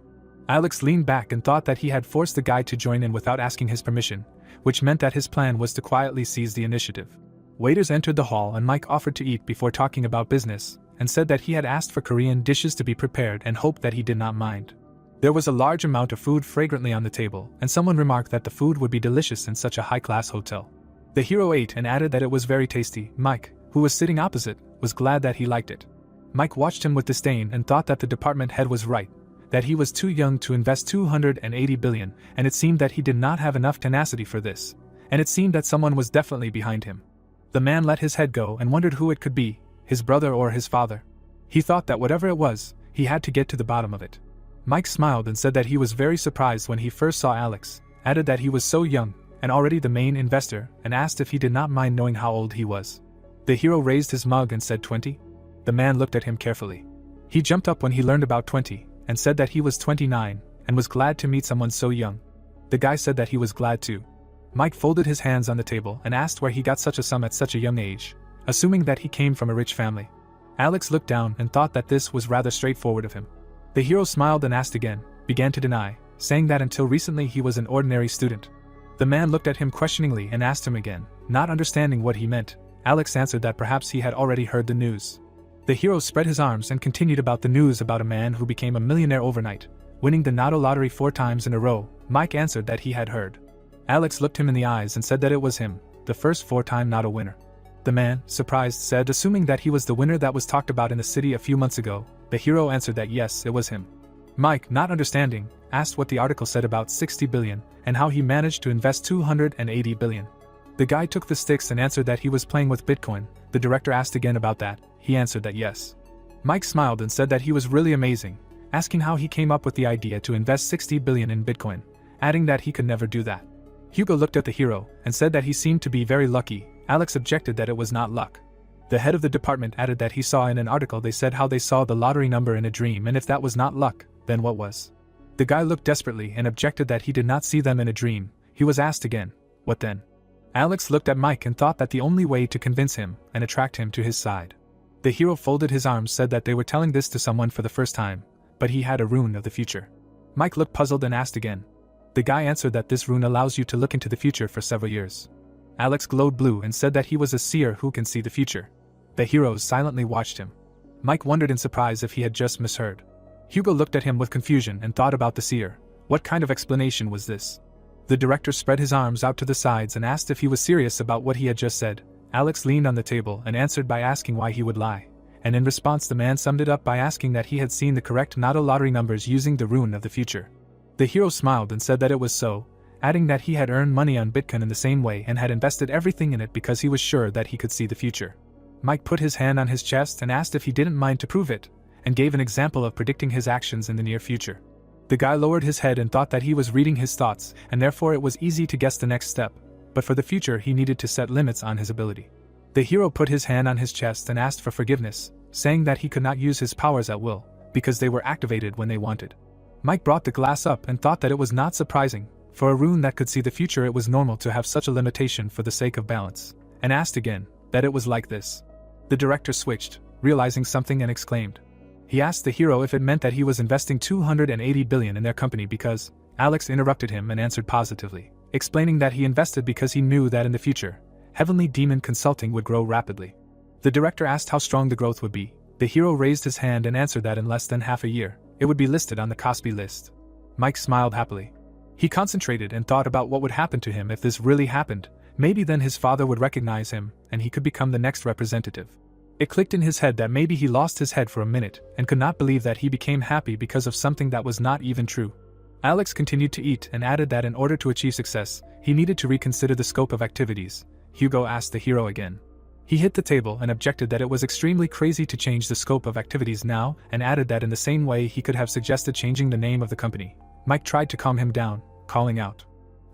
Alex leaned back and thought that he had forced the guy to join in without asking his permission, which meant that his plan was to quietly seize the initiative. Waiters entered the hall and Mike offered to eat before talking about business, and said that he had asked for Korean dishes to be prepared and hoped that he did not mind. There was a large amount of food fragrantly on the table, and someone remarked that the food would be delicious in such a high-class hotel. The hero ate and added that it was very tasty. Mike, who was sitting opposite, was glad that he liked it. Mike watched him with disdain and thought that the department head was right, that he was too young to invest 280 billion, and it seemed that he did not have enough tenacity for this, and it seemed that someone was definitely behind him. The man let his head go and wondered who it could be, his brother or his father. He thought that whatever it was, he had to get to the bottom of it. Mike smiled and said that he was very surprised when he first saw Alex, added that he was so young, and already the main investor, and asked if he did not mind knowing how old he was. The hero raised his mug and said 20. The man looked at him carefully. He jumped up when he learned about 20, and said that he was 29, and was glad to meet someone so young. The guy said that he was glad too. Mike folded his hands on the table and asked where he got such a sum at such a young age, assuming that he came from a rich family. Alex looked down and thought that this was rather straightforward of him. The hero smiled and asked again, began to deny, saying that until recently he was an ordinary student. The man looked at him questioningly and asked him again, not understanding what he meant. Alex answered that perhaps he had already heard the news. The hero spread his arms and continued about the news about a man who became a millionaire overnight, winning the Nado lottery 4 times in a row. Mike answered that he had heard. Alex looked him in the eyes and said that it was him, the first 4-time Nado winner. The man, surprised, said, assuming that he was the winner that was talked about in the city a few months ago. The hero answered that yes, it was him. Mike, not understanding, asked what the article said about 60 billion, and how he managed to invest 280 billion. The guy took the sticks and answered that he was playing with Bitcoin. The director asked again about that. He answered that yes. Mike smiled and said that he was really amazing, asking how he came up with the idea to invest 60 billion in Bitcoin, adding that he could never do that. Hugo looked at the hero and said that he seemed to be very lucky. Alex objected that it was not luck. The head of the department added that he saw in an article they said how they saw the lottery number in a dream, and if that was not luck, then what was? The guy looked desperately and objected that he did not see them in a dream. He was asked again, what then? Alex looked at Mike and thought that the only way to convince him and attract him to his side. The hero folded his arms, said that they were telling this to someone for the first time, but he had a rune of the future. Mike looked puzzled and asked again. The guy answered that this rune allows you to look into the future for several years. Alex glowed blue and said that he was a seer who can see the future. The heroes silently watched him. Mike wondered in surprise if he had just misheard. Hugo looked at him with confusion and thought about the seer. What kind of explanation was this? The director spread his arms out to the sides and asked if he was serious about what he had just said. Alex leaned on the table and answered by asking why he would lie. And in response the man summed it up by asking that he had seen the correct Nado lottery numbers using the rune of the future. The hero smiled and said that it was so, adding that he had earned money on Bitcoin in the same way and had invested everything in it because he was sure that he could see the future. Mike put his hand on his chest and asked if he didn't mind to prove it, and gave an example of predicting his actions in the near future. The guy lowered his head and thought that he was reading his thoughts, and therefore it was easy to guess the next step, but for the future he needed to set limits on his ability. The hero put his hand on his chest and asked for forgiveness, saying that he could not use his powers at will, because they were activated when they wanted. Mike brought the glass up and thought that it was not surprising. For a rune that could see the future, it was normal to have such a limitation for the sake of balance, and asked again that it was like this. The director switched, realizing something, and exclaimed. He asked the hero if it meant that he was investing 280 billion in their company because. Alex interrupted him and answered positively, explaining that he invested because he knew that in the future, Heavenly Demon Consulting would grow rapidly. The director asked how strong the growth would be. The hero raised his hand and answered that in less than half a year, it would be listed on the Kospi list. Mike smiled happily. He concentrated and thought about what would happen to him if this really happened. Maybe then his father would recognize him, and he could become the next representative. It clicked in his head that maybe he lost his head for a minute, and could not believe that he became happy because of something that was not even true. Alex continued to eat and added that in order to achieve success, he needed to reconsider the scope of activities. Hugo asked the hero again. He hit the table and objected that it was extremely crazy to change the scope of activities now, and added that in the same way he could have suggested changing the name of the company. Mike tried to calm him down, calling out.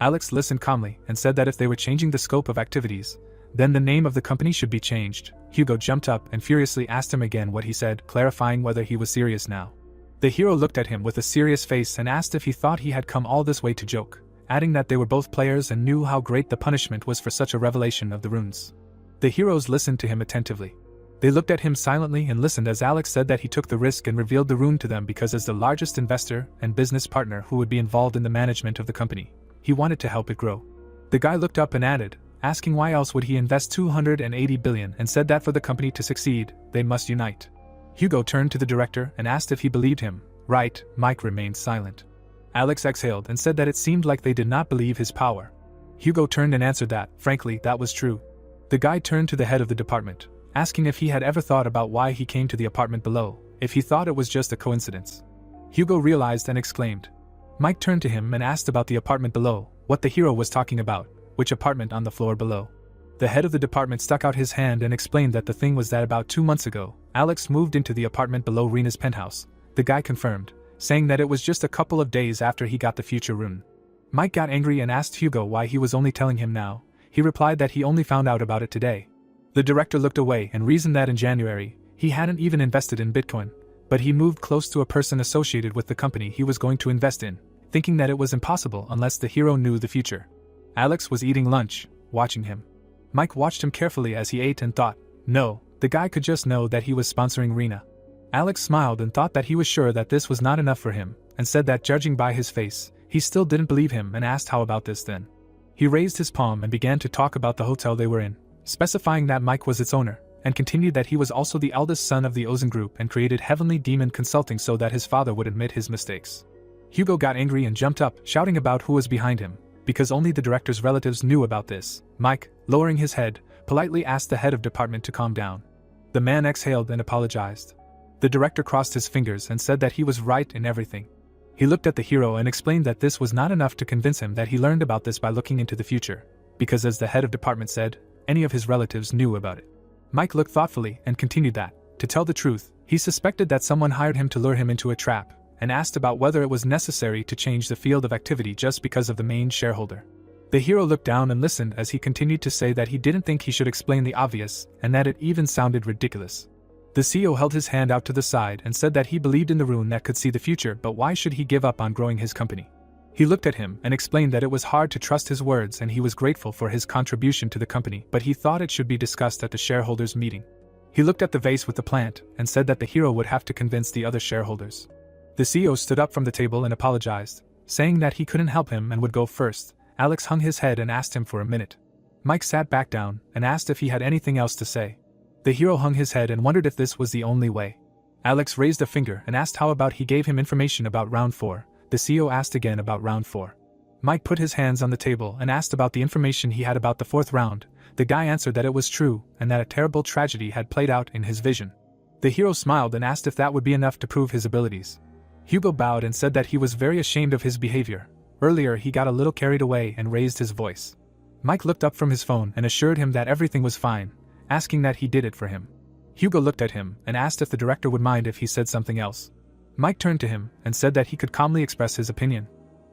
Alex listened calmly and said that if they were changing the scope of activities, then the name of the company should be changed. Hugo jumped up and furiously asked him again what he said, clarifying whether he was serious now. The hero looked at him with a serious face and asked if he thought he had come all this way to joke, adding that they were both players and knew how great the punishment was for such a revelation of the runes. The heroes listened to him attentively. They looked at him silently and listened as Alex said that he took the risk and revealed the rune to them because as the largest investor and business partner who would be involved in the management of the company, he wanted to help it grow. The guy looked up and added, asking why else would he invest 280 billion, and said that for the company to succeed, they must unite. Hugo turned to the director and asked if he believed him. Right. Mike remained silent. Alex exhaled and said that it seemed like they did not believe his power. Hugo turned and answered that, frankly, that was true. The guy turned to the head of the department, asking if he had ever thought about why he came to the apartment below, if he thought it was just a coincidence. Hugo realized and exclaimed. Mike turned to him and asked about the apartment below, what the hero was talking about, which apartment on the floor below. The head of the department stuck out his hand and explained that the thing was that about 2 months ago, Alex moved into the apartment below Rena's penthouse. The guy confirmed, saying that it was just a couple of days after he got the future rune. Mike got angry and asked Hugo why he was only telling him now. He replied that he only found out about it today. The director looked away and reasoned that in January, he hadn't even invested in Bitcoin, but he moved close to a person associated with the company he was going to invest in, thinking that it was impossible unless the hero knew the future. Alex was eating lunch, watching him. Mike watched him carefully as he ate and thought, no, the guy could just know that he was sponsoring Rena. Alex smiled and thought that he was sure that this was not enough for him, and said that judging by his face, he still didn't believe him and asked how about this then. He raised his palm and began to talk about the hotel they were in, specifying that Mike was its owner, and continued that he was also the eldest son of the Ozen Group and created Heavenly Demon Consulting so that his father would admit his mistakes. Hugo got angry and jumped up, shouting about who was behind him, because only the director's relatives knew about this. Mike, lowering his head, politely asked the head of department to calm down. The man exhaled and apologized. The director crossed his fingers and said that he was right in everything. He looked at the hero and explained that this was not enough to convince him that he learned about this by looking into the future, because as the head of department said, any of his relatives knew about it. Mike looked thoughtfully and continued that, to tell the truth, he suspected that someone hired him to lure him into a trap, and asked about whether it was necessary to change the field of activity just because of the main shareholder. The hero looked down and listened as he continued to say that he didn't think he should explain the obvious, and that it even sounded ridiculous. The CEO held his hand out to the side and said that he believed in the rune that could see the future, but why should he give up on growing his company? He looked at him and explained that it was hard to trust his words and he was grateful for his contribution to the company, but he thought it should be discussed at the shareholders' meeting. He looked at the vase with the plant and said that the hero would have to convince the other shareholders. The CEO stood up from the table and apologized, saying that he couldn't help him and would go first. Alex hung his head and asked him for a minute. Mike sat back down and asked if he had anything else to say. The hero hung his head and wondered if this was the only way. Alex raised a finger and asked how about he gave him information about round 4. The CEO asked again about round 4. Mike put his hands on the table and asked about the information he had about the 4th round. The guy answered that it was true and that a terrible tragedy had played out in his vision. The hero smiled and asked if that would be enough to prove his abilities. Hugo bowed and said that he was very ashamed of his behavior. Earlier he got a little carried away and raised his voice. Mike looked up from his phone and assured him that everything was fine, asking that he did it for him. Hugo looked at him and asked if the director would mind if he said something else. Mike turned to him and said that he could calmly express his opinion.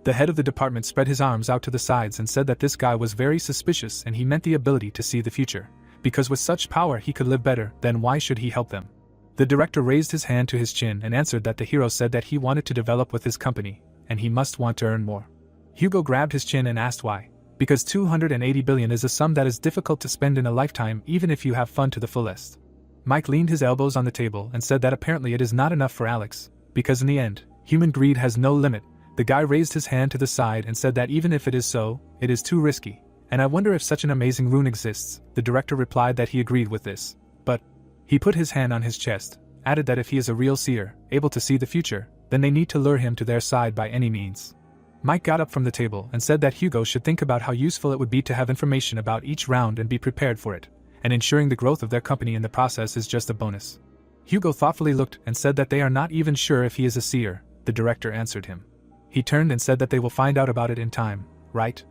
The head of the department spread his arms out to the sides and said that this guy was very suspicious and he meant the ability to see the future, because with such power he could live better, then why should he help them? The director raised his hand to his chin and answered that the hero said that he wanted to develop with his company, and he must want to earn more. Hugo grabbed his chin and asked why. Because 280 billion is a sum that is difficult to spend in a lifetime even if you have fun to the fullest. Mike leaned his elbows on the table and said that apparently it is not enough for Alex, because in the end, human greed has no limit. The guy raised his hand to the side and said that even if it is so, it is too risky. And I wonder if such an amazing rune exists. The director replied that he agreed with this. But he put his hand on his chest, added that if he is a real seer, able to see the future, then they need to lure him to their side by any means. Mike got up from the table and said that Hugo should think about how useful it would be to have information about each round and be prepared for it, and ensuring the growth of their company in the process is just a bonus. Hugo thoughtfully looked and said that they are not even sure if he is a seer. The director answered him. He turned and said that they will find out about it in time, right?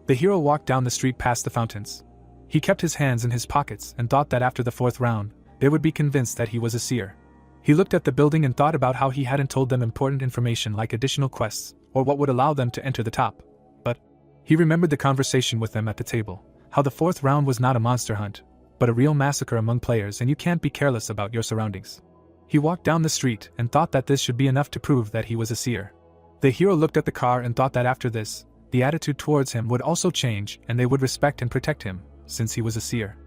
The hero walked down the street past the fountains. He kept his hands in his pockets and thought that after the 4th round, they would be convinced that he was a seer. He looked at the building and thought about how he hadn't told them important information like additional quests, or what would allow them to enter the top. But he remembered the conversation with them at the table, how the 4th round was not a monster hunt, but a real massacre among players, and you can't be careless about your surroundings. He walked down the street and thought that this should be enough to prove that he was a seer. The hero looked at the car and thought that after this, the attitude towards him would also change and they would respect and protect him, since he was a seer.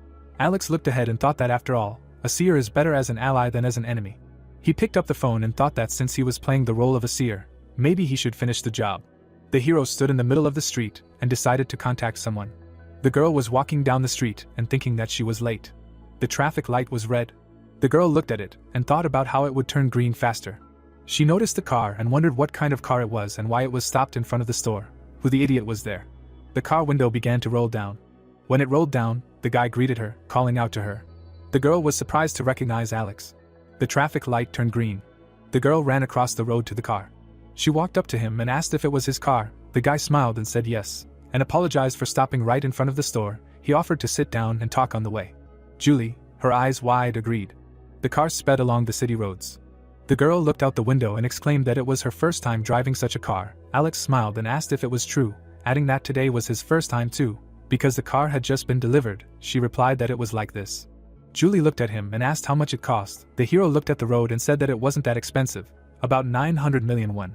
Alex looked ahead and thought that after all, a seer is better as an ally than as an enemy. He picked up the phone and thought that since he was playing the role of a seer, maybe he should finish the job. The hero stood in the middle of the street and decided to contact someone. The girl was walking down the street and thinking that she was late. The traffic light was red. The girl looked at it and thought about how it would turn green faster. She noticed the car and wondered what kind of car it was and why it was stopped in front of the store. Who the idiot was there? The car window began to roll down. When it rolled down, the guy greeted her, calling out to her. The girl was surprised to recognize Alex. The traffic light turned green. The girl ran across the road to the car. She walked up to him and asked if it was his car. The guy smiled and said yes, and apologized for stopping right in front of the store. He offered to sit down and talk on the way. Julie, her eyes wide, agreed. The car sped along the city roads. The girl looked out the window and exclaimed that it was her first time driving such a car. Alex smiled and asked if it was true, adding that today was his first time too. Because the car had just been delivered, she replied that it was like this. Julie looked at him and asked how much it cost. The hero looked at the road and said that it wasn't that expensive, about 900 million won.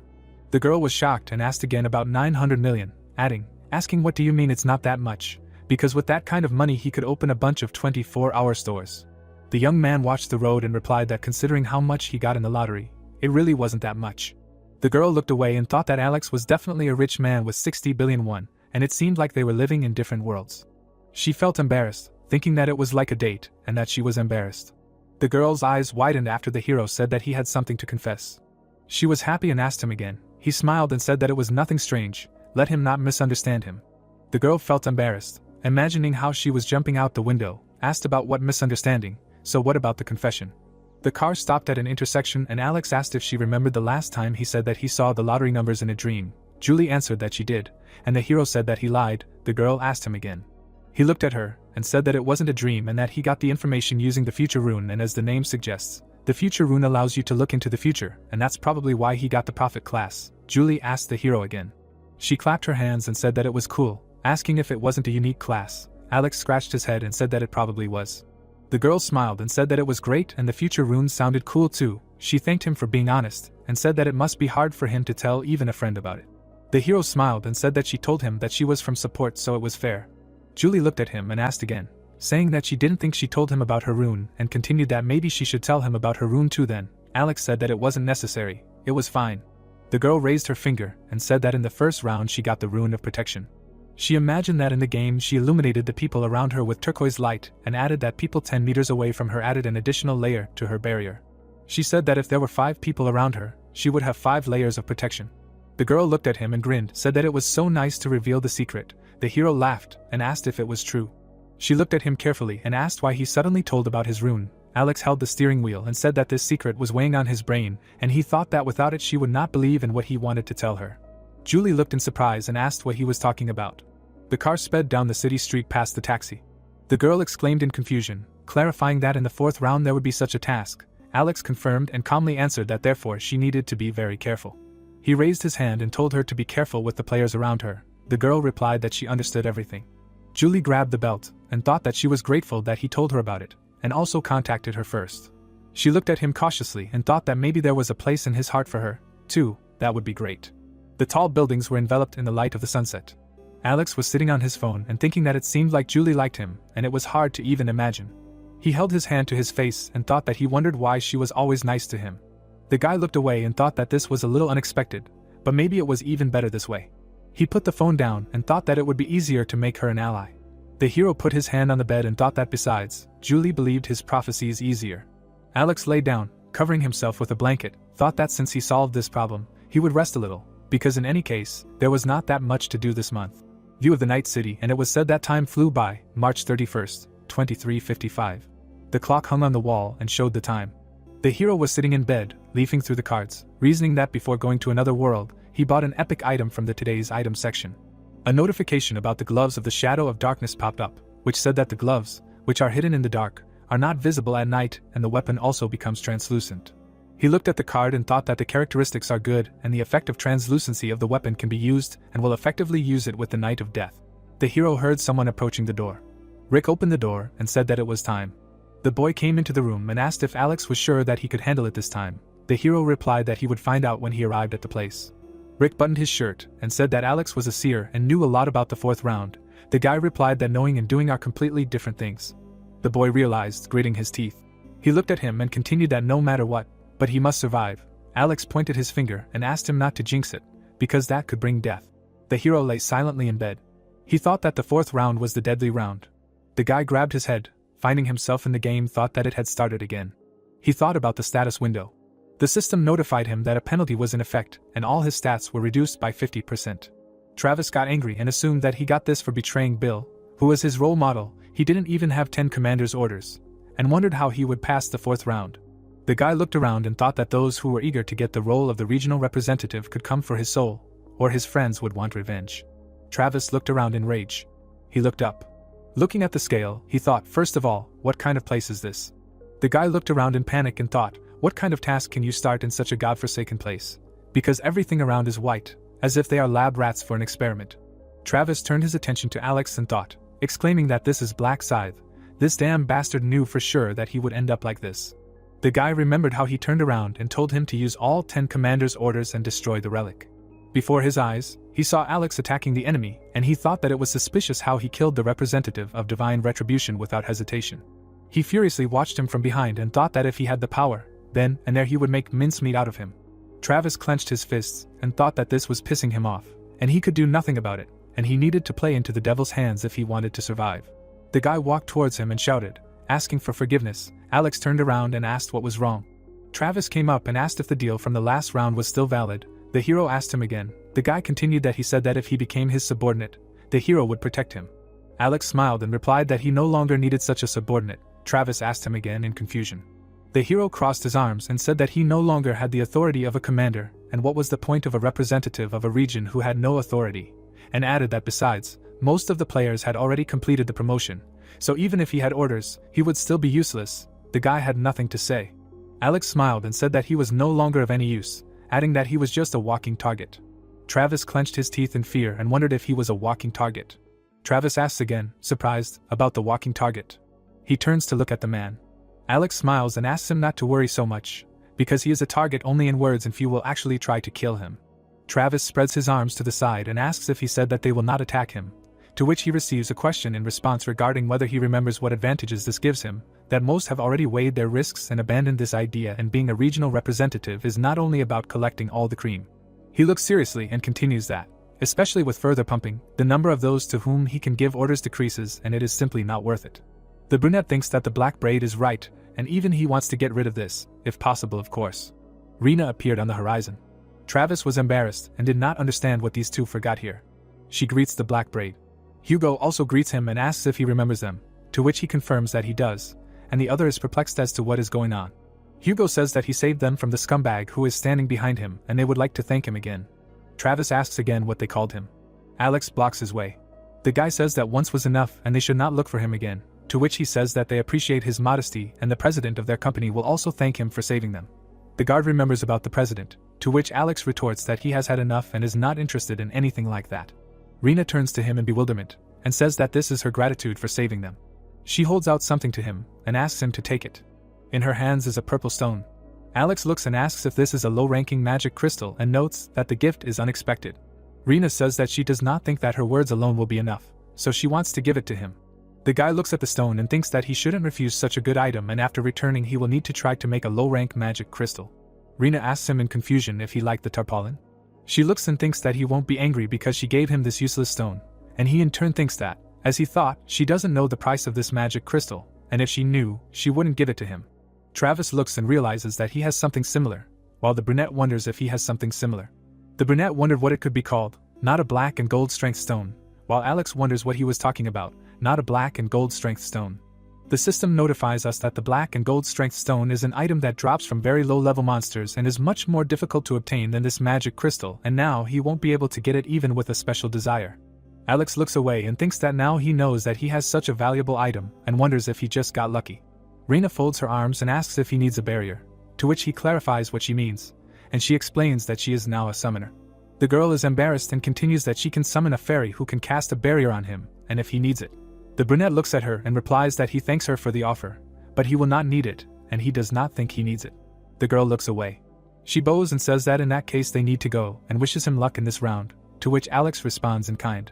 The girl was shocked and asked again about 900 million, asking what do you mean it's not that much, because with that kind of money he could open a bunch of 24-hour stores. The young man watched the road and replied that considering how much he got in the lottery, it really wasn't that much. The girl looked away and thought that Alex was definitely a rich man with 60 billion won, and it seemed like they were living in different worlds. She felt embarrassed, thinking that it was like a date, and that she was embarrassed. The girl's eyes widened after the hero said that he had something to confess. She was happy and asked him again. He smiled and said that it was nothing strange, let him not misunderstand him. The girl felt embarrassed, imagining how she was jumping out the window, asked about what misunderstanding, so what about the confession? The car stopped at an intersection and Alex asked if she remembered the last time he said that he saw the lottery numbers in a dream. Julie answered that she did, and the hero said that he lied. The girl asked him again. He looked at her, and said that it wasn't a dream and that he got the information using the future rune, and as the name suggests, the future rune allows you to look into the future, and that's probably why he got the prophet class. Julie asked the hero again. She clapped her hands and said that it was cool, asking if it wasn't a unique class. Alex scratched his head and said that it probably was. The girl smiled and said that it was great and the future rune sounded cool too. She thanked him for being honest, and said that it must be hard for him to tell even a friend about it. The hero smiled and said that she told him that she was from support, so it was fair. Julie looked at him and asked again, saying that she didn't think she told him about her rune, and continued that maybe she should tell him about her rune too then. Alex said that it wasn't necessary, it was fine. The girl raised her finger and said that in the first round she got the rune of protection. She imagined that in the game she illuminated the people around her with turquoise light, and added that people 10 meters away from her added an additional layer to her barrier. She said that if there were 5 people around her, she would have 5 layers of protection. The girl looked at him and grinned, said that it was so nice to reveal the secret. The hero laughed and asked if it was true. She looked at him carefully and asked why he suddenly told about his rune. Alex held the steering wheel and said that this secret was weighing on his brain, and he thought that without it she would not believe in what he wanted to tell her. Julie looked in surprise and asked what he was talking about. The car sped down the city street past the taxi. The girl exclaimed in confusion, clarifying that in the 4th round there would be such a task. Alex confirmed and calmly answered that therefore she needed to be very careful. He raised his hand and told her to be careful with the players around her. The girl replied that she understood everything. Julie grabbed the belt and thought that she was grateful that he told her about it, and also contacted her first. She looked at him cautiously and thought that maybe there was a place in his heart for her, too. That would be great. The tall buildings were enveloped in the light of the sunset. Alex was sitting on his phone and thinking that it seemed like Julie liked him, and it was hard to even imagine. He held his hand to his face and thought that he wondered why she was always nice to him. The guy looked away and thought that this was a little unexpected, but maybe it was even better this way. He put the phone down and thought that it would be easier to make her an ally. The hero put his hand on the bed and thought that besides, Julie believed his prophecies easier. Alex lay down, covering himself with a blanket, thought that since he solved this problem, he would rest a little, because in any case, there was not that much to do this month. View of the night city, and it was said that time flew by, March 31st, 23:55. The clock hung on the wall and showed the time. The hero was sitting in bed, leafing through the cards, reasoning that before going to another world, he bought an epic item from the today's item section. A notification about the gloves of the Shadow of Darkness popped up, which said that the gloves, which are hidden in the dark, are not visible at night, and the weapon also becomes translucent. He looked at the card and thought that the characteristics are good, and the effect of translucency of the weapon can be used, and will effectively use it with the Night of Death. The hero heard someone approaching the door. Rick opened the door and said that it was time. The boy came into the room and asked if Alex was sure that he could handle it this time. The hero replied that he would find out when he arrived at the place. Rick buttoned his shirt and said that Alex was a seer and knew a lot about the 4th round. The guy replied that knowing and doing are completely different things. The boy realized, gritting his teeth. He looked at him and continued that no matter what, but he must survive. Alex pointed his finger and asked him not to jinx it, because that could bring death. The hero lay silently in bed. He thought that the 4th round was the deadly round. The guy grabbed his head, finding himself in the game, thought that it had started again. He thought about the status window. The system notified him that a penalty was in effect, and all his stats were reduced by 50%. Travis got angry and assumed that he got this for betraying Bill, who was his role model. He didn't even have 10 commander's orders. and wondered how he would pass the 4th round. The guy looked around and thought that those who were eager to get the role of the regional representative could come for his soul, or his friends would want revenge. Travis looked around in rage. He looked up. Looking at the scale, he thought, first of all, what kind of place is this? The guy looked around in panic and thought, what kind of task can you start in such a godforsaken place? Because everything around is white, as if they are lab rats for an experiment. Travis turned his attention to Alex and thought, exclaiming that this is Black Scythe. This damn bastard knew for sure that he would end up like this. The guy remembered how he turned around and told him to use all 10 commanders' orders and destroy the relic. Before his eyes, he saw Alex attacking the enemy, and he thought that it was suspicious how he killed the representative of divine retribution without hesitation. He furiously watched him from behind and thought that if he had the power, then and there he would make mincemeat out of him. Travis clenched his fists and thought that this was pissing him off, and he could do nothing about it, and he needed to play into the devil's hands if he wanted to survive. The guy walked towards him and shouted, asking for forgiveness. Alex turned around and asked what was wrong. Travis came up and asked if the deal from the last round was still valid. The hero asked him again. The guy continued that he said that if he became his subordinate, the hero would protect him. Alex smiled and replied that he no longer needed such a subordinate. Travis asked him again in confusion. The hero crossed his arms and said that he no longer had the authority of a commander, and what was the point of a representative of a region who had no authority, and added that besides, most of the players had already completed the promotion, so even if he had orders, he would still be useless. The guy had nothing to say. Alex smiled and said that he was no longer of any use, adding that he was just a walking target. Travis clenched his teeth in fear and wondered if he was a walking target. Travis asks again, surprised, about the walking target. He turns to look at the man. Alex smiles and asks him not to worry so much, because he is a target only in words and few will actually try to kill him. Travis spreads his arms to the side and asks if he said that they will not attack him, to which he receives a question in response regarding whether he remembers what advantages this gives him, that most have already weighed their risks and abandoned this idea, and being a regional representative is not only about collecting all the cream. He looks seriously and continues that, especially with further pumping, the number of those to whom he can give orders decreases and it is simply not worth it. The brunette thinks that the black braid is right, and even he wants to get rid of this, if possible of course. Rena appeared on the horizon. Travis was embarrassed and did not understand what these two forgot here. She greets the black braid. Hugo also greets him and asks if he remembers them, to which he confirms that he does, and the other is perplexed as to what is going on. Hugo says that he saved them from the scumbag who is standing behind him and they would like to thank him again. Travis asks again what they called him. Alex blocks his way. The guy says that once was enough and they should not look for him again, to which he says that they appreciate his modesty and the president of their company will also thank him for saving them. The guard remembers about the president, to which Alex retorts that he has had enough and is not interested in anything like that. Rena turns to him in bewilderment, and says that this is her gratitude for saving them. She holds out something to him, and asks him to take it. In her hands is a purple stone. Alex looks and asks if this is a low-ranking magic crystal and notes that the gift is unexpected. Rena says that she does not think that her words alone will be enough, so she wants to give it to him. The guy looks at the stone and thinks that he shouldn't refuse such a good item, and after returning he will need to try to make a low-rank magic crystal. Rena asks him in confusion if he liked the tarpaulin. She looks and thinks that he won't be angry because she gave him this useless stone, and he in turn thinks that, as he thought, she doesn't know the price of this magic crystal, and if she knew, she wouldn't give it to him. Travis looks and realizes that he has something similar, while the brunette wonders if he has something similar. The brunette wondered what it could be called, not a black and gold strength stone, while Alex wonders what he was talking about, not a black and gold strength stone. The system notifies us that the black and gold strength stone is an item that drops from very low level monsters and is much more difficult to obtain than this magic crystal, and now he won't be able to get it even with a special desire. Alex looks away and thinks that now he knows that he has such a valuable item, and wonders if he just got lucky. Rena folds her arms and asks if he needs a barrier, to which he clarifies what she means, and she explains that she is now a summoner. The girl is embarrassed and continues that she can summon a fairy who can cast a barrier on him, and if he needs it. The brunette looks at her and replies that he thanks her for the offer, but he will not need it, and he does not think he needs it. The girl looks away. She bows and says that in that case they need to go, and wishes him luck in this round, to which Alex responds in kind.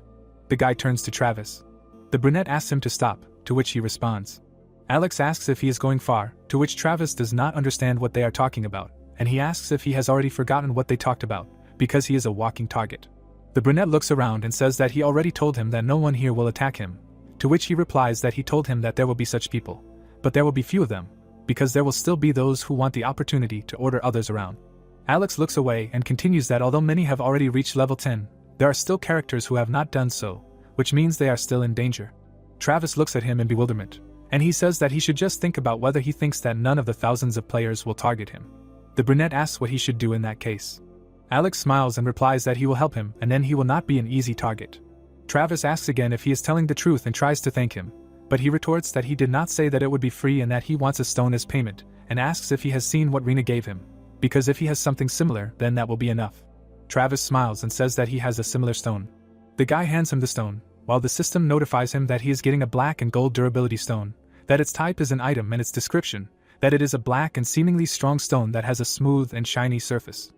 The guy turns to Travis. The brunette asks him to stop, to which he responds. Alex asks if he is going far, to which Travis does not understand what they are talking about, and he asks if he has already forgotten what they talked about, because he is a walking target. The brunette looks around and says that he already told him that no one here will attack him, to which he replies that he told him that there will be such people, but there will be few of them, because there will still be those who want the opportunity to order others around. Alex looks away and continues that although many have already reached level 10, there are still characters who have not done so, which means they are still in danger. Travis looks at him in bewilderment, and he says that he should just think about whether he thinks that none of the thousands of players will target him. The brunette asks what he should do in that case. Alex smiles and replies that he will help him and then he will not be an easy target. Travis asks again if he is telling the truth and tries to thank him, but he retorts that he did not say that it would be free and that he wants a stone as payment, and asks if he has seen what Rena gave him, because if he has something similar then that will be enough. Travis smiles and says that he has a similar stone. The guy hands him the stone, while the system notifies him that he is getting a black and gold durability stone, that its type is an item and its description, that it is a black and seemingly strong stone that has a smooth and shiny surface.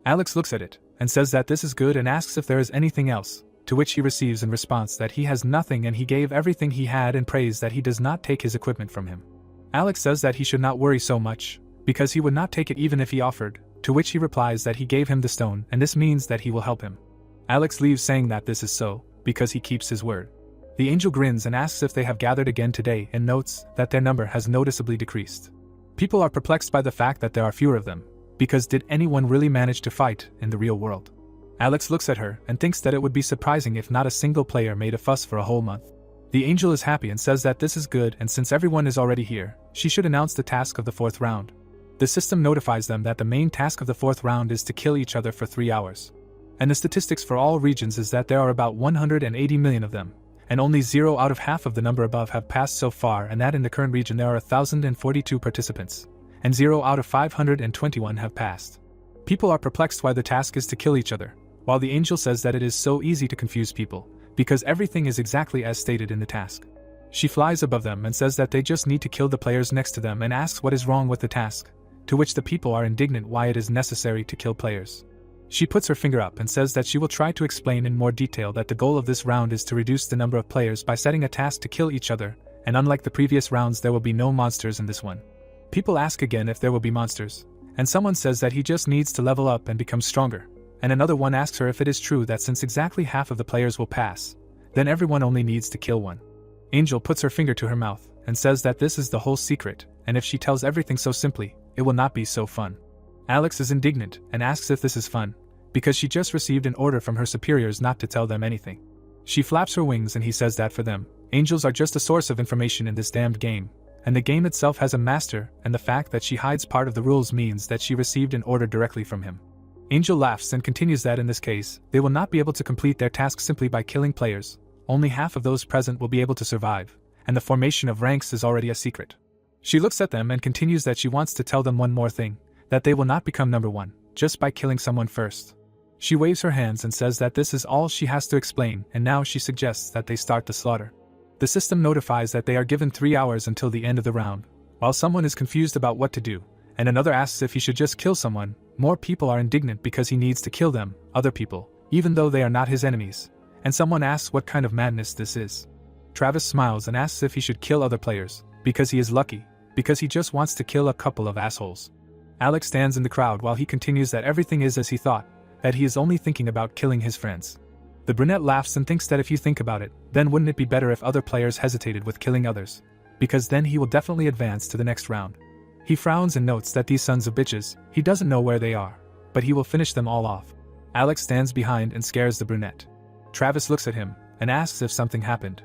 Alex looks at it, and says that this is good and asks if there is anything else, to which he receives in response that he has nothing and he gave everything he had and prays that he does not take his equipment from him. Alex says that he should not worry so much, because he would not take it even if he offered, to which he replies that he gave him the stone and this means that he will help him. Alex leaves saying that this is so, because he keeps his word. The angel grins and asks if they have gathered again today and notes that their number has noticeably decreased. People are perplexed by the fact that there are fewer of them, because did anyone really manage to fight in the real world? Alex looks at her and thinks that it would be surprising if not a single player made a fuss for a whole month. The angel is happy and says that this is good and since everyone is already here, she should announce the task of the 4th round. The system notifies them that the main task of the 4th round is to kill each other for 3 hours. And the statistics for all regions is that there are about 180 million of them, and only 0 out of half of the number above have passed so far, and that in the current region there are 1,042 participants, and 0 out of 521 have passed. People are perplexed why the task is to kill each other, while the angel says that it is so easy to confuse people, because everything is exactly as stated in the task. She flies above them and says that they just need to kill the players next to them and asks what is wrong with the task, to which the people are indignant why it is necessary to kill players. She puts her finger up and says that she will try to explain in more detail that the goal of this round is to reduce the number of players by setting a task to kill each other, and unlike the previous rounds there will be no monsters in this one. People ask again if there will be monsters, and someone says that he just needs to level up and become stronger, and another one asks her if it is true that since exactly half of the players will pass, then everyone only needs to kill one. Angel puts her finger to her mouth and says that this is the whole secret, and if she tells everything so simply, it will not be so fun. Alex is indignant and asks if this is fun, because she just received an order from her superiors not to tell them anything. She flaps her wings and he says that for them, angels are just a source of information in this damned game, and the game itself has a master, and the fact that she hides part of the rules means that she received an order directly from him. Angel laughs and continues that in this case, they will not be able to complete their task simply by killing players, only half of those present will be able to survive, and the formation of ranks is already a secret. She looks at them and continues that she wants to tell them one more thing, that they will not become number one, just by killing someone first. She waves her hands and says that this is all she has to explain, and now she suggests that they start the slaughter. The system notifies that they are given 3 hours until the end of the round, while someone is confused about what to do, and another asks if he should just kill someone. More people are indignant because he needs to kill them, other people, even though they are not his enemies, and someone asks what kind of madness this is. Travis smiles and asks if he should kill other players, because he is lucky, because he just wants to kill a couple of assholes. Alex stands in the crowd while he continues that everything is as he thought, that he is only thinking about killing his friends. The brunette laughs and thinks that if you think about it, then wouldn't it be better if other players hesitated with killing others, because then he will definitely advance to the next round. He frowns and notes that these sons of bitches, he doesn't know where they are, but he will finish them all off. Alex stands behind and scares the brunette. Travis looks at him and asks if something happened.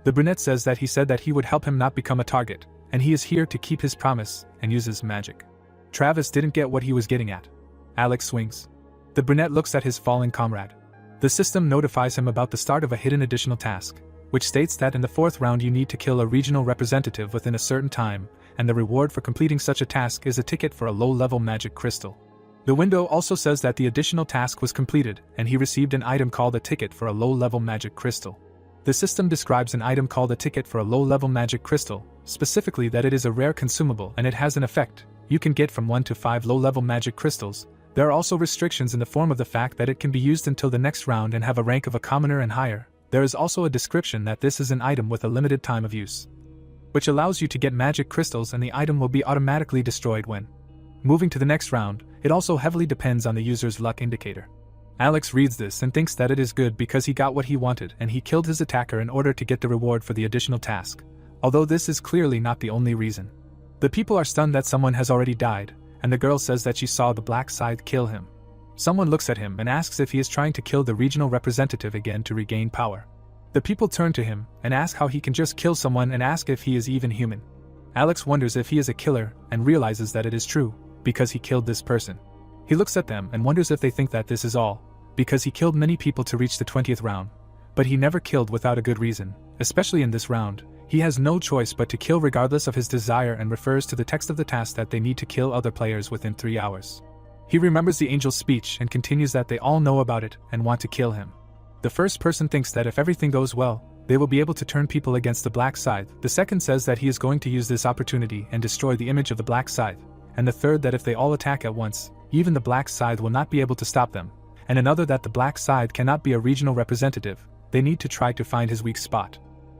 The brunette says that he said that he would help him not become a target, and he is here to keep his promise and uses magic. Travis didn't get what he was getting at. Alex swings. The brunette looks at his fallen comrade. The system notifies him about the start of a hidden additional task, which states that in the 4th round you need to kill a regional representative within a certain time, and the reward for completing such a task is a ticket for a low-level magic crystal. The window also says that the additional task was completed, and he received an item called a ticket for a low-level magic crystal. The system describes an item called a ticket for a low-level magic crystal, specifically that it is a rare consumable and it has an effect. You can get from 1 to 5 low-level magic crystals. There are also restrictions in the form of the fact that it can be used until the next round and have a rank of a commoner and higher. There is also a description that this is an item with a limited time of use, which allows you to get magic crystals and the item will be automatically destroyed when moving to the next round. It also heavily depends on the user's luck indicator. Alex reads this and thinks that it is good because he got what he wanted and he killed his attacker in order to get the reward for the additional task, although this is clearly not the only reason. The people are stunned that someone has already died, and the girl says that she saw the black side kill him. Someone looks at him and asks if he is trying to kill the regional representative again to regain power. The people turn to him and ask how he can just kill someone and ask if he is even human. Alex wonders if he is a killer and realizes that it is true, because he killed this person. He looks at them and wonders if they think that this is all, because he killed many people to reach the 20th round. But he never killed without a good reason, especially in this round. He has no choice but to kill regardless of his desire and refers to the text of the task that they need to kill other players within 3 hours. He remembers the angel's speech and continues that they all know about it and want to kill him. The first person thinks that if everything goes well, they will be able to turn people against the black side. The second says that he is going to use this opportunity and destroy the image of the black side. And the third that if they all attack at once, even the black side will not be able to stop them. And another that the black side cannot be a regional representative. They need to try to find his weak spot.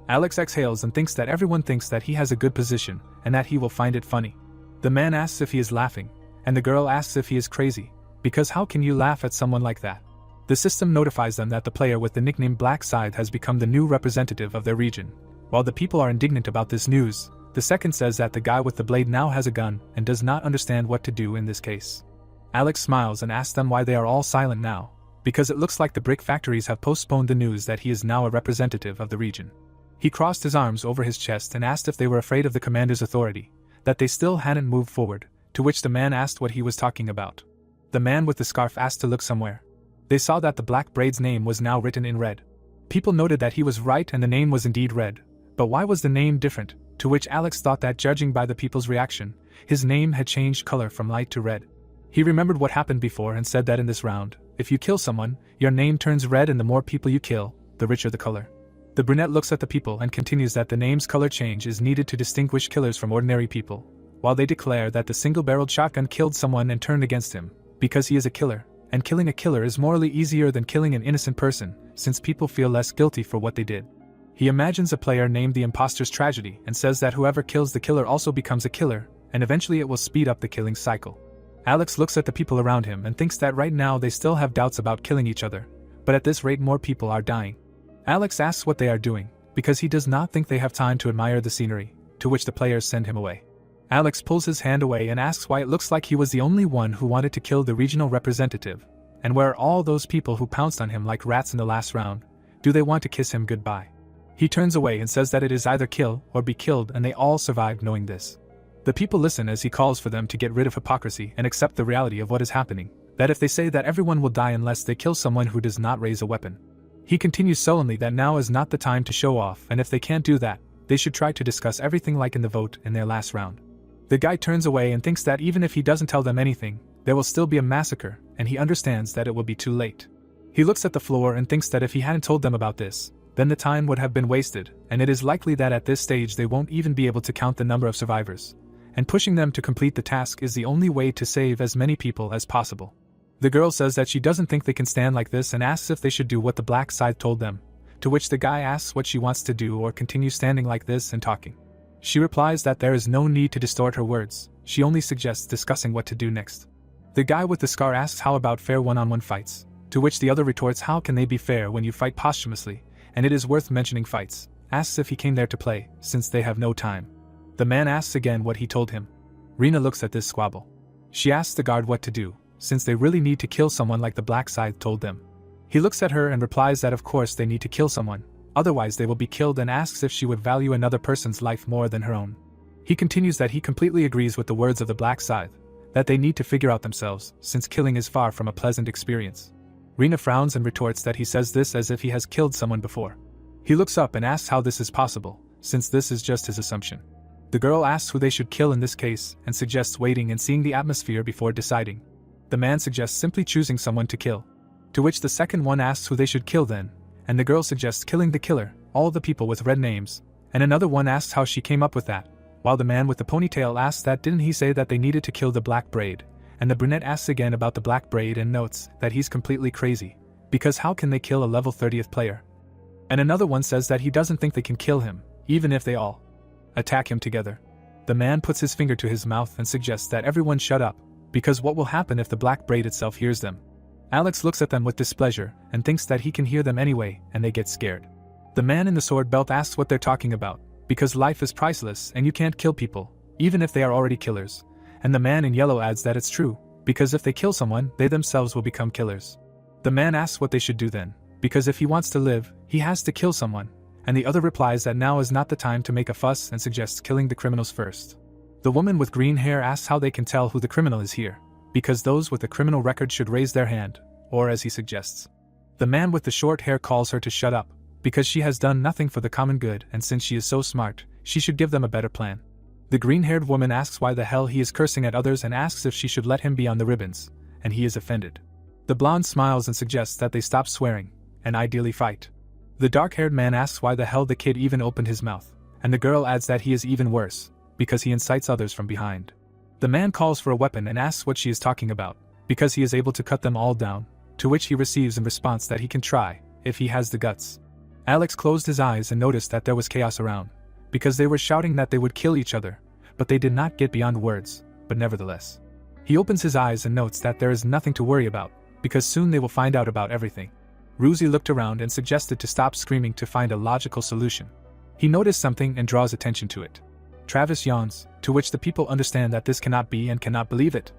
Alex exhales and thinks that everyone thinks that he has a good position and that he will find it funny. The man asks if he is laughing, and the girl asks if he is crazy, because how can you laugh at someone like that? The system notifies them that the player with the nickname Black Side has become the new representative of their region. While the people are indignant about this news, the second says that the guy with the blade now has a gun and does not understand what to do in this case. Alex smiles and asks them why they are all silent now, because it looks like the brick factories have postponed the news that he is now a representative of the region. He crossed his arms over his chest and asked if they were afraid of the commander's authority, that they still hadn't moved forward, to which the man asked what he was talking about. The man with the scarf asked to look somewhere. They saw that the black braid's name was now written in red. People noted that he was right and the name was indeed red, but why was the name different? To which Alex thought that judging by the people's reaction, his name had changed color from light to red. He remembered what happened before and said that in this round, if you kill someone, your name turns red and the more people you kill, the richer the color. The brunette looks at the people and continues that the name's color change is needed to distinguish killers from ordinary people, while they declare that the single-barreled shotgun killed someone and turned against him, because he is a killer, and killing a killer is morally easier than killing an innocent person, since people feel less guilty for what they did. He imagines a player named the Imposter's Tragedy and says that whoever kills the killer also becomes a killer, and eventually it will speed up the killing cycle. Alex looks at the people around him and thinks that right now they still have doubts about killing each other, but at this rate more people are dying. Alex asks what they are doing, because he does not think they have time to admire the scenery, to which the players send him away. Alex pulls his hand away and asks why it looks like he was the only one who wanted to kill the regional representative, and where are all those people who pounced on him like rats in the last round? Do they want to kiss him goodbye? He turns away and says that it is either kill or be killed, and they all survived knowing this. The people listen as he calls for them to get rid of hypocrisy and accept the reality of what is happening, that if they say that everyone will die unless they kill someone who does not raise a weapon. He continues sullenly that now is not the time to show off, and if they can't do that, they should try to discuss everything like in the vote in their last round. The guy turns away and thinks that even if he doesn't tell them anything, there will still be a massacre, and he understands that it will be too late. He looks at the floor and thinks that if he hadn't told them about this, then the time would have been wasted, and it is likely that at this stage they won't even be able to count the number of survivors, and pushing them to complete the task is the only way to save as many people as possible. The girl says that she doesn't think they can stand like this and asks if they should do what the black side told them, to which the guy asks what she wants to do or continue standing like this and talking. She replies that there is no need to distort her words, she only suggests discussing what to do next. The guy with the scar asks how about fair one-on-one fights, to which the other retorts how can they be fair when you fight posthumously, and it is worth mentioning fights, asks if he came there to play, since they have no time. The man asks again what he told him. Rena looks at this squabble. She asks the guard what to do, since they really need to kill someone like the black side told them. He looks at her and replies that of course they need to kill someone, otherwise they will be killed, and asks if she would value another person's life more than her own. He continues that he completely agrees with the words of the black side, that they need to figure out themselves, since killing is far from a pleasant experience. Rena frowns and retorts that he says this as if he has killed someone before. He looks up and asks how this is possible, since this is just his assumption. The girl asks who they should kill in this case, and suggests waiting and seeing the atmosphere before deciding. The man suggests simply choosing someone to kill, to which the second one asks who they should kill then, and the girl suggests killing the killer, all the people with red names, and another one asks how she came up with that, while the man with the ponytail asks that didn't he say that they needed to kill the black braid, and the brunette asks again about the black braid and notes that he's completely crazy, because how can they kill a level 30th player? And another one says that he doesn't think they can kill him, even if they all attack him together. The man puts his finger to his mouth and suggests that everyone shut up, because what will happen if the black braid itself hears them? Alex looks at them with displeasure and thinks that he can hear them anyway, and they get scared. The man in the sword belt asks what they're talking about, because life is priceless and you can't kill people, even if they are already killers. And the man in yellow adds that it's true, because if they kill someone, they themselves will become killers. The man asks what they should do then, because if he wants to live, he has to kill someone, and the other replies that now is not the time to make a fuss and suggests killing the criminals first. The woman with green hair asks how they can tell who the criminal is here, because those with a criminal record should raise their hand, or as he suggests. The man with the short hair calls her to shut up, because she has done nothing for the common good, and since she is so smart, she should give them a better plan. The green-haired woman asks why the hell he is cursing at others and asks if she should let him be on the ribbons, and he is offended. The blonde smiles and suggests that they stop swearing, and ideally fight. The dark-haired man asks why the hell the kid even opened his mouth, and the girl adds that he is even worse, because he incites others from behind. The man calls for a weapon and asks what she is talking about, because he is able to cut them all down, to which he receives in response that he can try, if he has the guts. Alex closed his eyes and noticed that there was chaos around, because they were shouting that they would kill each other, but they did not get beyond words, but nevertheless. He opens his eyes and notes that there is nothing to worry about, because soon they will find out about everything. Ruzi looked around and suggested to stop screaming to find a logical solution. He noticed something and draws attention to it. Travis yawns, to which the people understand that this cannot be and cannot believe it.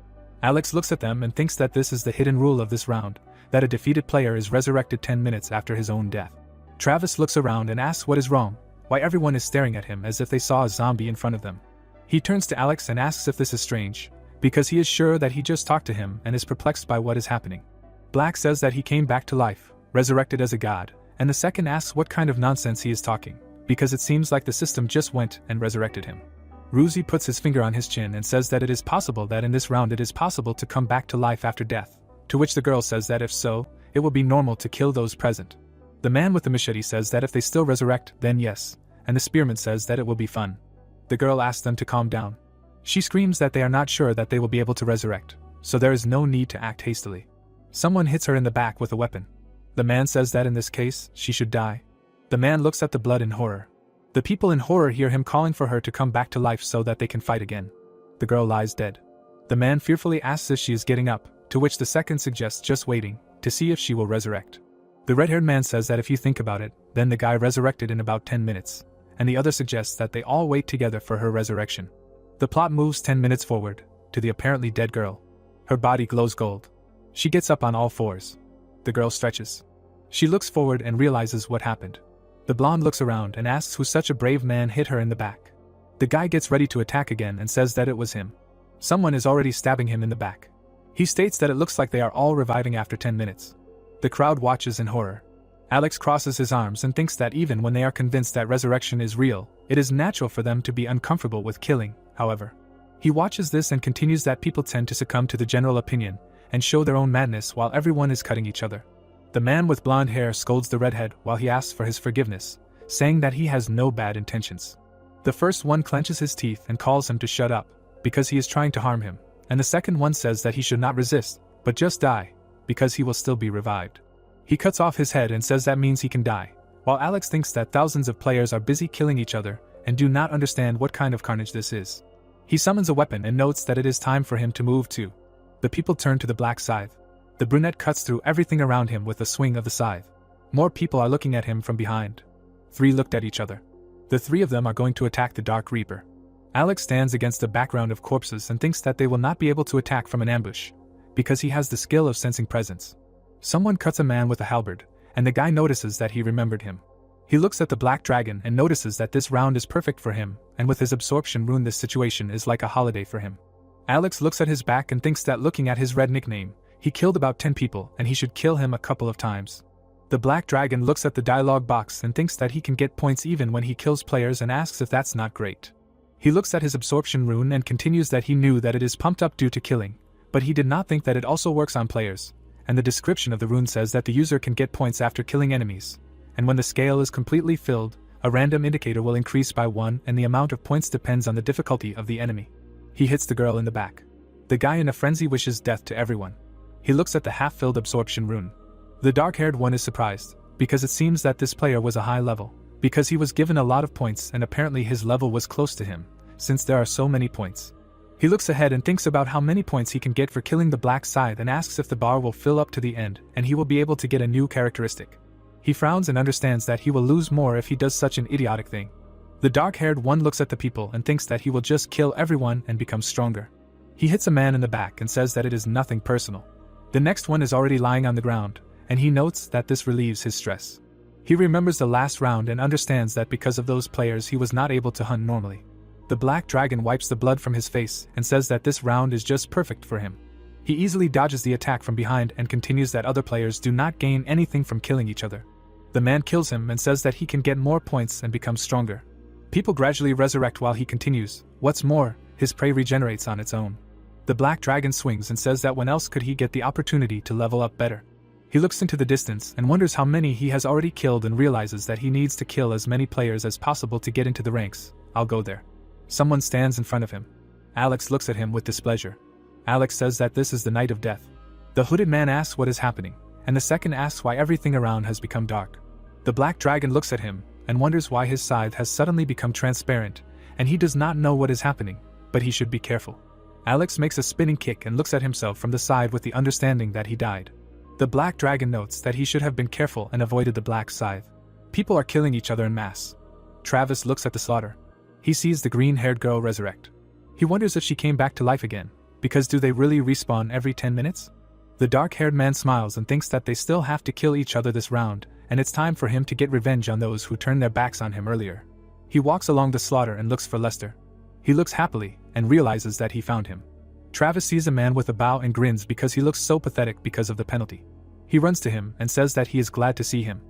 Alex looks at them and thinks that this is the hidden rule of this round, that a defeated player is resurrected 10 minutes after his own death. Travis looks around and asks what is wrong, why everyone is staring at him as if they saw a zombie in front of them. He turns to Alex and asks if this is strange, because he is sure that he just talked to him and is perplexed by what is happening. Black says that he came back to life, resurrected as a god, and the second asks what kind of nonsense he is talking, because it seems like the system just went and resurrected him. Ruzi puts his finger on his chin and says that it is possible that in this round it is possible to come back to life after death, to which the girl says that if so, it will be normal to kill those present. The man with the machete says that if they still resurrect, then yes, and the spearman says that it will be fun. The girl asks them to calm down. She screams that they are not sure that they will be able to resurrect, so there is no need to act hastily. Someone hits her in the back with a weapon. The man says that in this case, she should die. The man looks at the blood in horror. The people in horror hear him calling for her to come back to life so that they can fight again. The girl lies dead. The man fearfully asks if she is getting up, to which the second suggests just waiting, to see if she will resurrect. The red-haired man says that if you think about it, then the guy resurrected in about 10 minutes, and the other suggests that they all wait together for her resurrection. The plot moves 10 minutes forward, to the apparently dead girl. Her body glows gold. She gets up on all fours. The girl stretches. She looks forward and realizes what happened. The blonde looks around and asks who such a brave man hit her in the back. The guy gets ready to attack again and says that it was him. Someone is already stabbing him in the back. He states that it looks like they are all reviving after 10 minutes. The crowd watches in horror. Alex crosses his arms and thinks that even when they are convinced that resurrection is real, it is natural for them to be uncomfortable with killing, however. He watches this and continues that people tend to succumb to the general opinion and show their own madness while everyone is cutting each other. The man with blonde hair scolds the redhead while he asks for his forgiveness, saying that he has no bad intentions. The first one clenches his teeth and calls him to shut up, because he is trying to harm him, and the second one says that he should not resist, but just die, because he will still be revived. He cuts off his head and says that means he can die, while Alex thinks that thousands of players are busy killing each other and do not understand what kind of carnage this is. He summons a weapon and notes that it is time for him to move too. The people turn to the black scythe. The brunette cuts through everything around him with a swing of the scythe. More people are looking at him from behind. 3 looked at each other. The 3 of them are going to attack the Dark Reaper. Alex stands against a background of corpses and thinks that they will not be able to attack from an ambush, because he has the skill of sensing presence. Someone cuts a man with a halberd, and the guy notices that he remembered him. He looks at the black dragon and notices that this round is perfect for him, and with his absorption rune this situation is like a holiday for him. Alex looks at his back and thinks that looking at his red nickname, he killed about 10 people and he should kill him a couple of times. The black dragon looks at the dialogue box and thinks that he can get points even when he kills players and asks if that's not great. He looks at his absorption rune and continues that he knew that it is pumped up due to killing, but he did not think that it also works on players, and the description of the rune says that the user can get points after killing enemies, and when the scale is completely filled, a random indicator will increase by 1 and the amount of points depends on the difficulty of the enemy. He hits the girl in the back. The guy in a frenzy wishes death to everyone. He looks at the half-filled absorption rune. The dark-haired one is surprised, because it seems that this player was a high level, because he was given a lot of points and apparently his level was close to him, since there are so many points. He looks ahead and thinks about how many points he can get for killing the black scythe and asks if the bar will fill up to the end and he will be able to get a new characteristic. He frowns and understands that he will lose more if he does such an idiotic thing. The dark-haired one looks at the people and thinks that he will just kill everyone and become stronger. He hits a man in the back and says that it is nothing personal. The next one is already lying on the ground, and he notes that this relieves his stress. He remembers the last round and understands that because of those players he was not able to hunt normally. The black dragon wipes the blood from his face and says that this round is just perfect for him. He easily dodges the attack from behind and continues that other players do not gain anything from killing each other. The man kills him and says that he can get more points and become stronger. People gradually resurrect while he continues. What's more, his prey regenerates on its own. The black dragon swings and says that when else could he get the opportunity to level up better. He looks into the distance and wonders how many he has already killed and realizes that he needs to kill as many players as possible to get into the ranks. I'll go there. Someone stands in front of him. Alex looks at him with displeasure. Alex says that this is the night of death. The hooded man asks what is happening, and the second asks why everything around has become dark. The black dragon looks at him and wonders why his scythe has suddenly become transparent, and he does not know what is happening, but he should be careful. Alex makes a spinning kick and looks at himself from the side with the understanding that he died. The black dragon notes that he should have been careful and avoided the black scythe. People are killing each other en masse. Travis looks at the slaughter. He sees the green-haired girl resurrect. He wonders if she came back to life again, because do they really respawn every 10 minutes? The dark-haired man smiles and thinks that they still have to kill each other this round, and it's time for him to get revenge on those who turned their backs on him earlier. He walks along the slaughter and looks for Lester. He looks happily and realizes that he found him. Travis sees a man with a bow and grins because he looks so pathetic because of the penalty. He runs to him and says that he is glad to see him.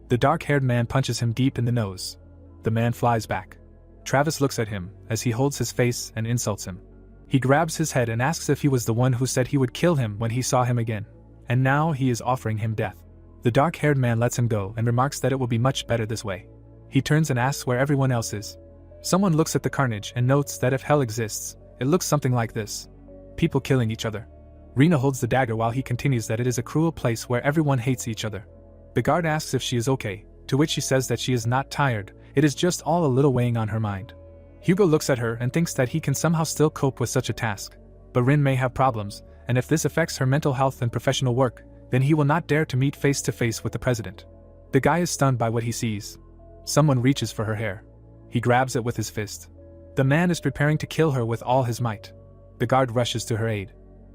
The dark-haired man punches him deep in the nose. The man flies back. Travis looks at him as he holds his face and insults him. He grabs his head and asks if he was the one who said he would kill him when he saw him again, and now he is offering him death. The dark-haired man lets him go and remarks that it will be much better this way. He turns and asks where everyone else is. Someone looks at the carnage and notes that if hell exists, it looks something like this. People killing each other. Rena holds the dagger while he continues that it is a cruel place where everyone hates each other. The guard asks if she is okay, to which she says that she is not tired, it is just all a little weighing on her mind. Hugo looks at her and thinks that he can somehow still cope with such a task, but Rin may have problems, and if this affects her mental health and professional work, then he will not dare to meet face to face with the president. The guy is stunned by what he sees. Someone reaches for her hair. He grabs it with his fist. The man is preparing to kill her with all his might. The guard rushes to her aid.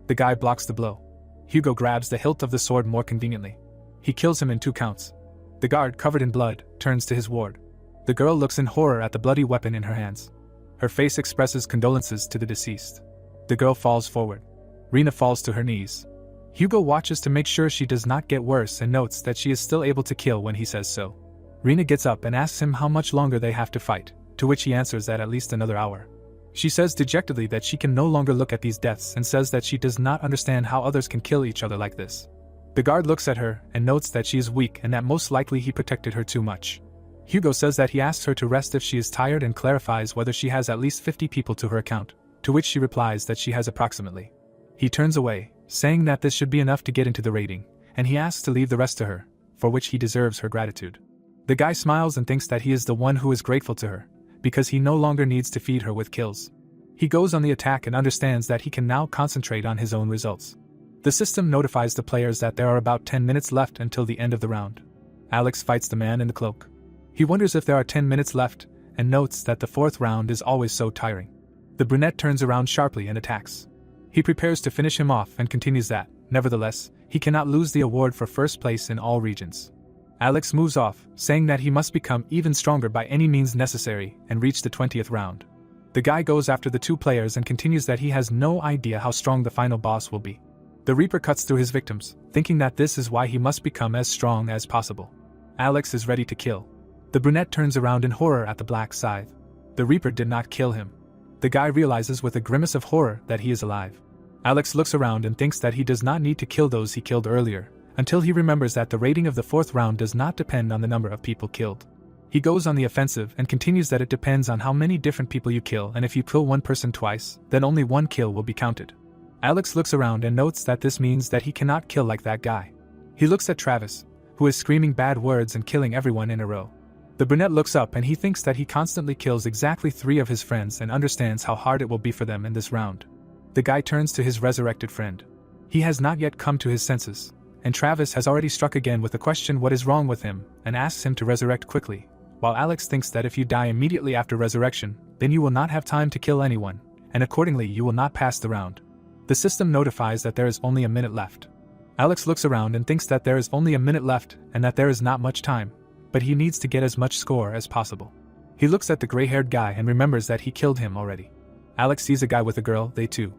The guy blocks the blow. Hugo grabs the hilt of the sword more conveniently. He kills him in 2 counts. The guard, covered in blood, turns to his ward. The girl looks in horror at the bloody weapon in her hands. Her face expresses condolences to the deceased. The girl falls forward. Rena falls to her knees. Hugo watches to make sure she does not get worse and notes that she is still able to kill when he says so. Rena gets up and asks him how much longer they have to fight, to which he answers that at least another hour. She says dejectedly that she can no longer look at these deaths and says that she does not understand how others can kill each other like this. The guard looks at her and notes that she is weak and that most likely he protected her too much. Hugo says that he asks her to rest if she is tired and clarifies whether she has at least 50 people to her account, to which she replies that she has approximately. He turns away, saying that this should be enough to get into the rating, and he asks to leave the rest to her, for which he deserves her gratitude. The guy smiles and thinks that he is the one who is grateful to her, because he no longer needs to feed her with kills. He goes on the attack and understands that he can now concentrate on his own results. The system notifies the players that there are about 10 minutes left until the end of the round. Alex fights the man in the cloak. He wonders if there are 10 minutes left, and notes that the 4th round is always so tiring. The brunette turns around sharply and attacks. He prepares to finish him off and continues that, nevertheless, he cannot lose the award for first place in all regions. Alex moves off, saying that he must become even stronger by any means necessary and reach the 20th round. The guy goes after the 2 players and continues that he has no idea how strong the final boss will be. The Reaper cuts through his victims, thinking that this is why he must become as strong as possible. Alex is ready to kill. The brunette turns around in horror at the black scythe. The Reaper did not kill him. The guy realizes with a grimace of horror that he is alive. Alex looks around and thinks that he does not need to kill those he killed earlier, until he remembers that the rating of the 4th round does not depend on the number of people killed. He goes on the offensive and continues that it depends on how many different people you kill, and if you kill one person twice, then only 1 kill will be counted. Alex looks around and notes that this means that he cannot kill like that guy. He looks at Travis, who is screaming bad words and killing everyone in a row. The brunette looks up and he thinks that he constantly kills exactly 3 of his friends and understands how hard it will be for them in this round. The guy turns to his resurrected friend. He has not yet come to his senses, and Travis has already struck again with a question what is wrong with him, and asks him to resurrect quickly, while Alex thinks that if you die immediately after resurrection, then you will not have time to kill anyone, and accordingly you will not pass the round. The system notifies that there is only a minute left. Alex looks around and thinks that there is only a minute left and that there is not much time, but he needs to get as much score as possible. He looks at the gray-haired guy and remembers that he killed him already. Alex sees a guy with a girl, they too.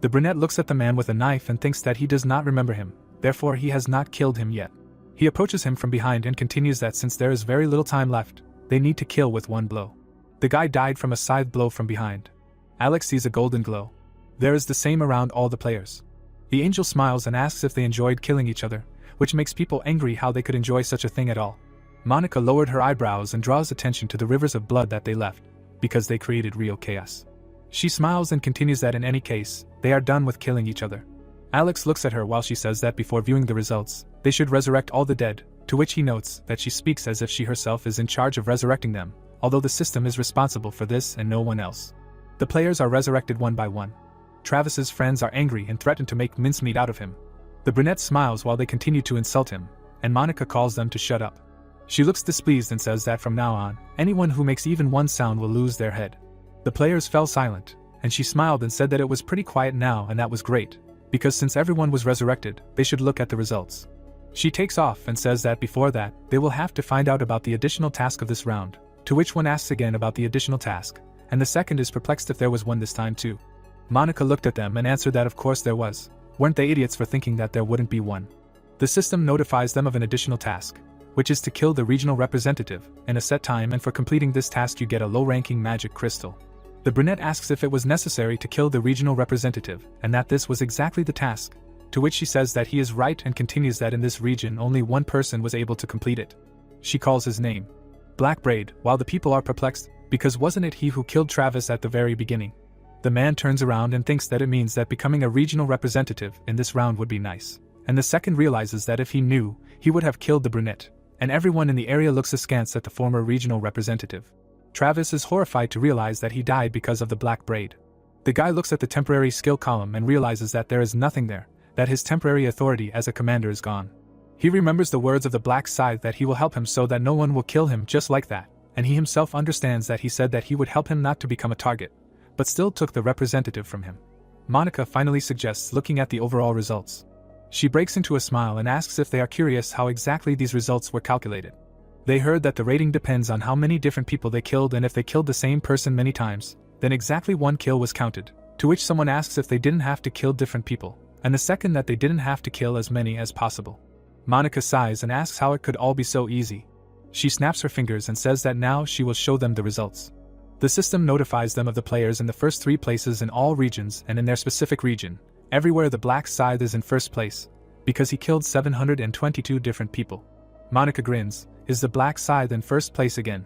The brunette looks at the man with a knife and thinks that he does not remember him, therefore he has not killed him yet. He approaches him from behind and continues that since there is very little time left, they need to kill with one blow. The guy died from a scythe blow from behind. Alex sees a golden glow. There is the same around all the players. The angel smiles and asks if they enjoyed killing each other, which makes people angry how they could enjoy such a thing at all. Monica lowered her eyebrows and draws attention to the rivers of blood that they left, because they created real chaos. She smiles and continues that in any case, they are done with killing each other. Alex looks at her while she says that before viewing the results, they should resurrect all the dead, to which he notes that she speaks as if she herself is in charge of resurrecting them, although the system is responsible for this and no one else. The players are resurrected one by one. Travis's friends are angry and threaten to make mincemeat out of him. The brunette smiles while they continue to insult him, and Monica calls them to shut up. She looks displeased and says that from now on, anyone who makes even one sound will lose their head. The players fell silent, and she smiled and said that it was pretty quiet now and that was great, because since everyone was resurrected, they should look at the results. She takes off and says that before that, they will have to find out about the additional task of this round, to which one asks again about the additional task, and the second is perplexed if there was one this time too. Monica looked at them and answered that of course there was. Weren't they idiots for thinking that there wouldn't be one? The system notifies them of an additional task, which is to kill the regional representative in a set time, and for completing this task you get a low-ranking magic crystal. The brunette asks if it was necessary to kill the regional representative, and that this was exactly the task, to which she says that he is right and continues that in this region only one person was able to complete it. She calls his name Black Braid, while the people are perplexed, because wasn't it he who killed Travis at the very beginning? The man turns around and thinks that it means that becoming a regional representative in this round would be nice, and the second realizes that if he knew, he would have killed the brunette, and everyone in the area looks askance at the former regional representative. Travis is horrified to realize that he died because of the Black Braid. The guy looks at the temporary skill column and realizes that there is nothing there, that his temporary authority as a commander is gone. He remembers the words of the Black Scythe that he will help him so that no one will kill him just like that, and he himself understands that he said that he would help him not to become a target, but still took the representative from him. Monica finally suggests looking at the overall results. She breaks into a smile and asks if they are curious how exactly these results were calculated. They heard that the rating depends on how many different people they killed, and if they killed the same person many times, then exactly one kill was counted, to which someone asks if they didn't have to kill different people, and the second that they didn't have to kill as many as possible. Monica sighs and asks how it could all be so easy. She snaps her fingers and says that now she will show them the results. The system notifies them of the players in the first 3 places in all regions and in their specific region. Everywhere the Black Scythe is in first place, because he killed 722 different people. Monica grins. Is the Black Scythe in first place again?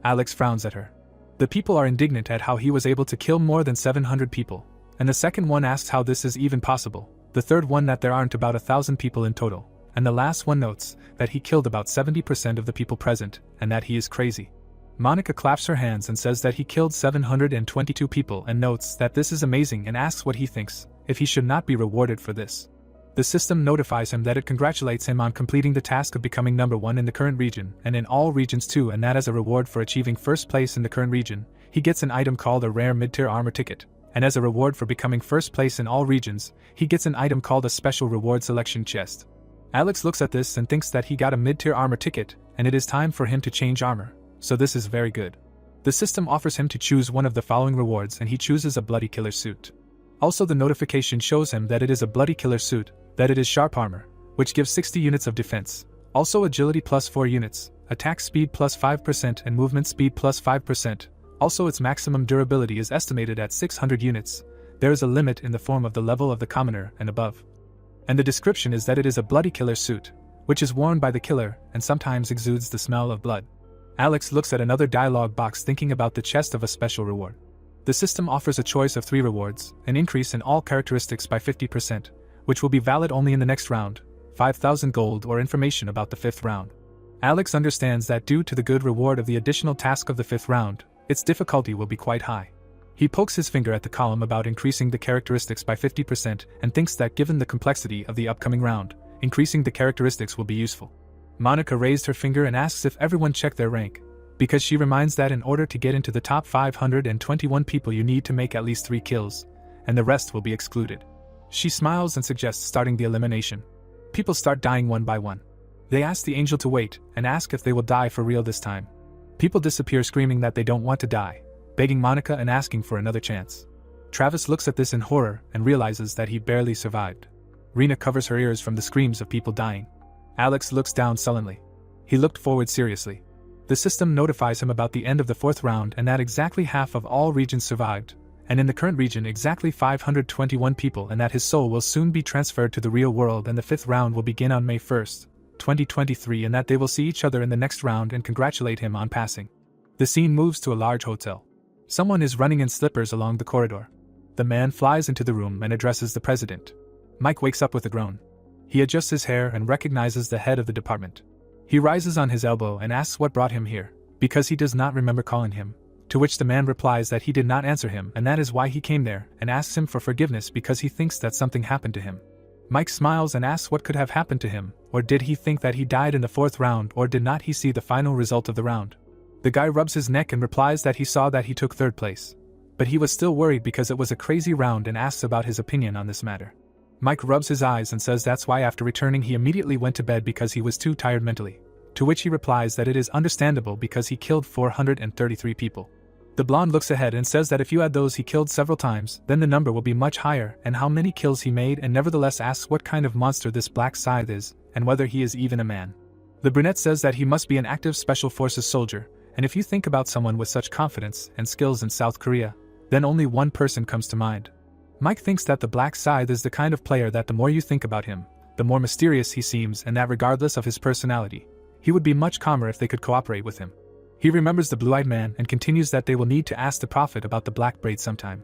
Alex frowns at her. The people are indignant at how he was able to kill more than 700 people, and the second one asks how this is even possible, the third one that there aren't about 1,000 people in total, and the last one notes that he killed about 70% of the people present, and that he is crazy. Monica claps her hands and says that he killed 722 people and notes that this is amazing and asks what he thinks, if he should not be rewarded for this. The system notifies him that it congratulates him on completing the task of becoming number 1 in the current region and in all regions too, and that as a reward for achieving first place in the current region, he gets an item called a rare mid-tier armor ticket, and as a reward for becoming first place in all regions, he gets an item called a special reward selection chest. Alex looks at this and thinks that he got a mid-tier armor ticket, and it is time for him to change armor, so this is very good. The system offers him to choose one of the following rewards and he chooses a bloody killer suit. Also the notification shows him that it is a bloody killer suit, that it is sharp armor, which gives 60 units of defense, also agility plus 4 units, attack speed plus 5% and movement speed plus 5%, also its maximum durability is estimated at 600 units, there is a limit in the form of the level of the commoner and above. And the description is that it is a bloody killer suit, which is worn by the killer and sometimes exudes the smell of blood. Alex looks at another dialogue box thinking about the chest of a special reward. The system offers a choice of 3 rewards, an increase in all characteristics by 50%, which will be valid only in the next round, 5,000 gold or information about the 5th round. Alex understands that due to the good reward of the additional task of the 5th round, its difficulty will be quite high. He pokes his finger at the column about increasing the characteristics by 50% and thinks that given the complexity of the upcoming round, increasing the characteristics will be useful. Monica raised her finger and asks if everyone checked their rank, because she reminds that in order to get into the top 521 people you need to make at least 3 kills, and the rest will be excluded. She smiles and suggests starting the elimination. People start dying one by one. They ask the angel to wait and ask if they will die for real this time. People disappear screaming that they don't want to die, begging Monica and asking for another chance. Travis looks at this in horror and realizes that he barely survived. Rena covers her ears from the screams of people dying. Alex looks down sullenly. He looked forward seriously. The system notifies him about the end of the 4th round and that exactly half of all regions survived, and in the current region exactly 521 people, and that his soul will soon be transferred to the real world and the 5th round will begin on May 1st, 2023, and that they will see each other in the next round and congratulate him on passing. The scene moves to a large hotel. Someone is running in slippers along the corridor. The man flies into the room and addresses the president. Mike wakes up with a groan. He adjusts his hair and recognizes the head of the department. He rises on his elbow and asks what brought him here, because he does not remember calling him, to which the man replies that he did not answer him and that is why he came there, and asks him for forgiveness because he thinks that something happened to him. Mike smiles and asks what could have happened to him, or did he think that he died in the 4th round, or did not he see the final result of the round? The guy rubs his neck and replies that he saw that he took 3rd place. But he was still worried because it was a crazy round and asks about his opinion on this matter. Mike rubs his eyes and says that's why after returning he immediately went to bed because he was too tired mentally, to which he replies that it is understandable because he killed 433 people. The blonde looks ahead and says that if you add those he killed several times, then the number will be much higher and how many kills he made, and nevertheless asks what kind of monster this Black Scythe is, and whether he is even a man. The brunette says that he must be an active special forces soldier, and if you think about someone with such confidence and skills in South Korea, then only one person comes to mind. Mike thinks that the Black Scythe is the kind of player that the more you think about him, the more mysterious he seems, and that regardless of his personality, he would be much calmer if they could cooperate with him. He remembers the blue-eyed man and continues that they will need to ask the prophet about the black braid sometime.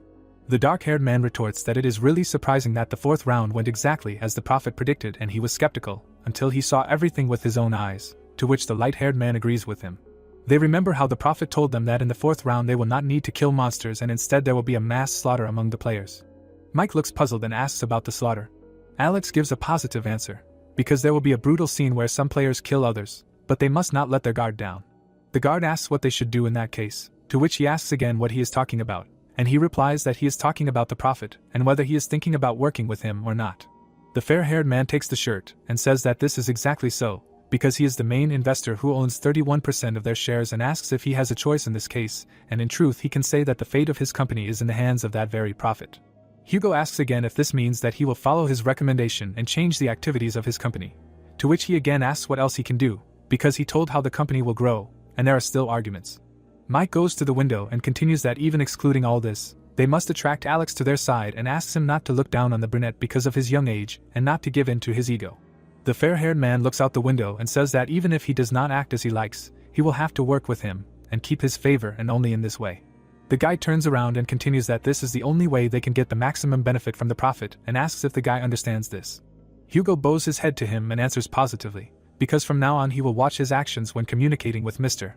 The dark-haired man retorts that it is really surprising that the 4th round went exactly as the prophet predicted, and he was skeptical until he saw everything with his own eyes, to which the light-haired man agrees with him. They remember how the prophet told them that in the 4th round they will not need to kill monsters and instead there will be a mass slaughter among the players. Mike looks puzzled and asks about the slaughter. Alex gives a positive answer, because there will be a brutal scene where some players kill others, but they must not let their guard down. The guard asks what they should do in that case, to which he asks again what he is talking about, and he replies that he is talking about the prophet and whether he is thinking about working with him or not. The fair-haired man takes the shirt and says that this is exactly so, because he is the main investor who owns 31% of their shares, and asks if he has a choice in this case, and in truth he can say that the fate of his company is in the hands of that very prophet. Hugo asks again if this means that he will follow his recommendation and change the activities of his company, to which he again asks what else he can do, because he told how the company will grow, and there are still arguments. Mike goes to the window and continues that even excluding all this, they must attract Alex to their side, and asks him not to look down on the brunette because of his young age and not to give in to his ego. The fair-haired man looks out the window and says that even if he does not act as he likes, he will have to work with him and keep his favor, and only in this way. The guy turns around and continues that this is the only way they can get the maximum benefit from the prophet, and asks if the guy understands this. Hugo bows his head to him and answers positively, because from now on he will watch his actions when communicating with Mr.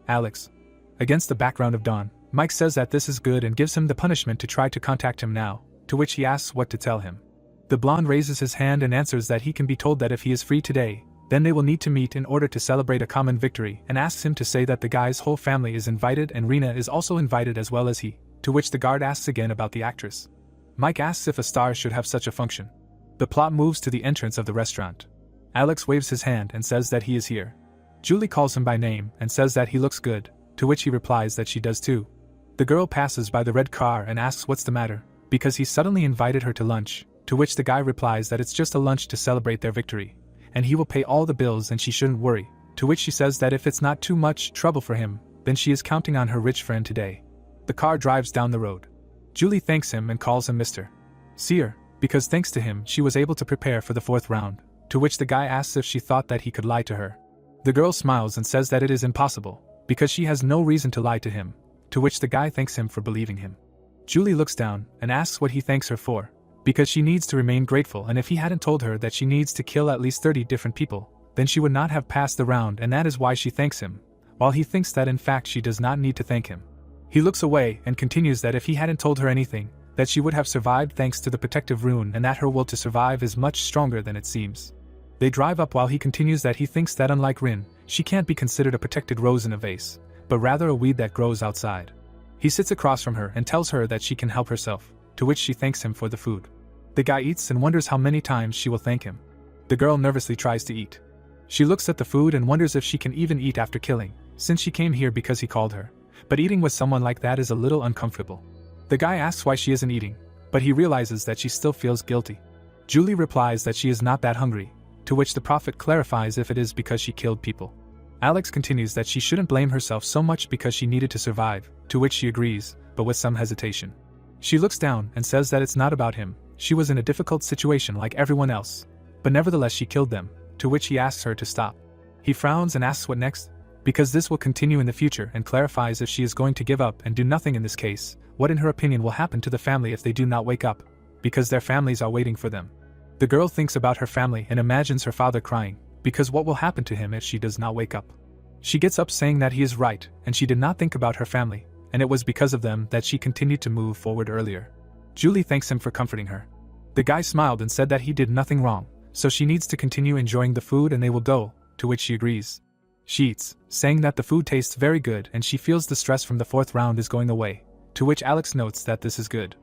Alex. Against the background of dawn, Mike says that this is good and gives him the punishment to try to contact him now, to which he asks what to tell him. The blonde raises his hand and answers that he can be told that if he is free today, then they will need to meet in order to celebrate a common victory, and asks him to say that the guy's whole family is invited and Rena is also invited as well as he, to which the guard asks again about the actress. Mike asks if a star should have such a function. The plot moves to the entrance of the restaurant. Alex waves his hand and says that he is here. Julie calls him by name and says that he looks good, to which he replies that she does too. The girl passes by the red car and asks what's the matter, because he suddenly invited her to lunch, to which the guy replies that it's just a lunch to celebrate their victory, and he will pay all the bills and she shouldn't worry, to which she says that if it's not too much trouble for him, then she is counting on her rich friend today. The car drives down the road. Julie thanks him and calls him Mr. Sear, because thanks to him she was able to prepare for the 4th round, to which the guy asks if she thought that he could lie to her. The girl smiles and says that it is impossible, because she has no reason to lie to him, to which the guy thanks him for believing him. Julie looks down and asks what he thanks her for, because she needs to remain grateful, and if he hadn't told her that she needs to kill at least 30 different people, then she would not have passed the round, and that is why she thanks him, while he thinks that in fact she does not need to thank him. He looks away and continues that if he hadn't told her anything, that she would have survived thanks to the protective rune, and that her will to survive is much stronger than it seems. They drive up while he continues that he thinks that unlike Rin, she can't be considered a protected rose in a vase, but rather a weed that grows outside. He sits across from her and tells her that she can help herself, to which she thanks him for the food. The guy eats and wonders how many times she will thank him. The girl nervously tries to eat. She looks at the food and wonders if she can even eat after killing, since she came here because he called her. But eating with someone like that is a little uncomfortable. The guy asks why she isn't eating, but he realizes that she still feels guilty. Julie replies that she is not that hungry, to which the prophet clarifies if it is because she killed people. Alex continues that she shouldn't blame herself so much because she needed to survive, to which she agrees, but with some hesitation. She looks down and says that it's not about him, she was in a difficult situation like everyone else, but nevertheless she killed them, to which he asks her to stop. He frowns and asks what next, because this will continue in the future, and clarifies if she is going to give up and do nothing in this case, what in her opinion will happen to the family if they do not wake up, because their families are waiting for them. The girl thinks about her family and imagines her father crying, because what will happen to him if she does not wake up? She gets up saying that he is right, and she did not think about her family, and it was because of them that she continued to move forward earlier. Julie thanks him for comforting her. The guy smiled and said that he did nothing wrong, so she needs to continue enjoying the food and they will go, to which she agrees. She eats, saying that the food tastes very good and she feels the stress from the fourth round is going away, to which Alex notes that this is good.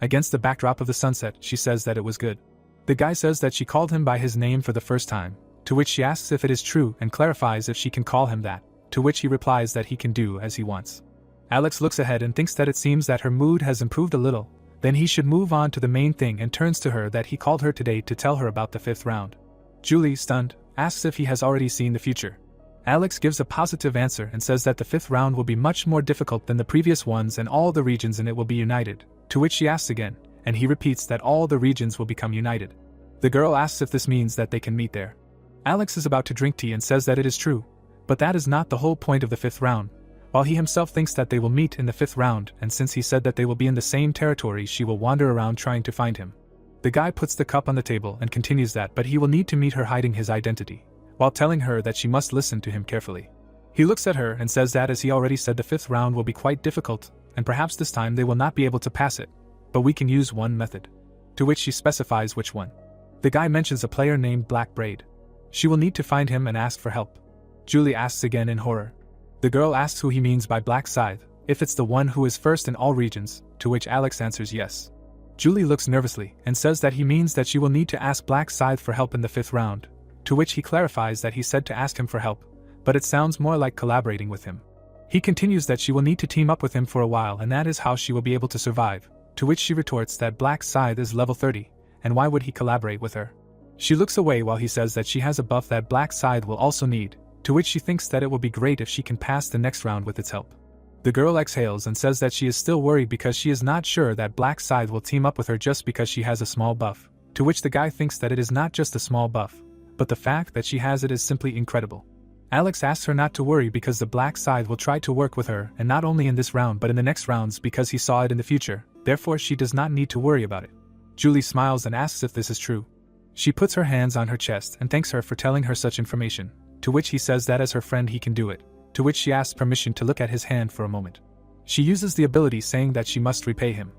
Against the backdrop of the sunset, she says that it was good. The guy says that she called him by his name for the first time, to which she asks if it is true and clarifies if she can call him that, to which he replies that he can do as he wants. Alex looks ahead and thinks that it seems that her mood has improved a little, then he should move on to the main thing and turns to her that he called her today to tell her about the fifth round. Julie, stunned, asks if he has already seen the future. Alex gives a positive answer and says that the fifth round will be much more difficult than the previous ones and all the regions in it will be united, to which she asks again, and he repeats that all the regions will become united. The girl asks if this means that they can meet there. Alex is about to drink tea and says that it is true, but that is not the whole point of the fifth round. While he himself thinks that they will meet in the fifth round, and since he said that they will be in the same territory, she will wander around trying to find him. The guy puts the cup on the table and continues that but he will need to meet her hiding his identity, while telling her that she must listen to him carefully. He looks at her and says that as he already said the fifth round will be quite difficult, and perhaps this time they will not be able to pass it, but we can use one method. To which she specifies which one. The guy mentions a player named Black Braid. She will need to find him and ask for help. Julie asks again in horror. The girl asks who he means by Black Scythe, if it's the one who is first in all regions, to which Alex answers yes. Julie looks nervously and says that he means that she will need to ask Black Scythe for help in the fifth round, to which he clarifies that he said to ask him for help, but it sounds more like collaborating with him. He continues that she will need to team up with him for a while and that is how she will be able to survive, to which she retorts that Black Scythe is level 30, and why would he collaborate with her? She looks away while he says that she has a buff that Black Scythe will also need, to which she thinks that it will be great if she can pass the next round with its help. The girl exhales and says that she is still worried because she is not sure that Black Scythe will team up with her just because she has a small buff, to which the guy thinks that it is not just a small buff, but the fact that she has it is simply incredible. Alex asks her not to worry because the Black Scythe will try to work with her and not only in this round but in the next rounds because he saw it in the future, therefore she does not need to worry about it. Julie smiles and asks if this is true. She puts her hands on her chest and thanks her for telling her such information, to which he says that as her friend he can do it, to which she asks permission to look at his hand for a moment. She uses the ability saying that she must repay him.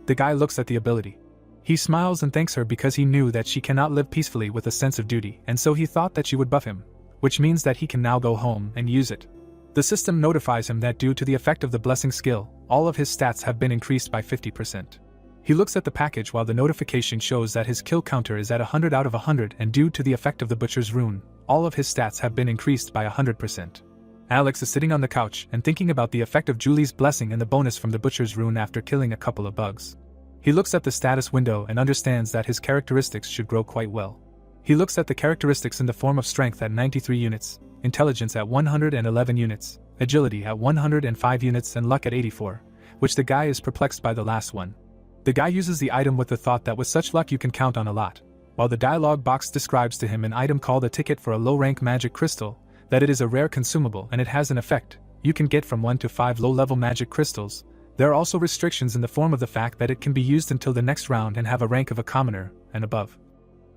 The guy looks at the ability. He smiles and thanks her because he knew that she cannot live peacefully with a sense of duty and so he thought that she would buff him, which means that he can now go home and use it. The system notifies him that due to the effect of the blessing skill, all of his stats have been increased by 50%. He looks at the package while the notification shows that his kill counter is at 100 out of 100 and due to the effect of the Butcher's Rune, all of his stats have been increased by 100%. Alex is sitting on the couch and thinking about the effect of Julie's blessing and the bonus from the Butcher's Rune after killing a couple of bugs. He looks at the status window and understands that his characteristics should grow quite well. He looks at the characteristics in the form of strength at 93 units, intelligence at 111 units, agility at 105 units and luck at 84, which the guy is perplexed by the last one. The guy uses the item with the thought that with such luck you can count on a lot, while the dialogue box describes to him an item called a ticket for a low-rank magic crystal, that it is a rare consumable and it has an effect, you can get from 1 to 5 low-level magic crystals. There are also restrictions in the form of the fact that it can be used until the next round and have a rank of a commoner, and above.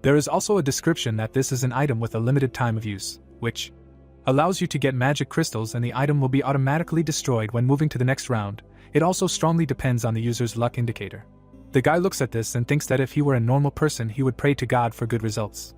There is also a description that this is an item with a limited time of use, which allows you to get magic crystals and the item will be automatically destroyed when moving to the next round. It also strongly depends on the user's luck indicator. The guy looks at this and thinks that if he were a normal person he would pray to God for good results.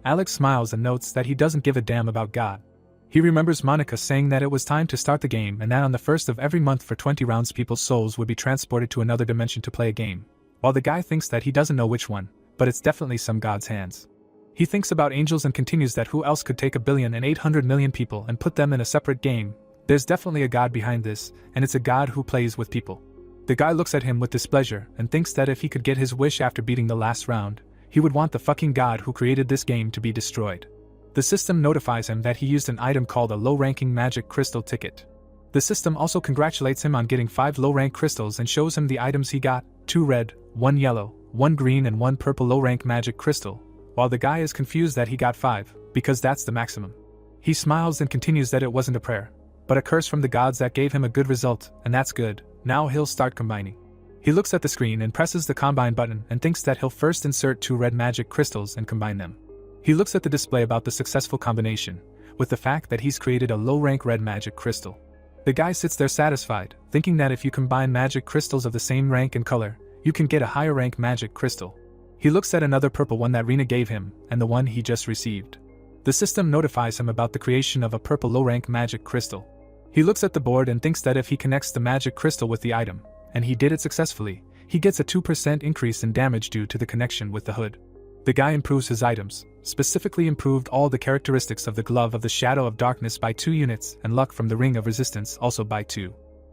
Alex smiles and notes that he doesn't give a damn about God. He remembers Monica saying that it was time to start the game and that on the first of every month for 20 rounds people's souls would be transported to another dimension to play a game, while the guy thinks that he doesn't know which one, but it's definitely some god's hands. He thinks about angels and continues that who else could take 1,800,000,000 people and put them in a separate game? There's definitely a god behind this, and it's a god who plays with people. The guy looks at him with displeasure and thinks that if he could get his wish after beating the last round, he would want the fucking god who created this game to be destroyed. The system notifies him that he used an item called a low-ranking magic crystal ticket. The system also congratulates him on getting 5 low-rank crystals and shows him the items he got: 2 red, 1 yellow, 1 green and 1 purple low-rank magic crystal, while the guy is confused that he got 5, because that's the maximum. He smiles and continues that it wasn't a prayer, but a curse from the gods that gave him a good result, and that's good. Now he'll start combining. He looks at the screen and presses the combine button and thinks that he'll first insert 2 red magic crystals and combine them. He looks at the display about the successful combination, with the fact that he's created a low-rank red magic crystal. The guy sits there satisfied, thinking that if you combine magic crystals of the same rank and color, you can get a higher rank magic crystal. He looks at another purple one that Rena gave him, and the one he just received. The system notifies him about the creation of a purple low-rank magic crystal. He looks at the board and thinks that if he connects the magic crystal with the item, and he did it successfully, he gets a 2% increase in damage due to the connection with the hood. The guy improves his items, specifically improved all the characteristics of the glove of the Shadow of Darkness by 2 units and luck from the Ring of Resistance also by 2.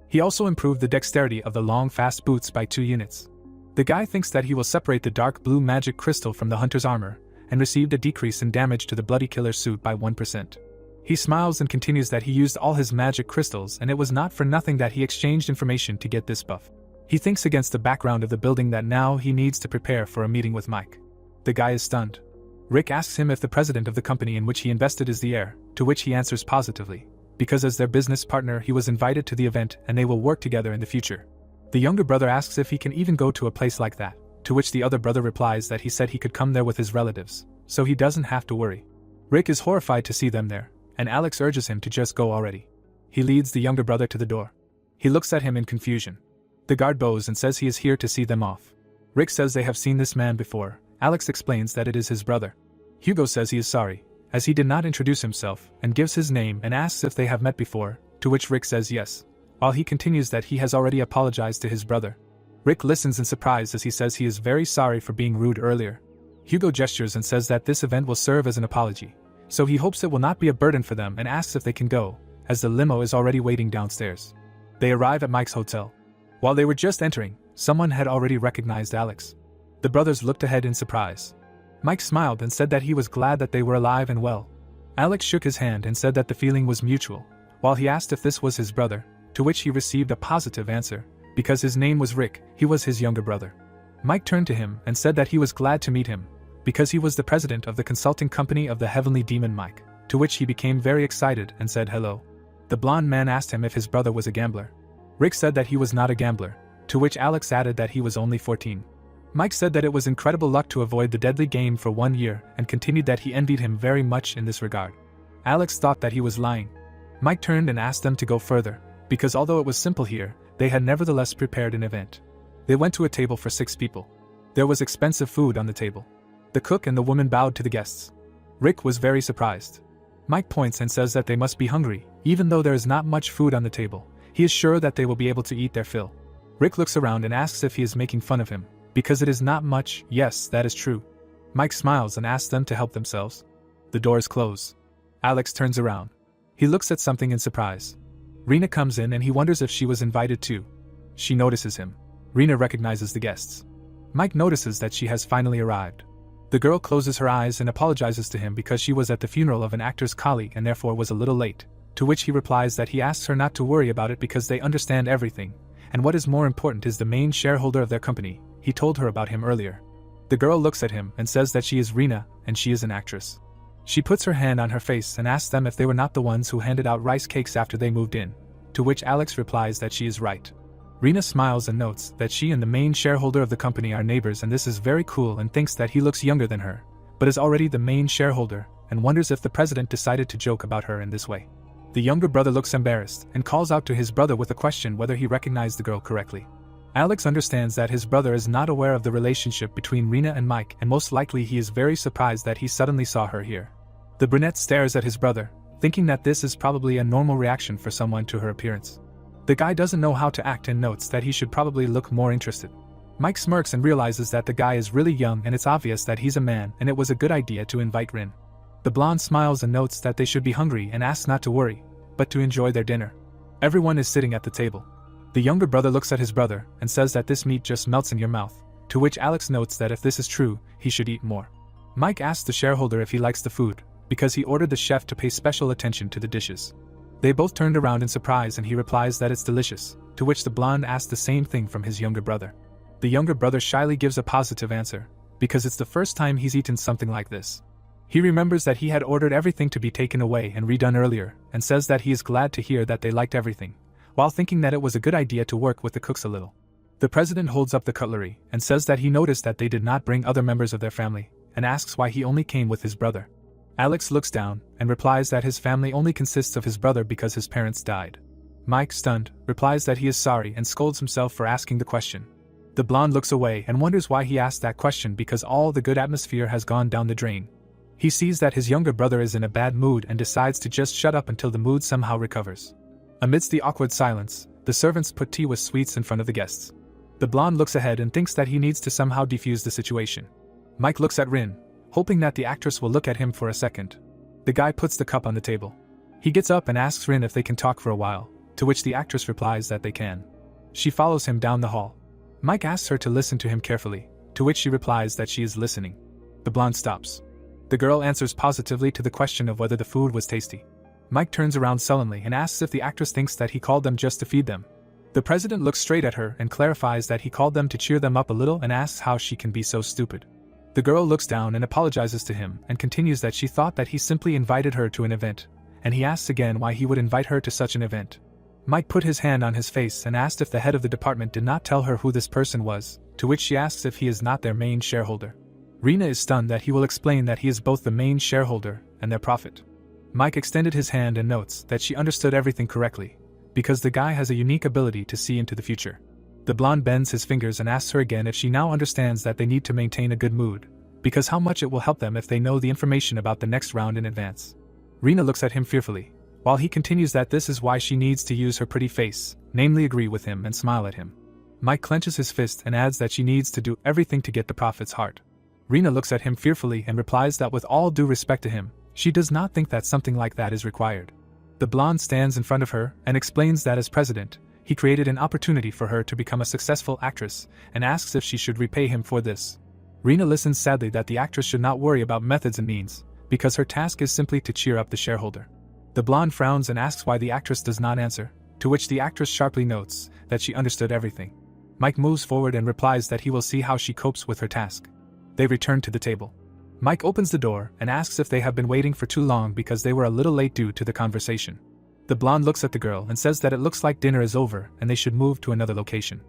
He also improved the dexterity of the long fast boots by 2 units. The guy thinks that he will separate the dark blue magic crystal from the hunter's armor, and received a decrease in damage to the bloody killer suit by 1%. He smiles and continues that he used all his magic crystals and it was not for nothing that he exchanged information to get this buff. He thinks against the background of the building that now he needs to prepare for a meeting with Mike. The guy is stunned. Rick asks him if the president of the company in which he invested is the heir, to which he answers positively, because as their business partner he was invited to the event and they will work together in the future. The younger brother asks if he can even go to a place like that, to which the other brother replies that he said he could come there with his relatives, so he doesn't have to worry. Rick is horrified to see them there, and Alex urges him to just go already. He leads the younger brother to the door. He looks at him in confusion. The guard bows and says he is here to see them off. Rick says they have seen this man before. Alex explains that it is his brother. Hugo says he is sorry, as he did not introduce himself, and gives his name and asks if they have met before, to which Rick says yes, while he continues that he has already apologized to his brother. Rick listens in surprise as he says he is very sorry for being rude earlier. Hugo gestures and says that this event will serve as an apology, so he hopes it will not be a burden for them and asks if they can go, as the limo is already waiting downstairs. They arrive at Mike's hotel. While they were just entering, someone had already recognized Alex. The brothers looked ahead in surprise. Mike smiled and said that he was glad that they were alive and well. Alex shook his hand and said that the feeling was mutual, while he asked if this was his brother, to which he received a positive answer. Because his name was Rick, he was his younger brother. Mike turned to him and said that he was glad to meet him, because he was the president of the consulting company of the Heavenly Demon Mike, to which he became very excited and said hello. The blonde man asked him if his brother was a gambler. Rick said that he was not a gambler, to which Alex added that he was only 14. Mike said that it was incredible luck to avoid the deadly game for 1 year and continued that he envied him very much in this regard. Alex thought that he was lying. Mike turned and asked them to go further, because although it was simple here, they had nevertheless prepared an event. They went to a table for 6 people. There was expensive food on the table. The cook and the woman bowed to the guests. Rick was very surprised. Mike points and says that they must be hungry, even though there is not much food on the table. He is sure that they will be able to eat their fill. Rick looks around and asks if he is making fun of him, because it is not much. Yes, that is true. Mike smiles and asks them to help themselves. The doors close. Alex turns around. He looks at something in surprise. Rena comes in and he wonders if she was invited too. She notices him. Rena recognizes the guests. Mike notices that she has finally arrived. The girl closes her eyes and apologizes to him because she was at the funeral of an actor's colleague and therefore was a little late, to which he replies that he asks her not to worry about it because they understand everything, and what is more important is the main shareholder of their company. He told her about him earlier. The girl looks at him and says that she is Rena and she is an actress. She puts her hand on her face and asks them if they were not the ones who handed out rice cakes after they moved in, to which Alex replies that she is right. Rena smiles and notes that she and the main shareholder of the company are neighbors and this is very cool and thinks that he looks younger than her, but is already the main shareholder and wonders if the president decided to joke about her in this way. The younger brother looks embarrassed and calls out to his brother with a question whether he recognized the girl correctly. Alex understands that his brother is not aware of the relationship between Rena and Mike and most likely he is very surprised that he suddenly saw her here. The brunette stares at his brother, thinking that this is probably a normal reaction for someone to her appearance. The guy doesn't know how to act and notes that he should probably look more interested. Mike smirks and realizes that the guy is really young and it's obvious that he's a man and it was a good idea to invite Rin. The blonde smiles and notes that they should be hungry and asks not to worry, but to enjoy their dinner. Everyone is sitting at the table. The younger brother looks at his brother and says that this meat just melts in your mouth, to which Alex notes that if this is true, he should eat more. Mike asks the shareholder if he likes the food, because he ordered the chef to pay special attention to the dishes. They both turned around in surprise and he replies that it's delicious, to which the blonde asks the same thing from his younger brother. The younger brother shyly gives a positive answer, because it's the first time he's eaten something like this. He remembers that he had ordered everything to be taken away and redone earlier, and says that he is glad to hear that they liked everything, while thinking that it was a good idea to work with the cooks a little. The president holds up the cutlery and says that he noticed that they did not bring other members of their family, and asks why he only came with his brother. Alex looks down and replies that his family only consists of his brother because his parents died. Mike, stunned, replies that he is sorry and scolds himself for asking the question. The blonde looks away and wonders why he asked that question because all the good atmosphere has gone down the drain. He sees that his younger brother is in a bad mood and decides to just shut up until the mood somehow recovers. Amidst the awkward silence, the servants put tea with sweets in front of the guests. The blonde looks ahead and thinks that he needs to somehow defuse the situation. Mike looks at Rin, hoping that the actress will look at him for a second. The guy puts the cup on the table. He gets up and asks Rin if they can talk for a while, to which the actress replies that they can. She follows him down the hall. Mike asks her to listen to him carefully, to which she replies that she is listening. The blonde stops. The girl answers positively to the question of whether the food was tasty. Mike turns around sullenly and asks if the actress thinks that he called them just to feed them. The president looks straight at her and clarifies that he called them to cheer them up a little and asks how she can be so stupid. The girl looks down and apologizes to him and continues that she thought that he simply invited her to an event, and he asks again why he would invite her to such an event. Mike put his hand on his face and asked if the head of the department did not tell her who this person was, to which she asks if he is not their main shareholder. Rina is stunned that he will explain that he is both the main shareholder and their prophet. Mike extended his hand and notes that she understood everything correctly, because the guy has a unique ability to see into the future. The blonde bends his fingers and asks her again if she now understands that they need to maintain a good mood, because how much it will help them if they know the information about the next round in advance. Rina looks at him fearfully, while he continues that this is why she needs to use her pretty face, namely agree with him and smile at him. Mike clenches his fist and adds that she needs to do everything to get the prophet's heart. Rina looks at him fearfully and replies that with all due respect to him, she does not think that something like that is required. The blonde stands in front of her and explains that as president, he created an opportunity for her to become a successful actress and asks if she should repay him for this. Rina listens sadly that the actress should not worry about methods and means, because her task is simply to cheer up the shareholder. The blonde frowns and asks why the actress does not answer, to which the actress sharply notes that she understood everything. Mike moves forward and replies that he will see how she copes with her task. They return to the table. Mike opens the door and asks if they have been waiting for too long because they were a little late due to the conversation. The blonde looks at the girl and says that it looks like dinner is over and they should move to another location.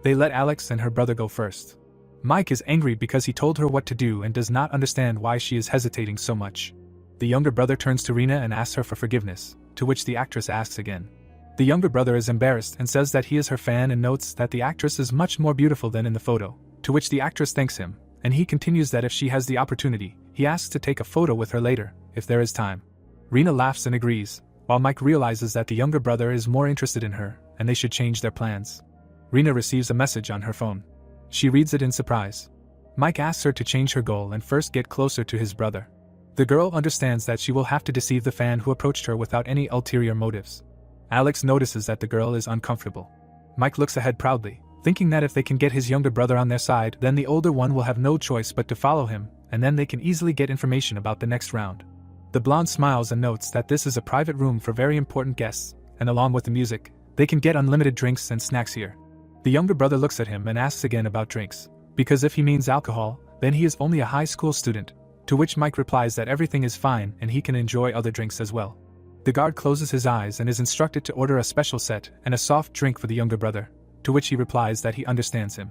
They let Alex and her brother go first. Mike is angry because he told her what to do and does not understand why she is hesitating so much. The younger brother turns to Rina and asks her for forgiveness, to which the actress asks again. The younger brother is embarrassed and says that he is her fan and notes that the actress is much more beautiful than in the photo, to which the actress thanks him, and he continues that if she has the opportunity, he asks to take a photo with her later, if there is time. Rina laughs and agrees, while Mike realizes that the younger brother is more interested in her, and they should change their plans. Rina receives a message on her phone. She reads it in surprise. Mike asks her to change her goal and first get closer to his brother. The girl understands that she will have to deceive the fan who approached her without any ulterior motives. Alex notices that the girl is uncomfortable. Mike looks ahead proudly, thinking that if they can get his younger brother on their side, then the older one will have no choice but to follow him, and then they can easily get information about the next round. The blonde smiles and notes that this is a private room for very important guests, and along with the music, they can get unlimited drinks and snacks here. The younger brother looks at him and asks again about drinks, because if he means alcohol, then he is only a high school student, to which Mike replies that everything is fine and he can enjoy other drinks as well. The guard closes his eyes and is instructed to order a special set and a soft drink for the younger brother, to which he replies that he understands him.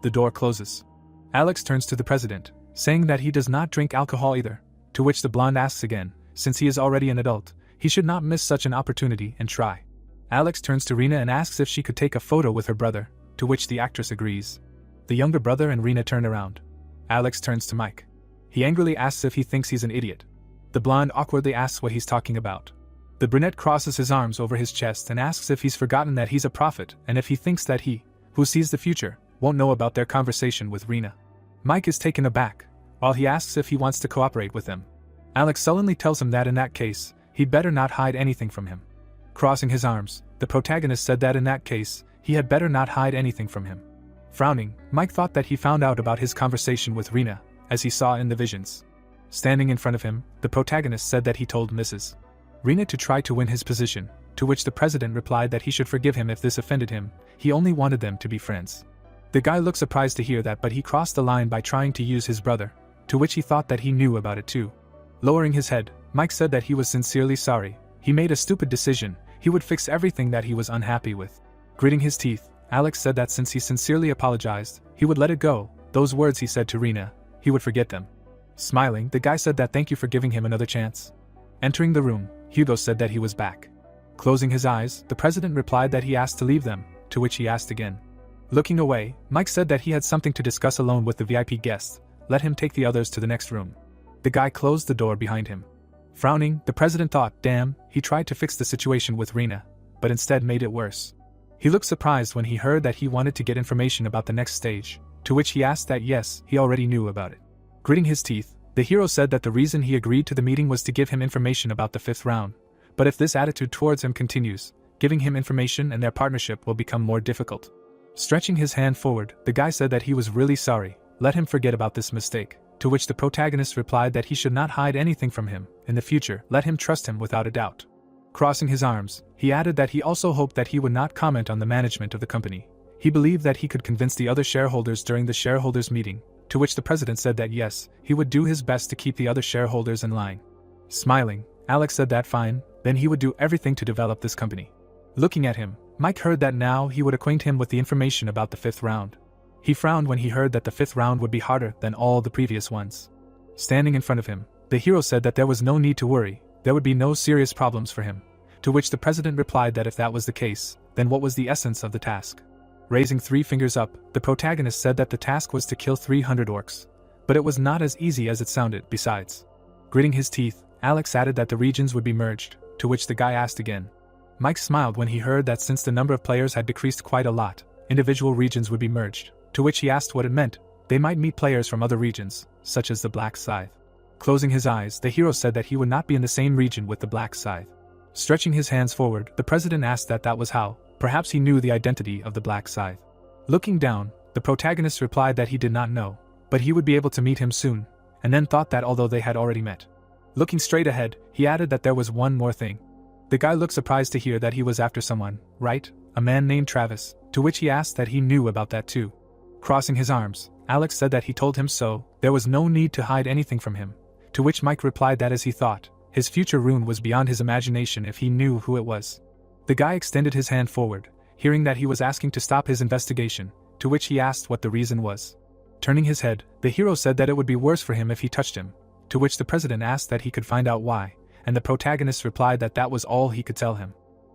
The door closes. Alex turns to the president, saying that he does not drink alcohol either, to which the blonde asks again, since he is already an adult, he should not miss such an opportunity and try. Alex turns to Rina and asks if she could take a photo with her brother, to which the actress agrees. The younger brother and Rina turn around. Alex turns to Mike. He angrily asks if he thinks he's an idiot. The blonde awkwardly asks what he's talking about. The brunette crosses his arms over his chest and asks if he's forgotten that he's a prophet and if he thinks that he, who sees the future, won't know about their conversation with Rena. Mike is taken aback, while he asks if he wants to cooperate with them. Alex sullenly tells him that in that case, he'd better not hide anything from him. Crossing his arms, the protagonist said that in that case, he had better not hide anything from him. Frowning, Mike thought that he found out about his conversation with Rena, as he saw in the visions. Standing in front of him, the protagonist said that he told Mrs. Rena to try to win his position, to which the president replied that he should forgive him if this offended him, he only wanted them to be friends. The guy looked surprised to hear that, but he crossed the line by trying to use his brother, to which he thought that he knew about it too. Lowering his head, Mike said that he was sincerely sorry, he made a stupid decision, he would fix everything that he was unhappy with. Gritting his teeth, Alex said that since he sincerely apologized, he would let it go, those words he said to Rena, he would forget them. Smiling, the guy said that thank you for giving him another chance. Entering the room, Hugo said that he was back. Closing his eyes, the president replied that he asked to leave them, to which he asked again. Looking away, Mike said that he had something to discuss alone with the VIP guest, let him take the others to the next room. The guy closed the door behind him. Frowning, the president thought, damn, he tried to fix the situation with Rena, but instead made it worse. He looked surprised when he heard that he wanted to get information about the next stage, to which he asked that yes, he already knew about it. Gritting his teeth, the hero said that the reason he agreed to the meeting was to give him information about the 5th round, but if this attitude towards him continues, giving him information and their partnership will become more difficult. Stretching his hand forward, the guy said that he was really sorry, let him forget about this mistake, to which the protagonist replied that he should not hide anything from him, in the future, let him trust him without a doubt. Crossing his arms, he added that he also hoped that he would not comment on the management of the company. He believed that he could convince the other shareholders during the shareholders' meeting, to which the president said that yes, he would do his best to keep the other shareholders in line. Smiling, Alex said that fine, then he would do everything to develop this company. Looking at him, Mike heard that now he would acquaint him with the information about the 5th round. He frowned when he heard that the 5th round would be harder than all the previous ones. Standing in front of him, the hero said that there was no need to worry, there would be no serious problems for him, to which the president replied that if that was the case, then what was the essence of the task? Raising 3 fingers up, the protagonist said that the task was to kill 300 orcs. But it was not as easy as it sounded, besides. Gritting his teeth, Alex added that the regions would be merged, to which the guy asked again. Mike smiled when he heard that since the number of players had decreased quite a lot, individual regions would be merged, to which he asked what it meant. They might meet players from other regions, such as the Black Scythe. Closing his eyes, the hero said that he would not be in the same region with the Black Scythe. Stretching his hands forward, the president asked that was how. Perhaps he knew the identity of the Black Scythe. Looking down, the protagonist replied that he did not know, but he would be able to meet him soon, and then thought that although they had already met. Looking straight ahead, he added that there was one more thing. The guy looked surprised to hear that he was after someone, right? A man named Travis, to which he asked that he knew about that too. Crossing his arms, Alex said that he told him so, there was no need to hide anything from him, to which Mike replied that as he thought, his future ruin was beyond his imagination if he knew who it was. The guy extended his hand forward, hearing that he was asking to stop his investigation, to which he asked what the reason was. Turning his head, the hero said that it would be worse for him if he touched him, to which the president asked that he could find out why, and the protagonist replied that that was all he could tell him.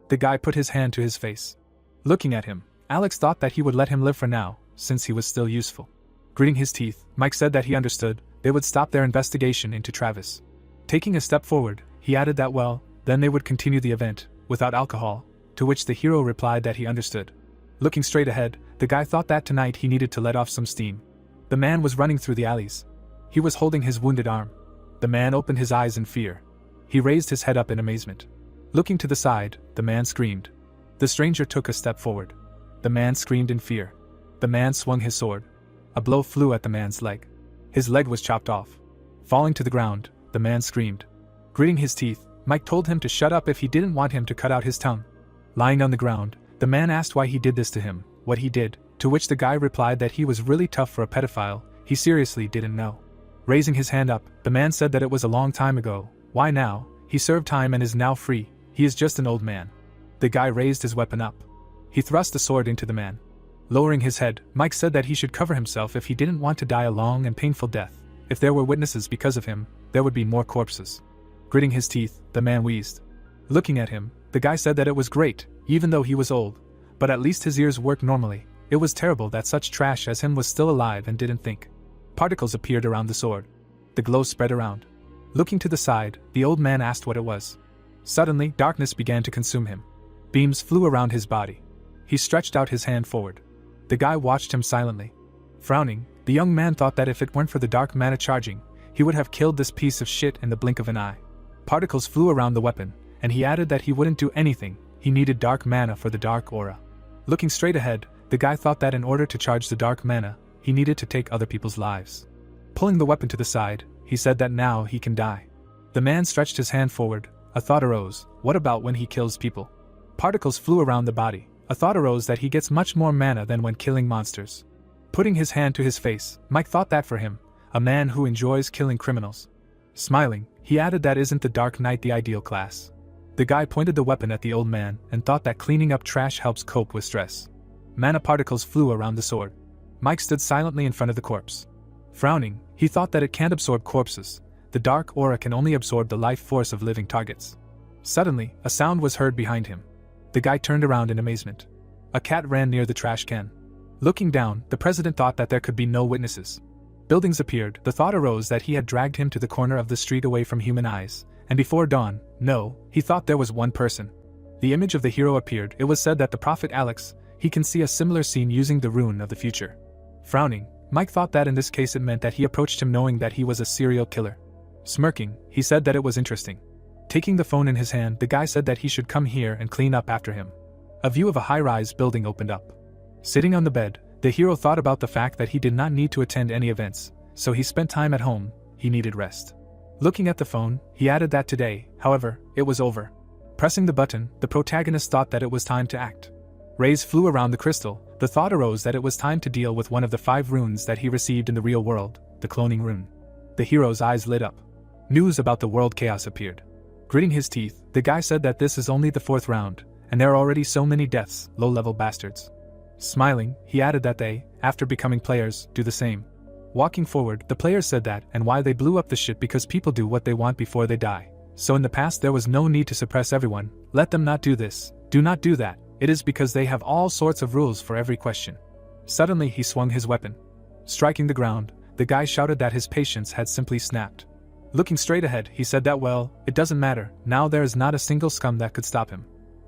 The guy put his hand to his face. Looking at him, Alex thought that he would let him live for now, since he was still useful. Gritting his teeth, Mike said that he understood, they would stop their investigation into Travis. Taking a step forward, he added that then they would continue the event, without alcohol, to which the hero replied that he understood. Looking straight ahead, the guy thought that tonight he needed to let off some steam. The man was running through the alleys. He was holding his wounded arm. The man opened his eyes in fear. He raised his head up in amazement. Looking to the side, the man screamed. The stranger took a step forward. The man screamed in fear. The man swung his sword. A blow flew at the man's leg. His leg was chopped off. Falling to the ground, the man screamed. Gritting his teeth, Mike told him to shut up if he didn't want him to cut out his tongue. Lying on the ground, the man asked why he did this to him, what he did, to which the guy replied that he was really tough for a pedophile, he seriously didn't know. Raising his hand up, the man said that it was a long time ago, why now, he served time and is now free, he is just an old man. The guy raised his weapon up. He thrust the sword into the man. Lowering his head, Mike said that he should cover himself if he didn't want to die a long and painful death. If there were witnesses because of him, there would be more corpses. Gritting his teeth, the man wheezed. Looking at him, the guy said that it was great, even though he was old, but at least his ears worked normally. It was terrible that such trash as him was still alive and didn't think. Particles appeared around the sword. The glow spread around. Looking to the side, the old man asked what it was. Suddenly, darkness began to consume him. Beams flew around his body. He stretched out his hand forward. The guy watched him silently. Frowning, the young man thought that if it weren't for the dark mana charging, he would have killed this piece of shit in the blink of an eye. Particles flew around the weapon, and he added that he wouldn't do anything, he needed dark mana for the dark aura. Looking straight ahead, the guy thought that in order to charge the dark mana, he needed to take other people's lives. Pulling the weapon to the side, he said that now he can die. The man stretched his hand forward. A thought arose, what about when he kills people? Particles flew around the body. A thought arose that he gets much more mana than when killing monsters. Putting his hand to his face, Mike thought that for him, a man who enjoys killing criminals. Smiling, he added that isn't the Dark Knight the ideal class. The guy pointed the weapon at the old man and thought that cleaning up trash helps cope with stress. Mana particles flew around the sword. Mike stood silently in front of the corpse. Frowning, he thought that it can't absorb corpses. The dark aura can only absorb the life force of living targets. Suddenly, a sound was heard behind him. The guy turned around in amazement. A cat ran near the trash can. Looking down, the president thought that there could be no witnesses. Buildings appeared. The thought arose that he had dragged him to the corner of the street away from human eyes, and before dawn, no, he thought there was one person. The image of the hero appeared. It was said that the prophet Alex, he can see a similar scene using the rune of the future. Frowning, Mike thought that in this case it meant that he approached him knowing that he was a serial killer. Smirking, he said that it was interesting. Taking the phone in his hand, the guy said that he should come here and clean up after him. A view of a high-rise building opened up. Sitting on the bed, the hero thought about the fact that he did not need to attend any events, so he spent time at home. He needed rest. Looking at the phone, he added that today, however, it was over. Pressing the button, the protagonist thought that it was time to act. Rays flew around the crystal. The thought arose that it was time to deal with one of the 5 runes that he received in the real world, the cloning rune. The hero's eyes lit up. News about the world chaos appeared. Gritting his teeth, the guy said that this is only the 4th round, and there are already so many deaths, low-level bastards. Smiling, he added that they, after becoming players, do the same. Walking forward, the players said that and why they blew up the shit because people do what they want before they die. So in the past there was no need to suppress everyone. Let them not do this, do not do that. It is because they have all sorts of rules for every question. Suddenly he swung his weapon. Striking the ground, the guy shouted that his patience had simply snapped. Looking straight ahead, he said that well, it doesn't matter, now there is not a single scum that could stop him.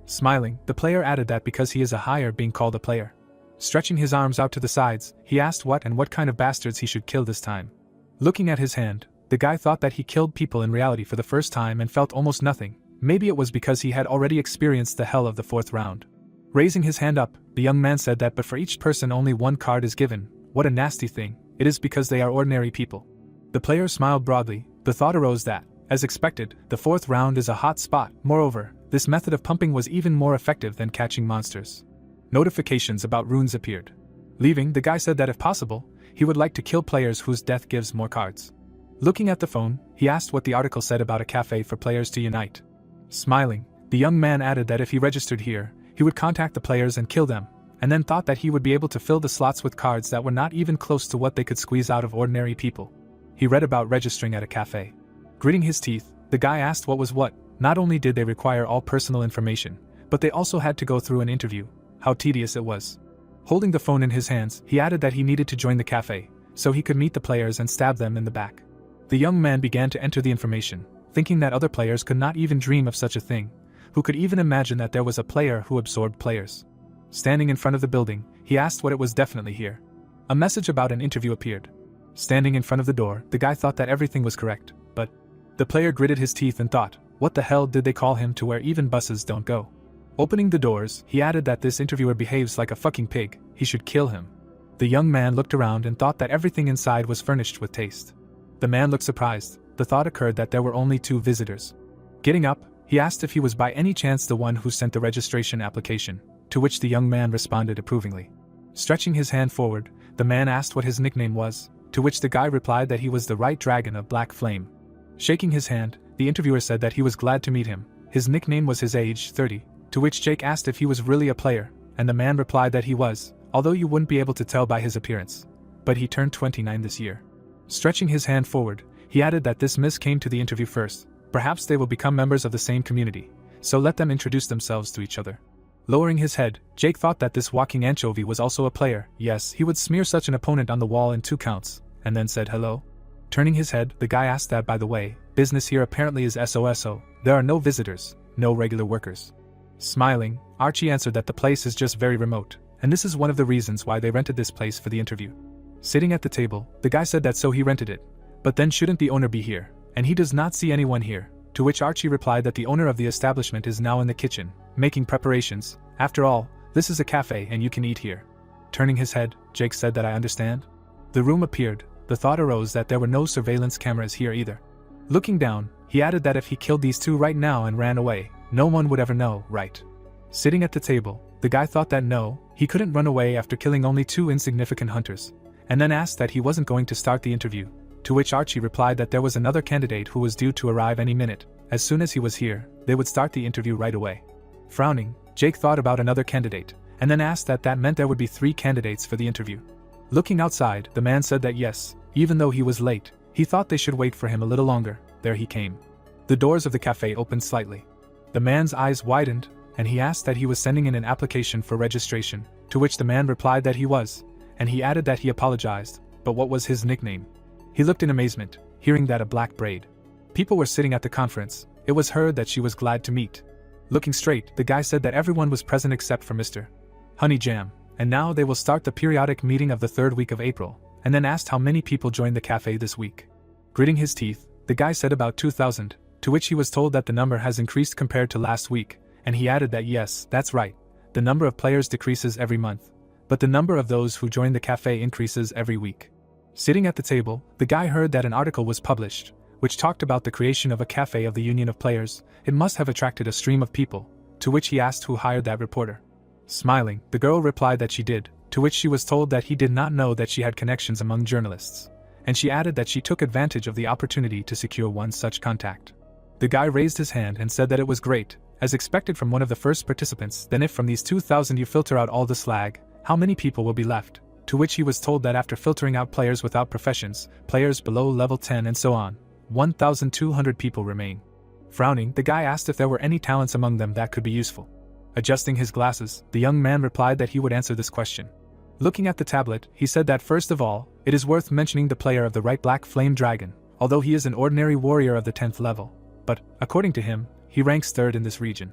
Smiling, the player added that because he is a higher being called a player. Stretching his arms out to the sides, he asked what and what kind of bastards he should kill this time. Looking at his hand, the guy thought that he killed people in reality for the first time and felt almost nothing. Maybe it was because he had already experienced the hell of the 4th round. Raising his hand up, the young man said that but for each person only 1 card is given. What a nasty thing. It is because they are ordinary people. The player smiled broadly. The thought arose that, as expected, the 4th round is a hot spot. Moreover, this method of pumping was even more effective than catching monsters. Notifications about runes appeared. Leaving, the guy said that if possible, he would like to kill players whose death gives more cards. Looking at the phone, he asked what the article said about a cafe for players to unite. Smiling, the young man added that if he registered here, he would contact the players and kill them, and then thought that he would be able to fill the slots with cards that were not even close to what they could squeeze out of ordinary people. He read about registering at a cafe. Gritting his teeth, the guy asked what was what. Not only did they require all personal information, but they also had to go through an interview. How tedious it was. Holding the phone in his hands, he added that he needed to join the cafe, so he could meet the players and stab them in the back. The young man began to enter the information, thinking that other players could not even dream of such a thing. Who could even imagine that there was a player who absorbed players? Standing in front of the building, he asked what it was definitely here. A message about an interview appeared. Standing in front of the door, the guy thought that everything was correct, but the player gritted his teeth and thought, what the hell did they call him to where even buses don't go? Opening the doors, he added that this interviewer behaves like a fucking pig, he should kill him. The young man looked around and thought that everything inside was furnished with taste. The man looked surprised. The thought occurred that there were only 2 visitors. Getting up, he asked if he was by any chance the one who sent the registration application, to which the young man responded approvingly. Stretching his hand forward, the man asked what his nickname was, to which the guy replied that he was the Right Dragon of Black Flame. Shaking his hand, the interviewer said that he was glad to meet him. His nickname was his age, 30, to which Jake asked if he was really a player, and the man replied that he was, although you wouldn't be able to tell by his appearance. But he turned 29 this year. Stretching his hand forward, he added that this miss came to the interview first. Perhaps they will become members of the same community, so let them introduce themselves to each other. Lowering his head, Jake thought that this walking anchovy was also a player. Yes, he would smear such an opponent on the wall in 2 counts, and then said hello. Turning his head, the guy asked that by the way, business here apparently is SOSO, there are no visitors, no regular workers. Smiling, Archie answered that the place is just very remote, and this is one of the reasons why they rented this place for the interview. Sitting at the table, the guy said that so he rented it. But then shouldn't the owner be here? And he does not see anyone here. To which Archie replied that the owner of the establishment is now in the kitchen, making preparations. After all, this is a cafe and you can eat here. Turning his head, Jake said that I understand. The room appeared. The thought arose that there were no surveillance cameras here either. Looking down, he added that if he killed these two right now and ran away, no one would ever know, right? Sitting at the table, the guy thought that no, he couldn't run away after killing only two insignificant hunters, and then asked that he wasn't going to start the interview, to which Archie replied that there was another candidate who was due to arrive any minute. As soon as he was here, they would start the interview right away. Frowning, Jake thought about another candidate, and then asked that meant there would be 3 candidates for the interview. Looking outside, the man said that yes, even though he was late, he thought they should wait for him a little longer. There he came. The doors of the cafe opened slightly. The man's eyes widened, and he asked that he was sending in an application for registration, to which the man replied that he was, and he added that he apologized, but what was his nickname? He looked in amazement, hearing that a black braid. People were sitting at the conference. It was heard that she was glad to meet. Looking straight, the guy said that everyone was present except for Mr. Honey Jam, and now they will start the periodic meeting of the 3rd week of April, and then asked how many people joined the cafe this week. Gritting his teeth, the guy said about 2,000, to which he was told that the number has increased compared to last week, and he added that yes, that's right, the number of players decreases every month, but the number of those who join the cafe increases every week. Sitting at the table, the guy heard that an article was published, which talked about the creation of a cafe of the Union of Players. It must have attracted a stream of people, to which he asked who hired that reporter. Smiling, the girl replied that she did, to which she was told that he did not know that she had connections among journalists, and she added that she took advantage of the opportunity to secure one such contact. The guy raised his hand and said that it was great, as expected from one of the first participants. Then if from these 2,000 you filter out all the slag, how many people will be left? To which he was told that after filtering out players without professions, players below level 10 and so on, 1,200 people remain. Frowning, the guy asked if there were any talents among them that could be useful. Adjusting his glasses, the young man replied that he would answer this question. Looking at the tablet, he said that first of all, it is worth mentioning the player of the right Black Flame Dragon, although he is an ordinary warrior of the 10th level. But, according to him, he ranks 3rd in this region.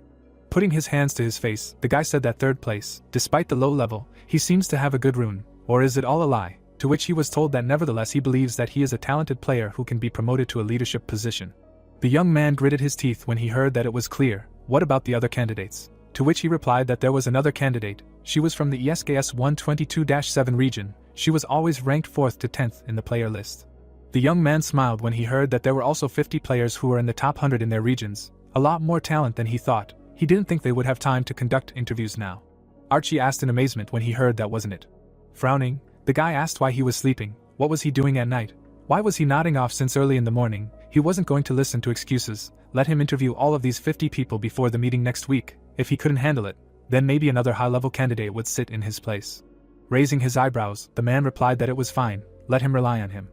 Putting his hands to his face, the guy said that 3rd place, despite the low level, he seems to have a good rune, or is it all a lie? To which he was told that nevertheless he believes that he is a talented player who can be promoted to a leadership position. The young man gritted his teeth when he heard that it was clear. What about the other candidates? To which he replied that there was another candidate. She was from the S1-2-7 region. She was always ranked 4th to 10th in the player list. The young man smiled when he heard that there were also 50 players who were in the top 100 in their regions, a lot more talent than he thought. He didn't think they would have time to conduct interviews now. Archie asked in amazement when he heard that wasn't it. Frowning, the guy asked why he was sleeping. What was he doing at night? Why was he nodding off since early in the morning? He wasn't going to listen to excuses. Let him interview all of these 50 people before the meeting next week. If he couldn't handle it, then maybe another high-level candidate would sit in his place. Raising his eyebrows, the man replied that it was fine. Let him rely on him.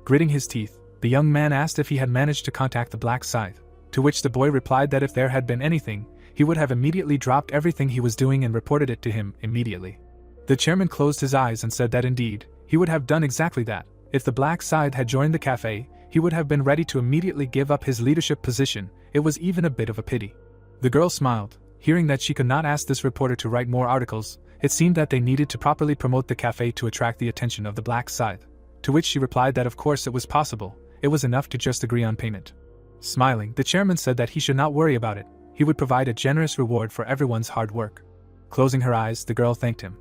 Gritting his teeth, the young man asked if he had managed to contact the Black Scythe, to which the boy replied that if there had been anything, he would have immediately dropped everything he was doing and reported it to him immediately. The chairman closed his eyes and said that indeed, he would have done exactly that. If the Black Scythe had joined the cafe, he would have been ready to immediately give up his leadership position. It was even a bit of a pity. The girl smiled, hearing that she could not ask this reporter to write more articles. It seemed that they needed to properly promote the cafe to attract the attention of the Black Scythe, to which she replied that of course it was possible. It was enough to just agree on payment. Smiling, the chairman said that he should not worry about it. He would provide a generous reward for everyone's hard work. Closing her eyes, the girl thanked him.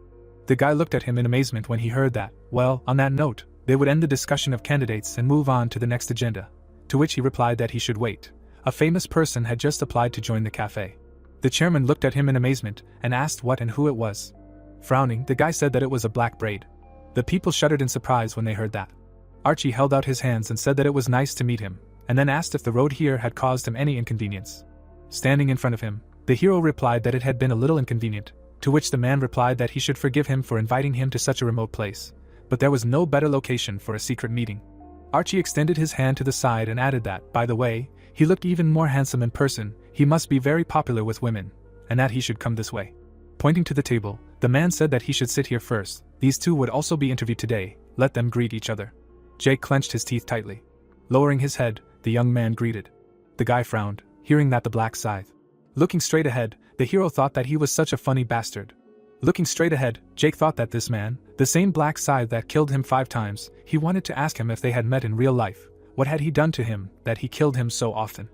The guy looked at him in amazement when he heard that. Well, on that note, they would end the discussion of candidates and move on to the next agenda, to which he replied that he should wait. A famous person had just applied to join the cafe. The chairman looked at him in amazement and asked what and who it was. Frowning, the guy said that it was a black braid. The people shuddered in surprise when they heard that. Archie held out his hands and said that it was nice to meet him, and then asked if the road here had caused him any inconvenience. Standing in front of him, the hero replied that it had been a little inconvenient, to which the man replied that he should forgive him for inviting him to such a remote place, but there was no better location for a secret meeting. Archie extended his hand to the side and added that, by the way, he looked even more handsome in person. He must be very popular with women, and that he should come this way. Pointing to the table, the man said that he should sit here first. These two would also be interviewed today. Let them greet each other. Jake clenched his teeth tightly. Lowering his head, the young man greeted. The guy frowned, hearing that the black scythe. Looking straight ahead, the hero thought that he was such a funny bastard. Looking straight ahead, Jake thought that this man, the same black scythe that killed him 5 times, he wanted to ask him if they had met in real life. What had he done to him that he killed him so often?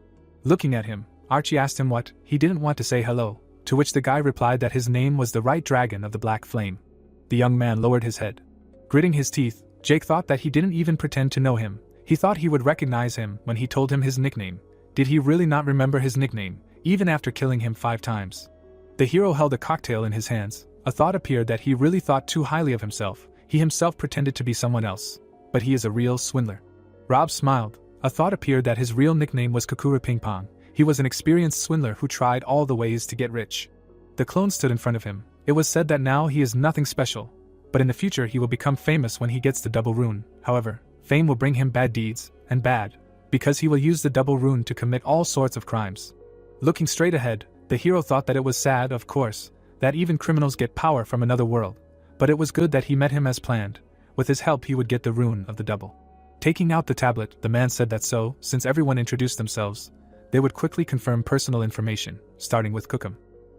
Looking at him, Archie asked him what. He didn't want to say hello, to which the guy replied that his name was the Right Dragon of the Black Flame. The young man lowered his head. Gritting his teeth, Jake thought that he didn't even pretend to know him. He thought he would recognize him when he told him his nickname. Did he really not remember his nickname, even after killing him 5 times? The hero held a cocktail in his hands. A thought appeared that he really thought too highly of himself. He himself pretended to be someone else. But he is a real swindler. Rob smiled. A thought appeared that his real nickname was Kukura Ping Pong. He was an experienced swindler who tried all the ways to get rich. The clone stood in front of him. It was said that now he is nothing special, but in the future he will become famous when he gets the double rune. However, fame will bring him bad deeds, and bad, because he will use the double rune to commit all sorts of crimes. Looking straight ahead, the hero thought that it was sad, of course, that even criminals get power from another world, but it was good that he met him as planned. With his help he would get the rune of the double. Taking out the tablet, the man said that since everyone introduced themselves, they would quickly confirm personal information, starting with Cookham.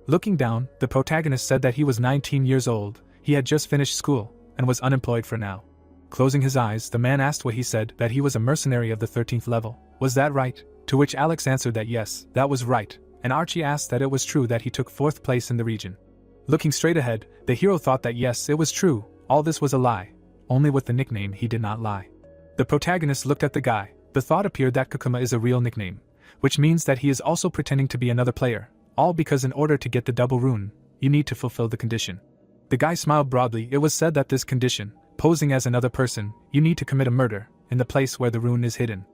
Looking down, the protagonist said that he was 19 years old, he had just finished school, and was unemployed for now. Closing his eyes, the man asked what he said, that he was a mercenary of the 13th level. Was that right? To which Alex answered that yes, that was right, and Archie asked that it was true that he took 4th place in the region. Looking straight ahead, the hero thought that yes, it was true, all this was a lie. Only with the nickname he did not lie. The protagonist looked at the guy. The thought appeared that Kokuma is a real nickname, which means that he is also pretending to be another player, all because in order to get the double rune, you need to fulfill the condition. The guy smiled broadly. It was said that this condition, posing as another person, you need to commit a murder, in the place where the rune is hidden.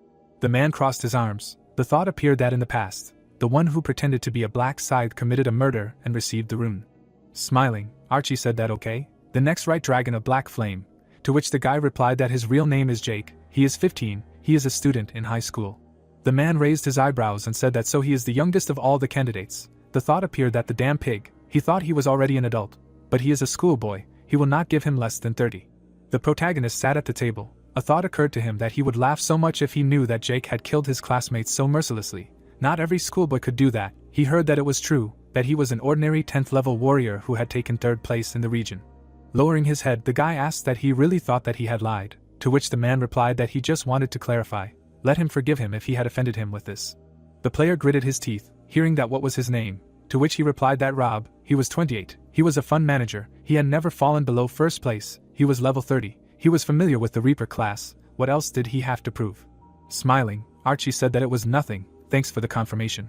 The man crossed his arms. The thought appeared that in the past, the one who pretended to be a black scythe committed a murder and received the rune. Smiling, Archie said that okay, the next Right Dragon of Black Flame, to which the guy replied that his real name is Jake, he is 15, he is a student in high school. The man raised his eyebrows and said that he is the youngest of all the candidates. The thought appeared that the damn pig, he thought he was already an adult, but he is a schoolboy, he will not give him less than 30. The protagonist sat at the table. A thought occurred to him that he would laugh so much if he knew that Jake had killed his classmates so mercilessly. Not every schoolboy could do that. He heard that it was true, that he was an ordinary 10th level warrior who had taken 3rd place in the region. Lowering his head, the guy asked that he really thought that he had lied, to which the man replied that he just wanted to clarify. Let him forgive him if he had offended him with this. The player gritted his teeth, hearing that what was his name, to which he replied that Rob, he was 28, he was a fund manager, he had never fallen below 1st place, he was level 30, he was familiar with the Reaper class, what else did he have to prove? Smiling, Archie said that it was nothing, thanks for the confirmation.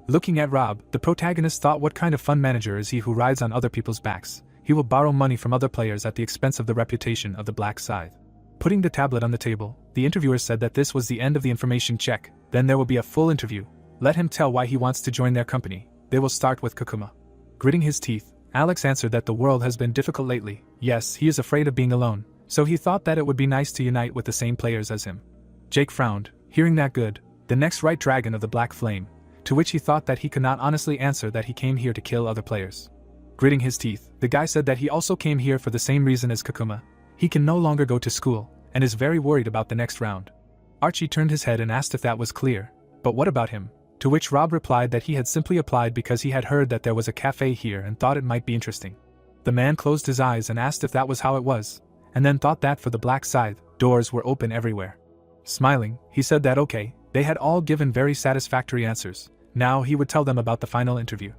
Looking at Rob, the protagonist thought what kind of fund manager is he who rides on other people's backs? He will borrow money from other players at the expense of the reputation of the Black Scythe. Putting the tablet on the table, the interviewer said that this was the end of the information check, then there will be a full interview. Let him tell why he wants to join their company. They will start with Kokuma. Gritting his teeth, Alex answered that the world has been difficult lately. Yes, he is afraid of being alone, so he thought that it would be nice to unite with the same players as him. Jake frowned, hearing that good, the next Right Dragon of the Black Flame, to which he thought that he could not honestly answer that he came here to kill other players. Gritting his teeth, the guy said that he also came here for the same reason as Kokuma. He can no longer go to school, and is very worried about the next round. Archie turned his head and asked if that was clear. But what about him? To which Rob replied that he had simply applied because he had heard that there was a cafe here and thought it might be interesting. The man closed his eyes and asked if that was how it was, and then thought that for the Black Scythe, doors were open everywhere. Smiling, he said that okay, they had all given very satisfactory answers. Now he would tell them about the final interview.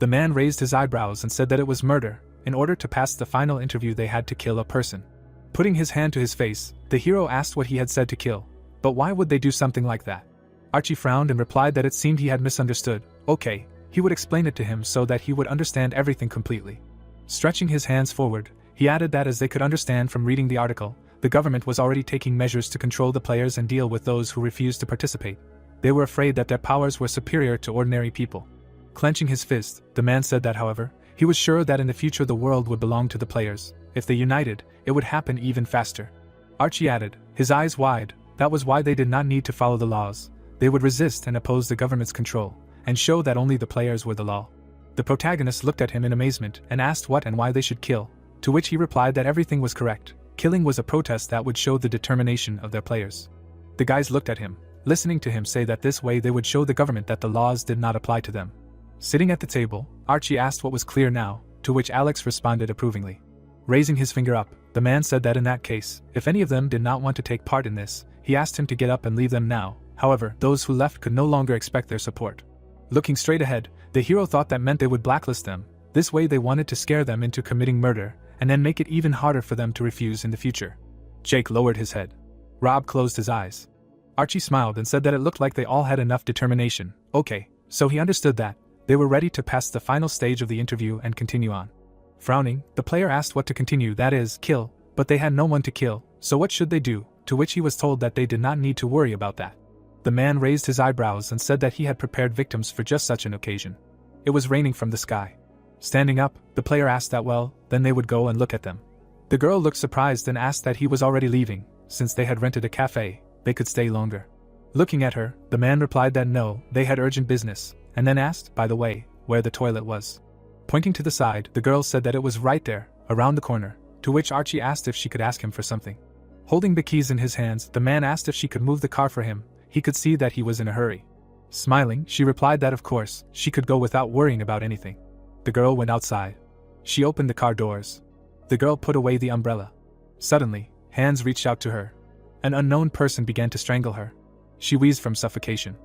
The man raised his eyebrows and said that it was murder. In order to pass the final interview they had to kill a person. Putting his hand to his face, the hero asked what he had said to kill. But why would they do something like that? Archie frowned and replied that it seemed he had misunderstood. Okay, he would explain it to him so that he would understand everything completely. Stretching his hands forward, he added that as they could understand from reading the article, the government was already taking measures to control the players and deal with those who refused to participate. They were afraid that their powers were superior to ordinary people. Clenching his fist, the man said that however, he was sure that in the future the world would belong to the players. If they united, it would happen even faster. Archie added, his eyes wide, that was why they did not need to follow the laws. They would resist and oppose the government's control, and show that only the players were the law. The protagonist looked at him in amazement and asked what and why they should kill, to which he replied that everything was correct. Killing was a protest that would show the determination of their players. The guys looked at him, listening to him say that this way they would show the government that the laws did not apply to them. Sitting at the table, Archie asked what was clear now. to which Alex responded approvingly. Raising his finger up, the man said that in that case, if any of them did not want to take part in this, he asked him to get up and leave them now. However, those who left could no longer expect their support. Looking straight ahead, the hero thought that meant they would blacklist them. This way they wanted to scare them into committing murder, and then make it even harder for them to refuse in the future. Jake lowered his head. Rob closed his eyes. Archie smiled and said that it looked like they all had enough determination. Okay, so he understood that they were ready to pass the final stage of the interview and continue on. Frowning, the player asked what to continue, that is, kill, but they had no one to kill, so what should they do, to which he was told that they did not need to worry about that. The man raised his eyebrows and said that he had prepared victims for just such an occasion. It was raining from the sky. Standing up, the player asked that then they would go and look at them. The girl looked surprised and asked that he was already leaving, since they had rented a cafe, they could stay longer. Looking at her, the man replied that no, they had urgent business, and then asked, by the way, where the toilet was. Pointing to the side, the girl said that it was right there, around the corner, to which Archie asked if she could ask him for something. Holding the keys in his hands, the man asked if she could move the car for him. He could see that he was in a hurry. Smiling, she replied that of course, she could go without worrying about anything. The girl went outside. She opened the car doors. The girl put away the umbrella. Suddenly, hands reached out to her. An unknown person began to strangle her. She wheezed from suffocation.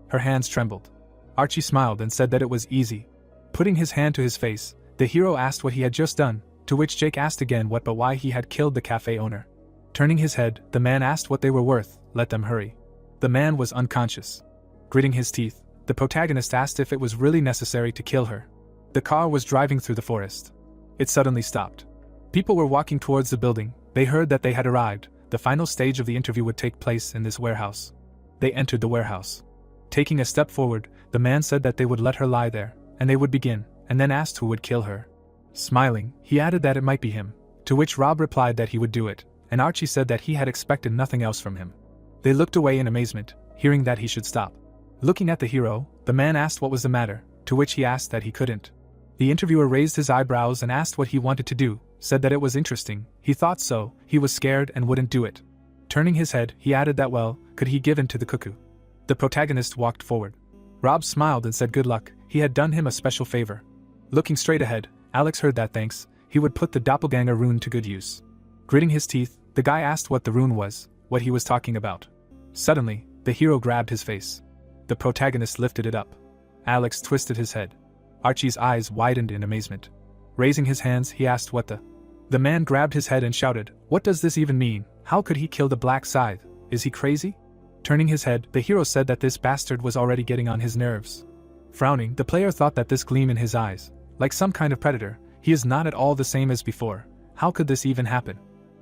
Her hands trembled. Archie smiled and said that it was easy. Putting his hand to his face, the hero asked what he had just done, to which Jake asked again what but why he had killed the cafe owner. Turning his head, the man asked what they were worth, let them hurry. The man was unconscious. Gritting his teeth, the protagonist asked if it was really necessary to kill her. The car was driving through the forest. It suddenly stopped. People were walking towards the building. They heard that they had arrived. The final stage of the interview would take place in this warehouse. They entered the warehouse. Taking a step forward, the man said that they would let her lie there, and they would begin, and then asked who would kill her. Smiling, he added that it might be him, to which Rob replied that he would do it, and Archie said that he had expected nothing else from him. They looked away in amazement, hearing that he should stop. Looking at the hero, the man asked what was the matter, to which he asked that he couldn't. The interviewer raised his eyebrows and asked what he wanted to do, said that it was interesting, he thought so, he was scared and wouldn't do it. Turning his head, he added that could he give in to the cuckoo? The protagonist walked forward. Rob smiled and said good luck, he had done him a special favor. Looking straight ahead, Alex heard that thanks, he would put the doppelganger rune to good use. Gritting his teeth, the guy asked what the rune was, what he was talking about. Suddenly, the hero grabbed his face. The protagonist lifted it up. Alex twisted his head. Archie's eyes widened in amazement. Raising his hands, he asked what the man grabbed his head and shouted, what does this even mean? How could he kill the Black Scythe? Is he crazy? Turning his head, the hero said that this bastard was already getting on his nerves. Frowning, the player thought that this gleam in his eyes, like some kind of predator, he is not at all the same as before. How could this even happen?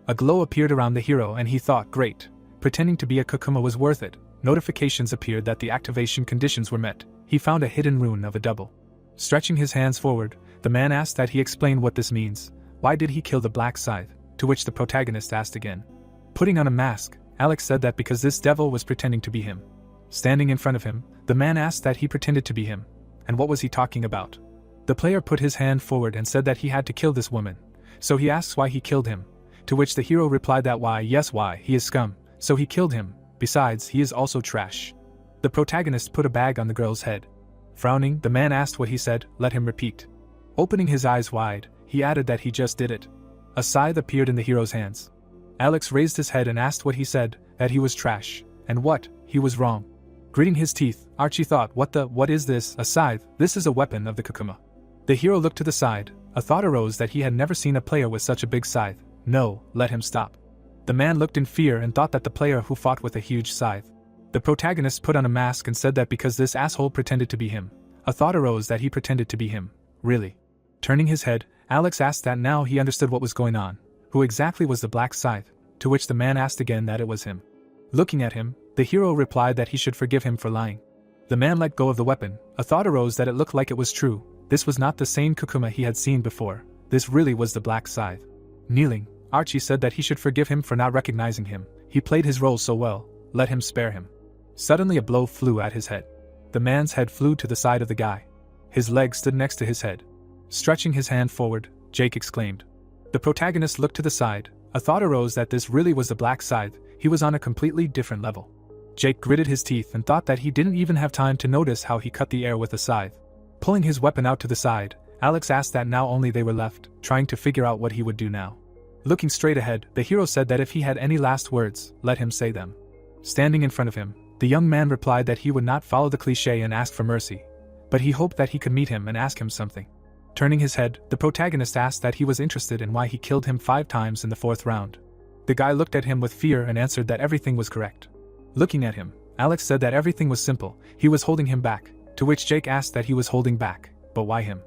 A glow appeared around the hero and he thought, great. Pretending to be a Kokuma was worth it. Notifications appeared that the activation conditions were met. He found a hidden rune of a double. Stretching his hands forward, the man asked that he explain what this means. Why did he kill the Black Scythe? To which the protagonist asked again. Putting on a mask, Alex said that because this devil was pretending to be him. Standing in front of him, the man asked that he pretended to be him. And what was he talking about? The player put his hand forward and said that he had to kill this woman. So he asks why he killed him. To which the hero replied that why, he is scum. So he killed him. Besides, he is also trash. The protagonist put a bag on the girl's head. Frowning, the man asked what he said, let him repeat. Opening his eyes wide, he added that he just did it. A scythe appeared in the hero's hands. Alex raised his head and asked what he said, that he was trash, and he was wrong. Gritting his teeth, Archie thought, what is this, a scythe? This is a weapon of the Kokuma. The hero looked to the side, a thought arose that he had never seen a player with such a big scythe. No, let him stop. The man looked in fear and thought that the player who fought with a huge scythe. The protagonist put on a mask and said that because this asshole pretended to be him. A thought arose that he pretended to be him. Really? Turning his head, Alex asked that now he understood what was going on. Who exactly was the Black Scythe? To which the man asked again that it was him. Looking at him, the hero replied that he should forgive him for lying. The man let go of the weapon. A thought arose that it looked like it was true. This was not the same Kokuma he had seen before. This really was the Black Scythe. Kneeling, Archie said that he should forgive him for not recognizing him. He played his role so well, let him spare him. Suddenly a blow flew at his head. The man's head flew to the side of the guy. His leg stood next to his head. Stretching his hand forward, Jake exclaimed. The protagonist looked to the side. A thought arose that this really was the Black Scythe. He was on a completely different level. Jake gritted his teeth and thought that he didn't even have time to notice how he cut the air with the scythe. Pulling his weapon out to the side, Alex asked that now only they were left, trying to figure out what he would do now. Looking straight ahead, the hero said that if he had any last words, let him say them. Standing in front of him, the young man replied that he would not follow the cliché and ask for mercy, but he hoped that he could meet him and ask him something. Turning his head, the protagonist asked that he was interested in why he killed him 5 times in the 4th round. The guy looked at him with fear and answered that everything was correct. Looking at him, Alex said that everything was simple, he was holding him back, to which Jake asked that he was holding back, but why him?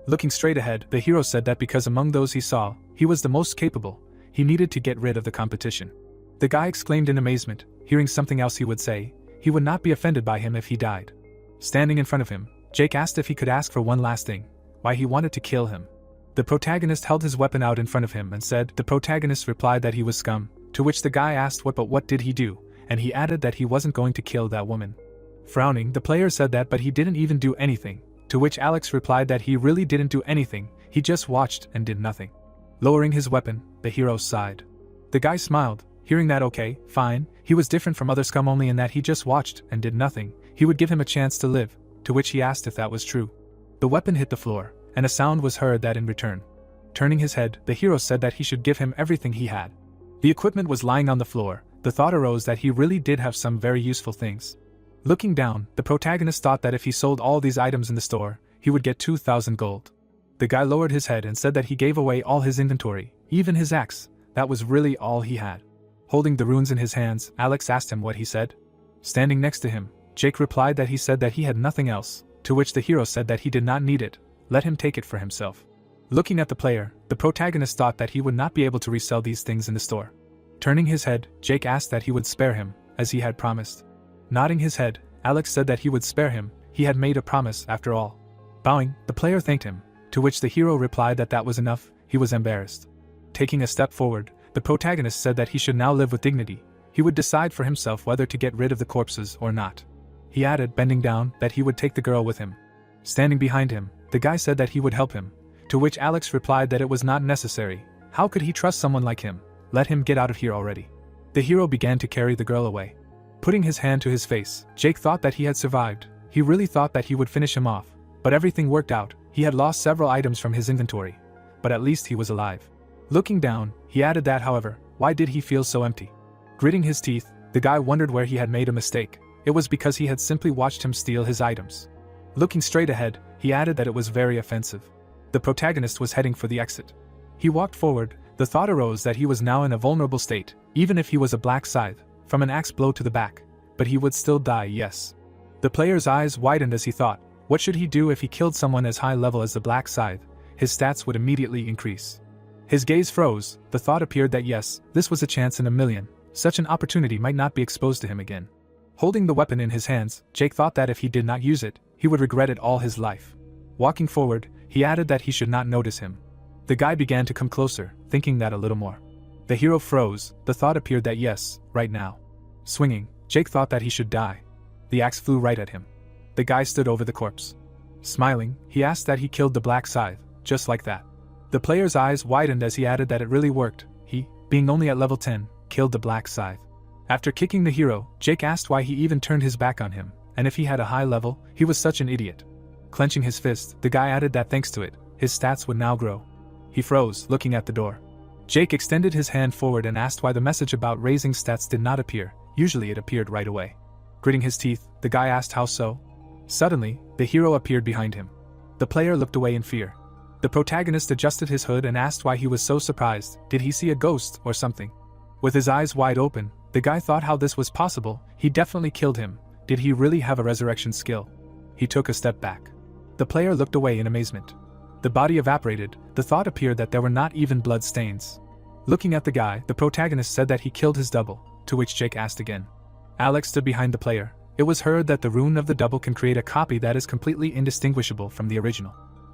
Looking straight ahead, the hero said that because among those he saw, he was the most capable, he needed to get rid of the competition. The guy exclaimed in amazement, hearing something else he would say, he would not be offended by him if he died. Standing in front of him, Jake asked if he could ask for one last thing, why he wanted to kill him. The protagonist held his weapon out in front of him and said the protagonist replied that he was scum, to which the guy asked what did he do, and he added that he wasn't going to kill that woman. Frowning, the player said that but he didn't even do anything, to which Alex replied that he really didn't do anything, he just watched and did nothing. Lowering his weapon, the hero sighed. The guy smiled, hearing that okay, fine, he was different from other scum only in that he just watched and did nothing, he would give him a chance to live, to which he asked if that was true. The weapon hit the floor, and a sound was heard that in return. Turning his head, the hero said that he should give him everything he had. The equipment was lying on the floor, the thought arose that he really did have some very useful things. Looking down, the protagonist thought that if he sold all these items in the store, he would get 2,000 gold. The guy lowered his head and said that he gave away all his inventory, even his axe, that was really all he had. Holding the runes in his hands, Alex asked him what he said. Standing next to him, Jake replied that he said that he had nothing else, to which the hero said that he did not need it, let him take it for himself. Looking at the player, the protagonist thought that he would not be able to resell these things in the store. Turning his head, Jake asked that he would spare him, as he had promised. Nodding his head, Alex said that he would spare him, he had made a promise after all. Bowing, the player thanked him, to which the hero replied that that was enough, he was embarrassed. Taking a step forward, the protagonist said that he should now live with dignity, he would decide for himself whether to get rid of the corpses or not. He added, bending down, that he would take the girl with him. Standing behind him, the guy said that he would help him, to which Alex replied that it was not necessary, how could he trust someone like him, let him get out of here already. The hero began to carry the girl away. Putting his hand to his face, Jake thought that he had survived, he really thought that he would finish him off, but everything worked out, he had lost several items from his inventory, but at least he was alive. Looking down, he added that however, why did he feel so empty? Gritting his teeth, the guy wondered where he had made a mistake, it was because he had simply watched him steal his items. Looking straight ahead, he added that it was very offensive. The protagonist was heading for the exit. He walked forward, the thought arose that he was now in a vulnerable state, even if he was a black scythe, from an axe blow to the back, but he would still die, yes. The player's eyes widened as he thought, what should he do if he killed someone as high level as the black scythe? His stats would immediately increase. His gaze froze, the thought appeared that yes, this was a chance in a million, such an opportunity might not be exposed to him again. Holding the weapon in his hands, Jake thought that if he did not use it, he would regret it all his life. Walking forward, he added that he should not notice him. The guy began to come closer, thinking that a little more. The hero froze, the thought appeared that yes, right now. Swinging, Jake thought that he should die. The axe flew right at him. The guy stood over the corpse. Smiling, he asked that he killed the black scythe, just like that. The player's eyes widened as he added that it really worked, he, being only at level 10, killed the black scythe. After kicking the hero, Jake asked why he even turned his back on him, and if he had a high level, he was such an idiot. Clenching his fist, the guy added that thanks to it, his stats would now grow. He froze, looking at the door. Jake extended his hand forward and asked why the message about raising stats did not appear, usually it appeared right away. Gritting his teeth, the guy asked how so? Suddenly, the hero appeared behind him. The player looked away in fear. The protagonist adjusted his hood and asked why he was so surprised, did he see a ghost or something? With his eyes wide open, the guy thought how this was possible, he definitely killed him, did he really have a resurrection skill? He took a step back. The player looked away in amazement. The body evaporated, the thought appeared that there were not even blood stains. Looking at the guy, the protagonist said that he killed his double, to which Jake asked again. Alex stood behind the player. It was heard that the rune of the double can create a copy that is completely indistinguishable from the original.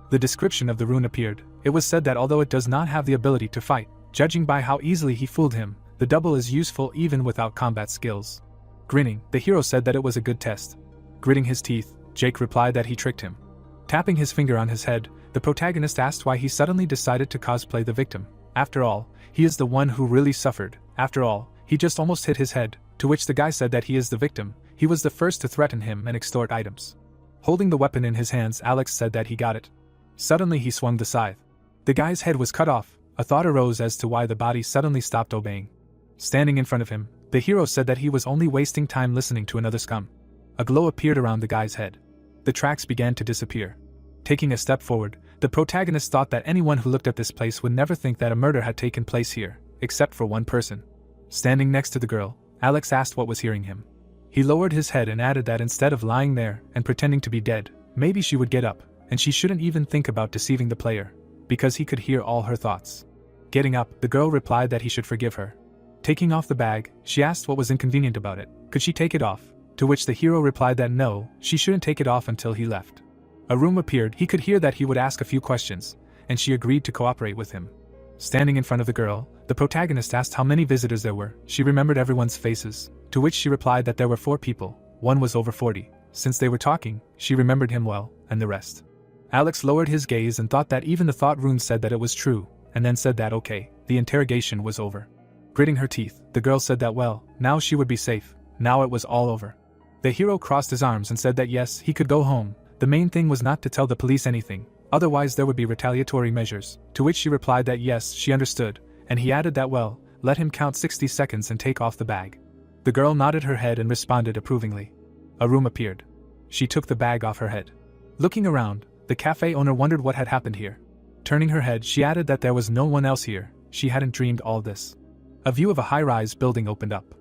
The description of the rune appeared. It was said that although it does not have the ability to fight, judging by how easily he fooled him, the double is useful even without combat skills. Grinning, the hero said that it was a good test. Gritting his teeth, Jake replied that he tricked him. Tapping his finger on his head, the protagonist asked why he suddenly decided to cosplay the victim. After all, he is the one who really suffered. After all, he just almost hit his head, to which the guy said that he is the victim, he was the first to threaten him and extort items. Holding the weapon in his hands, Alex said that he got it. Suddenly he swung the scythe. The guy's head was cut off. A thought arose as to why the body suddenly stopped obeying. Standing in front of him, the hero said that he was only wasting time listening to another scum. A glow appeared around the guy's head. The tracks began to disappear. Taking a step forward, the protagonist thought that anyone who looked at this place would never think that a murder had taken place here, except for one person. Standing next to the girl, Alex asked what was hearing him. He lowered his head and added that instead of lying there and pretending to be dead, maybe she would get up, and she shouldn't even think about deceiving the player, because he could hear all her thoughts. Getting up, the girl replied that he should forgive her. Taking off the bag, she asked what was inconvenient about it. Could she take it off? To which the hero replied that no, she shouldn't take it off until he left. A room appeared. He could hear that he would ask a few questions, and she agreed to cooperate with him. Standing in front of the girl, the protagonist asked how many visitors there were. She remembered everyone's faces, to which she replied that there were 4 people, one was over 40. Since they were talking, she remembered him well, and the rest. Alex lowered his gaze and thought that even the thought rune said that it was true, and then said that okay, the interrogation was over. Gritting her teeth, the girl said that well, now she would be safe, now it was all over. The hero crossed his arms and said that yes, he could go home. The main thing was not to tell the police anything, otherwise there would be retaliatory measures, to which she replied that yes, she understood, and he added that well, let him count 60 seconds and take off the bag. The girl nodded her head and responded approvingly. A room appeared. She took the bag off her head. Looking around, the cafe owner wondered what had happened here. Turning her head, she added that there was no one else here. She hadn't dreamed all this. A view of a high-rise building opened up.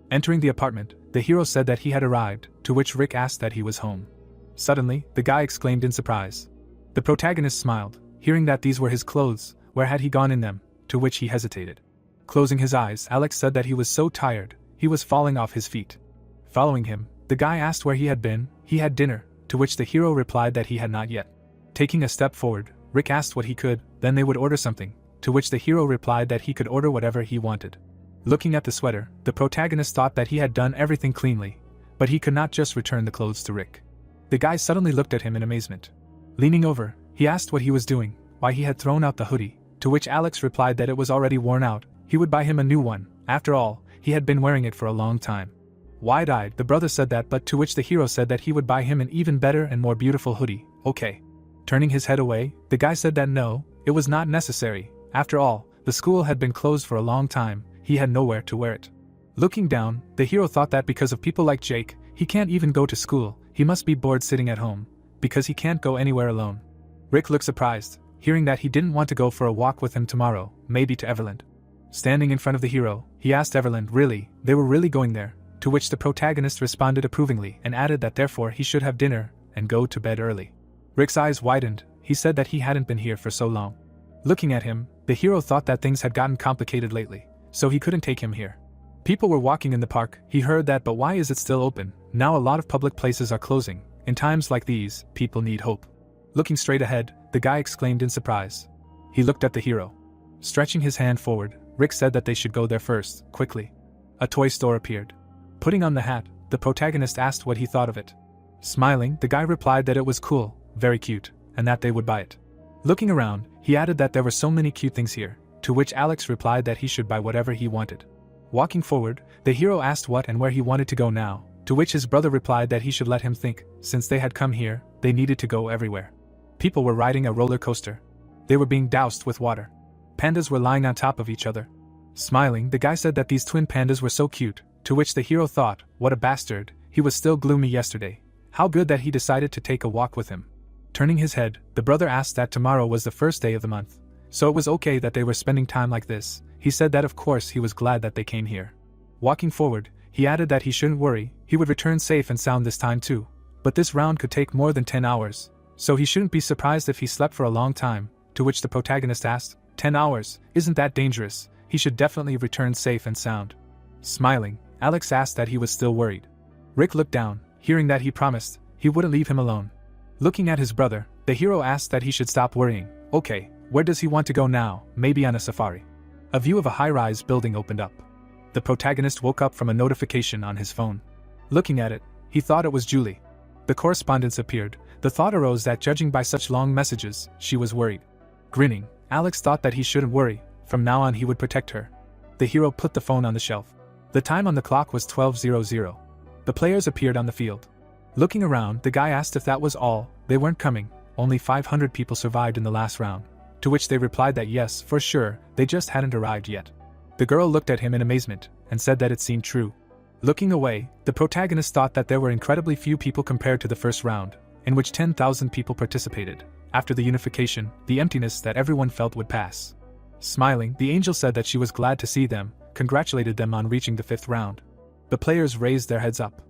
Entering the apartment, the hero said that he had arrived, to which Rick asked that he was home. Suddenly, the guy exclaimed in surprise. The protagonist smiled, hearing that these were his clothes. Where had he gone in them? To which he hesitated. Closing his eyes, Alex said that he was so tired, he was falling off his feet. Following him, the guy asked where he had been. He had dinner, to which the hero replied that he had not yet. Taking a step forward, Rick asked what he could, then they would order something, to which the hero replied that he could order whatever he wanted. Looking at the sweater, the protagonist thought that he had done everything cleanly, but he could not just return the clothes to Rick. The guy suddenly looked at him in amazement. Leaning over, he asked what he was doing, why he had thrown out the hoodie, to which Alex replied that it was already worn out, he would buy him a new one. After all, he had been wearing it for a long time. Wide-eyed, the brother said that, but to which the hero said that he would buy him an even better and more beautiful hoodie. Okay. Turning his head away, the guy said that no, it was not necessary. After all, the school had been closed for a long time, he had nowhere to wear it. Looking down, the hero thought that because of people like Jake, he can't even go to school, he must be bored sitting at home, because he can't go anywhere alone. Rick looked surprised, hearing that he didn't want to go for a walk with him tomorrow, maybe to Everland. Standing in front of the hero, he asked Everland really, they were really going there, to which the protagonist responded approvingly and added that therefore he should have dinner and go to bed early. Rick's eyes widened, he said that he hadn't been here for so long. Looking at him, the hero thought that things had gotten complicated lately, so he couldn't take him here. People were walking in the park, he heard that, but why is it still open? Now a lot of public places are closing. In times like these, people need hope. Looking straight ahead, the guy exclaimed in surprise. He looked at the hero. Stretching his hand forward, Rick said that they should go there first, quickly. A toy store appeared. Putting on the hat, the protagonist asked what he thought of it. Smiling, the guy replied that it was cool, very cute, and that they would buy it. Looking around, he added that there were so many cute things here, to which Alex replied that he should buy whatever he wanted. Walking forward, the hero asked what and where he wanted to go now, to which his brother replied that he should let him think. Since they had come here, they needed to go everywhere. People were riding a roller coaster. They were being doused with water. Pandas were lying on top of each other. Smiling, the guy said that these twin pandas were so cute, to which the hero thought, what a bastard, he was still gloomy yesterday. How good that he decided to take a walk with him. Turning his head, the brother asked that tomorrow was the first day of the month, so it was okay that they were spending time like this. He said that of course he was glad that they came here. Walking forward, he added that he shouldn't worry, he would return safe and sound this time too. But this round could take more than 10 hours, so he shouldn't be surprised if he slept for a long time, to which the protagonist asked, 10 hours, isn't that dangerous? He should definitely return safe and sound. Smiling, Alex asked that he was still worried. Rick looked down, hearing that he promised, he wouldn't leave him alone. Looking at his brother, the hero asked that he should stop worrying. Okay, where does he want to go now? Maybe on a safari. A view of a high-rise building opened up. The protagonist woke up from a notification on his phone. Looking at it, he thought it was Julie. The correspondence appeared. The thought arose that judging by such long messages, she was worried. Grinning, Alex thought that he shouldn't worry. From now on he would protect her. The hero put the phone on the shelf. The time on the clock was 12:00. The players appeared on the field. Looking around, the guy asked if that was all. They weren't coming. only 500 people survived in the last round, to which they replied that yes, for sure, they just hadn't arrived yet. The girl looked at him in amazement, and said that it seemed true. Looking away, the protagonist thought that there were incredibly few people compared to the first round, in which 10,000 people participated. After the unification, the emptiness that everyone felt would pass. Smiling, the angel said that she was glad to see them, congratulated them on reaching the 5th round. The players raised their heads up.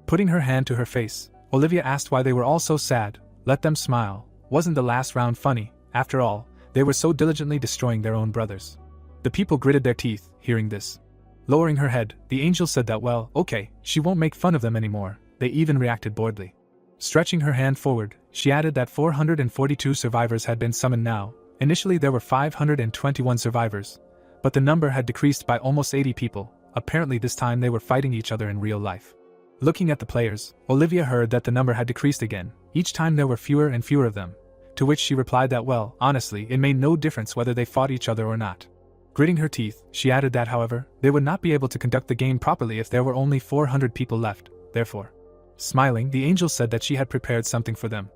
Putting her hand to her face, Olivia asked why they were all so sad. Let them smile. Wasn't the last round funny? After all, they were so diligently destroying their own brothers. The people gritted their teeth, hearing this. Lowering her head, the angel said that well, okay, she won't make fun of them anymore. They even reacted boredly. Stretching her hand forward, she added that 442 survivors had been summoned now. Initially there were 521 survivors, but the number had decreased by almost 80 people. Apparently this time they were fighting each other in real life. Looking at the players, Olivia heard that the number had decreased again. Each time there were fewer and fewer of them. To which she replied that well, honestly, it made no difference whether they fought each other or not. Gritting her teeth, she added that however, they would not be able to conduct the game properly if there were only 400 people left, therefore. Smiling, the angel said that she had prepared something for them.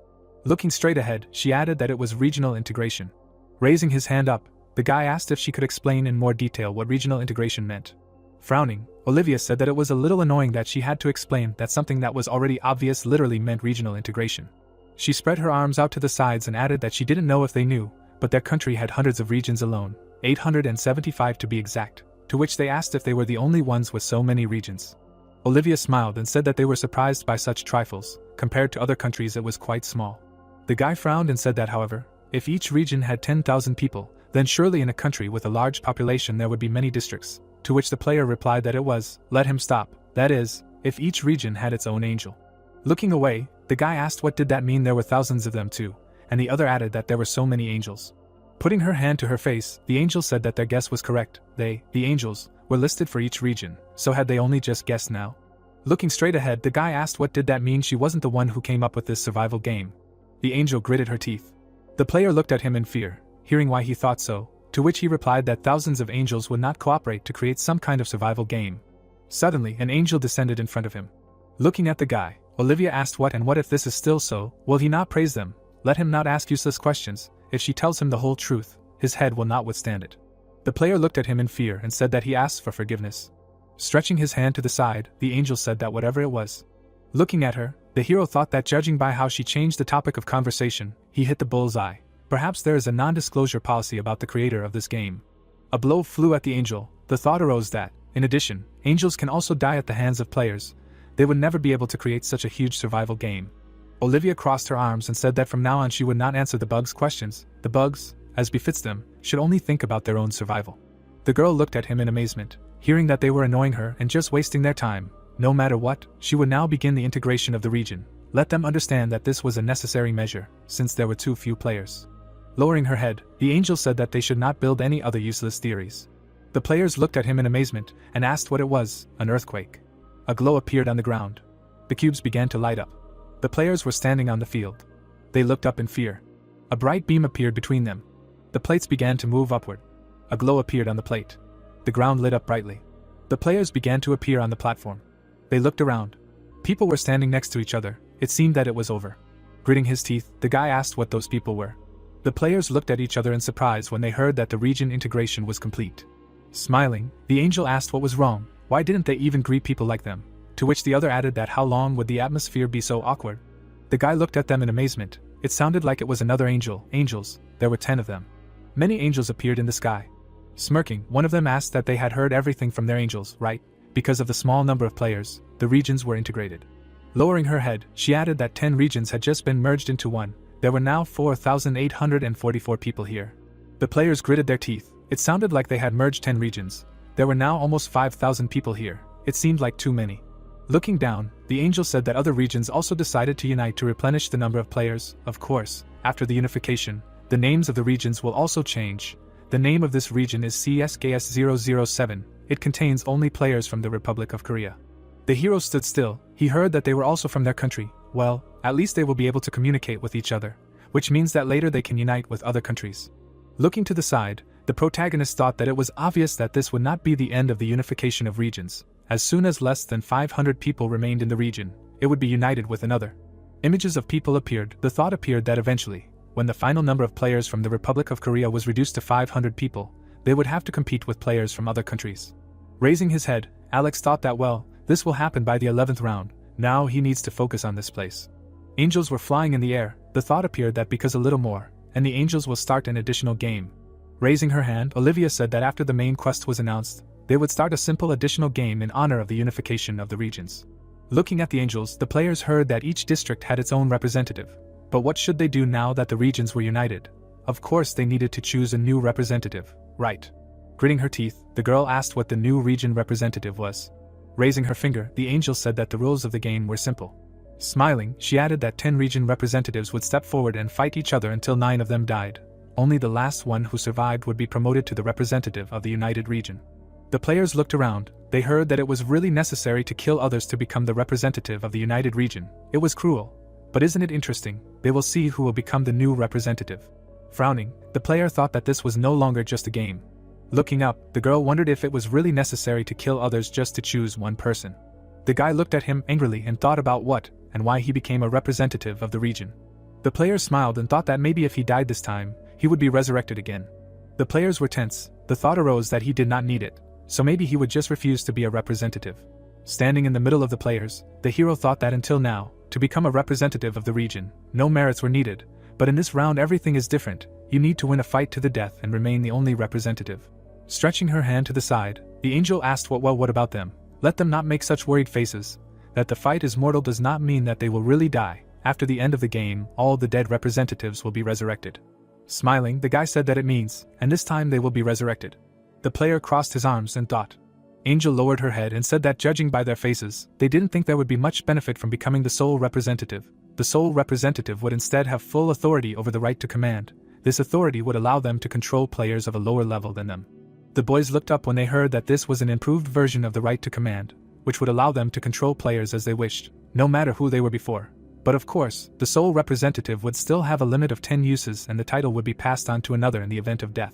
Looking straight ahead, she added that it was regional integration. Raising his hand up, the guy asked if she could explain in more detail what regional integration meant. Frowning, Olivia said that it was a little annoying that she had to explain that something that was already obvious literally meant regional integration. She spread her arms out to the sides and added that she didn't know if they knew, but their country had hundreds of regions alone, 875 to be exact, to which they asked if they were the only ones with so many regions. Olivia smiled and said that they were surprised by such trifles. Compared to other countries it was quite small. The guy frowned and said that however, if each region had 10,000 people, then surely in a country with a large population there would be many districts, to which the player replied that it was, let him stop, that is, if each region had its own angel. Looking away, the guy asked what did that mean there were thousands of them too, and the other added that there were so many angels. Putting her hand to her face, the angel said that their guess was correct. They, the angels, were listed for each region, so had they only just guessed now? Looking straight ahead, the guy asked what did that mean she wasn't the one who came up with this survival game. The angel gritted her teeth. The player looked at him in fear, hearing why he thought so, to which he replied that thousands of angels would not cooperate to create some kind of survival game. Suddenly, an angel descended in front of him. Looking at the guy, Olivia asked what if this is still so, will he not praise them? Let him not ask useless questions. If she tells him the whole truth, his head will not withstand it. The player looked at him in fear and said that he asked for forgiveness. Stretching his hand to the side, the angel said that whatever it was. Looking at her, the hero thought that judging by how she changed the topic of conversation, he hit the bull's eye. Perhaps there is a non-disclosure policy about the creator of this game. A blow flew at the angel. The thought arose that, in addition, angels can also die at the hands of players. They would never be able to create such a huge survival game. Olivia crossed her arms and said that from now on she would not answer the bugs' questions. The bugs, as befits them, should only think about their own survival. The girl looked at him in amazement, hearing that they were annoying her and just wasting their time. No matter what, she would now begin the integration of the region. Let them understand that this was a necessary measure, since there were too few players. Lowering her head, the angel said that they should not build any other useless theories. The players looked at him in amazement and asked what it was. An earthquake. A glow appeared on the ground. The cubes began to light up. The players were standing on the field. They looked up in fear. A bright beam appeared between them. The plates began to move upward. A glow appeared on the plate. The ground lit up brightly. The players began to appear on the platform. They looked around. People were standing next to each other. It seemed that it was over. Gritting his teeth, the guy asked what those people were. The players looked at each other in surprise when they heard that the region integration was complete. Smiling, the angel asked what was wrong. Why didn't they even greet people like them? To which the other added that how long would the atmosphere be so awkward? The guy looked at them in amazement. It sounded like it was another angel. Angels, there were 10 of them. Many angels appeared in the sky. Smirking, one of them asked that they had heard everything from their angels, right? Because of the small number of players, the regions were integrated. Lowering her head, she added that 10 regions had just been merged into one. There were now 4,844 people here. The players gritted their teeth. It sounded like they had merged 10 regions. There were now almost 5,000 people here. It seemed like too many. Looking down, the angel said that other regions also decided to unite to replenish the number of players. Of course, after the unification, the names of the regions will also change. The name of this region is CSKS007. It contains only players from the Republic of Korea. The hero stood still. He heard that they were also from their country. Well, at least they will be able to communicate with each other, which means that later they can unite with other countries. Looking to the side, the protagonist thought that it was obvious that this would not be the end of the unification of regions. As soon as less than 500 people remained in the region, it would be united with another. Images of people appeared. The thought appeared that eventually, when the final number of players from the Republic of Korea was reduced to 500 people, they would have to compete with players from other countries. Raising his head, Alex thought that this will happen by the 11th round, now he needs to focus on this place. Angels were flying in the air. The thought appeared that because a little more, and the angels will start an additional game. Raising her hand, Olivia said that after the main quest was announced, they would start a simple additional game in honor of the unification of the regions. Looking at the angels, the players heard that each district had its own representative. But what should they do now that the regions were united? Of course they needed to choose a new representative, right? Gritting her teeth, the girl asked what the new region representative was. Raising her finger, the angel said that the rules of the game were simple. Smiling, she added that 10 region representatives would step forward and fight each other until 9 of them died. Only the last one who survived would be promoted to the representative of the united region. The players looked around. They heard that it was really necessary to kill others to become the representative of the united region. It was cruel. But isn't it interesting? They will see who will become the new representative. Frowning, the player thought that this was no longer just a game. Looking up, the girl wondered if it was really necessary to kill others just to choose one person. The guy looked at him angrily and thought about what and why he became a representative of the region. The player smiled and thought that maybe if he died this time, he would be resurrected again. The players were tense. The thought arose that he did not need it, so maybe he would just refuse to be a representative. Standing in the middle of the players, the hero thought that until now, to become a representative of the region, no merits were needed, but in this round everything is different. You need to win a fight to the death and remain the only representative. Stretching her hand to the side, the angel asked what about them? Let them not make such worried faces. That the fight is mortal does not mean that they will really die. After the end of the game, all the dead representatives will be resurrected. Smiling, the guy said that it means, and this time they will be resurrected. The player crossed his arms and thought. Angel lowered her head and said that judging by their faces, they didn't think there would be much benefit from becoming the sole representative. The sole representative would instead have full authority over the right to command. This authority would allow them to control players of a lower level than them. The boys looked up when they heard that this was an improved version of the right to command, which would allow them to control players as they wished, no matter who they were before. But of course, the sole representative would still have a limit of 10 uses and the title would be passed on to another in the event of death.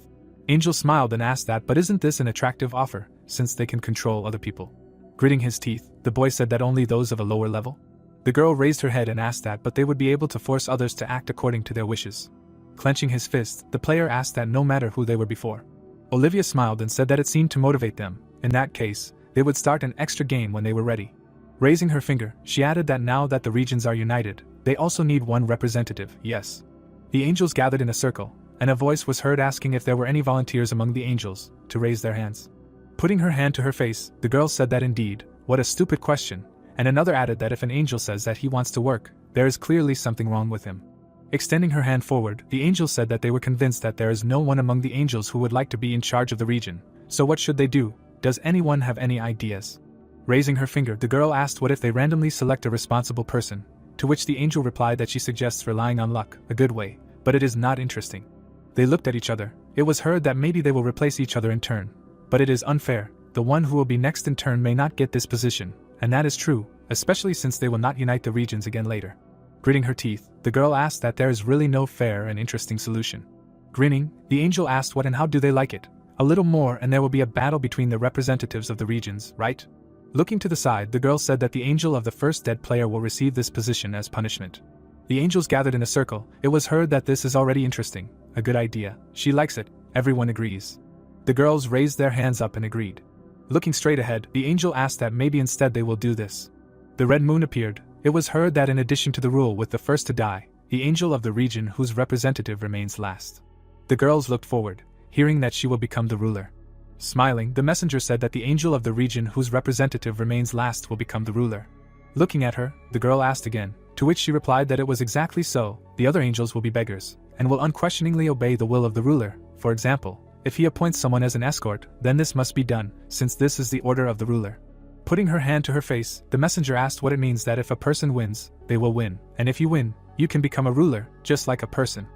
Angel smiled and asked that, but isn't this an attractive offer, since they can control other people? Gritting his teeth, the boy said that only those of a lower level? The girl raised her head and asked that, but they would be able to force others to act according to their wishes. Clenching his fist, the player asked that no matter who they were before. Olivia smiled and said that it seemed to motivate them. In that case, they would start an extra game when they were ready. Raising her finger, she added that now that the regions are united, they also need one representative, yes. The angels gathered in a circle, and a voice was heard asking if there were any volunteers among the angels to raise their hands. Putting her hand to her face, the girl said that indeed, what a stupid question, and another added that if an angel says that he wants to work, there is clearly something wrong with him. Extending her hand forward, the angels said that they were convinced that there is no one among the angels who would like to be in charge of the region, so what should they do? Does anyone have any ideas? Raising her finger, the girl asked what if they randomly select a responsible person, to which the angel replied that she suggests relying on luck, a good way, but it is not interesting. They looked at each other. It was heard that maybe they will replace each other in turn, but it is unfair. The one who will be next in turn may not get this position, and that is true, especially since they will not unite the regions again later. Gritting her teeth, the girl asked that there is really no fair and interesting solution. Grinning, the angel asked what and how do they like it? A little more and there will be a battle between the representatives of the regions, right? Looking to the side, the girl said that the angel of the first dead player will receive this position as punishment. The angels gathered in a circle. It was heard that this is already interesting. A good idea. She likes it. Everyone agrees. The girls raised their hands up and agreed. Looking straight ahead, the angel asked that maybe instead they will do this. The red moon appeared. It was heard that in addition to the rule with the first to die, the angel of the region whose representative remains last. The girls looked forward, hearing that she will become the ruler. Smiling, the messenger said that the angel of the region whose representative remains last will become the ruler. Looking at her, the girl asked again, to which she replied that it was exactly so. The other angels will be beggars, and will unquestioningly obey the will of the ruler. For example, if he appoints someone as an escort, then this must be done, since this is the order of the ruler. Putting her hand to her face, the messenger asked what it means that if a person wins, they will win, and if you win, you can become a ruler, just like a person.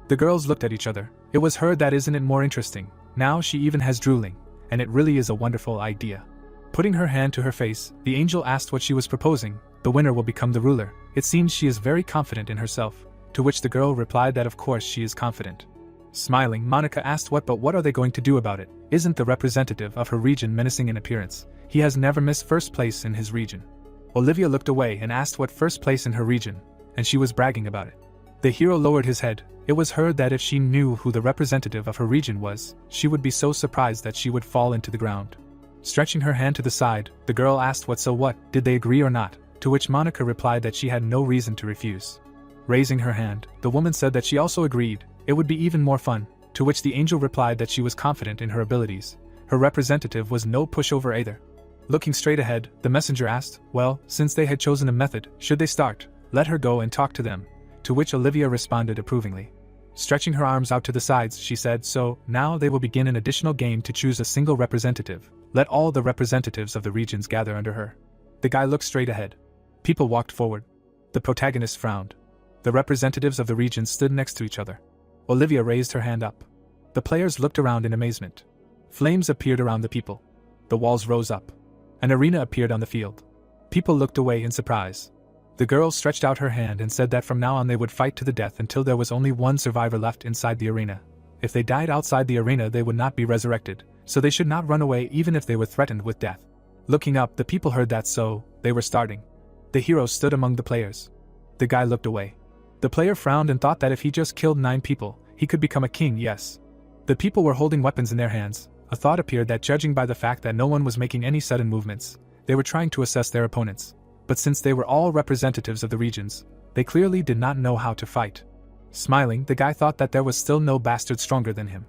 The girls looked at each other. It was heard that isn't it more interesting? Now she even has drooling, and it really is a wonderful idea. Putting her hand to her face, the angel asked what she was proposing. The winner will become the ruler. It seems she is very confident in herself, to which the girl replied that of course she is confident. Smiling, Monica asked but what are they going to do about it? Isn't the representative of her region menacing in appearance? He has never missed first place in his region. Olivia looked away and asked what first place in her region. and she was bragging about it. The hero lowered his head. It was heard that if she knew who the representative of her region was, she would be so surprised that she would fall into the ground. Stretching her hand to the side, the girl asked what, did they agree or not, to which Monica replied that she had no reason to refuse. Raising her hand, the woman said that she also agreed, it would be even more fun, to which the angel replied that she was confident in her abilities. Her representative was no pushover either. Looking straight ahead, the messenger asked, well, since they had chosen a method, should they start? Let her go and talk to them, to which Olivia responded approvingly. Stretching her arms out to the sides, she said, so, now they will begin an additional game to choose a single representative. Let all the representatives of the regions gather under her. The guy looked straight ahead. People walked forward. The protagonist frowned. The representatives of the regions stood next to each other. Olivia raised her hand up. The players looked around in amazement. Flames appeared around the people. The walls rose up. An arena appeared on the field. People looked away in surprise. The girl stretched out her hand and said that from now on they would fight to the death until there was only one survivor left inside the arena. If they died outside the arena, they would not be resurrected, so they should not run away even if they were threatened with death. Looking up, the people heard that, so they were starting. The hero stood among the players. The guy looked away. The player frowned and thought that if he just killed 9 people, he could become a king, yes. The people were holding weapons in their hands. A thought appeared that judging by the fact that no one was making any sudden movements, they were trying to assess their opponents. But since they were all representatives of the regions, they clearly did not know how to fight. Smiling, the guy thought that there was still no bastard stronger than him.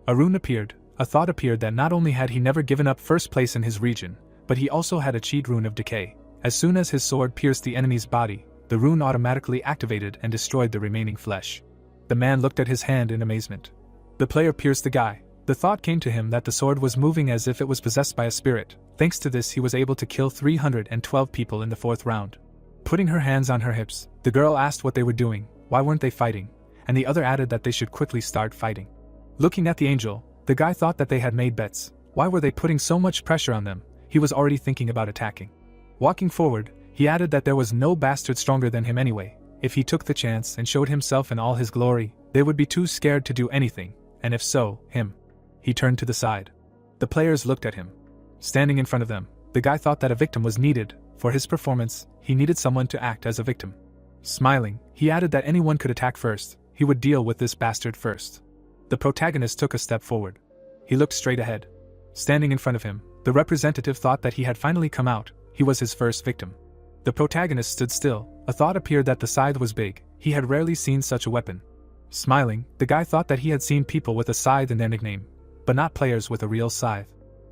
A rune appeared. A thought appeared that not only had he never given up first place in his region, but he also had a cheat rune of decay. As soon as his sword pierced the enemy's body, the rune automatically activated and destroyed the remaining flesh. The man looked at his hand in amazement. The player pierced the guy. The thought came to him that the sword was moving as if it was possessed by a spirit. Thanks to this, he was able to kill 312 people in the 4th round. Putting her hands on her hips, the girl asked what they were doing, why weren't they fighting, and the other added that they should quickly start fighting. Looking at the angel, the guy thought that they had made bets. Why were they putting so much pressure on them? He was already thinking about attacking. Walking forward, he added that there was no bastard stronger than him anyway. If he took the chance and showed himself in all his glory, they would be too scared to do anything, and if so, him. He turned to the side. The players looked at him. Standing in front of them, the guy thought that a victim was needed. For his performance, he needed someone to act as a victim. Smiling, he added that anyone could attack first. He would deal with this bastard first. The protagonist took a step forward. He looked straight ahead. Standing in front of him, the representative thought that he had finally come out. He was his first victim. The protagonist stood still. A thought appeared that the scythe was big. He had rarely seen such a weapon. Smiling, the guy thought that he had seen people with a scythe in their nickname, but not players with a real scythe.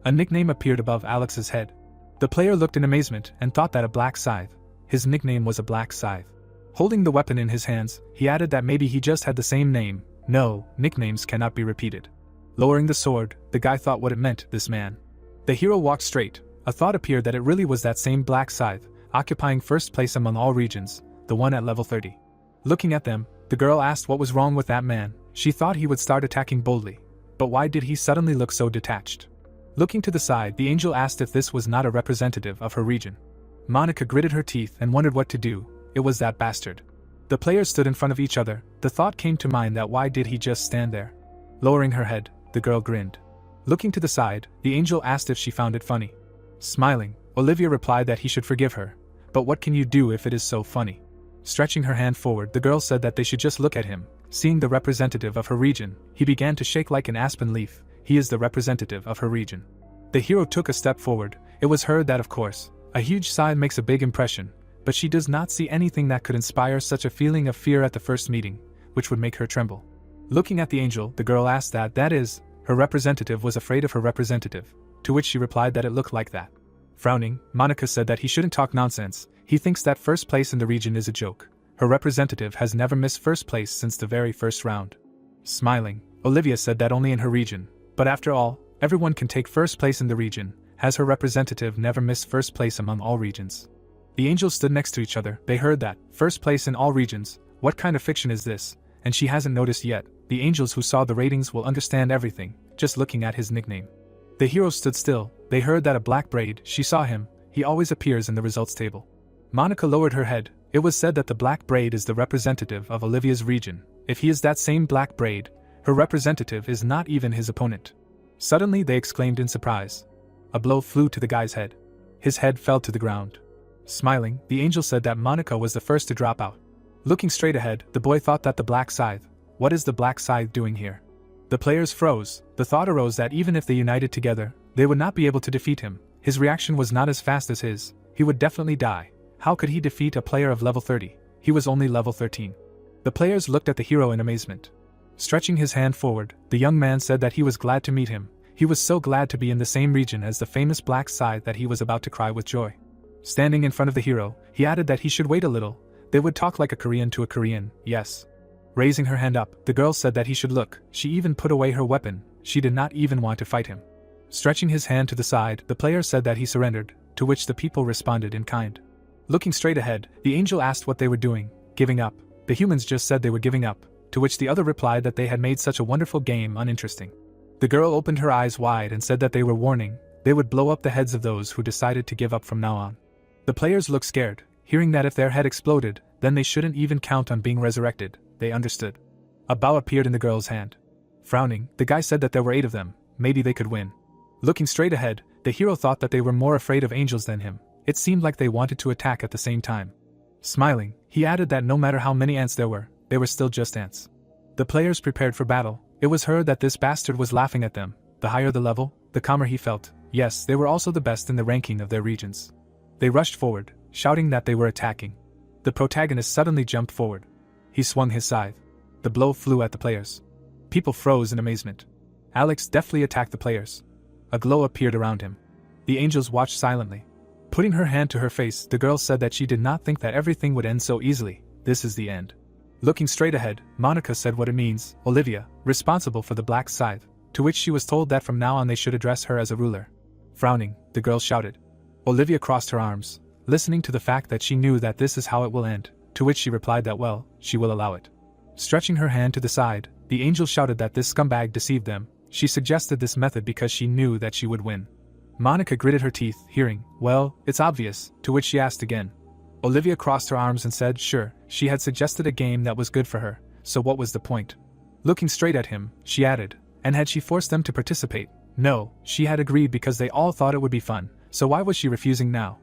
A nickname appeared above Alex's head. The player looked in amazement and thought that a black scythe. His nickname was a black scythe. Holding the weapon in his hands, he added that maybe he just had the same name. No, nicknames cannot be repeated. Lowering the sword, the guy thought what it meant, this man. The hero walked straight. A thought appeared that it really was that same black scythe, occupying first place among all regions, the one at level 30. Looking at them, the girl asked what was wrong with that man. She thought he would start attacking boldly. But why did he suddenly look so detached? Looking to the side, the angel asked if this was not a representative of her region. Monica gritted her teeth and wondered what to do. It was that bastard. The players stood in front of each other. The thought came to mind that why did he just stand there? Lowering her head, the girl grinned. Looking to the side, the angel asked if she found it funny. Smiling, Olivia replied that he should forgive her. But what can you do if it is so funny? Stretching her hand forward, the girl said that they should just look at him. Seeing the representative of her region, he began to shake like an aspen leaf. He is the representative of her region. The hero took a step forward. It was heard that, of course, a huge sigh makes a big impression, but she does not see anything that could inspire such a feeling of fear at the first meeting, which would make her tremble. Looking at the angel, the girl asked that is, her representative was afraid of her representative, to which she replied that it looked like that. Frowning, Monica said that he shouldn't talk nonsense. He thinks that first place in the region is a joke. Her representative has never missed first place since the very first round. Smiling, Olivia said that only in her region. But after all, everyone can take first place in the region. Has her representative never missed first place among all regions? The angels stood next to each other. They heard that, first place in all regions. What kind of fiction is this? And she hasn't noticed yet. The angels who saw the ratings will understand everything, just looking at his nickname. The hero stood still. They heard that a black braid. She saw him. He always appears in the results table. Monica lowered her head. It was said that the black braid is the representative of Olivia's region. If he is that same black braid, her representative is not even his opponent. Suddenly they exclaimed in surprise. A blow flew to the guy's head. His head fell to the ground. Smiling, the angel said that Monica was the first to drop out. Looking straight ahead, the boy thought that the black scythe. What is the black scythe doing here? The players froze. The thought arose that even if they united together, they would not be able to defeat him. His reaction was not as fast as his. He would definitely die. How could he defeat a player of level 30? He was only level 13. The players looked at the hero in amazement. Stretching his hand forward, the young man said that he was glad to meet him. He was so glad to be in the same region as the famous black scythe that he was about to cry with joy. Standing in front of the hero, he added that he should wait a little. They would talk like a Korean to a Korean, yes. Raising her hand up, the girl said that he should look. She even put away her weapon. She did not even want to fight him. Stretching his hand to the side, the player said that he surrendered, to which the people responded in kind. Looking straight ahead, the angel asked what they were doing. Giving up. The humans just said they were giving up, to which the other replied that they had made such a wonderful game uninteresting. The girl opened her eyes wide and said that they were warning. They would blow up the heads of those who decided to give up from now on. The players looked scared, hearing that if their head exploded, then they shouldn't even count on being resurrected. They understood. A bow appeared in the girl's hand. Frowning, the guy said that there were 8 of them. Maybe they could win. Looking straight ahead, the hero thought that they were more afraid of angels than him. It seemed like they wanted to attack at the same time. Smiling, he added that no matter how many ants there were, they were still just ants. The players prepared for battle. It was heard that this bastard was laughing at them. The higher the level, the calmer he felt. Yes, they were also the best in the ranking of their regions. They rushed forward, shouting that they were attacking. The protagonist suddenly jumped forward. He swung his scythe. The blow flew at the players. People froze in amazement. Alex deftly attacked the players. A glow appeared around him. The angels watched silently. Putting her hand to her face, the girl said that she did not think that everything would end so easily. This is the end. Looking straight ahead, Monica said what it means. Olivia, responsible for the black scythe, to which she was told that from now on they should address her as a ruler. Frowning, the girl shouted. Olivia crossed her arms, listening to the fact that she knew that this is how it will end, to which she replied that well, she will allow it. Stretching her hand to the side, the angel shouted that this scumbag deceived them. She suggested this method because she knew that she would win. Monica gritted her teeth, hearing, well, it's obvious, to which she asked again. Olivia crossed her arms and said sure, she had suggested a game that was good for her, so what was the point? Looking straight at him, she added, and had she forced them to participate? No, she had agreed because they all thought it would be fun, so why was she refusing now?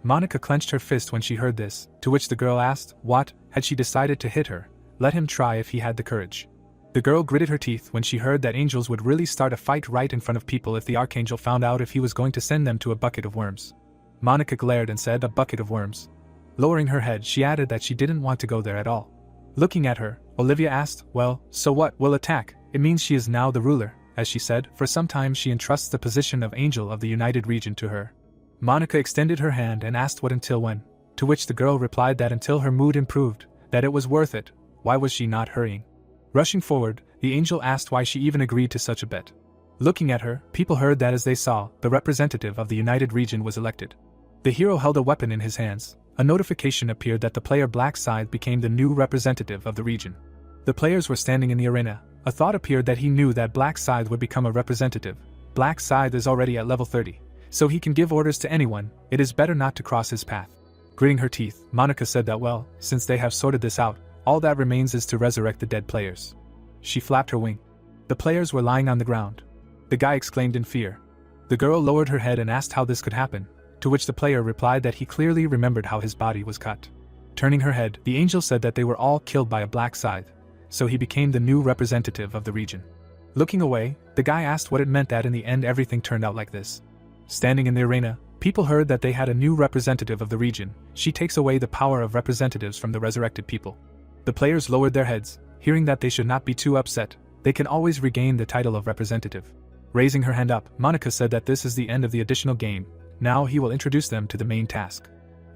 Monica clenched her fist when she heard this, to which the girl asked, what, had she decided to hit her? Let him try if he had the courage. The girl gritted her teeth when she heard that angels would really start a fight right in front of people if the archangel found out if he was going to send them to a bucket of worms. Monica glared and said, a bucket of worms. Lowering her head, she added that she didn't want to go there at all. Looking at her, Olivia asked, well, so what, we'll attack. It means she is now the ruler, as she said, for some time she entrusts the position of angel of the United Region to her. Monica extended her hand and asked what until when, to which the girl replied that until her mood improved, that it was worth it. Why was she not hurrying? Rushing forward, the angel asked why she even agreed to such a bet. Looking at her, people heard that as they saw, the representative of the United Region was elected. The hero held a weapon in his hands. A notification appeared that the player Black Scythe became the new representative of the region. The players were standing in the arena. A thought appeared that he knew that Black Scythe would become a representative. Black Scythe is already at level 30, so he can give orders to anyone. It is better not to cross his path. Gritting her teeth, Monica said that well, since they have sorted this out, all that remains is to resurrect the dead players. She flapped her wing. The players were lying on the ground. The guy exclaimed in fear. The girl lowered her head and asked how this could happen, to which the player replied that he clearly remembered how his body was cut. Turning her head, the angel said that they were all killed by a black scythe, so he became the new representative of the region. Looking away, the guy asked what it meant that in the end everything turned out like this. Standing in the arena, people heard that they had a new representative of the region. She takes away the power of representatives from the resurrected people. The players lowered their heads, hearing that they should not be too upset. They can always regain the title of representative. Raising her hand up, Monica said that this is the end of the additional game. Now he will introduce them to the main task.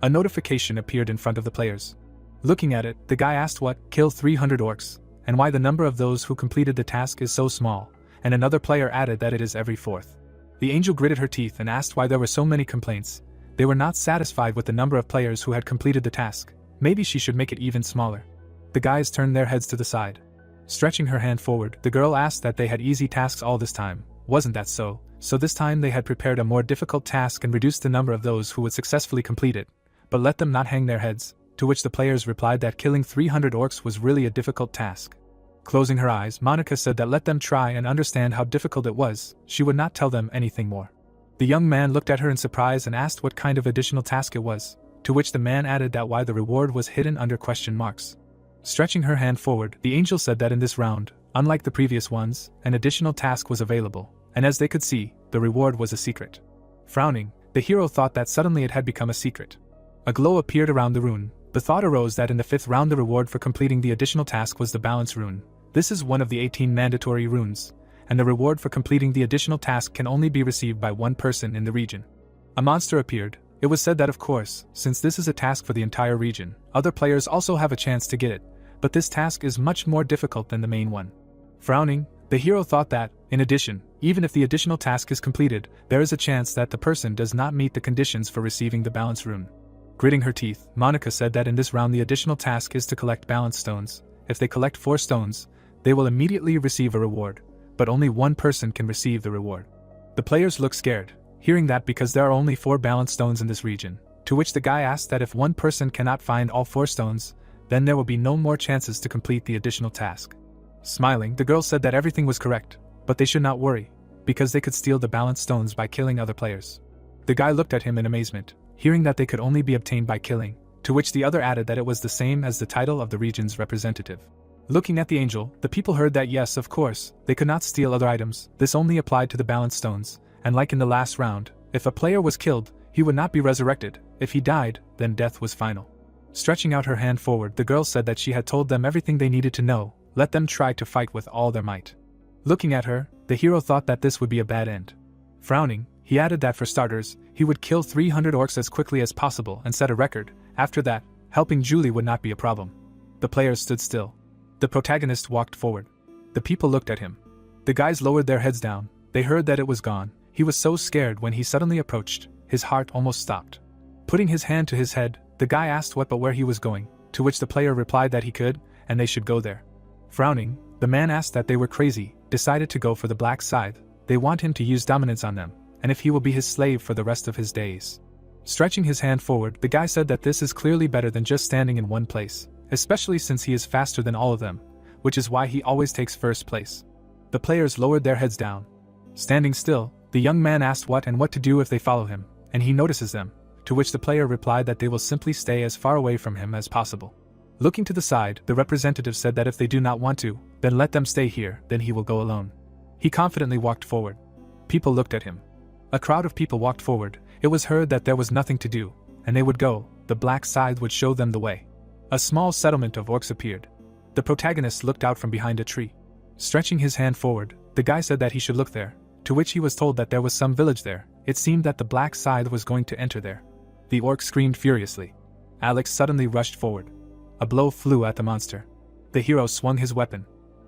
A notification appeared in front of the players. Looking at it, the guy asked what, kill 300 orcs, and why the number of those who completed the task is so small, and another player added that it is every fourth. The angel gritted her teeth and asked why there were so many complaints. They were not satisfied with the number of players who had completed the task. Maybe she should make it even smaller. The guys turned their heads to the side. Stretching her hand forward, the girl asked that they had easy tasks all this time. Wasn't that so? So this time they had prepared a more difficult task and reduced the number of those who would successfully complete it, but let them not hang their heads, to which the players replied that killing 300 orcs was really a difficult task. Closing her eyes, Monica said that let them try and understand how difficult it was. She would not tell them anything more. The young man looked at her in surprise and asked what kind of additional task it was, to which the man added that why the reward was hidden under question marks. Stretching her hand forward, the angel said that in this round, unlike the previous ones, an additional task was available, and as they could see, the reward was a secret. Frowning, the hero thought that suddenly it had become a secret. A glow appeared around the rune. The thought arose that in the 5th round the reward for completing the additional task was the balance rune. This is one of the 18 mandatory runes, and the reward for completing the additional task can only be received by one person in the region. A monster appeared. It was said that of course, since this is a task for the entire region, other players also have a chance to get it, but this task is much more difficult than the main one. Frowning, the hero thought that, in addition, even if the additional task is completed, there is a chance that the person does not meet the conditions for receiving the balance rune. Gritting her teeth, Monica said that in this round the additional task is to collect balance stones. If they collect 4 stones, they will immediately receive a reward, but only one person can receive the reward. The players looked scared, hearing that because there are only 4 balance stones in this region, to which the guy asked that if one person cannot find all 4 stones, then there will be no more chances to complete the additional task. Smiling, the girl said that everything was correct, but they should not worry, because they could steal the balance stones by killing other players. The guy looked at him in amazement, hearing that they could only be obtained by killing, to which the other added that it was the same as the title of the region's representative. Looking at the angel, the people heard that yes, of course, they could not steal other items. This only applied to the balance stones, and like in the last round, if a player was killed, he would not be resurrected. If he died, then death was final. Stretching out her hand forward, the girl said that she had told them everything they needed to know. Let them try to fight with all their might. Looking at her, the hero thought that this would be a bad end. Frowning, he added that for starters, he would kill 300 orcs as quickly as possible and set a record. After that, helping Julie would not be a problem. The players stood still. The protagonist walked forward. The people looked at him. The guys lowered their heads down. They heard that it was gone. He was so scared when he suddenly approached, his heart almost stopped. Putting his hand to his head, the guy asked what but where he was going, to which the player replied that he could, and they should go there. Frowning, the man asked that they were crazy, decided to go for the black side. They want him to use dominance on them, and if he will be his slave for the rest of his days. Stretching his hand forward, the guy said that this is clearly better than just standing in one place, especially since he is faster than all of them, which is why he always takes first place. The players lowered their heads down. Standing still, the young man asked what to do if they follow him, and he notices them, to which the player replied that they will simply stay as far away from him as possible. Looking to the side, the representative said that if they do not want to, then let them stay here, then he will go alone. He confidently walked forward. People looked at him. A crowd of people walked forward. It was heard that there was nothing to do, and they would go. The black side would show them the way. A small settlement of orcs appeared. The protagonist looked out from behind a tree. Stretching his hand forward, the guy said that he should look there, to which he was told that there was some village there. It seemed that the black side was going to enter there. The orc screamed furiously. Alex suddenly rushed forward. A blow flew at the monster. The hero swung his weapon.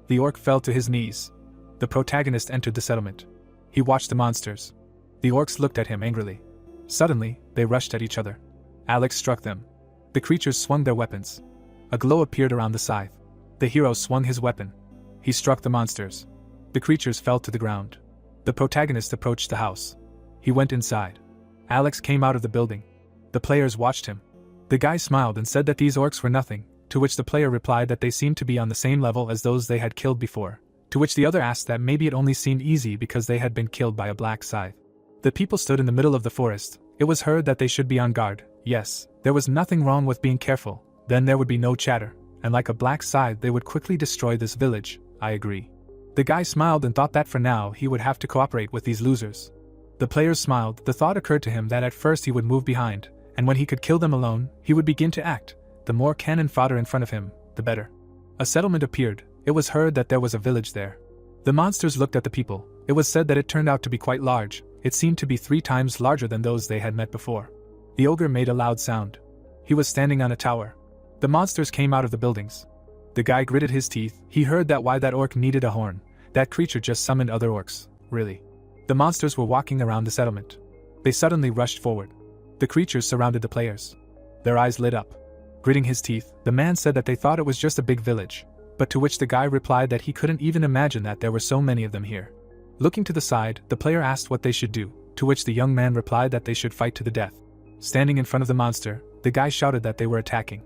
The orc fell to his knees. The protagonist entered the settlement. He watched the monsters. The orcs looked at him angrily. Suddenly, they rushed at each other. Alex struck them. The creatures swung their weapons. A glow appeared around the scythe. The hero swung his weapon. He struck the monsters. The creatures fell to the ground. The protagonist approached the house. He went inside. Alex came out of the building. The players watched him. The guy smiled and said that these orcs were nothing, to which the player replied that they seemed to be on the same level as those they had killed before, to which the other asked that maybe it only seemed easy because they had been killed by a black scythe. The people stood in the middle of the forest. It was heard that they should be on guard. Yes, there was nothing wrong with being careful. Then there would be no chatter, and like a black scythe they would quickly destroy this village. I agree. The guy smiled and thought that for now he would have to cooperate with these losers. The players smiled. The thought occurred to him that at first he would move behind, and when he could kill them alone, he would begin to act. The more cannon fodder in front of him, the better. A settlement appeared. It was heard that there was a village there. The monsters looked at the people. It was said that it turned out to be quite large. It seemed to be 3 times larger than those they had met before. The ogre made a loud sound. He was standing on a tower. The monsters came out of the buildings. The guy gritted his teeth. He heard that why that orc needed a horn. That creature just summoned other orcs. Really. The monsters were walking around the settlement. They suddenly rushed forward. The creatures surrounded the players. Their eyes lit up. Gritting his teeth, the man said that they thought it was just a big village, but to which the guy replied that he couldn't even imagine that there were so many of them here. Looking to the side, the player asked what they should do, to which the young man replied that they should fight to the death. Standing in front of the monster, the guy shouted that they were attacking.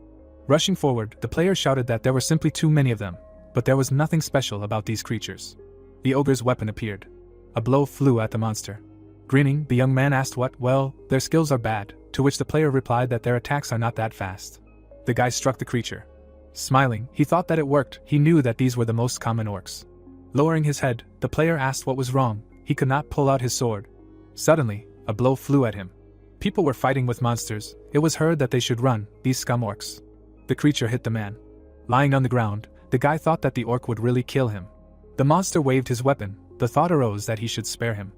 Rushing forward, the player shouted that there were simply too many of them, but there was nothing special about these creatures. The ogre's weapon appeared. A blow flew at the monster. Grinning, the young man asked what. Well, their skills are bad, to which the player replied that their attacks are not that fast. The guy struck the creature. Smiling, he thought that it worked. He knew that these were the most common orcs. Lowering his head, the player asked what was wrong. He could not pull out his sword. Suddenly, a blow flew at him. People were fighting with monsters. It was heard that they should run, these scum orcs. The creature hit the man. Lying on the ground, the guy thought that the orc would really kill him. The monster waved his weapon. The thought arose that he should spare him.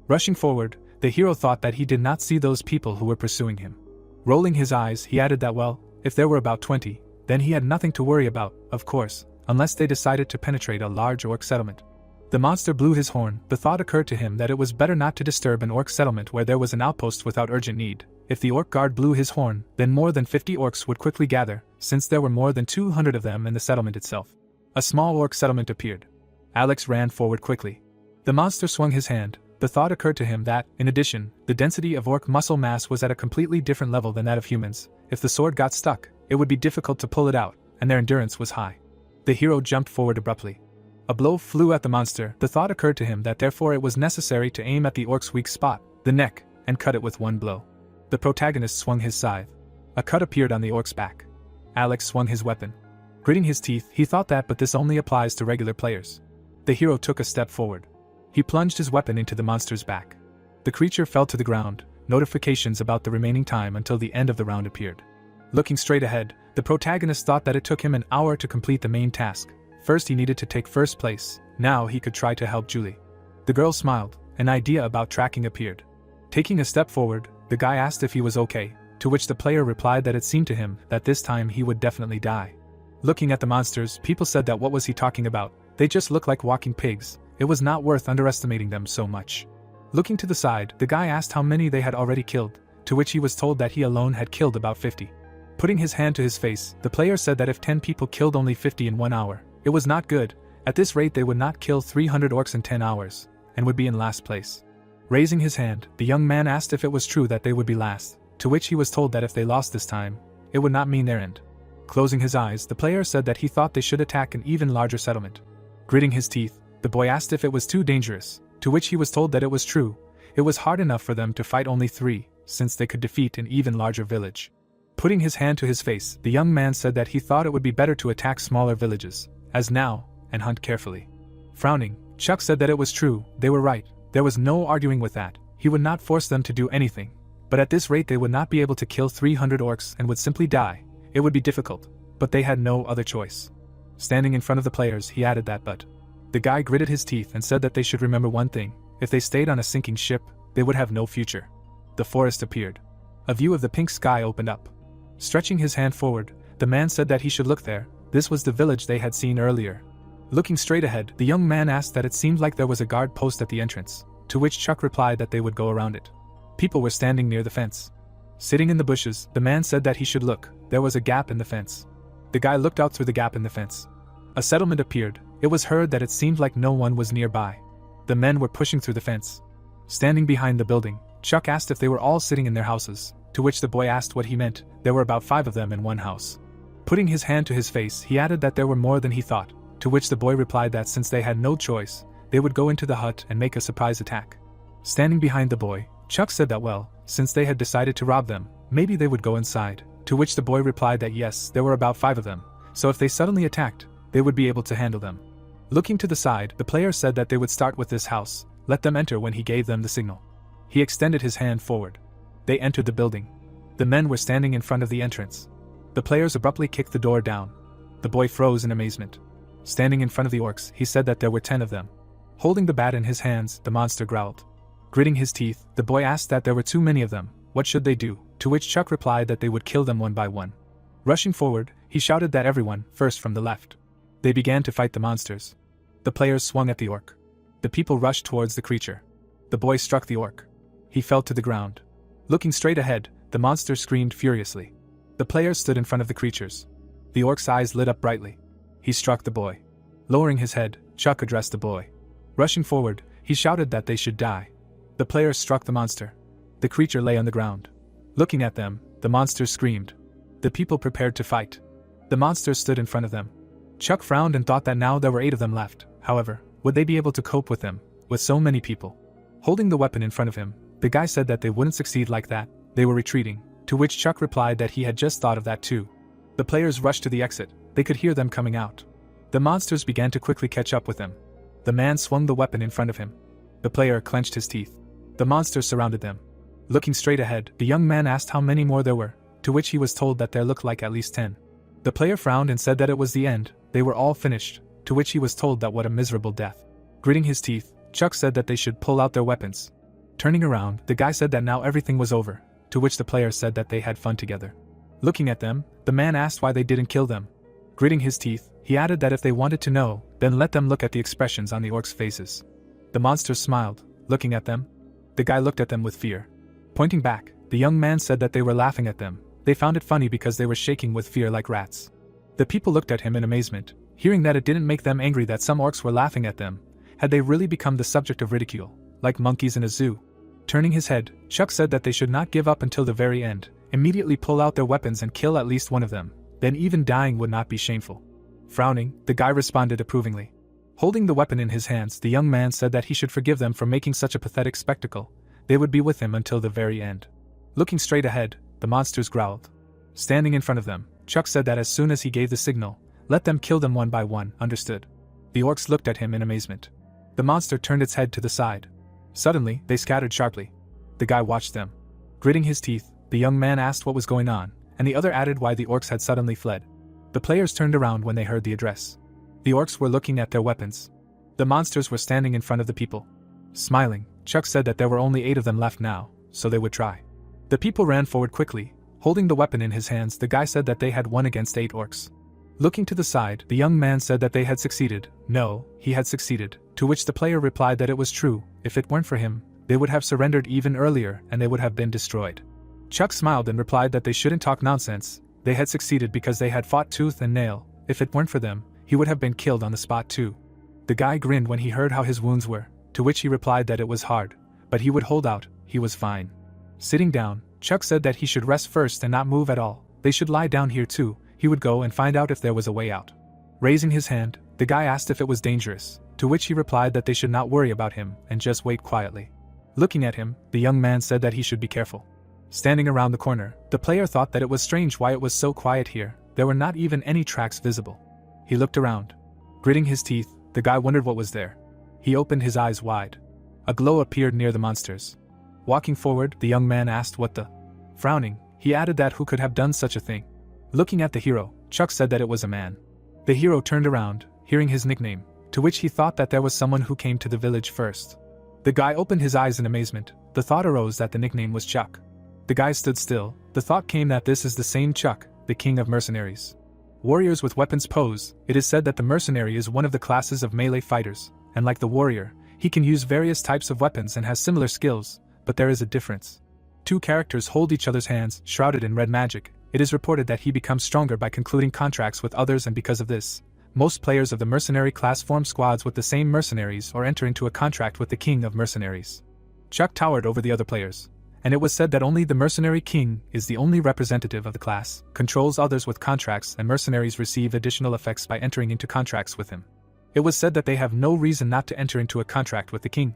Rushing forward, the hero thought that he did not see those people who were pursuing him. Rolling his eyes, he added that well, if there were about 20, then he had nothing to worry about, of course, unless they decided to penetrate a large orc settlement. The monster blew his horn. The thought occurred to him that it was better not to disturb an orc settlement where there was an outpost without urgent need. If the orc guard blew his horn, then more than 50 orcs would quickly gather, since there were more than 200 of them in the settlement itself. A small orc settlement appeared. Alex ran forward quickly. The monster swung his hand. The thought occurred to him that, in addition, the density of orc muscle mass was at a completely different level than that of humans. If the sword got stuck, it would be difficult to pull it out, and their endurance was high. The hero jumped forward abruptly. A blow flew at the monster. The thought occurred to him that therefore it was necessary to aim at the orc's weak spot, the neck, and cut it with one blow. The protagonist swung his scythe. A cut appeared on the orc's back. Alex swung his weapon. Gritting his teeth, he thought that but this only applies to regular players. The hero took a step forward. He plunged his weapon into the monster's back. The creature fell to the ground. Notifications about the remaining time until the end of the round appeared. Looking straight ahead, the protagonist thought that it took him an hour to complete the main task. First he needed to take first place, now he could try to help Julie. The girl smiled. An idea about tracking appeared. Taking a step forward, the guy asked if he was okay, to which the player replied that it seemed to him that this time he would definitely die. Looking at the monsters, people said that what was he talking about? They just looked like walking pigs. It was not worth underestimating them so much. Looking to the side, the guy asked how many they had already killed, to which he was told that he alone had killed about 50. Putting his hand to his face, the player said that if 10 people killed only 50 in 1 hour, it was not good. At this rate they would not kill 300 orcs in 10 hours, and would be in last place. Raising his hand, the young man asked if it was true that they would be last, to which he was told that if they lost this time, it would not mean their end. Closing his eyes, the player said that he thought they should attack an even larger settlement. Gritting his teeth, the boy asked if it was too dangerous, to which he was told that it was true. It was hard enough for them to fight only 3, since they could defeat an even larger village. Putting his hand to his face, the young man said that he thought it would be better to attack smaller villages, as now, and hunt carefully. Frowning, Chuck said that it was true. They were right. There was no arguing with that. He would not force them to do anything. But at this rate they would not be able to kill 300 orcs and would simply die. It would be difficult, but they had no other choice. Standing in front of the players, he added that but. The guy gritted his teeth and said that they should remember one thing. If they stayed on a sinking ship, they would have no future. The forest appeared. A view of the pink sky opened up. Stretching his hand forward, the man said that he should look there. This was the village they had seen earlier. Looking straight ahead, the young man asked that it seemed like there was a guard post at the entrance, to which Chuck replied that they would go around it. People were standing near the fence. Sitting in the bushes, the man said that he should look. There was a gap in the fence. The guy looked out through the gap in the fence. A settlement appeared. It was heard that it seemed like no one was nearby. The men were pushing through the fence. Standing behind the building, Chuck asked if they were all sitting in their houses, to which the boy asked what he meant. There were about 5 of them in one house. Putting his hand to his face, he added that there were more than he thought, to which the boy replied that since they had no choice, they would go into the hut and make a surprise attack. Standing behind the boy, Chuck said that well, since they had decided to rob them, maybe they would go inside, to which the boy replied that yes, there were about 5 of them, so if they suddenly attacked, they would be able to handle them. Looking to the side, the player said that they would start with this house, let them enter when he gave them the signal. He extended his hand forward. They entered the building. The men were standing in front of the entrance. The players abruptly kicked the door down. The boy froze in amazement. Standing in front of the orcs, he said that there were 10 of them. Holding the bat in his hands, the monster growled. Gritting his teeth, the boy asked that there were too many of them. What should they do? To which Chuck replied that they would kill them one by one. Rushing forward, he shouted that everyone, first from the left. They began to fight the monsters. The players swung at the orc. The people rushed towards the creature. The boy struck the orc. He fell to the ground. Looking straight ahead, the monster screamed furiously. The players stood in front of the creatures. The orc's eyes lit up brightly. He struck the boy. Lowering his head, Chuck addressed the boy. Rushing forward, he shouted that they should die. The players struck the monster. The creature lay on the ground. Looking at them, the monster screamed. The people prepared to fight. The monster stood in front of them. Chuck frowned and thought that now there were 8 of them left. However, would they be able to cope with them, with so many people? Holding the weapon in front of him, the guy said that they wouldn't succeed like that. They were retreating, to which Chuck replied that he had just thought of that too. The players rushed to the exit. they could hear them coming out. The monsters began to quickly catch up with them. The man swung the weapon in front of him. The player clenched his teeth. The monsters surrounded them. Looking straight ahead, the young man asked how many more there were, to which he was told that there looked like at least 10. The player frowned and said that it was the end, they were all finished, to which he was told that what a miserable death. Gritting his teeth, Chuck said that they should pull out their weapons. Turning around, the guy said that now everything was over, to which the player said that they had fun together. Looking at them, the man asked why they didn't kill them. Gritting his teeth, he added that if they wanted to know, then let them look at the expressions on the orcs' faces. The monsters smiled, looking at them. The guy looked at them with fear. Pointing back, the young man said that they were laughing at them. They found it funny because they were shaking with fear like rats. The people looked at him in amazement, hearing that it didn't make them angry that some orcs were laughing at them. Had they really become the subject of ridicule, like monkeys in a zoo? Turning his head, Chuck said that they should not give up until the very end, immediately pull out their weapons and kill at least one of them, then even dying would not be shameful. Frowning, the guy responded approvingly. Holding the weapon in his hands, the young man said that he should forgive them for making such a pathetic spectacle. They would be with him until the very end. Looking straight ahead, the monsters growled. Standing in front of them, Chuck said that as soon as he gave the signal, let them kill them one by one, understood. The orcs looked at him in amazement. The monster turned its head to the side. Suddenly, they scattered sharply. The guy watched them. Gritting his teeth, the young man asked what was going on, and the other added why the orcs had suddenly fled. The players turned around when they heard the address. The orcs were looking at their weapons. The monsters were standing in front of the people. Smiling, Chuck said that there were only 8 of them left now, so they would try. The people ran forward quickly. Holding the weapon in his hands, the guy said that they had won against 8 orcs. Looking to the side, the young man said that they had succeeded. No, he had succeeded, to which the player replied that it was true. If it weren't for him, they would have surrendered even earlier and they would have been destroyed. Chuck smiled and replied that they shouldn't talk nonsense. They had succeeded because they had fought tooth and nail. If it weren't for them, he would have been killed on the spot too. The guy grinned when he heard how his wounds were, to which he replied that it was hard, but he would hold out, he was fine. Sitting down, Chuck said that he should rest first and not move at all. They should lie down here too. He would go and find out if there was a way out. Raising his hand, the guy asked if it was dangerous, to which he replied that they should not worry about him and just wait quietly. Looking at him, the young man said that he should be careful. Standing around the corner, the player thought that it was strange why it was so quiet here. There were not even any tracks visible. He looked around. Gritting his teeth, the guy wondered what was there. He opened his eyes wide. A glow appeared near the monsters. Walking forward, the young man asked what the... Frowning, he added that who could have done such a thing. Looking at the hero, Chuck said that it was a man. The hero turned around, hearing his nickname, to which he thought that there was someone who came to the village first. The guy opened his eyes in amazement. The thought arose that the nickname was Chuck. The guy stood still. The thought came that this is the same Chuck, the king of mercenaries. Warriors with weapons pose. It is said that the mercenary is one of the classes of melee fighters, and like the warrior, he can use various types of weapons and has similar skills, but there is a difference. 2 characters hold each other's hands, shrouded in red magic. It is reported that he becomes stronger by concluding contracts with others, and because of this, most players of the mercenary class form squads with the same mercenaries or enter into a contract with the king of mercenaries. Chuck towered over the other players, and it was said that only the mercenary king is the only representative of the class, controls others with contracts, and mercenaries receive additional effects by entering into contracts with him. It was said that they have no reason not to enter into a contract with the king.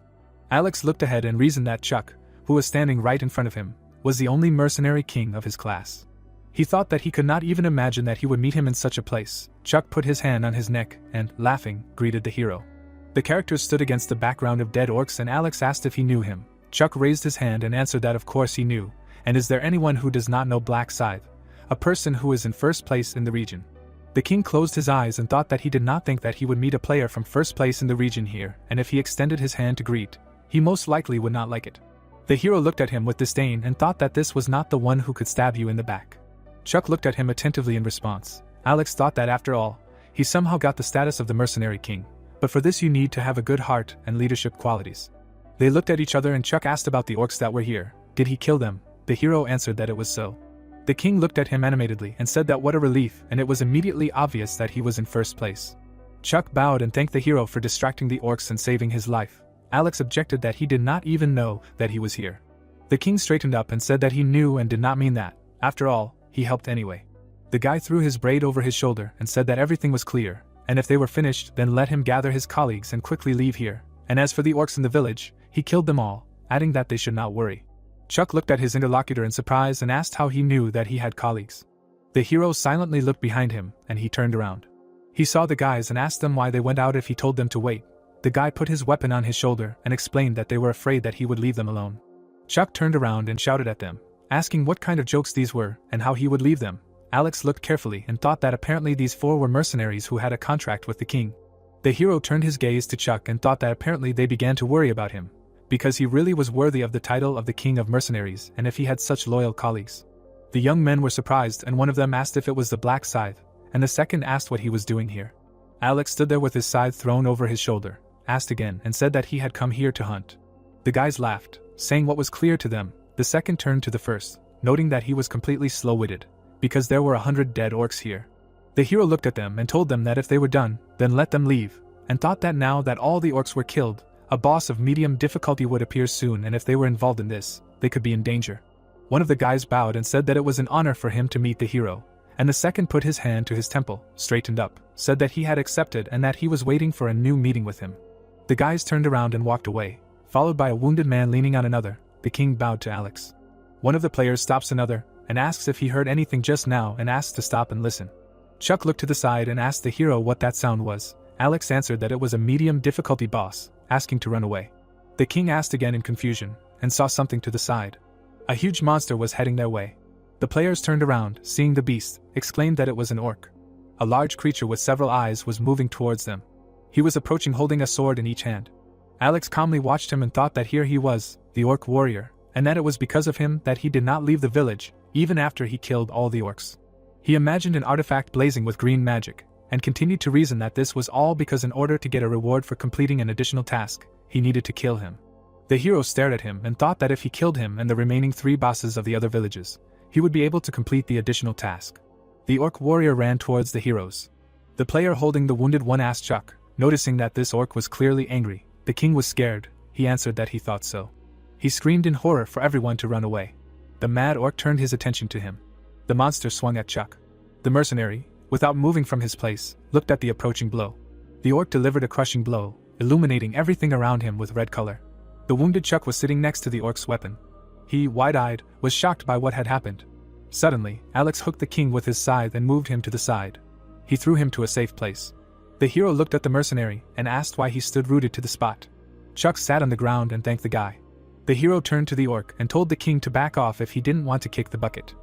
Alex looked ahead and reasoned that Chuck, who was standing right in front of him, was the only mercenary king of his class. He thought that he could not even imagine that he would meet him in such a place. Chuck put his hand on his neck and, laughing, greeted the hero. The characters stood against the background of dead orcs and Alex asked if he knew him. Chuck raised his hand and answered that of course he knew. And is there anyone who does not know Black Scythe? A person who is in first place in the region. The king closed his eyes and thought that he did not think that he would meet a player from first place in the region here, and if he extended his hand to greet, he most likely would not like it. The hero looked at him with disdain and thought that this was not the one who could stab you in the back. Chuck looked at him attentively in response. Alex thought that after all, he somehow got the status of the mercenary king, but for this you need to have a good heart and leadership qualities. They looked at each other and Chuck asked about the orcs that were here. Did he kill them? The hero answered that it was so. The king looked at him animatedly and said that what a relief, and it was immediately obvious that he was in first place. Chuck bowed and thanked the hero for distracting the orcs and saving his life. Alex objected that he did not even know that he was here. The king straightened up and said that he knew and did not mean that. After all, he helped anyway. The guy threw his braid over his shoulder and said that everything was clear, and if they were finished then let him gather his colleagues and quickly leave here. And as for the orcs in the village, he killed them all, adding that they should not worry. Chuck looked at his interlocutor in surprise and asked how he knew that he had colleagues. The hero silently looked behind him, and he turned around. He saw the guys and asked them why they went out if he told them to wait. The guy put his weapon on his shoulder and explained that they were afraid that he would leave them alone. Chuck turned around and shouted at them, asking what kind of jokes these were and how he would leave them. Alex looked carefully and thought that apparently these four were mercenaries who had a contract with the king. The hero turned his gaze to Chuck and thought that apparently they began to worry about him, because he really was worthy of the title of the king of mercenaries and if he had such loyal colleagues. The young men were surprised and one of them asked if it was the black scythe, and the second asked what he was doing here. Alex stood there with his scythe thrown over his shoulder, asked again and said that he had come here to hunt. The guys laughed, saying what was clear to them. The second turned to the first, noting that he was completely slow-witted, because there were 100 dead orcs here. The hero looked at them and told them that if they were done, then let them leave, and thought that now that all the orcs were killed, a boss of medium difficulty would appear soon, and if they were involved in this, they could be in danger. One of the guys bowed and said that it was an honor for him to meet the hero, and the second put his hand to his temple, straightened up, said that he had accepted and that he was waiting for a new meeting with him. The guys turned around and walked away, followed by a wounded man leaning on another. The king bowed to Alex. One of the players stops another, and asks if he heard anything just now and asks to stop and listen. Chuck looked to the side and asked the hero what that sound was. Alex answered that it was a medium difficulty boss, asking to run away. The king asked again in confusion, and saw something to the side. A huge monster was heading their way. The players turned around, seeing the beast, exclaimed that it was an orc. A large creature with several eyes was moving towards them. He was approaching holding a sword in each hand. Alex calmly watched him and thought that here he was, the orc warrior, and that it was because of him that he did not leave the village, even after he killed all the orcs. He imagined an artifact blazing with green magic, and continued to reason that this was all because in order to get a reward for completing an additional task, he needed to kill him. The hero stared at him and thought that if he killed him and the remaining 3 bosses of the other villages, he would be able to complete the additional task. The orc warrior ran towards the heroes. The player holding the wounded one asked Chuck, noticing that this orc was clearly angry. The king was scared. He answered that he thought so. He screamed in horror for everyone to run away. The mad orc turned his attention to him. The monster swung at Chuck. The mercenary, without moving from his place, looked at the approaching blow. The orc delivered a crushing blow, illuminating everything around him with red color. The wounded Chuck was sitting next to the orc's weapon. He, wide-eyed, was shocked by what had happened. Suddenly, Alex hooked the king with his scythe and moved him to the side. He threw him to a safe place. The hero looked at the mercenary and asked why he stood rooted to the spot. Chuck sat on the ground and thanked the guy. The hero turned to the orc and told the king to back off if he didn't want to kick the bucket.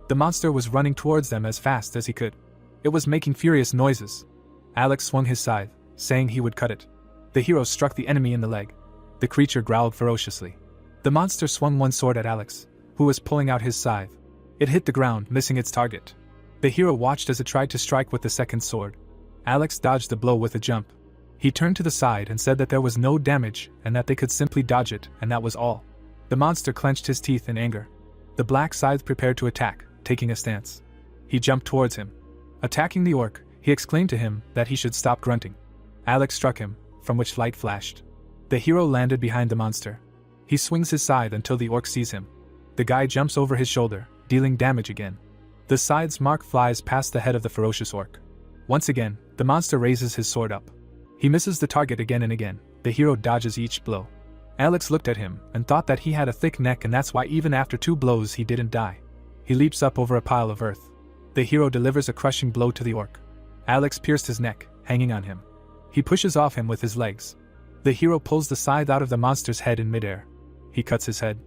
The monster was running towards them as fast as he could. It was making furious noises. Alex swung his scythe, saying he would cut it. The hero struck the enemy in the leg. The creature growled ferociously. The monster swung one sword at Alex, who was pulling out his scythe. It hit the ground, missing its target. The hero watched as it tried to strike with the second sword. Alex dodged the blow with a jump. He turned to the side and said that there was no damage and that they could simply dodge it, and that was all. The monster clenched his teeth in anger. The black scythe prepared to attack, taking a stance. He jumped towards him. Attacking the orc, he exclaimed to him that he should stop grunting. Alex struck him, from which light flashed. The hero landed behind the monster. He swings his scythe until the orc sees him. The guy jumps over his shoulder, dealing damage again. The scythe's mark flies past the head of the ferocious orc. Once again, the monster raises his sword up. He misses the target again and again. The hero dodges each blow. Alex looked at him and thought that he had a thick neck, and that's why even after 2 blows he didn't die. He leaps up over a pile of earth. The hero delivers a crushing blow to the orc. Alex pierced his neck, hanging on him. He pushes off him with his legs. The hero pulls the scythe out of the monster's head in midair. He cuts his head.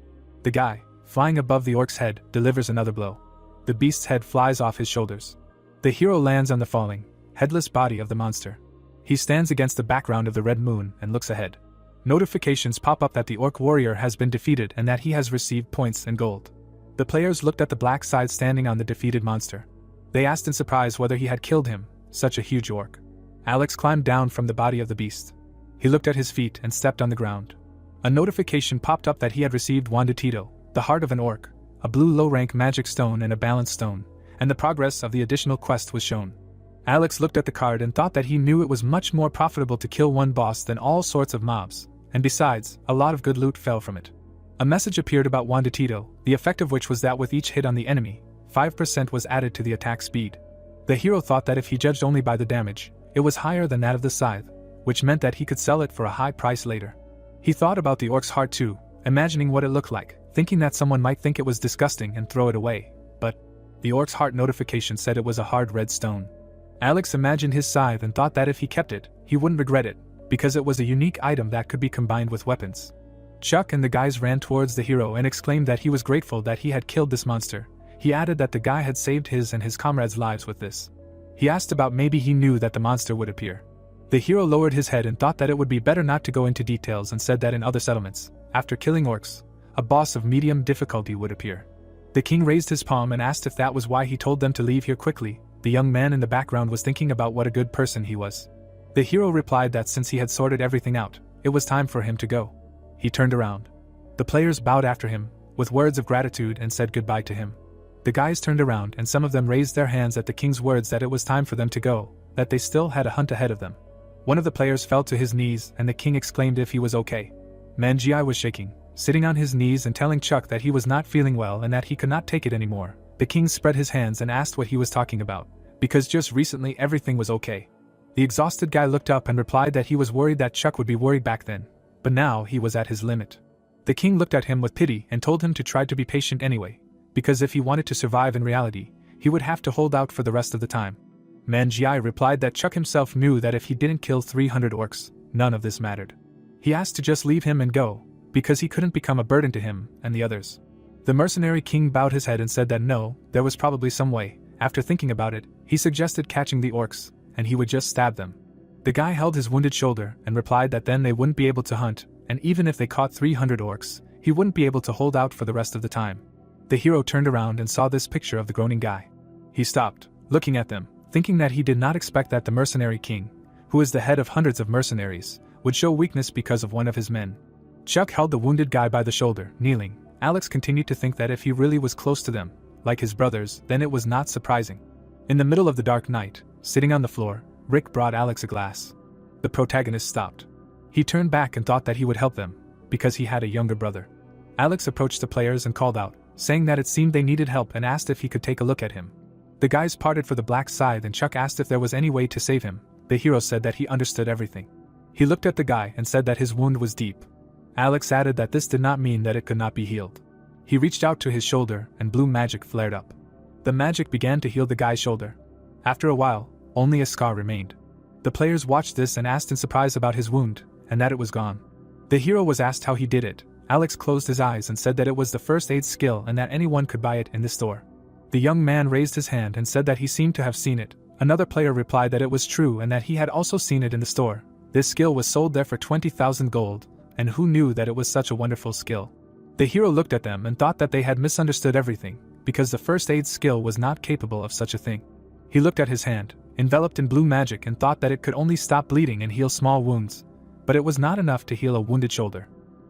The guy, flying above the orc's head, delivers another blow. The beast's head flies off his shoulders. The hero lands on the falling, headless body of the monster. He stands against the background of the red moon and looks ahead. Notifications pop up that the orc warrior has been defeated and that he has received points and gold. The players looked at the black scythe standing on the defeated monster. They asked in surprise whether he had killed him, such a huge orc. Alex climbed down from the body of the beast. He looked at his feet and stepped on the ground. A notification popped up that he had received Wanditito, the heart of an orc, a blue low-rank magic stone and a balance stone, and the progress of the additional quest was shown. Alex looked at the card and thought that he knew it was much more profitable to kill one boss than all sorts of mobs, and besides, a lot of good loot fell from it. A message appeared about Wanditito, the effect of which was that with each hit on the enemy, 5% was added to the attack speed. The hero thought that if he judged only by the damage, it was higher than that of the scythe, which meant that he could sell it for a high price later. He thought about the orc's heart too, imagining what it looked like, thinking that someone might think it was disgusting and throw it away, but The orc's heart notification said it was a hard red stone. Alex imagined his scythe and thought that if he kept it, he wouldn't regret it, because it was a unique item that could be combined with weapons. Chuck and the guys ran towards the hero and exclaimed that he was grateful that he had killed this monster. He added that the guy had saved his and his comrades' lives with this. He asked about maybe he knew that the monster would appear. The hero lowered his head and thought that it would be better not to go into details and said that in other settlements, after killing orcs, a boss of medium difficulty would appear. The king raised his palm and asked if that was why he told them to leave here quickly. The young man in the background was thinking about what a good person he was. The hero replied that since he had sorted everything out, it was time for him to go. He turned around. The players bowed after him, with words of gratitude and said goodbye to him. The guys turned around and some of them raised their hands at the king's words that it was time for them to go, that they still had a hunt ahead of them. One of the players fell to his knees and the king exclaimed if he was okay. Manhwa was shaking, sitting on his knees and telling Chuck that he was not feeling well and that he could not take it anymore. The king spread his hands and asked what he was talking about, because just recently everything was okay. The exhausted guy looked up and replied that he was worried that Chuck would be worried back then, but now he was at his limit. The king looked at him with pity and told him to try to be patient anyway, because if he wanted to survive in reality, he would have to hold out for the rest of the time. Manhwa replied that Chuck himself knew that if he didn't kill 300 orcs, none of this mattered. He asked to just leave him and go, because he couldn't become a burden to him and the others. The mercenary king bowed his head and said that no, there was probably some way. After thinking about it, he suggested catching the orcs, and he would just stab them. The guy held his wounded shoulder and replied that then they wouldn't be able to hunt, and even if they caught 300 orcs, he wouldn't be able to hold out for the rest of the time. The hero turned around and saw this picture of the groaning guy. He stopped, looking at them, thinking that he did not expect that the mercenary king, who is the head of hundreds of mercenaries, would show weakness because of one of his men. Chuck held the wounded guy by the shoulder, kneeling. Alex continued to think that if he really was close to them, like his brothers, then it was not surprising. In the middle of the dark night, sitting on the floor, Rick brought Alex a glass. The protagonist stopped. He turned back and thought that he would help them, because he had a younger brother. Alex approached the players and called out, saying that it seemed they needed help and asked if he could take a look at him. The guys parted for the black scythe and Chuck asked if there was any way to save him. The hero said that he understood everything. He looked at the guy and said that his wound was deep. Alex added that this did not mean that it could not be healed. He reached out to his shoulder and blue magic flared up. The magic began to heal the guy's shoulder. After a while, only a scar remained. The players watched this and asked in surprise about his wound, and that it was gone. The hero was asked how he did it. Alex closed his eyes and said that it was the first aid skill and that anyone could buy it in the store. The young man raised his hand and said that he seemed to have seen it. Another player replied that it was true and that he had also seen it in the store. This skill was sold there for 20,000 gold, and who knew that it was such a wonderful skill? The hero looked at them and thought that they had misunderstood everything, because the first aid skill was not capable of such a thing. He looked at his hand, enveloped in blue magic, and thought that it could only stop bleeding and heal small wounds, but it was not enough to heal a wounded shoulder.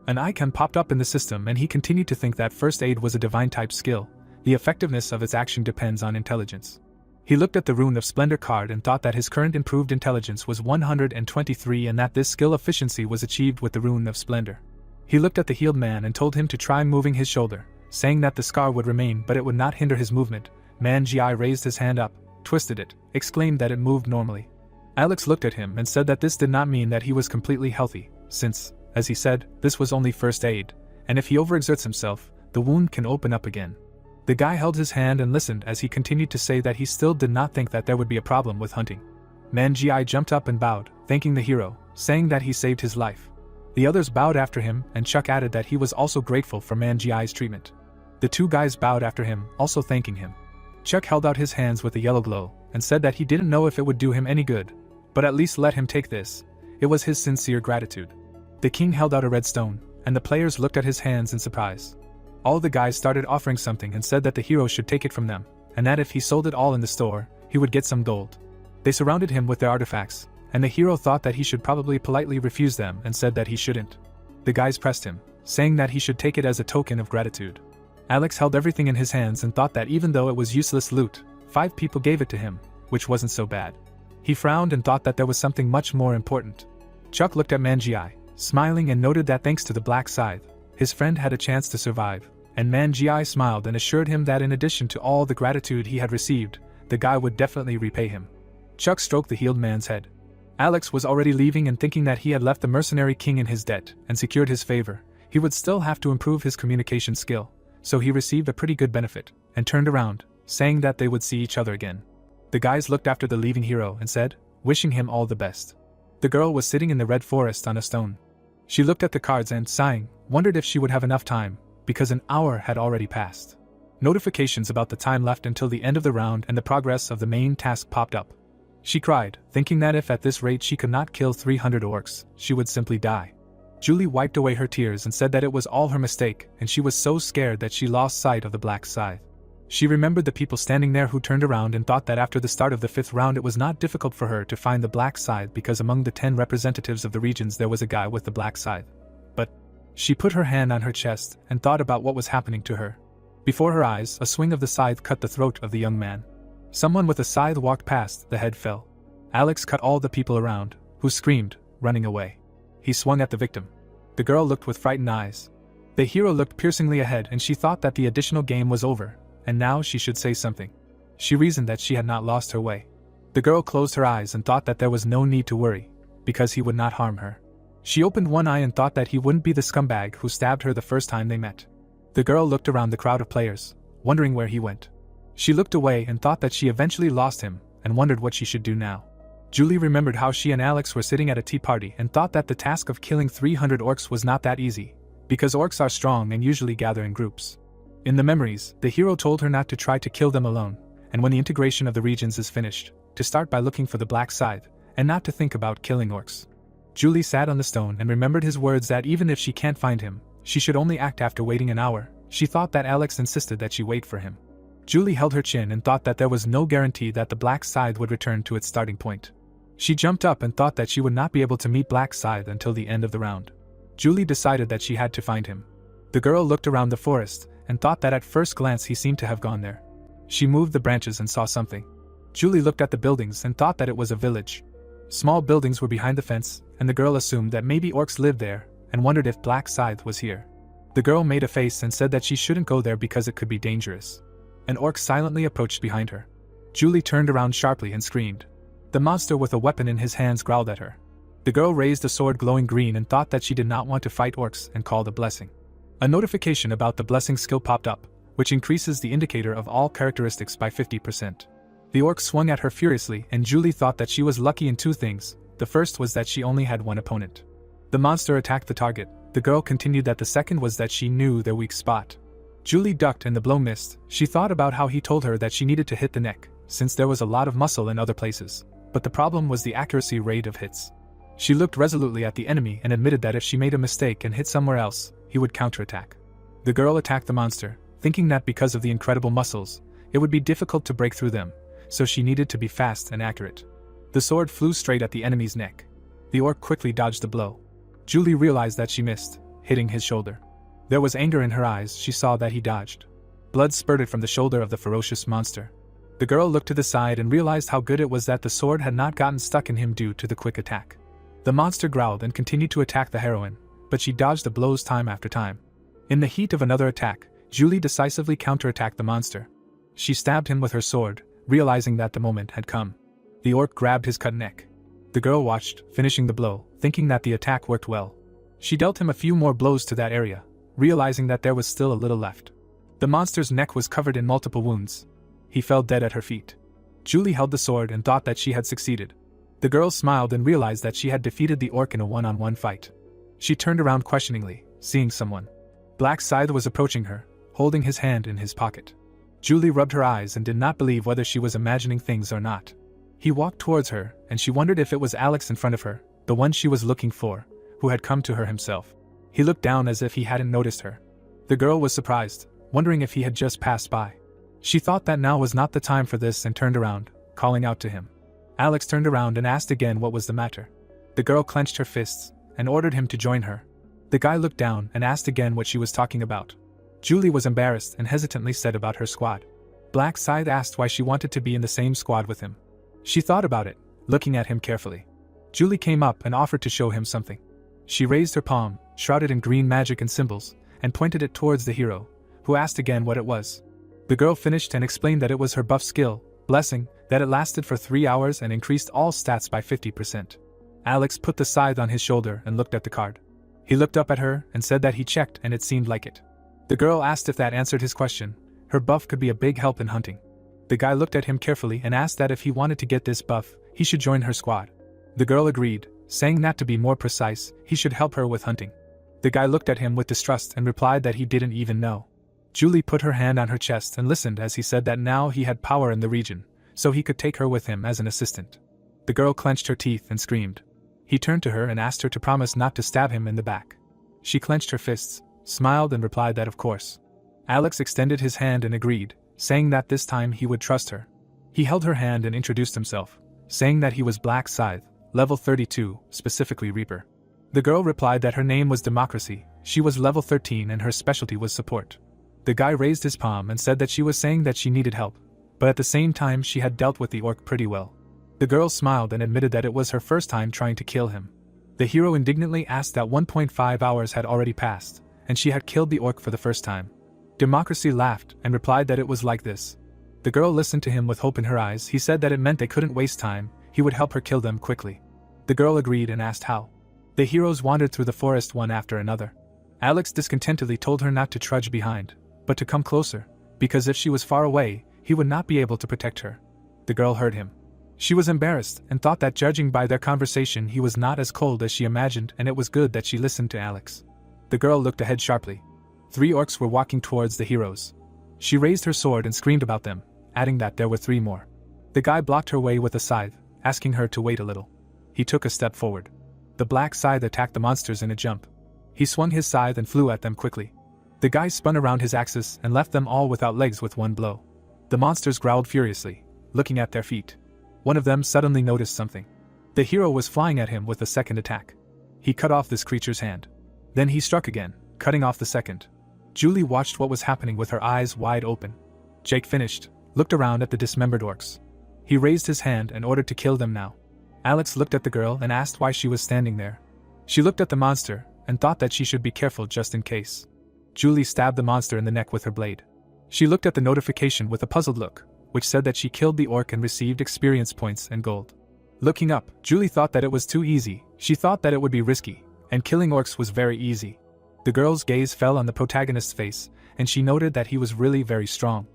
An icon popped up in the system and he continued to think that first aid was a divine type skill. The effectiveness of its action depends on intelligence. He looked at the Rune of Splendor card and thought that his current improved intelligence was 123 and that this skill efficiency was achieved with the Rune of Splendor. He looked at the healed man and told him to try moving his shoulder, saying that the scar would remain but it would not hinder his movement. Manhwa raised his hand up, twisted it, exclaimed that it moved normally. Alex looked at him and said that this did not mean that he was completely healthy, since, as he said, this was only first aid, and if he overexerts himself, the wound can open up again. The guy held his hand and listened as he continued to say that he still did not think that there would be a problem with hunting. Manhwa jumped up and bowed, thanking the hero, saying that he saved his life. The others bowed after him and Chuck added that he was also grateful for Manhwa's treatment. The two guys bowed after him, also thanking him. Chuck held out his hands with a yellow glow and said that he didn't know if it would do him any good, but at least let him take this. It was his sincere gratitude. The king held out a red stone, and the players looked at his hands in surprise. All the guys started offering something and said that the hero should take it from them, and that if he sold it all in the store, he would get some gold. They surrounded him with their artifacts, and the hero thought that he should probably politely refuse them and said that he shouldn't. The guys pressed him, saying that he should take it as a token of gratitude. Alex held everything in his hands and thought that even though it was useless loot, 5 people gave it to him, which wasn't so bad. He frowned and thought that there was something much more important. Chuck looked at Manhwa, smiling and noted that thanks to the black scythe, his friend had a chance to survive, and Manhwa smiled and assured him that in addition to all the gratitude he had received, the guy would definitely repay him. Chuck stroked the healed man's head. Alex was already leaving and thinking that he had left the mercenary king in his debt and secured his favor. He would still have to improve his communication skill, so he received a pretty good benefit, and turned around, saying that they would see each other again. The guys looked after the leaving hero and said, wishing him all the best. The girl was sitting in the red forest on a stone. She looked at the cards and, sighing, wondered if she would have enough time, because an hour had already passed. Notifications about the time left until the end of the round and the progress of the main task popped up. She cried, thinking that if at this rate she could not kill 300 orcs, she would simply die. Julie wiped away her tears and said that it was all her mistake, and she was so scared that she lost sight of the black scythe. She remembered the people standing there who turned around and thought that after the start of the 5th round it was not difficult for her to find the black scythe because among the 10 representatives of the regions there was a guy with the black scythe. But she put her hand on her chest and thought about what was happening to her. Before her eyes, a swing of the scythe cut the throat of the young man. Someone with a scythe walked past, the head fell. Alex cut all the people around, who screamed, running away. He swung at the victim. The girl looked with frightened eyes. The hero looked piercingly ahead and she thought that the additional game was over, and now she should say something. She reasoned that she had not lost her way. The girl closed her eyes and thought that there was no need to worry, because he would not harm her. She opened one eye and thought that he wouldn't be the scumbag who stabbed her the first time they met. The girl looked around the crowd of players, wondering where he went. She looked away and thought that she eventually lost him, and wondered what she should do now. Julie remembered how she and Alex were sitting at a tea party and thought that the task of killing 300 orcs was not that easy, because orcs are strong and usually gather in groups. In the memories, the hero told her not to try to kill them alone, and when the integration of the regions is finished, to start by looking for the black scythe, and not to think about killing orcs. Julie sat on the stone and remembered his words that even if she can't find him, she should only act after waiting an hour. She thought that Alex insisted that she wait for him. Julie held her chin and thought that there was no guarantee that the black scythe would return to its starting point. She jumped up and thought that she would not be able to meet Black Scythe until the end of the round. Julie decided that she had to find him. The girl looked around the forest and thought that at first glance he seemed to have gone there. She moved the branches and saw something. Julie looked at the buildings and thought that it was a village. Small buildings were behind the fence, and the girl assumed that maybe orcs lived there and wondered if Black Scythe was here. The girl made a face and said that she shouldn't go there because it could be dangerous. An orc silently approached behind her. Julie turned around sharply and screamed. The monster with a weapon in his hands growled at her. The girl raised a sword glowing green and thought that she did not want to fight orcs and called a blessing. A notification about the blessing skill popped up, which increases the indicator of all characteristics by 50%. The orc swung at her furiously and Julie thought that she was lucky in two things. The first was that she only had one opponent. The monster attacked the target. The girl continued that the second was that she knew their weak spot. Julie ducked and the blow missed. She thought about how he told her that she needed to hit the neck, since there was a lot of muscle in other places. But the problem was the accuracy rate of hits. She looked resolutely at the enemy and admitted that if she made a mistake and hit somewhere else, he would counterattack. The girl attacked the monster, thinking that because of the incredible muscles, it would be difficult to break through them, so she needed to be fast and accurate. The sword flew straight at the enemy's neck. The orc quickly dodged the blow. Julie realized that she missed, hitting his shoulder. There was anger in her eyes. She saw that he dodged. Blood spurted from the shoulder of the ferocious monster. The girl looked to the side and realized how good it was that the sword had not gotten stuck in him due to the quick attack. The monster growled and continued to attack the heroine, but she dodged the blows time after time. In the heat of another attack, Julie decisively counterattacked the monster. She stabbed him with her sword, realizing that the moment had come. The orc grabbed his cut neck. The girl watched, finishing the blow, thinking that the attack worked well. She dealt him a few more blows to that area, realizing that there was still a little left. The monster's neck was covered in multiple wounds. He fell dead at her feet. Julie held the sword and thought that she had succeeded. The girl smiled and realized that she had defeated the orc in a one-on-one fight. She turned around questioningly, seeing someone. Black Scythe was approaching her, holding his hand in his pocket. Julie rubbed her eyes and did not believe whether she was imagining things or not. He walked towards her, and she wondered if it was Alex in front of her, the one she was looking for, who had come to her himself. He looked down as if he hadn't noticed her. The girl was surprised, wondering if he had just passed by. She thought that now was not the time for this and turned around, calling out to him. Alex turned around and asked again what was the matter. The girl clenched her fists and ordered him to join her. The guy looked down and asked again what she was talking about. Julie was embarrassed and hesitantly said about her squad. Black Scythe asked why she wanted to be in the same squad with him. She thought about it, looking at him carefully. Julie came up and offered to show him something. She raised her palm, shrouded in green magic and symbols, and pointed it towards the hero, who asked again what it was. The girl finished and explained that it was her buff skill, Blessing, that it lasted for 3 hours and increased all stats by 50%. Alex put the scythe on his shoulder and looked at the card. He looked up at her and said that he checked and it seemed like it. The girl asked if that answered his question. Her buff could be a big help in hunting. The guy looked at him carefully and asked that if he wanted to get this buff, he should join her squad. The girl agreed, saying that to be more precise, he should help her with hunting. The guy looked at him with distrust and replied that he didn't even know. Julie put her hand on her chest and listened as he said that now he had power in the region, so he could take her with him as an assistant. The girl clenched her teeth and screamed. He turned to her and asked her to promise not to stab him in the back. She clenched her fists, smiled and replied that of course. Alex extended his hand and agreed, saying that this time he would trust her. He held her hand and introduced himself, saying that he was Black Scythe, level 32, specifically Reaper. The girl replied that her name was Democracy, she was level 13 and her specialty was support. The guy raised his palm and said that she was saying that she needed help, but at the same time she had dealt with the orc pretty well. The girl smiled and admitted that it was her first time trying to kill him. The hero indignantly asked that 1.5 hours had already passed, and she had killed the orc for the first time. Democracy laughed and replied that it was like this. The girl listened to him with hope in her eyes. He said that it meant they couldn't waste time, he would help her kill them quickly. The girl agreed and asked how. The heroes wandered through the forest one after another. Alex discontentedly told her not to trudge behind, but to come closer, because if she was far away, he would not be able to protect her. The girl heard him. She was embarrassed and thought that judging by their conversation he was not as cold as she imagined, and it was good that she listened to Alex. The girl looked ahead sharply. 3 orcs were walking towards the heroes. She raised her sword and screamed about them, adding that there were 3 more. The guy blocked her way with a scythe, asking her to wait a little. He took a step forward. The black scythe attacked the monsters in a jump. He swung his scythe and flew at them quickly. The guy spun around his axis and left them all without legs with one blow. The monsters growled furiously, looking at their feet. One of them suddenly noticed something. The hero was flying at him with a second attack. He cut off this creature's hand. Then he struck again, cutting off the second. Julie watched what was happening with her eyes wide open. Jake finished, looked around at the dismembered orcs. He raised his hand and ordered to kill them now. Alex looked at the girl and asked why she was standing there. She looked at the monster and thought that she should be careful just in case. Julie stabbed the monster in the neck with her blade. She looked at the notification with a puzzled look, which said that she killed the orc and received experience points and gold. Looking up, Julie thought that it was too easy. She thought that it would be risky, and killing orcs was very easy. The girl's gaze fell on the protagonist's face, and she noted that he was really very strong.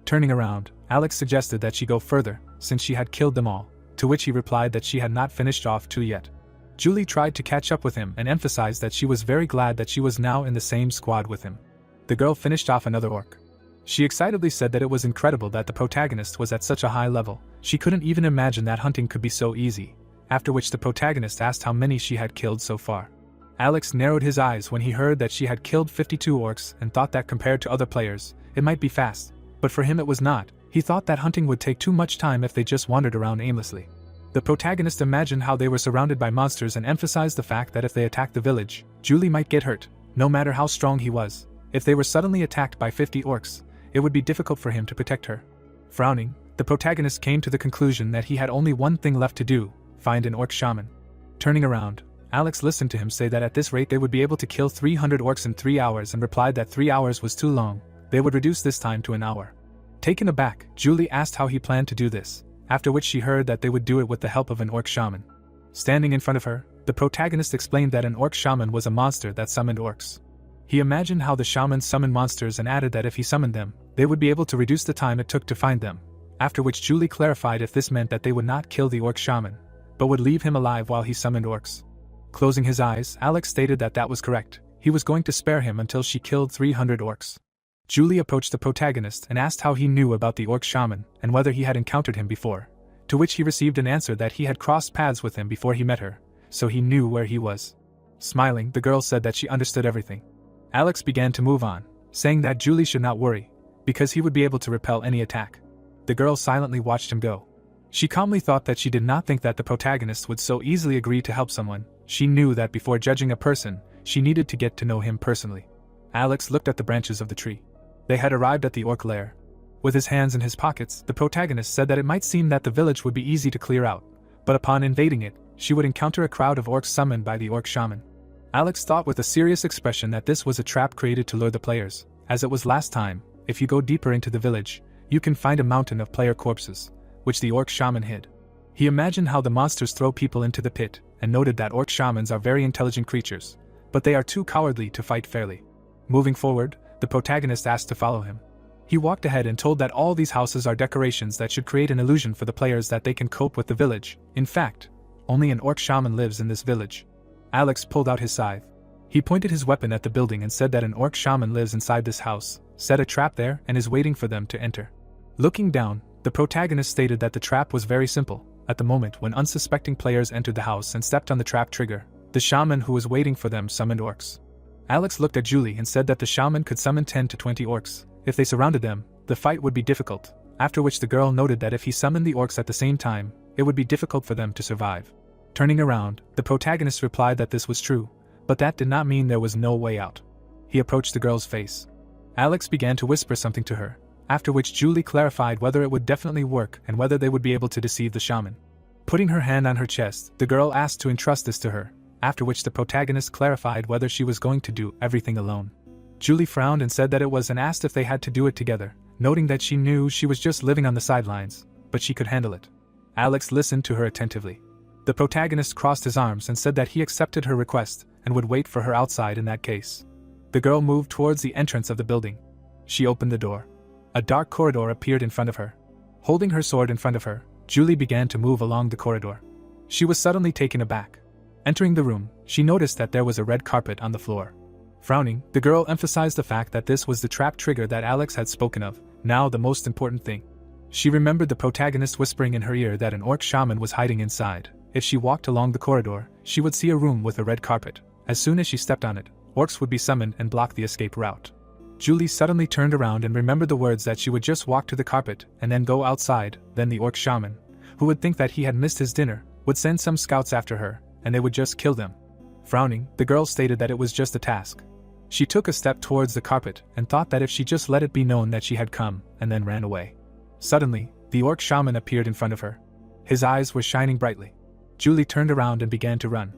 Turning around, Alex suggested that she go further, since she had killed them all, to which he replied that she had not finished off 2 yet. Julie tried to catch up with him and emphasized that she was very glad that she was now in the same squad with him. The girl finished off another orc. She excitedly said that it was incredible that the protagonist was at such a high level. She couldn't even imagine that hunting could be so easy, after which the protagonist asked how many she had killed so far. Alex narrowed his eyes when he heard that she had killed 52 orcs and thought that compared to other players, it might be fast, but for him it was not. He thought that hunting would take too much time if they just wandered around aimlessly. The protagonist imagined how they were surrounded by monsters and emphasized the fact that if they attacked the village, Julie might get hurt, no matter how strong he was. If they were suddenly attacked by 50 orcs, it would be difficult for him to protect her. Frowning, the protagonist came to the conclusion that he had only one thing left to do: find an orc shaman. Turning around, Alex listened to him say that at this rate they would be able to kill 300 orcs in 3 hours and replied that 3 hours was too long. They would reduce this time to an hour. Taken aback, Julie asked how he planned to do this, after which she heard that they would do it with the help of an orc shaman. Standing in front of her, the protagonist explained that an orc shaman was a monster that summoned orcs. He imagined how the shaman summoned monsters and added that if he summoned them, they would be able to reduce the time it took to find them, after which Julie clarified if this meant that they would not kill the orc shaman, but would leave him alive while he summoned orcs. Closing his eyes, Alex stated that that was correct. He was going to spare him until she killed 300 orcs. Julie approached the protagonist and asked how he knew about the orc shaman and whether he had encountered him before, to which he received an answer that he had crossed paths with him before he met her, so he knew where he was. Smiling, the girl said that she understood everything. Alex began to move on, saying that Julie should not worry, because he would be able to repel any attack. The girl silently watched him go. She calmly thought that she did not think that the protagonist would so easily agree to help someone. She knew that before judging a person, she needed to get to know him personally. Alex looked at the branches of the tree. They had arrived at the orc lair. With his hands in his pockets, the protagonist said that it might seem that the village would be easy to clear out, but upon invading it, she would encounter a crowd of orcs summoned by the orc shaman. Alex thought with a serious expression that this was a trap created to lure the players, as it was last time. If you go deeper into the village, you can find a mountain of player corpses, which the orc shaman hid. He imagined how the monsters throw people into the pit, and noted that orc shamans are very intelligent creatures, but they are too cowardly to fight fairly. Moving forward, the protagonist asked to follow him. He walked ahead and told that all these houses are decorations that should create an illusion for the players that they can cope with the village. In fact, only an orc shaman lives in this village. Alex pulled out his scythe. He pointed his weapon at the building and said that an orc shaman lives inside this house, set a trap there, and is waiting for them to enter. Looking down, the protagonist stated that the trap was very simple. At the moment when unsuspecting players entered the house and stepped on the trap trigger, the shaman who was waiting for them summoned orcs. Alex looked at Julie and said that the shaman could summon 10 to 20 orcs. If they surrounded them, the fight would be difficult, after which the girl noted that if he summoned the orcs at the same time, it would be difficult for them to survive. Turning around, the protagonist replied that this was true, but that did not mean there was no way out. He approached the girl's face. Alex began to whisper something to her, after which Julie clarified whether it would definitely work and whether they would be able to deceive the shaman. Putting her hand on her chest, the girl asked to entrust this to her, after which the protagonist clarified whether she was going to do everything alone. Julie frowned and said that it was and asked if they had to do it together, noting that she knew she was just living on the sidelines, but she could handle it. Alex listened to her attentively. The protagonist crossed his arms and said that he accepted her request and would wait for her outside in that case. The girl moved towards the entrance of the building. She opened the door. A dark corridor appeared in front of her. Holding her sword in front of her, Julie began to move along the corridor. She was suddenly taken aback. Entering the room, she noticed that there was a red carpet on the floor. Frowning, the girl emphasized the fact that this was the trap trigger that Alex had spoken of, now the most important thing. She remembered the protagonist whispering in her ear that an orc shaman was hiding inside. If she walked along the corridor, she would see a room with a red carpet. As soon as she stepped on it, orcs would be summoned and block the escape route. Julie suddenly turned around and remembered the words that she would just walk to the carpet and then go outside. Then the orc shaman, who would think that he had missed his dinner, would send some scouts after her, and they would just kill them. Frowning, the girl stated that it was just a task. She took a step towards the carpet and thought that if she just let it be known that she had come, and then ran away. Suddenly, the orc shaman appeared in front of her. His eyes were shining brightly. Julie turned around and began to run.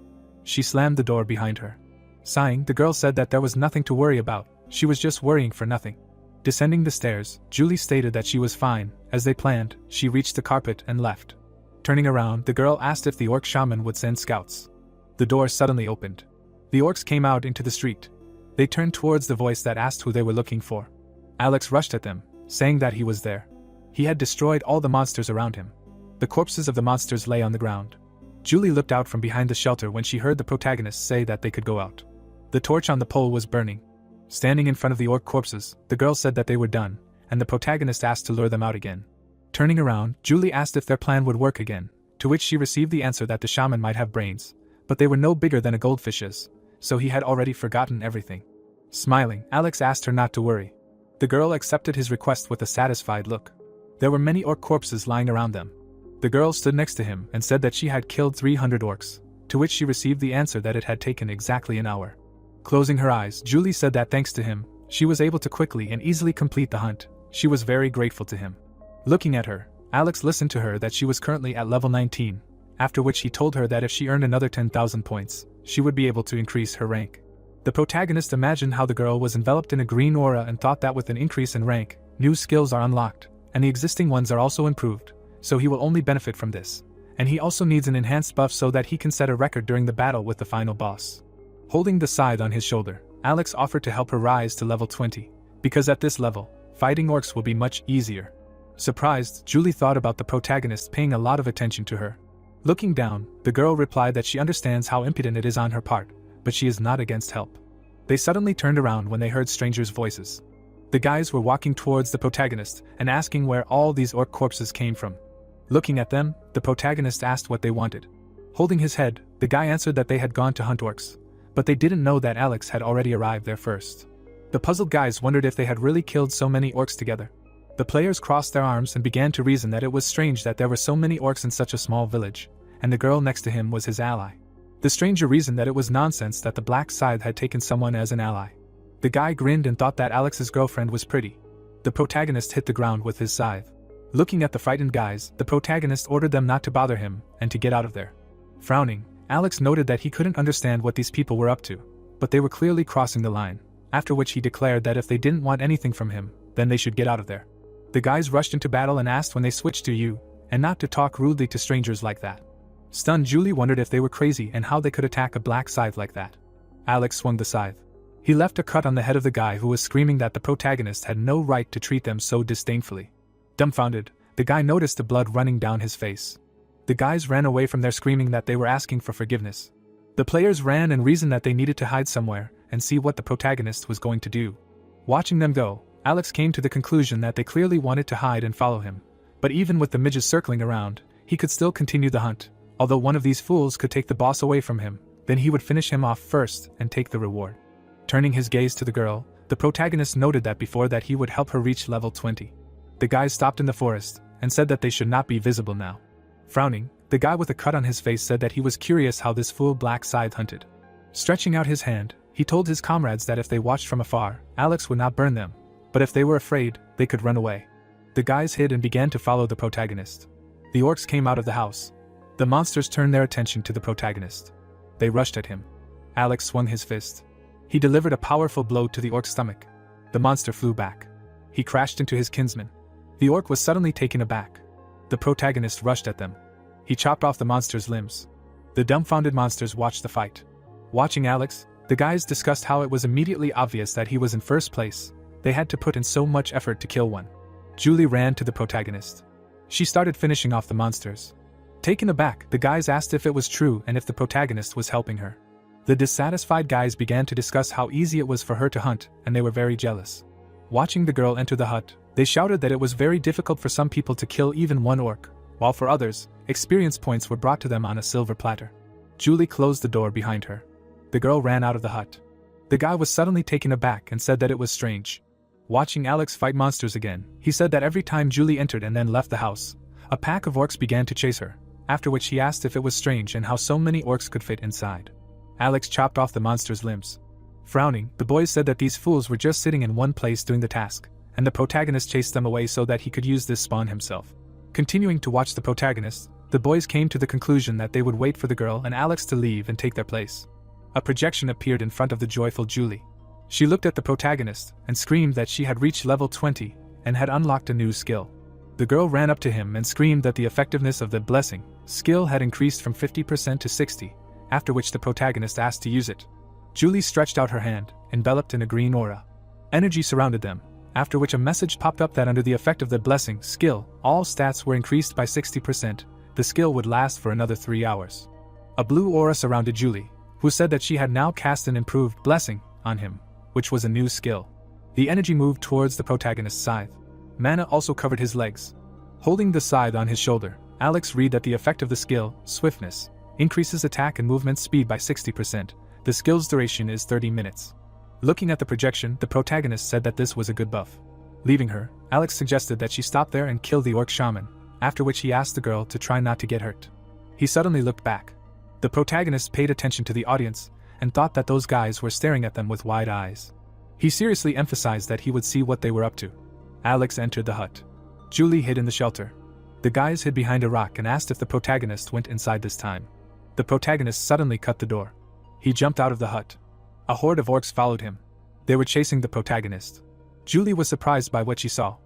She slammed the door behind her. Sighing, the girl said that there was nothing to worry about, she was just worrying for nothing. Descending the stairs, Julie stated that she was fine. As they planned, she reached the carpet and left. Turning around, the girl asked if the orc shaman would send scouts. The door suddenly opened. The orcs came out into the street. They turned towards the voice that asked who they were looking for. Alex rushed at them, saying that he was there. He had destroyed all the monsters around him. The corpses of the monsters lay on the ground. Julie looked out from behind the shelter when she heard the protagonist say that they could go out. The torch on the pole was burning. Standing in front of the orc corpses, the girl said that they were done, and the protagonist asked to lure them out again. Turning around, Julie asked if their plan would work again, to which she received the answer that the shaman might have brains, but they were no bigger than a goldfish's, so he had already forgotten everything. Smiling, Alex asked her not to worry. The girl accepted his request with a satisfied look. There were many orc corpses lying around them. The girl stood next to him and said that she had killed 300 orcs, to which she received the answer that it had taken exactly an hour. Closing her eyes, Julie said that thanks to him, she was able to quickly and easily complete the hunt. She was very grateful to him. Looking at her, Alex listened to her that she was currently at level 19, after which he told her that if she earned another 10,000 points, she would be able to increase her rank. The protagonist imagined how the girl was enveloped in a green aura and thought that with an increase in rank, new skills are unlocked, and the existing ones are also improved, so he will only benefit from this. And he also needs an enhanced buff so that he can set a record during the battle with the final boss. Holding the scythe on his shoulder, Alex offered to help her rise to level 20, because at this level, fighting orcs will be much easier. Surprised, Julie thought about the protagonist paying a lot of attention to her. Looking down, the girl replied that she understands how impudent it is on her part, but she is not against help. They suddenly turned around when they heard strangers' voices. The guys were walking towards the protagonist and asking where all these orc corpses came from. Looking at them, the protagonist asked what they wanted. Holding his head, the guy answered that they had gone to hunt orcs, but they didn't know that Alex had already arrived there first. The puzzled guys wondered if they had really killed so many orcs together. The players crossed their arms and began to reason that it was strange that there were so many orcs in such a small village, and the girl next to him was his ally. The stranger reasoned that it was nonsense that the black scythe had taken someone as an ally. The guy grinned and thought that Alex's girlfriend was pretty. The protagonist hit the ground with his scythe. Looking at the frightened guys, the protagonist ordered them not to bother him and to get out of there. Frowning, Alex noted that he couldn't understand what these people were up to, but they were clearly crossing the line, after which he declared that if they didn't want anything from him, then they should get out of there. The guys rushed into battle and asked when they switched to you, and not to talk rudely to strangers like that. Stunned, Julie wondered if they were crazy and how they could attack a black scythe like that. Alex swung the scythe. He left a cut on the head of the guy who was screaming that the protagonist had no right to treat them so disdainfully. Dumbfounded, the guy noticed the blood running down his face. The guys ran away from there screaming that they were asking for forgiveness. The players ran and reasoned that they needed to hide somewhere and see what the protagonist was going to do. Watching them go, Alex came to the conclusion that they clearly wanted to hide and follow him. But even with the midges circling around, he could still continue the hunt. Although one of these fools could take the boss away from him, then he would finish him off first and take the reward. Turning his gaze to the girl, the protagonist noted that before that he would help her reach level 20. The guys stopped in the forest and said that they should not be visible now. Frowning, the guy with a cut on his face said that he was curious how this fool Black Scythe hunted. Stretching out his hand, he told his comrades that if they watched from afar, Alex would not burn them, but if they were afraid, they could run away. The guys hid and began to follow the protagonist. The orcs came out of the house. The monsters turned their attention to the protagonist. They rushed at him. Alex swung his fist. He delivered a powerful blow to the orc's stomach. The monster flew back. He crashed into his kinsman. The orc was suddenly taken aback. The protagonist rushed at them. He chopped off the monster's limbs. The dumbfounded monsters watched the fight. Watching Alex, the guys discussed how it was immediately obvious that he was in first place. They had to put in so much effort to kill one. Julie ran to the protagonist. She started finishing off the monsters. Taken aback, the guys asked if it was true and if the protagonist was helping her. The dissatisfied guys began to discuss how easy it was for her to hunt, and they were very jealous. Watching the girl enter the hut, they shouted that it was very difficult for some people to kill even one orc, while for others, experience points were brought to them on a silver platter. Julie closed the door behind her. The girl ran out of the hut. The guy was suddenly taken aback and said that it was strange. Watching Alex fight monsters again, he said that every time Julie entered and then left the house, a pack of orcs began to chase her, after which he asked if it was strange and how so many orcs could fit inside. Alex chopped off the monster's limbs. Frowning, the boys said that these fools were just sitting in one place doing the task, and the protagonist chased them away so that he could use this spawn himself. Continuing to watch the protagonist, the boys came to the conclusion that they would wait for the girl and Alex to leave and take their place. A projection appeared in front of the joyful Julie. She looked at the protagonist and screamed that she had reached level 20 and had unlocked a new skill. The girl ran up to him and screamed that the effectiveness of the blessing skill had increased from 50% to 60%, after which the protagonist asked to use it. Julie stretched out her hand, enveloped in a green aura. Energy surrounded them, after which a message popped up that under the effect of the blessing skill, all stats were increased by 60%. The skill would last for another 3 hours. A blue aura surrounded Julie, who said that she had now cast an improved blessing on him, which was a new skill. The energy moved towards the protagonist's scythe. Mana also covered his legs. Holding the scythe on his shoulder, Alex read that the effect of the skill, Swiftness, increases attack and movement speed by 60%. The skill's duration is 30 minutes. Looking at the projection, the protagonist said that this was a good buff. Leaving her, Alex suggested that she stop there and kill the orc shaman, after which he asked the girl to try not to get hurt. He suddenly looked back. The protagonist paid attention to the audience and thought that those guys were staring at them with wide eyes. He seriously emphasized that he would see what they were up to. Alex entered the hut. Julie hid in the shelter. The guys hid behind a rock and asked if the protagonist went inside this time. The protagonist suddenly cut the door. He jumped out of the hut. A horde of orcs followed him. They were chasing the protagonist. Julie was surprised by what she saw.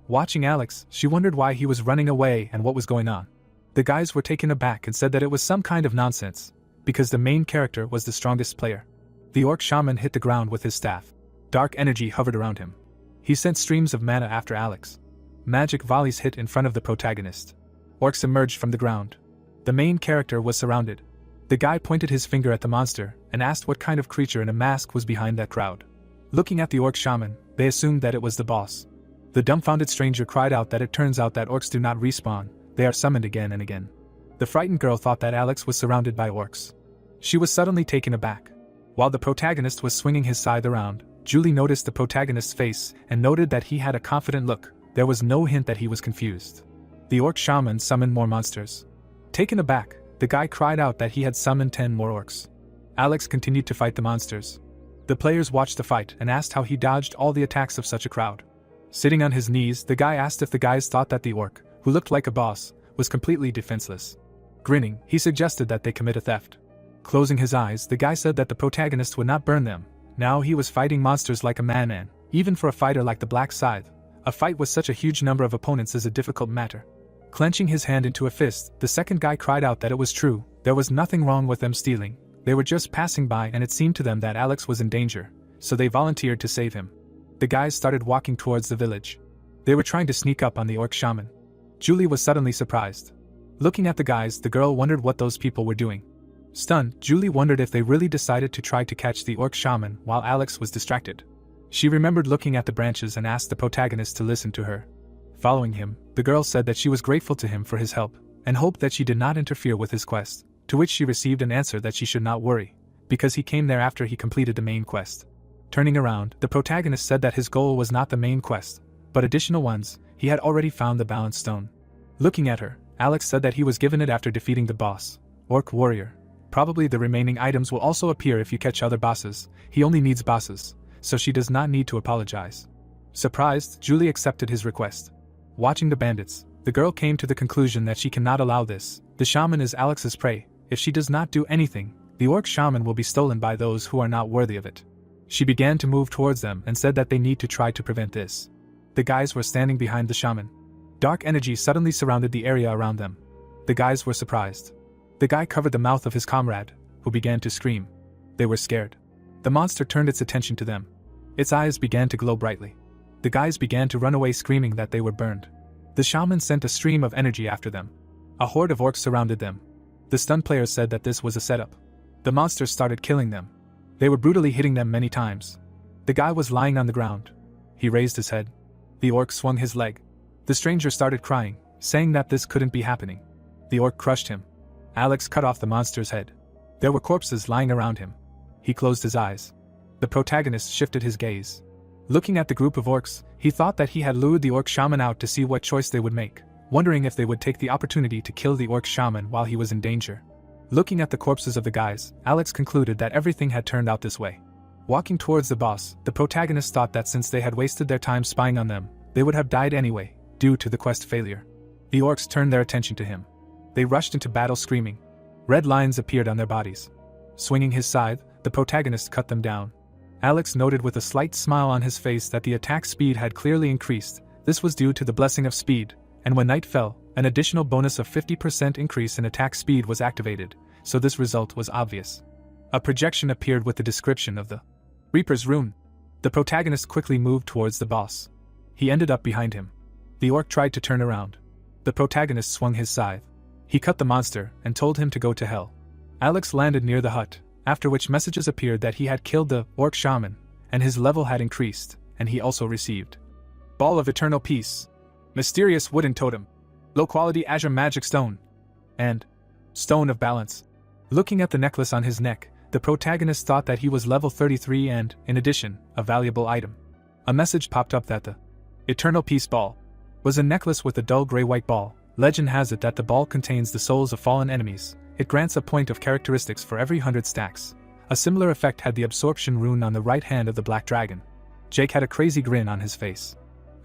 Watching Alex, she wondered why he was running away and what was going on. The guys were taken aback and said that it was some kind of nonsense, because the main character was the strongest player. The orc shaman hit the ground with his staff. Dark energy hovered around him. He sent streams of mana after Alex. Magic volleys hit in front of the protagonist. Orcs emerged from the ground. The main character was surrounded. The guy pointed his finger at the monster and asked what kind of creature in a mask was behind that crowd. Looking at the orc shaman, they assumed that it was the boss. The dumbfounded stranger cried out that it turns out that orcs do not respawn, they are summoned again and again. The frightened girl thought that Alex was surrounded by orcs. She was suddenly taken aback. While the protagonist was swinging his scythe around, Julie noticed the protagonist's face and noted that he had a confident look. There was no hint that he was confused. The orc shaman summoned more monsters. Taken aback, the guy cried out that he had summoned 10 more orcs. Alex continued to fight the monsters. The players watched the fight and asked how he dodged all the attacks of such a crowd. Sitting on his knees, the guy asked if the guys thought that the orc, who looked like a boss, was completely defenseless. Grinning, he suggested that they commit a theft. Closing his eyes, the guy said that the protagonist would not burn them. Now he was fighting monsters like a madman. Even for a fighter like the Black Scythe, a fight with such a huge number of opponents is a difficult matter. Clenching his hand into a fist, the second guy cried out that it was true. There was nothing wrong with them stealing. They were just passing by and it seemed to them that Alex was in danger. so they volunteered to save him. The guys started walking towards the village. They were trying to sneak up on the orc shaman. Julie was suddenly surprised. Looking at the guys, the girl wondered what those people were doing. Stunned, Julie wondered if they really decided to try to catch the orc shaman while Alex was distracted. She remembered looking at the branches and asked the protagonist to listen to her. Following him, the girl said that she was grateful to him for his help, and hoped that she did not interfere with his quest, to which she received an answer that she should not worry, because he came there after he completed the main quest. Turning around, the protagonist said that his goal was not the main quest, but additional ones. He had already found the balance stone. Looking at her, Alex said that he was given it after defeating the boss, Orc Warrior. Probably the remaining items will also appear if you catch other bosses. He only needs bosses, so she does not need to apologize. Surprised, Julie accepted his request. Watching the bandits, the girl came to the conclusion that she cannot allow this. The shaman is Alex's prey. If she does not do anything, the orc shaman will be stolen by those who are not worthy of it. She began to move towards them and said that they need to try to prevent this. The guys were standing behind the shaman. Dark energy suddenly surrounded the area around them. The guys were surprised. The guy covered the mouth of his comrade, who began to scream. They were scared. The monster turned its attention to them. Its eyes began to glow brightly. The guys began to run away screaming that they were burned. The shaman sent a stream of energy after them. A horde of orcs surrounded them. The stunned players said that this was a setup. The monsters started killing them. They were brutally hitting them many times. The guy was lying on the ground. He raised his head. The orc swung his leg. The stranger started crying, saying that this couldn't be happening. The orc crushed him. Alex cut off the monster's head. There were corpses lying around him. He closed his eyes. The protagonist shifted his gaze. Looking at the group of orcs, he thought that he had lured the orc shaman out to see what choice they would make, wondering if they would take the opportunity to kill the orc shaman while he was in danger. Looking at the corpses of the guys, Alex concluded that everything had turned out this way. Walking towards the boss, the protagonist thought that since they had wasted their time spying on them, they would have died anyway, due to the quest failure. The orcs turned their attention to him. They rushed into battle screaming. Red lines appeared on their bodies. Swinging his scythe, the protagonist cut them down. Alex noted with a slight smile on his face that the attack speed had clearly increased. This was due to the blessing of speed, and when night fell, an additional bonus of 50% increase in attack speed was activated, so this result was obvious. A projection appeared with the description of the Reaper's Rune. The protagonist quickly moved towards the boss. He ended up behind him. The orc tried to turn around. The protagonist swung his scythe. He cut the monster and told him to go to hell. Alex landed near the hut, after which messages appeared that he had killed the orc shaman, and his level had increased, and he also received Ball of Eternal Peace, Mysterious Wooden Totem, Low-Quality Azure Magic Stone, and Stone of Balance. Looking at the necklace on his neck, the protagonist thought that he was level 33 and, in addition, a valuable item. A message popped up that the Eternal Peace Ball was a necklace with a dull gray-white ball. Legend has it that the ball contains the souls of fallen enemies. It grants a point of characteristics for every 100 stacks. A similar effect had the absorption rune on the right hand of the black dragon. Jake had a crazy grin on his face.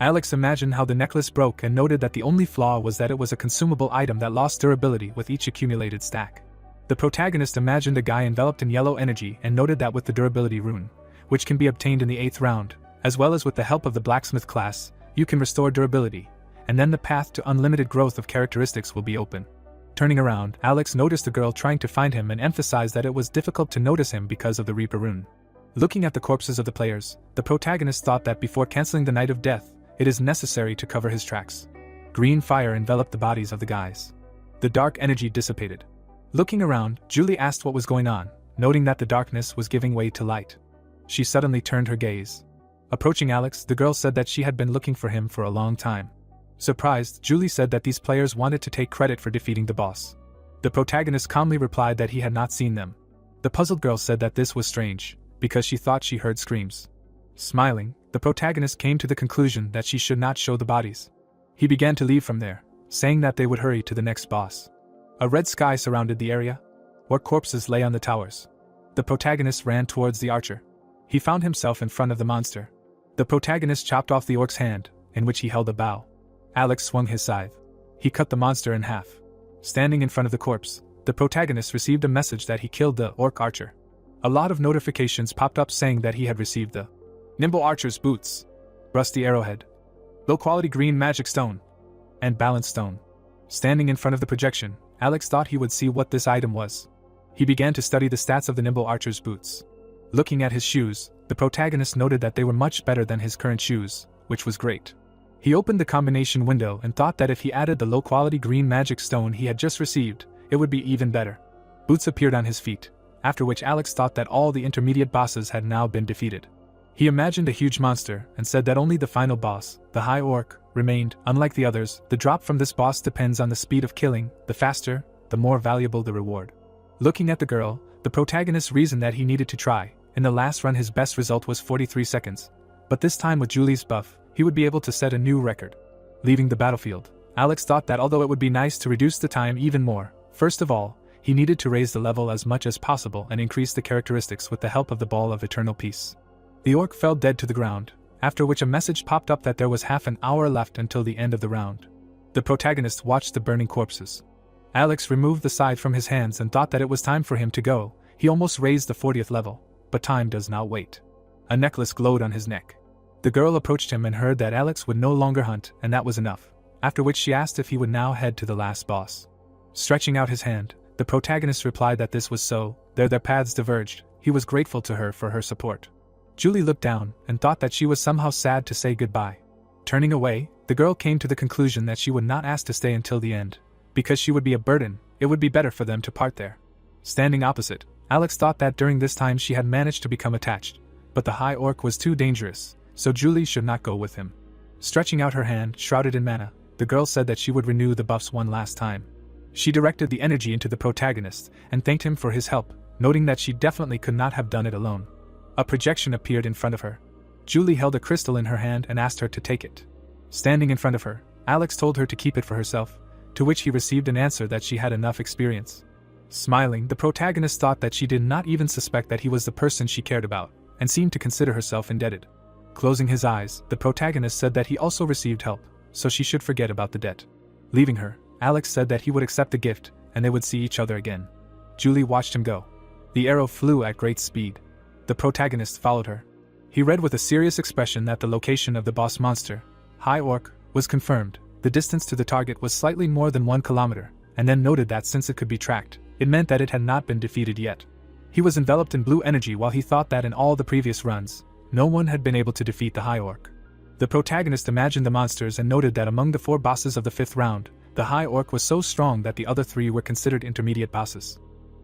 Alex imagined how the necklace broke and noted that the only flaw was that it was a consumable item that lost durability with each accumulated stack. The protagonist imagined a guy enveloped in yellow energy and noted that with the durability rune, which can be obtained in the 8th round, as well as with the help of the blacksmith class, you can restore durability, and then the path to unlimited growth of characteristics will be open. Turning around, Alex noticed a girl trying to find him and emphasized that it was difficult to notice him because of the Reaper rune. Looking at the corpses of the players, the protagonist thought that before canceling the Night of Death, it is necessary to cover his tracks. Green fire enveloped the bodies of the guys. The dark energy dissipated. Looking around, Julie asked what was going on, noting that the darkness was giving way to light. She suddenly turned her gaze. Approaching Alex, the girl said that she had been looking for him for a long time. Surprised, Julie said that these players wanted to take credit for defeating the boss. The protagonist calmly replied that he had not seen them. The puzzled girl said that this was strange, because she thought she heard screams. Smiling, the protagonist came to the conclusion that she should not show the bodies. He began to leave from there, saying that they would hurry to the next boss. A red sky surrounded the area. Orc corpses lay on the towers. The protagonist ran towards the archer. He found himself in front of the monster. The protagonist chopped off the orc's hand, in which he held a bow. Alex swung his scythe. He cut the monster in half. Standing in front of the corpse, the protagonist received a message that he killed the orc archer. A lot of notifications popped up saying that he had received the Nimble Archer's Boots, Rusty Arrowhead, Low-Quality Green Magic Stone, and Balance Stone. Standing in front of the projection, Alex thought he would see what this item was. He began to study the stats of the Nimble Archer's Boots. Looking at his shoes, The protagonist noted that they were much better than his current shoes, which was great. He opened the combination window and thought that if he added the low-quality green magic stone he had just received, it would be even better. Boots appeared on his feet, after which Alex thought that all the intermediate bosses had now been defeated. He imagined a huge monster and said that only the final boss, the High Orc, remained. Unlike the others, the drop from this boss depends on the speed of killing. The faster, the more valuable the reward. Looking at the girl, the protagonist reasoned that he needed to try. In the last run his best result was 43 seconds. But this time with Julie's buff, he would be able to set a new record. Leaving the battlefield, Alex thought that although it would be nice to reduce the time even more, first of all, he needed to raise the level as much as possible and increase the characteristics with the help of the Ball of Eternal Peace. The orc fell dead to the ground, after which a message popped up that there was half an hour left until the end of the round. The protagonist watched the burning corpses. Alex removed the scythe from his hands and thought that it was time for him to go. He almost raised the 40th level, but time does not wait. A necklace glowed on his neck. The girl approached him and heard that Alex would no longer hunt, and that was enough, after which she asked if he would now head to the last boss. Stretching out his hand, the protagonist replied that this was so. Their paths diverged. He was grateful to her for her support. Julie looked down and thought that she was somehow sad to say goodbye. Turning away, the girl came to the conclusion that she would not ask to stay until the end. Because she would be a burden, it would be better for them to part there. Standing opposite, Alex thought that during this time she had managed to become attached, but the High Orc was too dangerous, so Julie should not go with him. Stretching out her hand, shrouded in mana, the girl said that she would renew the buffs one last time. She directed the energy into the protagonist and thanked him for his help, noting that she definitely could not have done it alone. A projection appeared in front of her. Julie held a crystal in her hand and asked her to take it. Standing in front of her, Alex told her to keep it for herself, to which he received an answer that she had enough experience. Smiling, the protagonist thought that she did not even suspect that he was the person she cared about, and seemed to consider herself indebted. Closing his eyes, the protagonist said that he also received help, so she should forget about the debt. Leaving her, Alex said that he would accept the gift, and they would see each other again. Julie watched him go. The arrow flew at great speed. The protagonist followed her. He read with a serious expression that the location of the boss monster, High Orc, was confirmed. The distance to the target was slightly more than 1 kilometer, and then noted that since it could be tracked, it meant that it had not been defeated yet. He was enveloped in blue energy while he thought that in all the previous runs, no one had been able to defeat the High Orc. The protagonist imagined the monsters and noted that among the 4 bosses of the 5th round, the High Orc was so strong that the other 3 were considered intermediate bosses.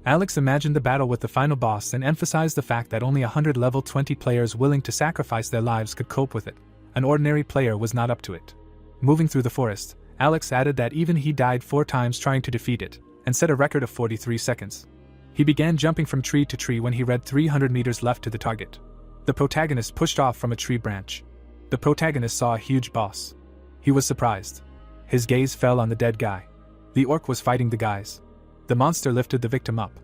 Alex imagined the battle with the final boss and emphasized the fact that only 100 level 20 players willing to sacrifice their lives could cope with it. An ordinary player was not up to it. Moving through the forest, Alex added that even he died 4 times trying to defeat it, and set a record of 43 seconds. He began jumping from tree to tree when he read 300 meters left to the target. The protagonist pushed off from a tree branch. The protagonist saw a huge boss. He was surprised. His gaze fell on the dead guy. The orc was fighting the guys. The monster lifted the victim up.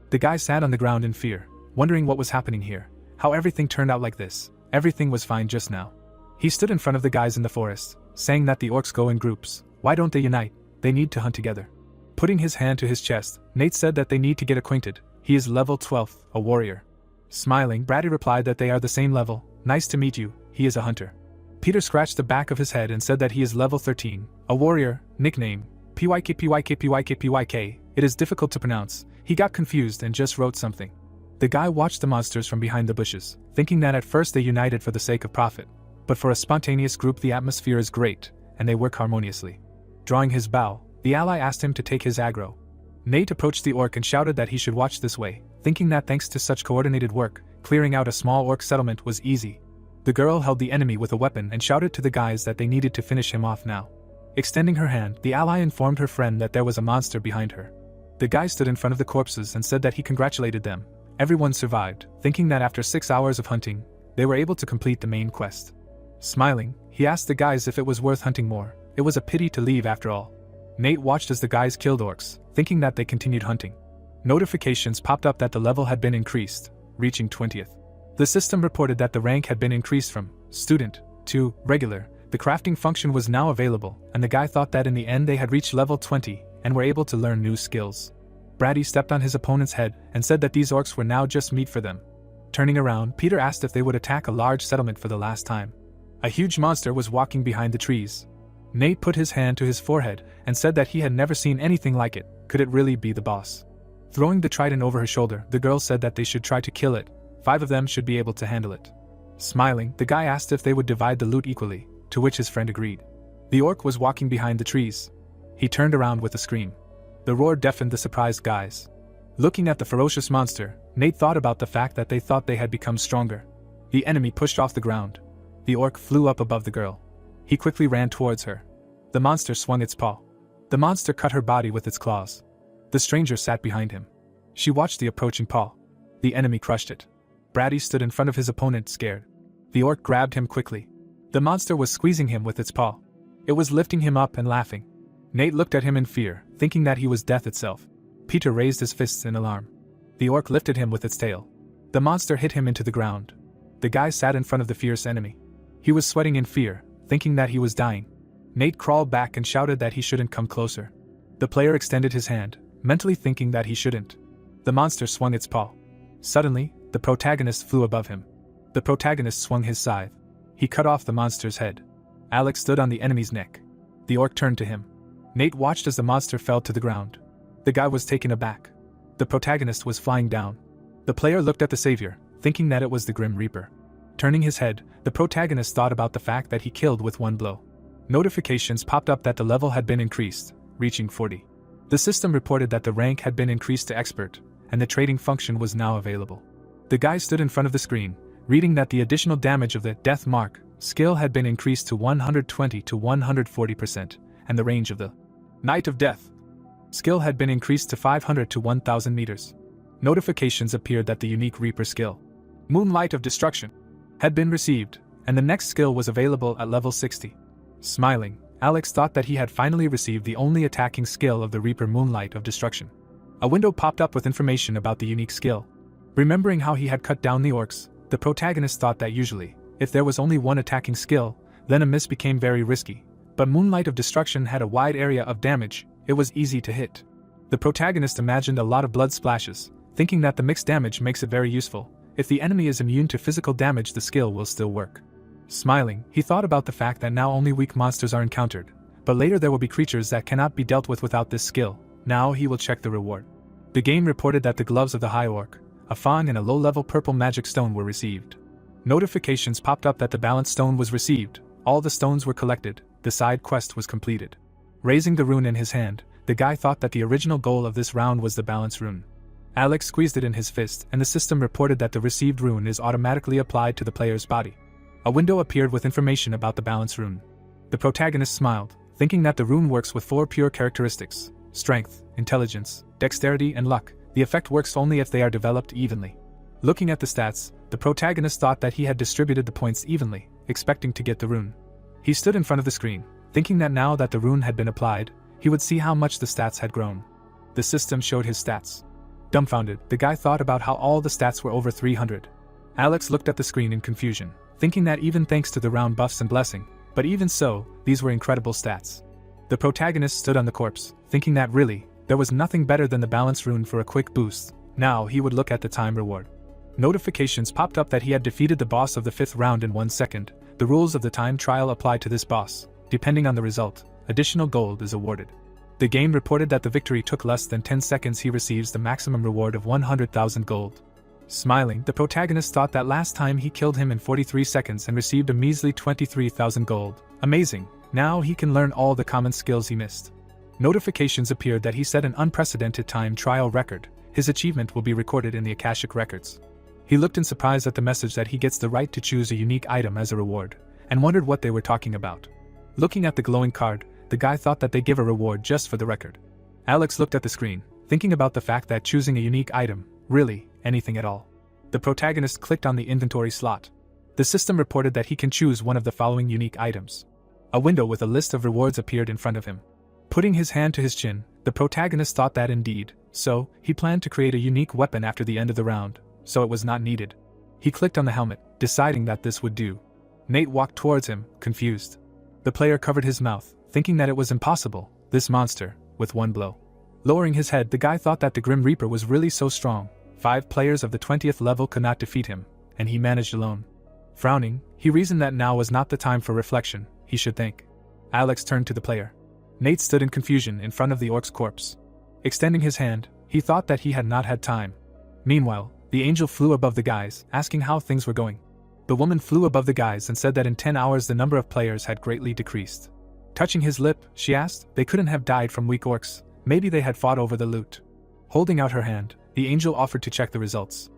The guy sat on the ground in fear, wondering what was happening here, how everything turned out like this. Everything was fine just now. He stood in front of the guys in the forest, saying that the orcs go in groups. Why don't they unite? They need to hunt together. Putting his hand to his chest, Nate said that they need to get acquainted. He is level 12, a warrior. Smiling, Brady replied that they are the same level. Nice to meet you, he is a hunter. Peter scratched the back of his head and said that he is level 13, a warrior, nickname, PYK. It is difficult to pronounce. He got confused and just wrote something. The guy watched the monsters from behind the bushes, thinking that at first they united for the sake of profit. But for a spontaneous group the atmosphere is great, and they work harmoniously. Drawing his bow, the ally asked him to take his aggro. Nate approached the orc and shouted that he should watch this way, thinking that thanks to such coordinated work, clearing out a small orc settlement was easy. The girl held the enemy with a weapon and shouted to the guys that they needed to finish him off now. Extending her hand, the ally informed her friend that there was a monster behind her. The guy stood in front of the corpses and said that he congratulated them. Everyone survived, thinking that after 6 hours of hunting, they were able to complete the main quest. Smiling, he asked the guys if it was worth hunting more. It was a pity to leave after all. Nate watched as the guys killed orcs, thinking that they continued hunting. Notifications popped up that the level had been increased, reaching 20th. The system reported that the rank had been increased from student to regular. The crafting function was now available, and the guy thought that in the end they had reached level 20 and were able to learn new skills. Brady stepped on his opponent's head and said that these orcs were now just meat for them. Turning around, Peter asked if they would attack a large settlement for the last time. A huge monster was walking behind the trees. Nate put his hand to his forehead and said that he had never seen anything like it. Could it really be the boss? Throwing the trident over her shoulder, the girl said that they should try to kill it, 5 of them should be able to handle it. Smiling, the guy asked if they would divide the loot equally, to which his friend agreed. The orc was walking behind the trees. He turned around with a scream. The roar deafened the surprised guys. Looking at the ferocious monster, Nate thought about the fact that they thought they had become stronger. The enemy pushed off the ground. The orc flew up above the girl. He quickly ran towards her. The monster swung its paw. The monster cut her body with its claws. The stranger sat behind him. She watched the approaching paw. The enemy crushed it. Brady stood in front of his opponent, scared. The orc grabbed him quickly. The monster was squeezing him with its paw. It was lifting him up and laughing. Nate looked at him in fear, thinking that he was death itself. Peter raised his fists in alarm. The orc lifted him with its tail. The monster hit him into the ground. The guy sat in front of the fierce enemy. He was sweating in fear, thinking that he was dying. Nate crawled back and shouted that he shouldn't come closer. The player extended his hand, mentally thinking that he shouldn't. The monster swung its paw. Suddenly, the protagonist flew above him. The protagonist swung his scythe. He cut off the monster's head. Alex stood on the enemy's neck. The orc turned to him. Nate watched as the monster fell to the ground. The guy was taken aback. The protagonist was flying down. The player looked at the savior, thinking that it was the Grim Reaper. Turning his head, the protagonist thought about the fact that he killed with one blow. Notifications popped up that the level had been increased, reaching 40. The system reported that the rank had been increased to expert, and the trading function was now available. The guy stood in front of the screen, reading that the additional damage of the Death Mark skill had been increased to 120 to 140%, and the range of the Knight of Death skill had been increased to 500 to 1000 meters. Notifications appeared that the unique Reaper skill, Moonlight of Destruction, had been received, and the next skill was available at level 60. Smiling, Alex thought that he had finally received the only attacking skill of the Reaper, Moonlight of Destruction. A window popped up with information about the unique skill. Remembering how he had cut down the orcs, the protagonist thought that usually, if there was only one attacking skill, then a miss became very risky. But Moonlight of Destruction had a wide area of damage, it was easy to hit. The protagonist imagined a lot of blood splashes, thinking that the mixed damage makes it very useful. If the enemy is immune to physical damage, the skill will still work. Smiling, he thought about the fact that now only weak monsters are encountered, but later there will be creatures that cannot be dealt with without this skill. Now he will check the reward. The game reported that the gloves of the High Orc, a fawn and a low-level purple magic stone were received. Notifications popped up that the balance stone was received, all the stones were collected, the side quest was completed. Raising the rune in his hand, the guy thought that the original goal of this round was the balance rune. Alex squeezed it in his fist and the system reported that the received rune is automatically applied to the player's body. A window appeared with information about the balance rune. The protagonist smiled, thinking that the rune works with 4 pure characteristics: strength, intelligence, dexterity and luck. The effect works only if they are developed evenly. Looking at the stats, the protagonist thought that he had distributed the points evenly, expecting to get the rune. He stood in front of the screen, thinking that now that the rune had been applied, he would see how much the stats had grown. The system showed his stats. Dumbfounded, the guy thought about how all the stats were over 300. Alex looked at the screen in confusion, thinking that even thanks to the round buffs and blessing, but even so, these were incredible stats. The protagonist stood on the corpse, thinking that really, there was nothing better than the balance rune for a quick boost. Now he would look at the time reward. Notifications popped up that he had defeated the boss of the 5th round in 1 second. The rules of the time trial apply to this boss. Depending on the result, additional gold is awarded. The game reported that the victory took less than 10 seconds. He receives the maximum reward of 100,000 gold. Smiling, the protagonist thought that last time he killed him in 43 seconds and received a measly 23,000 gold. Amazing, now he can learn all the common skills he missed. Notifications appeared that he set an unprecedented time trial record. His achievement will be recorded in the Akashic Records. He looked in surprise at the message that he gets the right to choose a unique item as a reward, and wondered what they were talking about. Looking at the glowing card, the guy thought that they give a reward just for the record. Alex looked at the screen, thinking about the fact that choosing a unique item, really, anything at all. The protagonist clicked on the inventory slot. The system reported that he can choose one of the following unique items. A window with a list of rewards appeared in front of him. Putting his hand to his chin, the protagonist thought that indeed, so, he planned to create a unique weapon after the end of the round, so it was not needed. He clicked on the helmet, deciding that this would do. Nate walked towards him, confused. The player covered his mouth, thinking that it was impossible, this monster, with one blow. Lowering his head, the guy thought that the Grim Reaper was really so strong. 5 players of the 20th level could not defeat him, and he managed alone. Frowning, he reasoned that now was not the time for reflection, he should think. Alex turned to the player. Nate stood in confusion in front of the orc's corpse. Extending his hand, he thought that he had not had time. Meanwhile, The angel flew above the guys, asking how things were going. The woman flew above the guys and said that in 10 hours the number of players had greatly decreased. Touching his lip, she asked, they couldn't have died from weak orcs, maybe they had fought over the loot. Holding out her hand, the angel offered to check the results.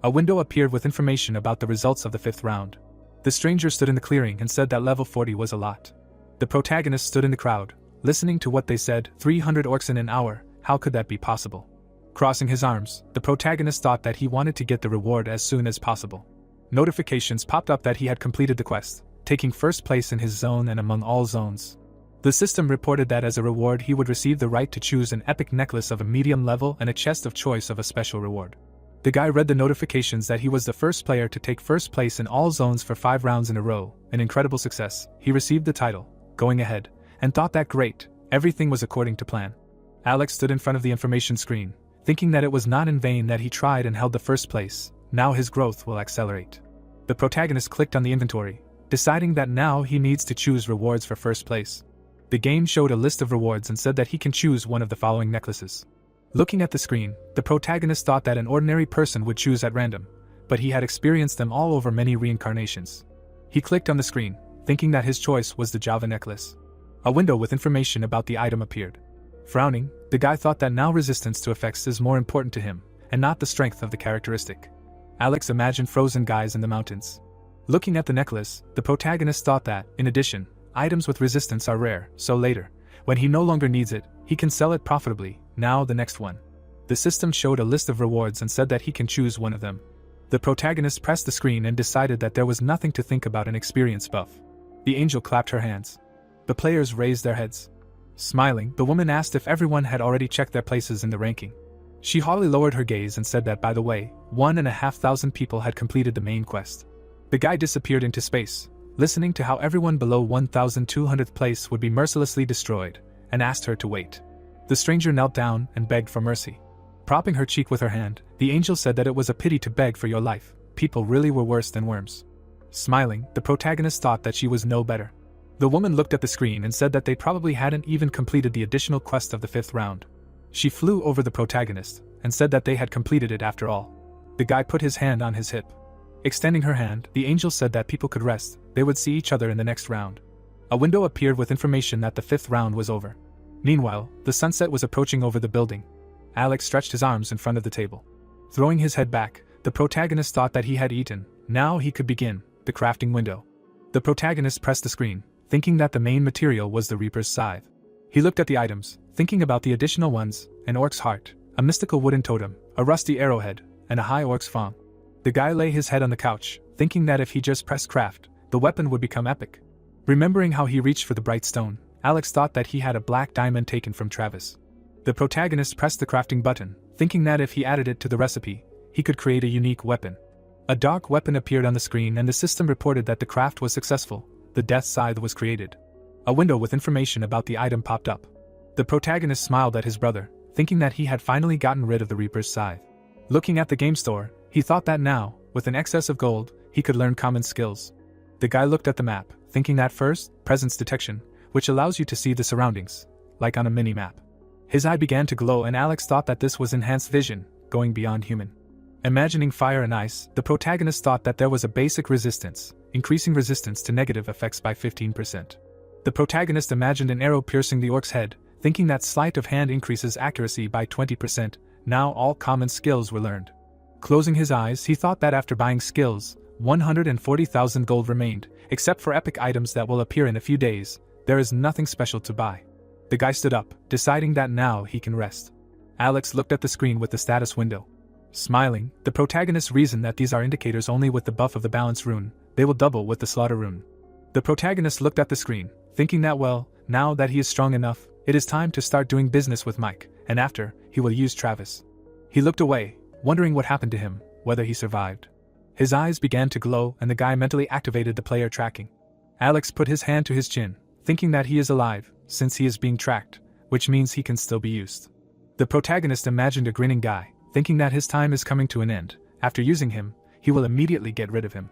A window appeared with information about the results of the 5th round. The stranger stood in the clearing and said that level 40 was a lot. The protagonist stood in the crowd, listening to what they said, 300 orcs in an hour, how could that be possible? Crossing his arms, the protagonist thought that he wanted to get the reward as soon as possible. Notifications popped up that he had completed the quest, taking first place in his zone and among all zones. The system reported that as a reward he would receive the right to choose an epic necklace of a medium level and a chest of choice of a special reward. The guy read the notifications that he was the first player to take first place in all zones for 5 rounds in a row, an incredible success. He received the title, going ahead, and thought that great, everything was according to plan. Alex stood in front of the information screen, thinking that it was not in vain that he tried and held the first place, now his growth will accelerate. The protagonist clicked on the inventory, deciding that now he needs to choose rewards for first place. The game showed a list of rewards and said that he can choose one of the following necklaces. Looking at the screen, the protagonist thought that an ordinary person would choose at random, but he had experienced them all over many reincarnations. He clicked on the screen, thinking that his choice was the Java necklace. A window with information about the item appeared. Frowning, the guy thought that now resistance to effects is more important to him, and not the strength of the characteristic. Alex imagined frozen guys in the mountains. Looking at the necklace, the protagonist thought that, in addition, items with resistance are rare, so later, when he no longer needs it, he can sell it profitably. Now the next one. The system showed a list of rewards and said that he can choose one of them. The protagonist pressed the screen and decided that there was nothing to think about an experience buff. The angel clapped her hands. The players raised their heads. Smiling, the woman asked if everyone had already checked their places in the ranking. She haughtily lowered her gaze and said that, by the way, 1,500 people had completed the main quest. The guy disappeared into space, listening to how everyone below 1,200th place would be mercilessly destroyed, and asked her to wait. The stranger knelt down and begged for mercy. Propping her cheek with her hand, the angel said that it was a pity to beg for your life, people really were worse than worms. Smiling, the protagonist thought that she was no better. The woman looked at the screen and said that they probably hadn't even completed the additional quest of the 5th round. She flew over the protagonist, and said that they had completed it after all. The guy put his hand on his hip. Extending her hand, the angel said that people could rest, they would see each other in the next round. A window appeared with information that the 5th round was over. Meanwhile, the sunset was approaching over the building. Alex stretched his arms in front of the table. Throwing his head back, the protagonist thought that he had eaten, now he could begin, the crafting window. The protagonist pressed the screen, thinking that the main material was the Reaper's scythe. He looked at the items, thinking about the additional ones, an orc's heart, a mystical wooden totem, a rusty arrowhead, and a high orc's fang. The guy lay his head on the couch, thinking that if he just pressed craft, the weapon would become epic. Remembering how he reached for the bright stone, Alex thought that he had a black diamond taken from Travis. The protagonist pressed the crafting button, thinking that if he added it to the recipe, he could create a unique weapon. A dark weapon appeared on the screen and the system reported that the craft was successful. The death scythe was created. A window with information about the item popped up. The protagonist smiled at his brother, thinking that he had finally gotten rid of the Reaper's scythe. Looking at the game store, he thought that now, with an excess of gold, he could learn common skills. The guy looked at the map, thinking that first, presence detection, which allows you to see the surroundings, like on a mini-map. His eye began to glow and Alex thought that this was enhanced vision, going beyond human. Imagining fire and ice, the protagonist thought that there was a basic resistance, increasing resistance to negative effects by 15%. The protagonist imagined an arrow piercing the orc's head, thinking that sleight of hand increases accuracy by 20%, now all common skills were learned. Closing his eyes, he thought that after buying skills, 140,000 gold remained, except for epic items that will appear in a few days, there is nothing special to buy. The guy stood up, deciding that now he can rest. Alex looked at the screen with the status window. Smiling, the protagonist reasoned that these are indicators only with the buff of the balance rune, they will double with the slaughter rune. The protagonist looked at the screen, thinking that well, now that he is strong enough, it is time to start doing business with Mike, and after, he will use Travis. He looked away, wondering what happened to him, whether he survived. His eyes began to glow and the guy mentally activated the player tracking. Alex put his hand to his chin, thinking that he is alive, since he is being tracked, which means he can still be used. The protagonist imagined a grinning guy, thinking that his time is coming to an end. After using him, he will immediately get rid of him.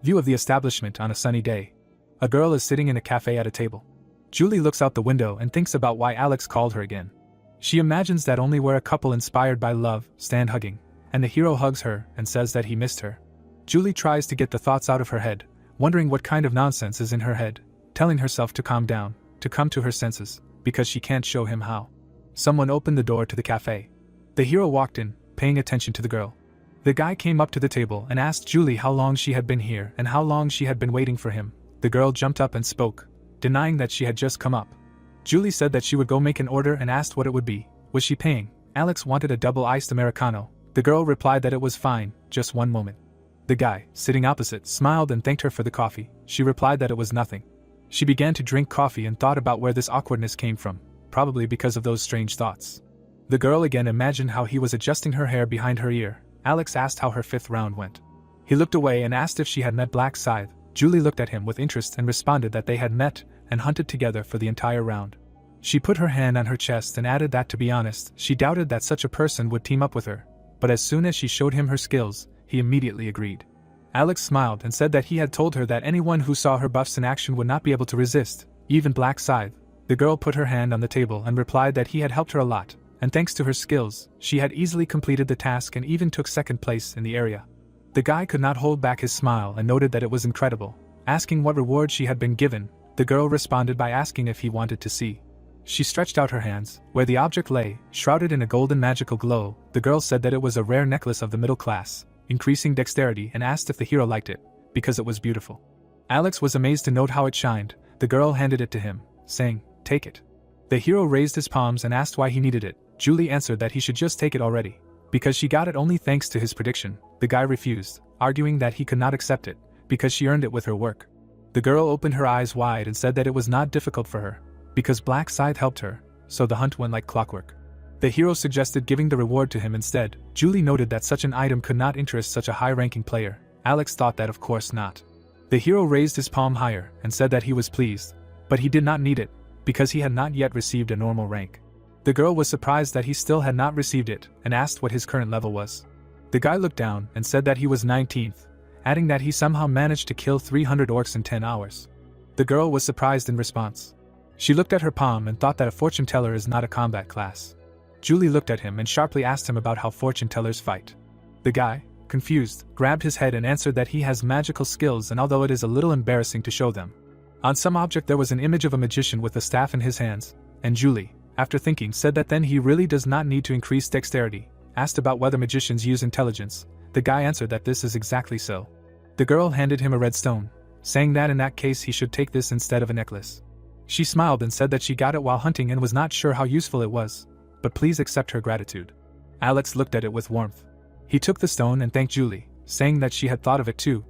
View of the establishment on a sunny day. A girl is sitting in a cafe at a table. Julie looks out the window and thinks about why Alex called her again. She imagines that only where a couple inspired by love stand hugging, and the hero hugs her and says that he missed her. Julie tries to get the thoughts out of her head, wondering what kind of nonsense is in her head, telling herself to calm down, to come to her senses, because she can't show him how. Someone opened the door to the cafe. The hero walked in, paying attention to the girl. The guy came up to the table and asked Julie how long she had been here and how long she had been waiting for him. The girl jumped up and spoke, denying that she had just come up. Julie said that she would go make an order and asked what it would be. Was she paying? Alex wanted a double-iced Americano. The girl replied that it was fine, just one moment. The guy, sitting opposite, smiled and thanked her for the coffee. She replied that it was nothing. She began to drink coffee and thought about where this awkwardness came from, probably because of those strange thoughts. The girl again imagined how he was adjusting her hair behind her ear. Alex asked how her 5th round went. He looked away and asked if she had met Black Scythe. Julie looked at him with interest and responded that they had met and hunted together for the entire round. She put her hand on her chest and added that, to be honest, she doubted that such a person would team up with her, but as soon as she showed him her skills, he immediately agreed. Alex smiled and said that he had told her that anyone who saw her buffs in action would not be able to resist, even Black Scythe. The girl put her hand on the table and replied that he had helped her a lot, and thanks to her skills, she had easily completed the task and even took 2nd place in the area. The guy could not hold back his smile and noted that it was incredible. Asking what reward she had been given, the girl responded by asking if he wanted to see. She stretched out her hands, where the object lay, shrouded in a golden magical glow. The girl said that it was a rare necklace of the middle class, increasing dexterity, and asked if the hero liked it, because it was beautiful. Alex was amazed to note how it shined. The girl handed it to him, saying, "Take it." The hero raised his palms and asked why he needed it. Julie answered that he should just take it already, because she got it only thanks to his prediction. The guy refused, arguing that he could not accept it, because she earned it with her work. The girl opened her eyes wide and said that it was not difficult for her, because Black Scythe helped her, so the hunt went like clockwork. The hero suggested giving the reward to him instead. Julie noted that such an item could not interest such a high-ranking player. Alex thought that of course not. The hero raised his palm higher and said that he was pleased, but he did not need it, because he had not yet received a normal rank. The girl was surprised that he still had not received it and asked what his current level was. The guy looked down and said that he was 19th, adding that he somehow managed to kill 300 orcs in 10 hours. The girl was surprised in response. She looked at her palm and thought that a fortune teller is not a combat class. Julie looked at him and sharply asked him about how fortune tellers fight. The guy, confused, grabbed his head and answered that he has magical skills, and although it is a little embarrassing to show them. On some object there was an image of a magician with a staff in his hands, and Julie, after thinking, said that then he really does not need to increase dexterity. Asked about whether magicians use intelligence. The guy answered that this is exactly so. The girl handed him a red stone, saying that in that case he should take this instead of a necklace. She smiled and said that she got it while hunting and was not sure how useful it was, but please accept her gratitude. Alex looked at it with warmth. He took the stone and thanked Julie, saying that she had thought of it too.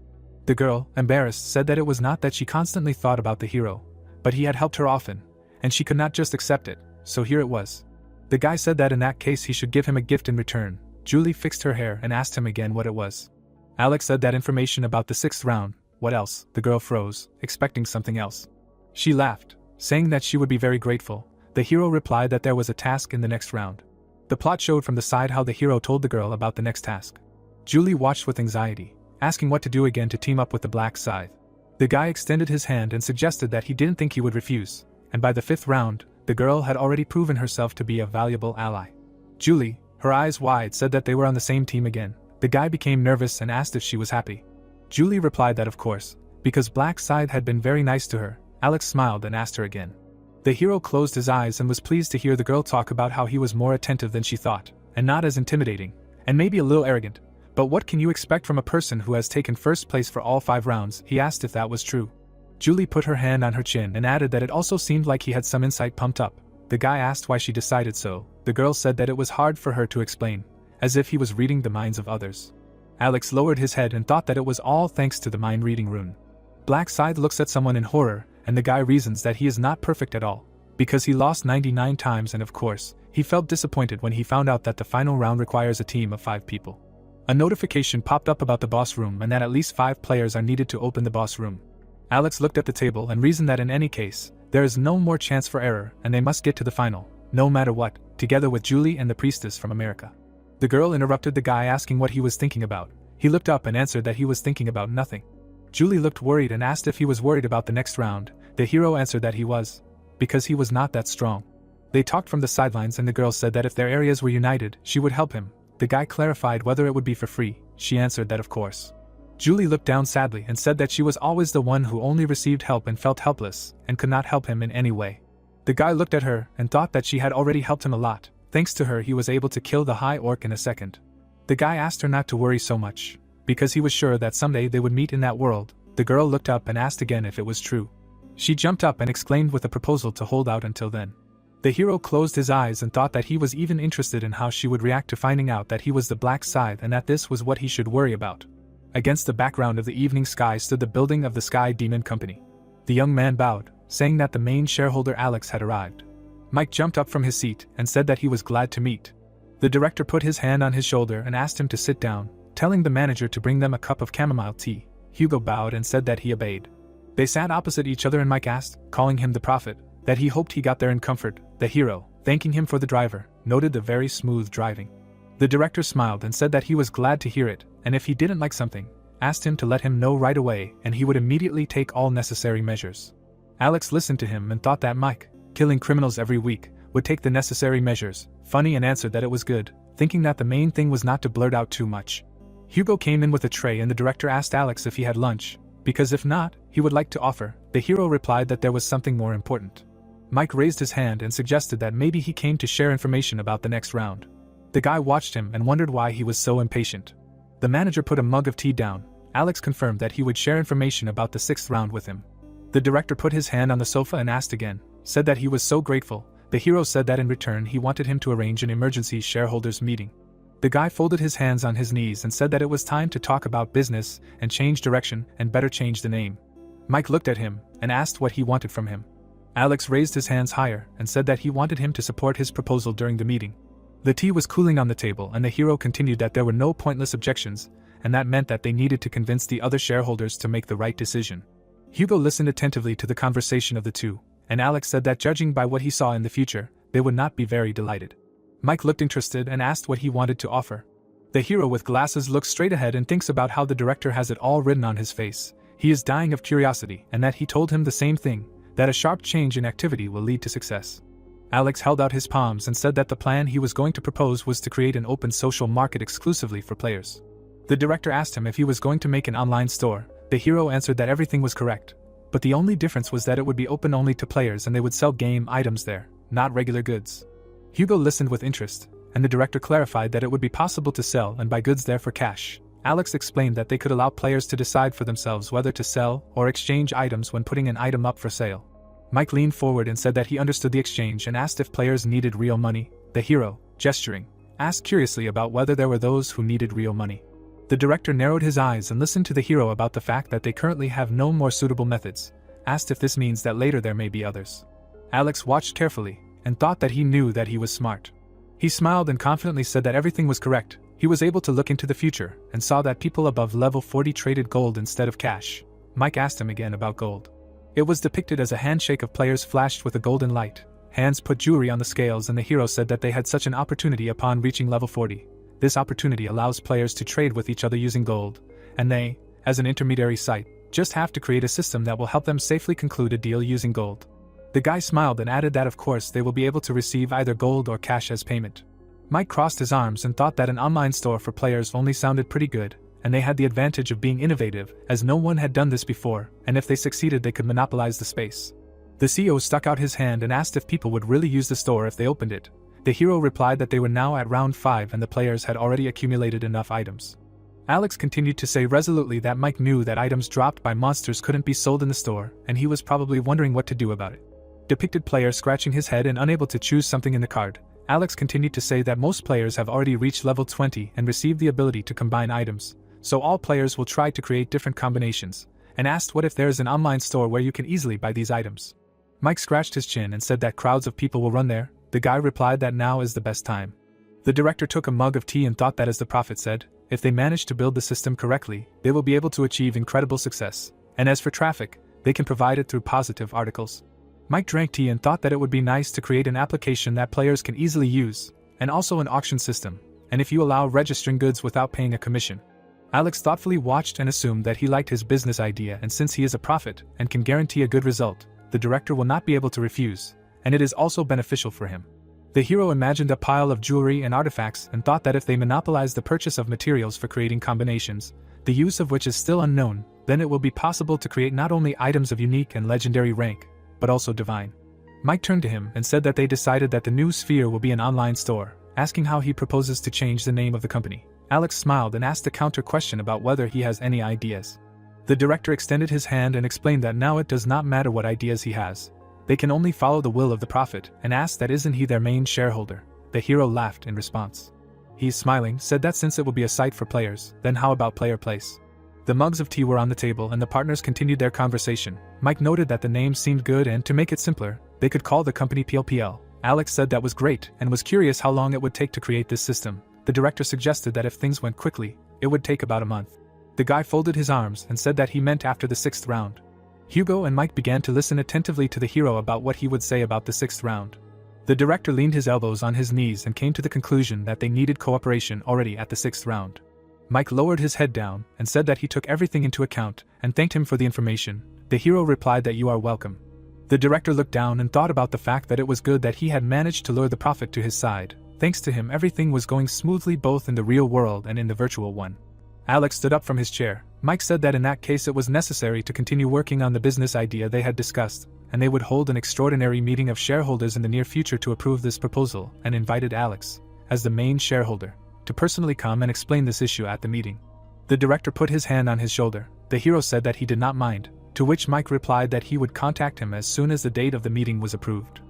The girl, embarrassed, said that it was not that she constantly thought about the hero, but he had helped her often, and she could not just accept it, so here it was. The guy said that in that case he should give him a gift in return. Julie fixed her hair and asked him again what it was. Alex said that information about the 6th round. What else? The girl froze, expecting something else. She laughed, saying that she would be very grateful. The hero replied that there was a task in the next round. The plot showed from the side how the hero told the girl about the next task. Julie watched with anxiety, asking what to do again to team up with the Black Scythe. The guy extended his hand and suggested that he didn't think he would refuse, and by the 5th round, the girl had already proven herself to be a valuable ally. Julie, her eyes wide, said that they were on the same team again. The guy became nervous and asked if she was happy. Julie replied that of course, because Black Scythe had been very nice to her. Alex smiled and asked her again. The hero closed his eyes and was pleased to hear the girl talk about how he was more attentive than she thought, and not as intimidating, and maybe a little arrogant. But what can you expect from a person who has taken first place for all 5 rounds? He asked if that was true. Julie put her hand on her chin and added that it also seemed like he had some insight pumped up. The guy asked why she decided so. The girl said that it was hard for her to explain, as if he was reading the minds of others. Alex lowered his head and thought that it was all thanks to the mind-reading rune. Black Scythe looks at someone in horror, and the guy reasons that he is not perfect at all, because he lost 99 times, and of course, he felt disappointed when he found out that the final round requires a team of 5 people. A notification popped up about the boss room and that at least 5 players are needed to open the boss room. Alex looked at the table and reasoned that in any case, there is no more chance for error and they must get to the final, no matter what, together with Julie and the priestess from America. The girl interrupted the guy asking what he was thinking about. He looked up and answered that he was thinking about nothing. Julie looked worried and asked if he was worried about the next round. The hero answered that he was, because he was not that strong. They talked from the sidelines and the girl said that if their areas were united, she would help him. The guy clarified whether it would be for free. She answered that of course. Julie looked down sadly and said that she was always the one who only received help and felt helpless, and could not help him in any way. The guy looked at her and thought that she had already helped him a lot. Thanks to her he was able to kill the high orc in a second. The guy asked her not to worry so much, because he was sure that someday they would meet in that world. The girl looked up and asked again if it was true. She jumped up and exclaimed with a proposal to hold out until then. The hero closed his eyes and thought that he was even interested in how she would react to finding out that he was the Black Scythe and that this was what he should worry about. Against the background of the evening sky stood the building of the Sky Demon Company. The young man bowed, saying that the main shareholder Alex had arrived. Mike jumped up from his seat and said that he was glad to meet. The director put his hand on his shoulder and asked him to sit down, telling the manager to bring them a cup of chamomile tea. Hugo bowed and said that he obeyed. They sat opposite each other and Mike asked, calling him the prophet, that he hoped he got there in comfort. The hero, thanking him for the driver, noted the very smooth driving. The director smiled and said that he was glad to hear it, and if he didn't like something, asked him to let him know right away and he would immediately take all necessary measures. Alex listened to him and thought that Mike, killing criminals every week, would take the necessary measures, funny, and answered that it was good, thinking that the main thing was not to blurt out too much. Hugo came in with a tray and the director asked Alex if he had lunch, because if not, he would like to offer. The hero replied that there was something more important. Mike raised his hand and suggested that maybe he came to share information about the next round. The guy watched him and wondered why he was so impatient. The manager put a mug of tea down. Alex confirmed that he would share information about the 6th round with him. The director put his hand on the sofa and asked again, said that he was so grateful. The hero said that in return he wanted him to arrange an emergency shareholders meeting. The guy folded his hands on his knees and said that it was time to talk about business and change direction and better change the name. Mike looked at him and asked what he wanted from him. Alex raised his hands higher and said that he wanted him to support his proposal during the meeting. The tea was cooling on the table and the hero continued that there were no pointless objections, and that meant that they needed to convince the other shareholders to make the right decision. Hugo listened attentively to the conversation of the two, and Alex said that judging by what he saw in the future, they would not be very delighted. Mike looked interested and asked what he wanted to offer. The hero with glasses looks straight ahead and thinks about how the director has it all written on his face. He is dying of curiosity and that he told him the same thing, that a sharp change in activity will lead to success. Alex held out his palms and said that the plan he was going to propose was to create an open social market exclusively for players. The director asked him if he was going to make an online store. The hero answered that everything was correct, but the only difference was that it would be open only to players and they would sell game items there, not regular goods. Hugo listened with interest, and the director clarified that it would be possible to sell and buy goods there for cash. Alex explained that they could allow players to decide for themselves whether to sell or exchange items when putting an item up for sale. Mike leaned forward and said that he understood the exchange and asked if players needed real money. The hero, gesturing, asked curiously about whether there were those who needed real money. The director narrowed his eyes and listened to the hero about the fact that they currently have no more suitable methods, asked if this means that later there may be others. Alex watched carefully, and thought that he knew that he was smart. He smiled and confidently said that everything was correct. He was able to look into the future, and saw that people above level 40 traded gold instead of cash. Mike asked him again about gold. It was depicted as a handshake of players flashed with a golden light. Hands put jewelry on the scales and the hero said that they had such an opportunity upon reaching level 40. This opportunity allows players to trade with each other using gold, and they, as an intermediary site, just have to create a system that will help them safely conclude a deal using gold. The guy smiled and added that of course they will be able to receive either gold or cash as payment. Mike crossed his arms and thought that an online store for players only sounded pretty good, and they had the advantage of being innovative, as no one had done this before, and if they succeeded they could monopolize the space. The CEO stuck out his hand and asked if people would really use the store if they opened it. The hero replied that they were now at round 5 and the players had already accumulated enough items. Alex continued to say resolutely that Mike knew that items dropped by monsters couldn't be sold in the store, and he was probably wondering what to do about it. Depicted player scratching his head and unable to choose something in the card. Alex continued to say that most players have already reached level 20 and received the ability to combine items, so all players will try to create different combinations, and asked what if there is an online store where you can easily buy these items. Mike scratched his chin and said that crowds of people will run there. The guy replied that now is the best time. The director took a mug of tea and thought that as the prophet said, if they manage to build the system correctly, they will be able to achieve incredible success, and as for traffic, they can provide it through positive articles. Mike drank tea and thought that it would be nice to create an application that players can easily use, and also an auction system, and if you allow registering goods without paying a commission. Alex thoughtfully watched and assumed that he liked his business idea, and since he is a prophet and can guarantee a good result, the director will not be able to refuse, and it is also beneficial for him. The hero imagined a pile of jewelry and artifacts and thought that if they monopolized the purchase of materials for creating combinations, the use of which is still unknown, then it will be possible to create not only items of unique and legendary rank, but also divine. Mike turned to him and said that they decided that the new sphere will be an online store, asking how he proposes to change the name of the company. Alex smiled and asked a counter question about whether he has any ideas. The director extended his hand and explained that now it does not matter what ideas he has. They can only follow the will of the prophet, and asked that isn't he their main shareholder. The hero laughed in response. He, smiling, said that since it will be a site for players, then how about player place? The mugs of tea were on the table and the partners continued their conversation. Mike noted that the name seemed good and to make it simpler, they could call the company PLPL. Alex said that was great and was curious how long it would take to create this system. The director suggested that if things went quickly, it would take about a month. The guy folded his arms and said that he meant after the 6th round. Hugo and Mike began to listen attentively to the hero about what he would say about the 6th round. The director leaned his elbows on his knees and came to the conclusion that they needed cooperation already at the 6th round. Mike lowered his head down and said that he took everything into account and thanked him for the information. The hero replied that you are welcome. The director looked down and thought about the fact that it was good that he had managed to lure the prophet to his side. Thanks to him, everything was going smoothly both in the real world and in the virtual one. Alex stood up from his chair. Mike said that in that case it was necessary to continue working on the business idea they had discussed, and they would hold an extraordinary meeting of shareholders in the near future to approve this proposal, and invited Alex, as the main shareholder, to personally come and explain this issue at the meeting. The director put his hand on his shoulder. The hero said that he did not mind, to which Mike replied that he would contact him as soon as the date of the meeting was approved.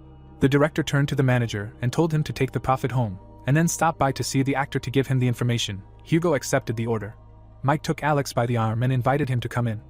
The director turned to the manager and told him to take the prophet home, and then stop by to see the actor to give him the information. Hugo accepted the order. Mike took Alex by the arm and invited him to come in.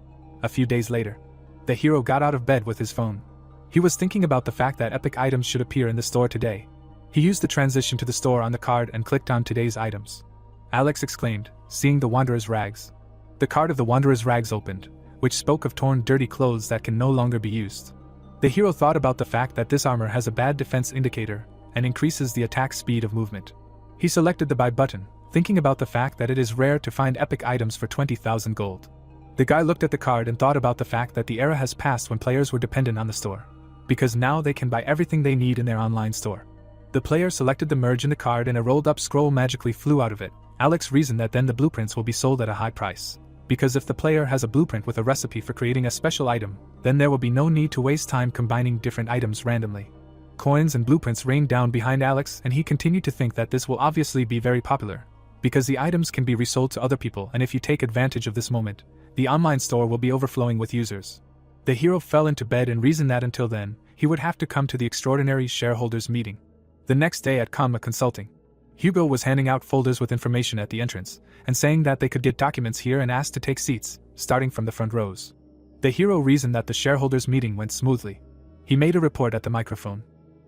A few days later, the hero got out of bed with his phone. He was thinking about the fact that epic items should appear in the store today. He used the transition to the store on the card and clicked on today's items. Alex exclaimed, seeing the Wanderer's rags. The card of the Wanderer's rags opened, which spoke of torn, dirty clothes that can no longer be used. The hero thought about the fact that this armor has a bad defense indicator and increases the attack speed of movement. He selected the buy button, thinking about the fact that it is rare to find epic items for 20,000 gold. The guy looked at the card and thought about the fact that the era has passed when players were dependent on the store, because now they can buy everything they need in their online store. The player selected the merge in the card and a rolled-up scroll magically flew out of it. Alex reasoned that then the blueprints will be sold at a high price, because if the player has a blueprint with a recipe for creating a special item, then there will be no need to waste time combining different items randomly. Coins and blueprints rained down behind Alex, and he continued to think that this will obviously be very popular, because the items can be resold to other people, and if you take advantage of this moment, the online store will be overflowing with users. The hero fell into bed and reasoned that until then, he would have to come to the extraordinary shareholders meeting. The next day at Comma Consulting, Hugo was handing out folders with information at the entrance, and saying that they could get documents here and asked to take seats, starting from the front rows. The hero reasoned that the shareholders meeting went smoothly. He made a report at the microphone.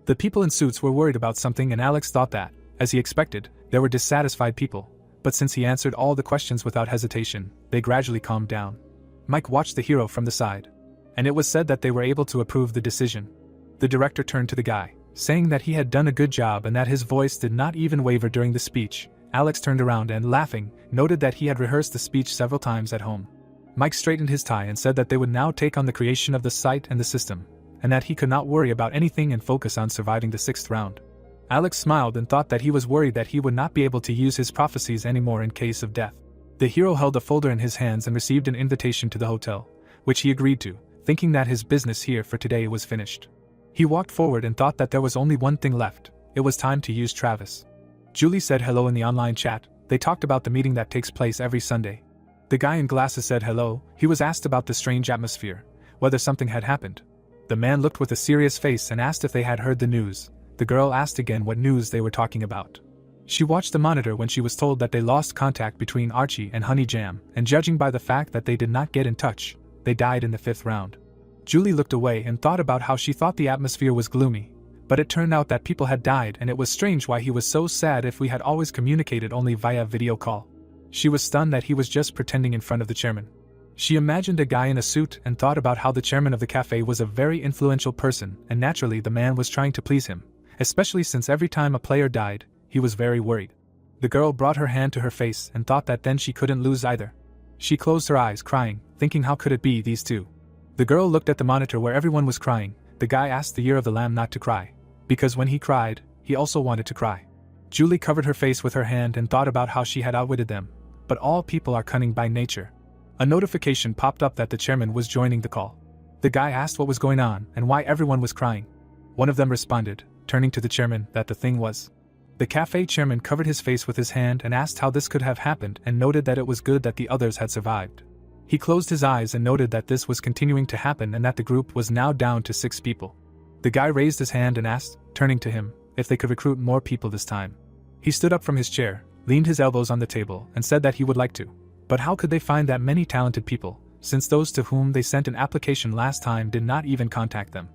The people in suits were worried about something, and Alex thought that, as he expected, there were dissatisfied people, but since he answered all the questions without hesitation, they gradually calmed down. Mike watched the hero from the side, and it was said that they were able to approve the decision. The director turned to the guy, saying that he had done a good job and that his voice did not even waver during the speech. Alex turned around and, laughing, noted that he had rehearsed the speech several times at home. Mike straightened his tie and said that they would now take on the creation of the site and the system, and that he could not worry about anything and focus on surviving the 6th round. Alex smiled and thought that he was worried that he would not be able to use his prophecies anymore in case of death. The hero held a folder in his hands and received an invitation to the hotel, which he agreed to, thinking that his business here for today was finished. He walked forward and thought that there was only one thing left. It was time to use Travis. Julie said hello in the online chat. They talked about the meeting that takes place every Sunday. The guy in glasses said hello. He was asked about the strange atmosphere, whether something had happened. The man looked with a serious face and asked if they had heard the news. The girl asked again what news they were talking about. She watched the monitor when she was told that they lost contact between Archie and Honey Jam, and judging by the fact that they did not get in touch, they died in the 5th round. Julie looked away and thought about how she thought the atmosphere was gloomy, but it turned out that people had died, and it was strange why he was so sad if we had always communicated only via video call. She was stunned that he was just pretending in front of the chairman. She imagined a guy in a suit and thought about how the chairman of the cafe was a very influential person, and naturally the man was trying to please him, especially since every time a player died, he was very worried. The girl brought her hand to her face and thought that then she couldn't lose either. She closed her eyes, crying, thinking how could it be these two. The girl looked at the monitor where everyone was crying. The guy asked the Year of the Lamb not to cry, because when he cried, he also wanted to cry. Julie covered her face with her hand and thought about how she had outwitted them. But all people are cunning by nature. A notification popped up that the chairman was joining the call. The guy asked what was going on and why everyone was crying. One of them responded, turning to the chairman, that the thing was. The cafe chairman covered his face with his hand and asked how this could have happened and noted that it was good that the others had survived. He closed his eyes and noted that this was continuing to happen and that the group was now down to 6 people. The guy raised his hand and asked, turning to him, if they could recruit more people this time. He stood up from his chair, leaned his elbows on the table, and said that he would like to. But how could they find that many talented people, since those to whom they sent an application last time did not even contact them?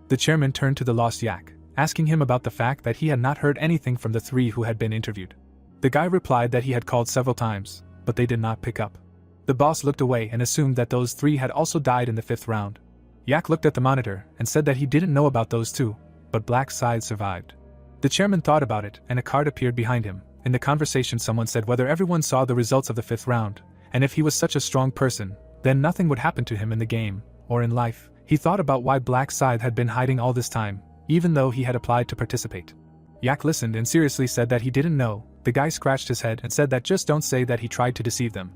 The chairman turned to the lost yak, asking him about the fact that he had not heard anything from the 3 who had been interviewed. The guy replied that he had called several times, but they did not pick up. The boss looked away and assumed that those 3 had also died in the 5th round. Yak looked at the monitor and said that he didn't know about those 2, but Black Side survived. The chairman thought about it and a card appeared behind him. In the conversation someone said whether everyone saw the results of the 5th round, and if he was such a strong person, then nothing would happen to him in the game, or in life. He thought about why Black Side had been hiding all this time, even though he had applied to participate. Yak listened and seriously said that he didn't know. The guy scratched his head and said that just don't say that he tried to deceive them.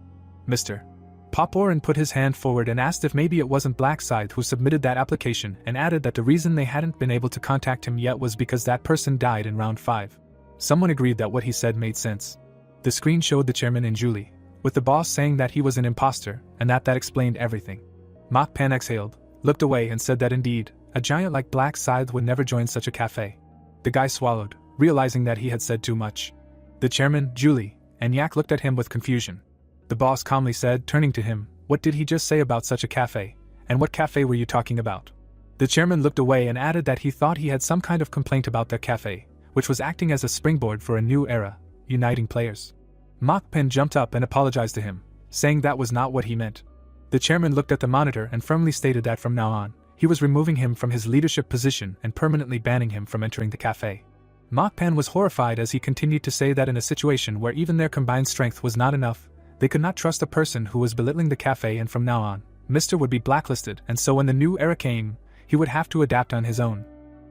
Mr. Poporin put his hand forward and asked if maybe it wasn't Black Side who submitted that application and added that the reason they hadn't been able to contact him yet was because that person died in round 5. Someone agreed that what he said made sense. The screen showed the chairman and Julie, with the boss saying that he was an imposter and that explained everything. Mach Pan exhaled, looked away and said that indeed, a giant like Black Scythe would never join such a cafe. The guy swallowed, realizing that he had said too much. The chairman, Julie, and Yak looked at him with confusion. The boss calmly said, turning to him, "What did he just say about such a cafe? And what cafe were you talking about?" The chairman looked away and added that he thought he had some kind of complaint about their cafe, which was acting as a springboard for a new era, uniting players. Mach Pen jumped up and apologized to him, saying that was not what he meant. The chairman looked at the monitor and firmly stated that from now on, he was removing him from his leadership position and permanently banning him from entering the cafe. Mach Pan was horrified as he continued to say that in a situation where even their combined strength was not enough, they could not trust a person who was belittling the cafe, and from now on, Mr. would be blacklisted, and so when the new era came, he would have to adapt on his own.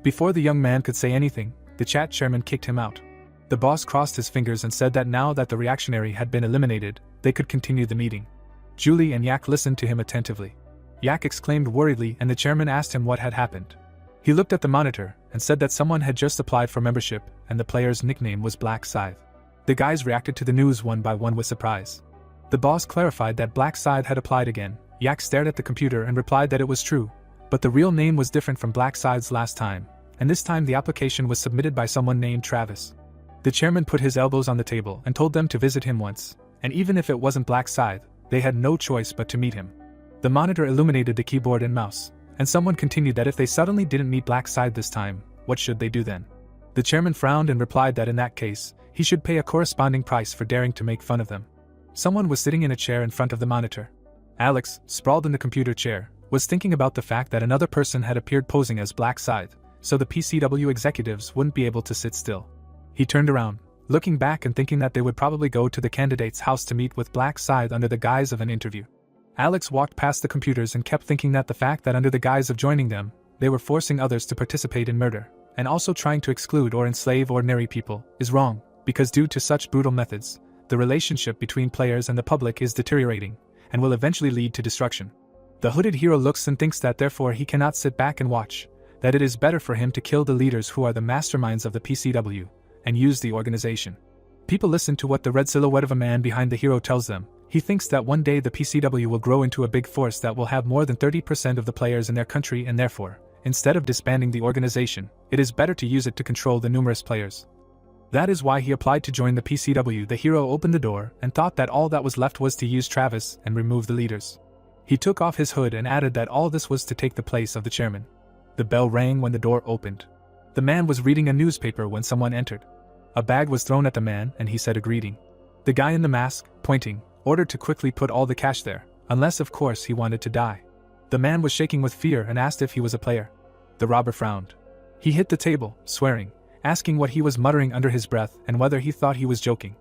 Before the young man could say anything, the chat chairman kicked him out. The boss crossed his fingers and said that now that the reactionary had been eliminated, they could continue the meeting. Julie and Yak listened to him attentively. Yak exclaimed worriedly and the chairman asked him what had happened. He looked at the monitor and said that someone had just applied for membership and the player's nickname was Black Scythe. The guys reacted to the news one by one with surprise. The boss clarified that Black Scythe had applied again. Yak stared at the computer and replied that it was true, but the real name was different from Black Scythe's last time, and this time the application was submitted by someone named Travis. The chairman put his elbows on the table and told them to visit him once, and even if it wasn't Black Scythe, they had no choice but to meet him. The monitor illuminated the keyboard and mouse, and someone continued that if they suddenly didn't meet Black Scythe this time, what should they do then? The chairman frowned and replied that in that case, he should pay a corresponding price for daring to make fun of them. Someone was sitting in a chair in front of the monitor. Alex, sprawled in the computer chair, was thinking about the fact that another person had appeared posing as Black Scythe, so the PCW executives wouldn't be able to sit still. He turned around, looking back and thinking that they would probably go to the candidate's house to meet with Black Scythe under the guise of an interview. Alex walked past the computers and kept thinking that the fact that under the guise of joining them, they were forcing others to participate in murder, and also trying to exclude or enslave ordinary people, is wrong, because due to such brutal methods, the relationship between players and the public is deteriorating, and will eventually lead to destruction. The hooded hero looks and thinks that therefore he cannot sit back and watch, that it is better for him to kill the leaders who are the masterminds of the PCW, and use the organization. People listen to what the red silhouette of a man behind the hero tells them. He thinks that one day the PCW will grow into a big force that will have more than 30% of the players in their country, and therefore, instead of disbanding the organization, it is better to use it to control the numerous players. That is why he applied to join the PCW. The hero opened the door and thought that all that was left was to use Travis and remove the leaders. He took off his hood and added that all this was to take the place of the chairman. The bell rang when the door opened. The man was reading a newspaper when someone entered. A bag was thrown at the man and he said a greeting. The guy in the mask, pointing, ordered to quickly put all the cash there, unless of course he wanted to die. The man was shaking with fear and asked if he was a player. The robber frowned. He hit the table, swearing, asking what he was muttering under his breath and whether he thought he was joking.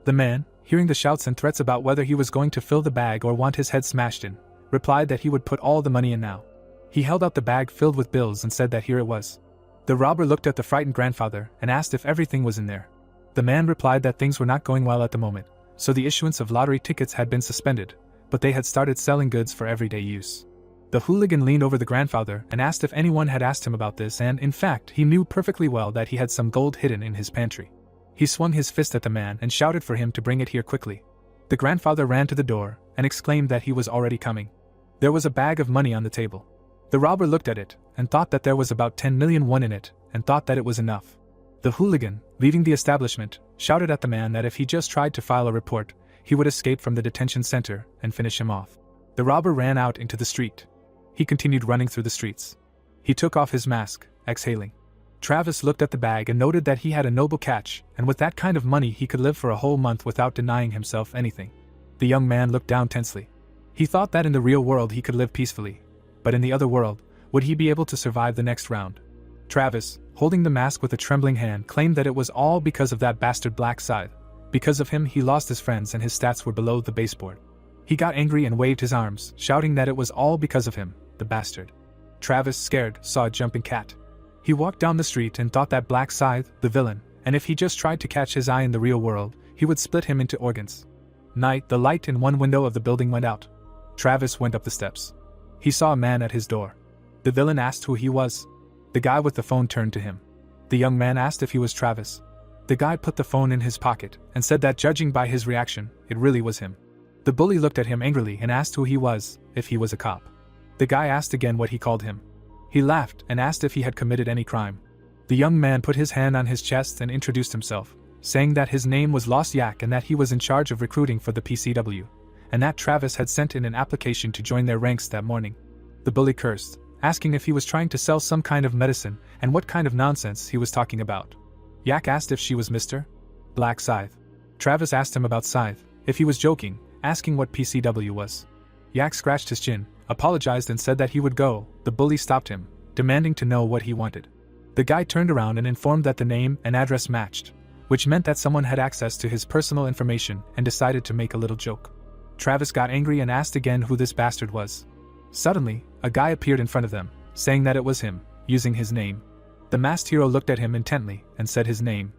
The man, hearing the shouts and threats about whether he was going to fill the bag or want his head smashed in, replied that he would put all the money in now. He held out the bag filled with bills and said that here it was. The robber looked at the frightened grandfather and asked if everything was in there. The man replied that things were not going well at the moment, so the issuance of lottery tickets had been suspended, but they had started selling goods for everyday use. The hooligan leaned over the grandfather and asked if anyone had asked him about this, and in fact he knew perfectly well that he had some gold hidden in his pantry. He swung his fist at the man and shouted for him to bring it here quickly. The grandfather ran to the door and exclaimed that he was already coming. There was a bag of money on the table. The robber looked at it and thought that there was about 10 million won in it and thought that it was enough. The hooligan, leaving the establishment, shouted at the man that if he just tried to file a report, he would escape from the detention center and finish him off. The robber ran out into the street. He continued running through the streets. He took off his mask, exhaling. Travis looked at the bag and noted that he had a noble catch, and with that kind of money he could live for a whole month without denying himself anything. The young man looked down tensely. He thought that in the real world he could live peacefully, but in the other world, would he be able to survive the next round? Travis, holding the mask with a trembling hand, claimed that it was all because of that bastard Black Scythe. Because of him he lost his friends and his stats were below the baseboard. He got angry and waved his arms, shouting that it was all because of him, the bastard. Travis, scared, saw a jumping cat. He walked down the street and thought that Black Scythe, the villain, and if he just tried to catch his eye in the real world, he would split him into organs. The light in one window of the building went out. Travis went up the steps. He saw a man at his door. The villain asked who he was. The guy with the phone turned to him. The young man asked if he was Travis. The guy put the phone in his pocket and said that judging by his reaction, it really was him. The bully looked at him angrily and asked who he was, if he was a cop. The guy asked again what he called him. He laughed and asked if he had committed any crime. The young man put his hand on his chest and introduced himself, saying that his name was Lost Yak and that he was in charge of recruiting for the PCW, and that Travis had sent in an application to join their ranks that morning. The bully cursed, asking if he was trying to sell some kind of medicine and what kind of nonsense he was talking about. Yak asked if she was Mr. Black Scythe. Travis asked him about Scythe, if he was joking, asking what PCW was. Yak scratched his chin, apologized and said that he would go. The bully stopped him, demanding to know what he wanted. The guy turned around and informed that the name and address matched, which meant that someone had access to his personal information and decided to make a little joke. Travis got angry and asked again who this bastard was. Suddenly, a guy appeared in front of them, saying that it was him, using his name. The masked hero looked at him intently and said his name.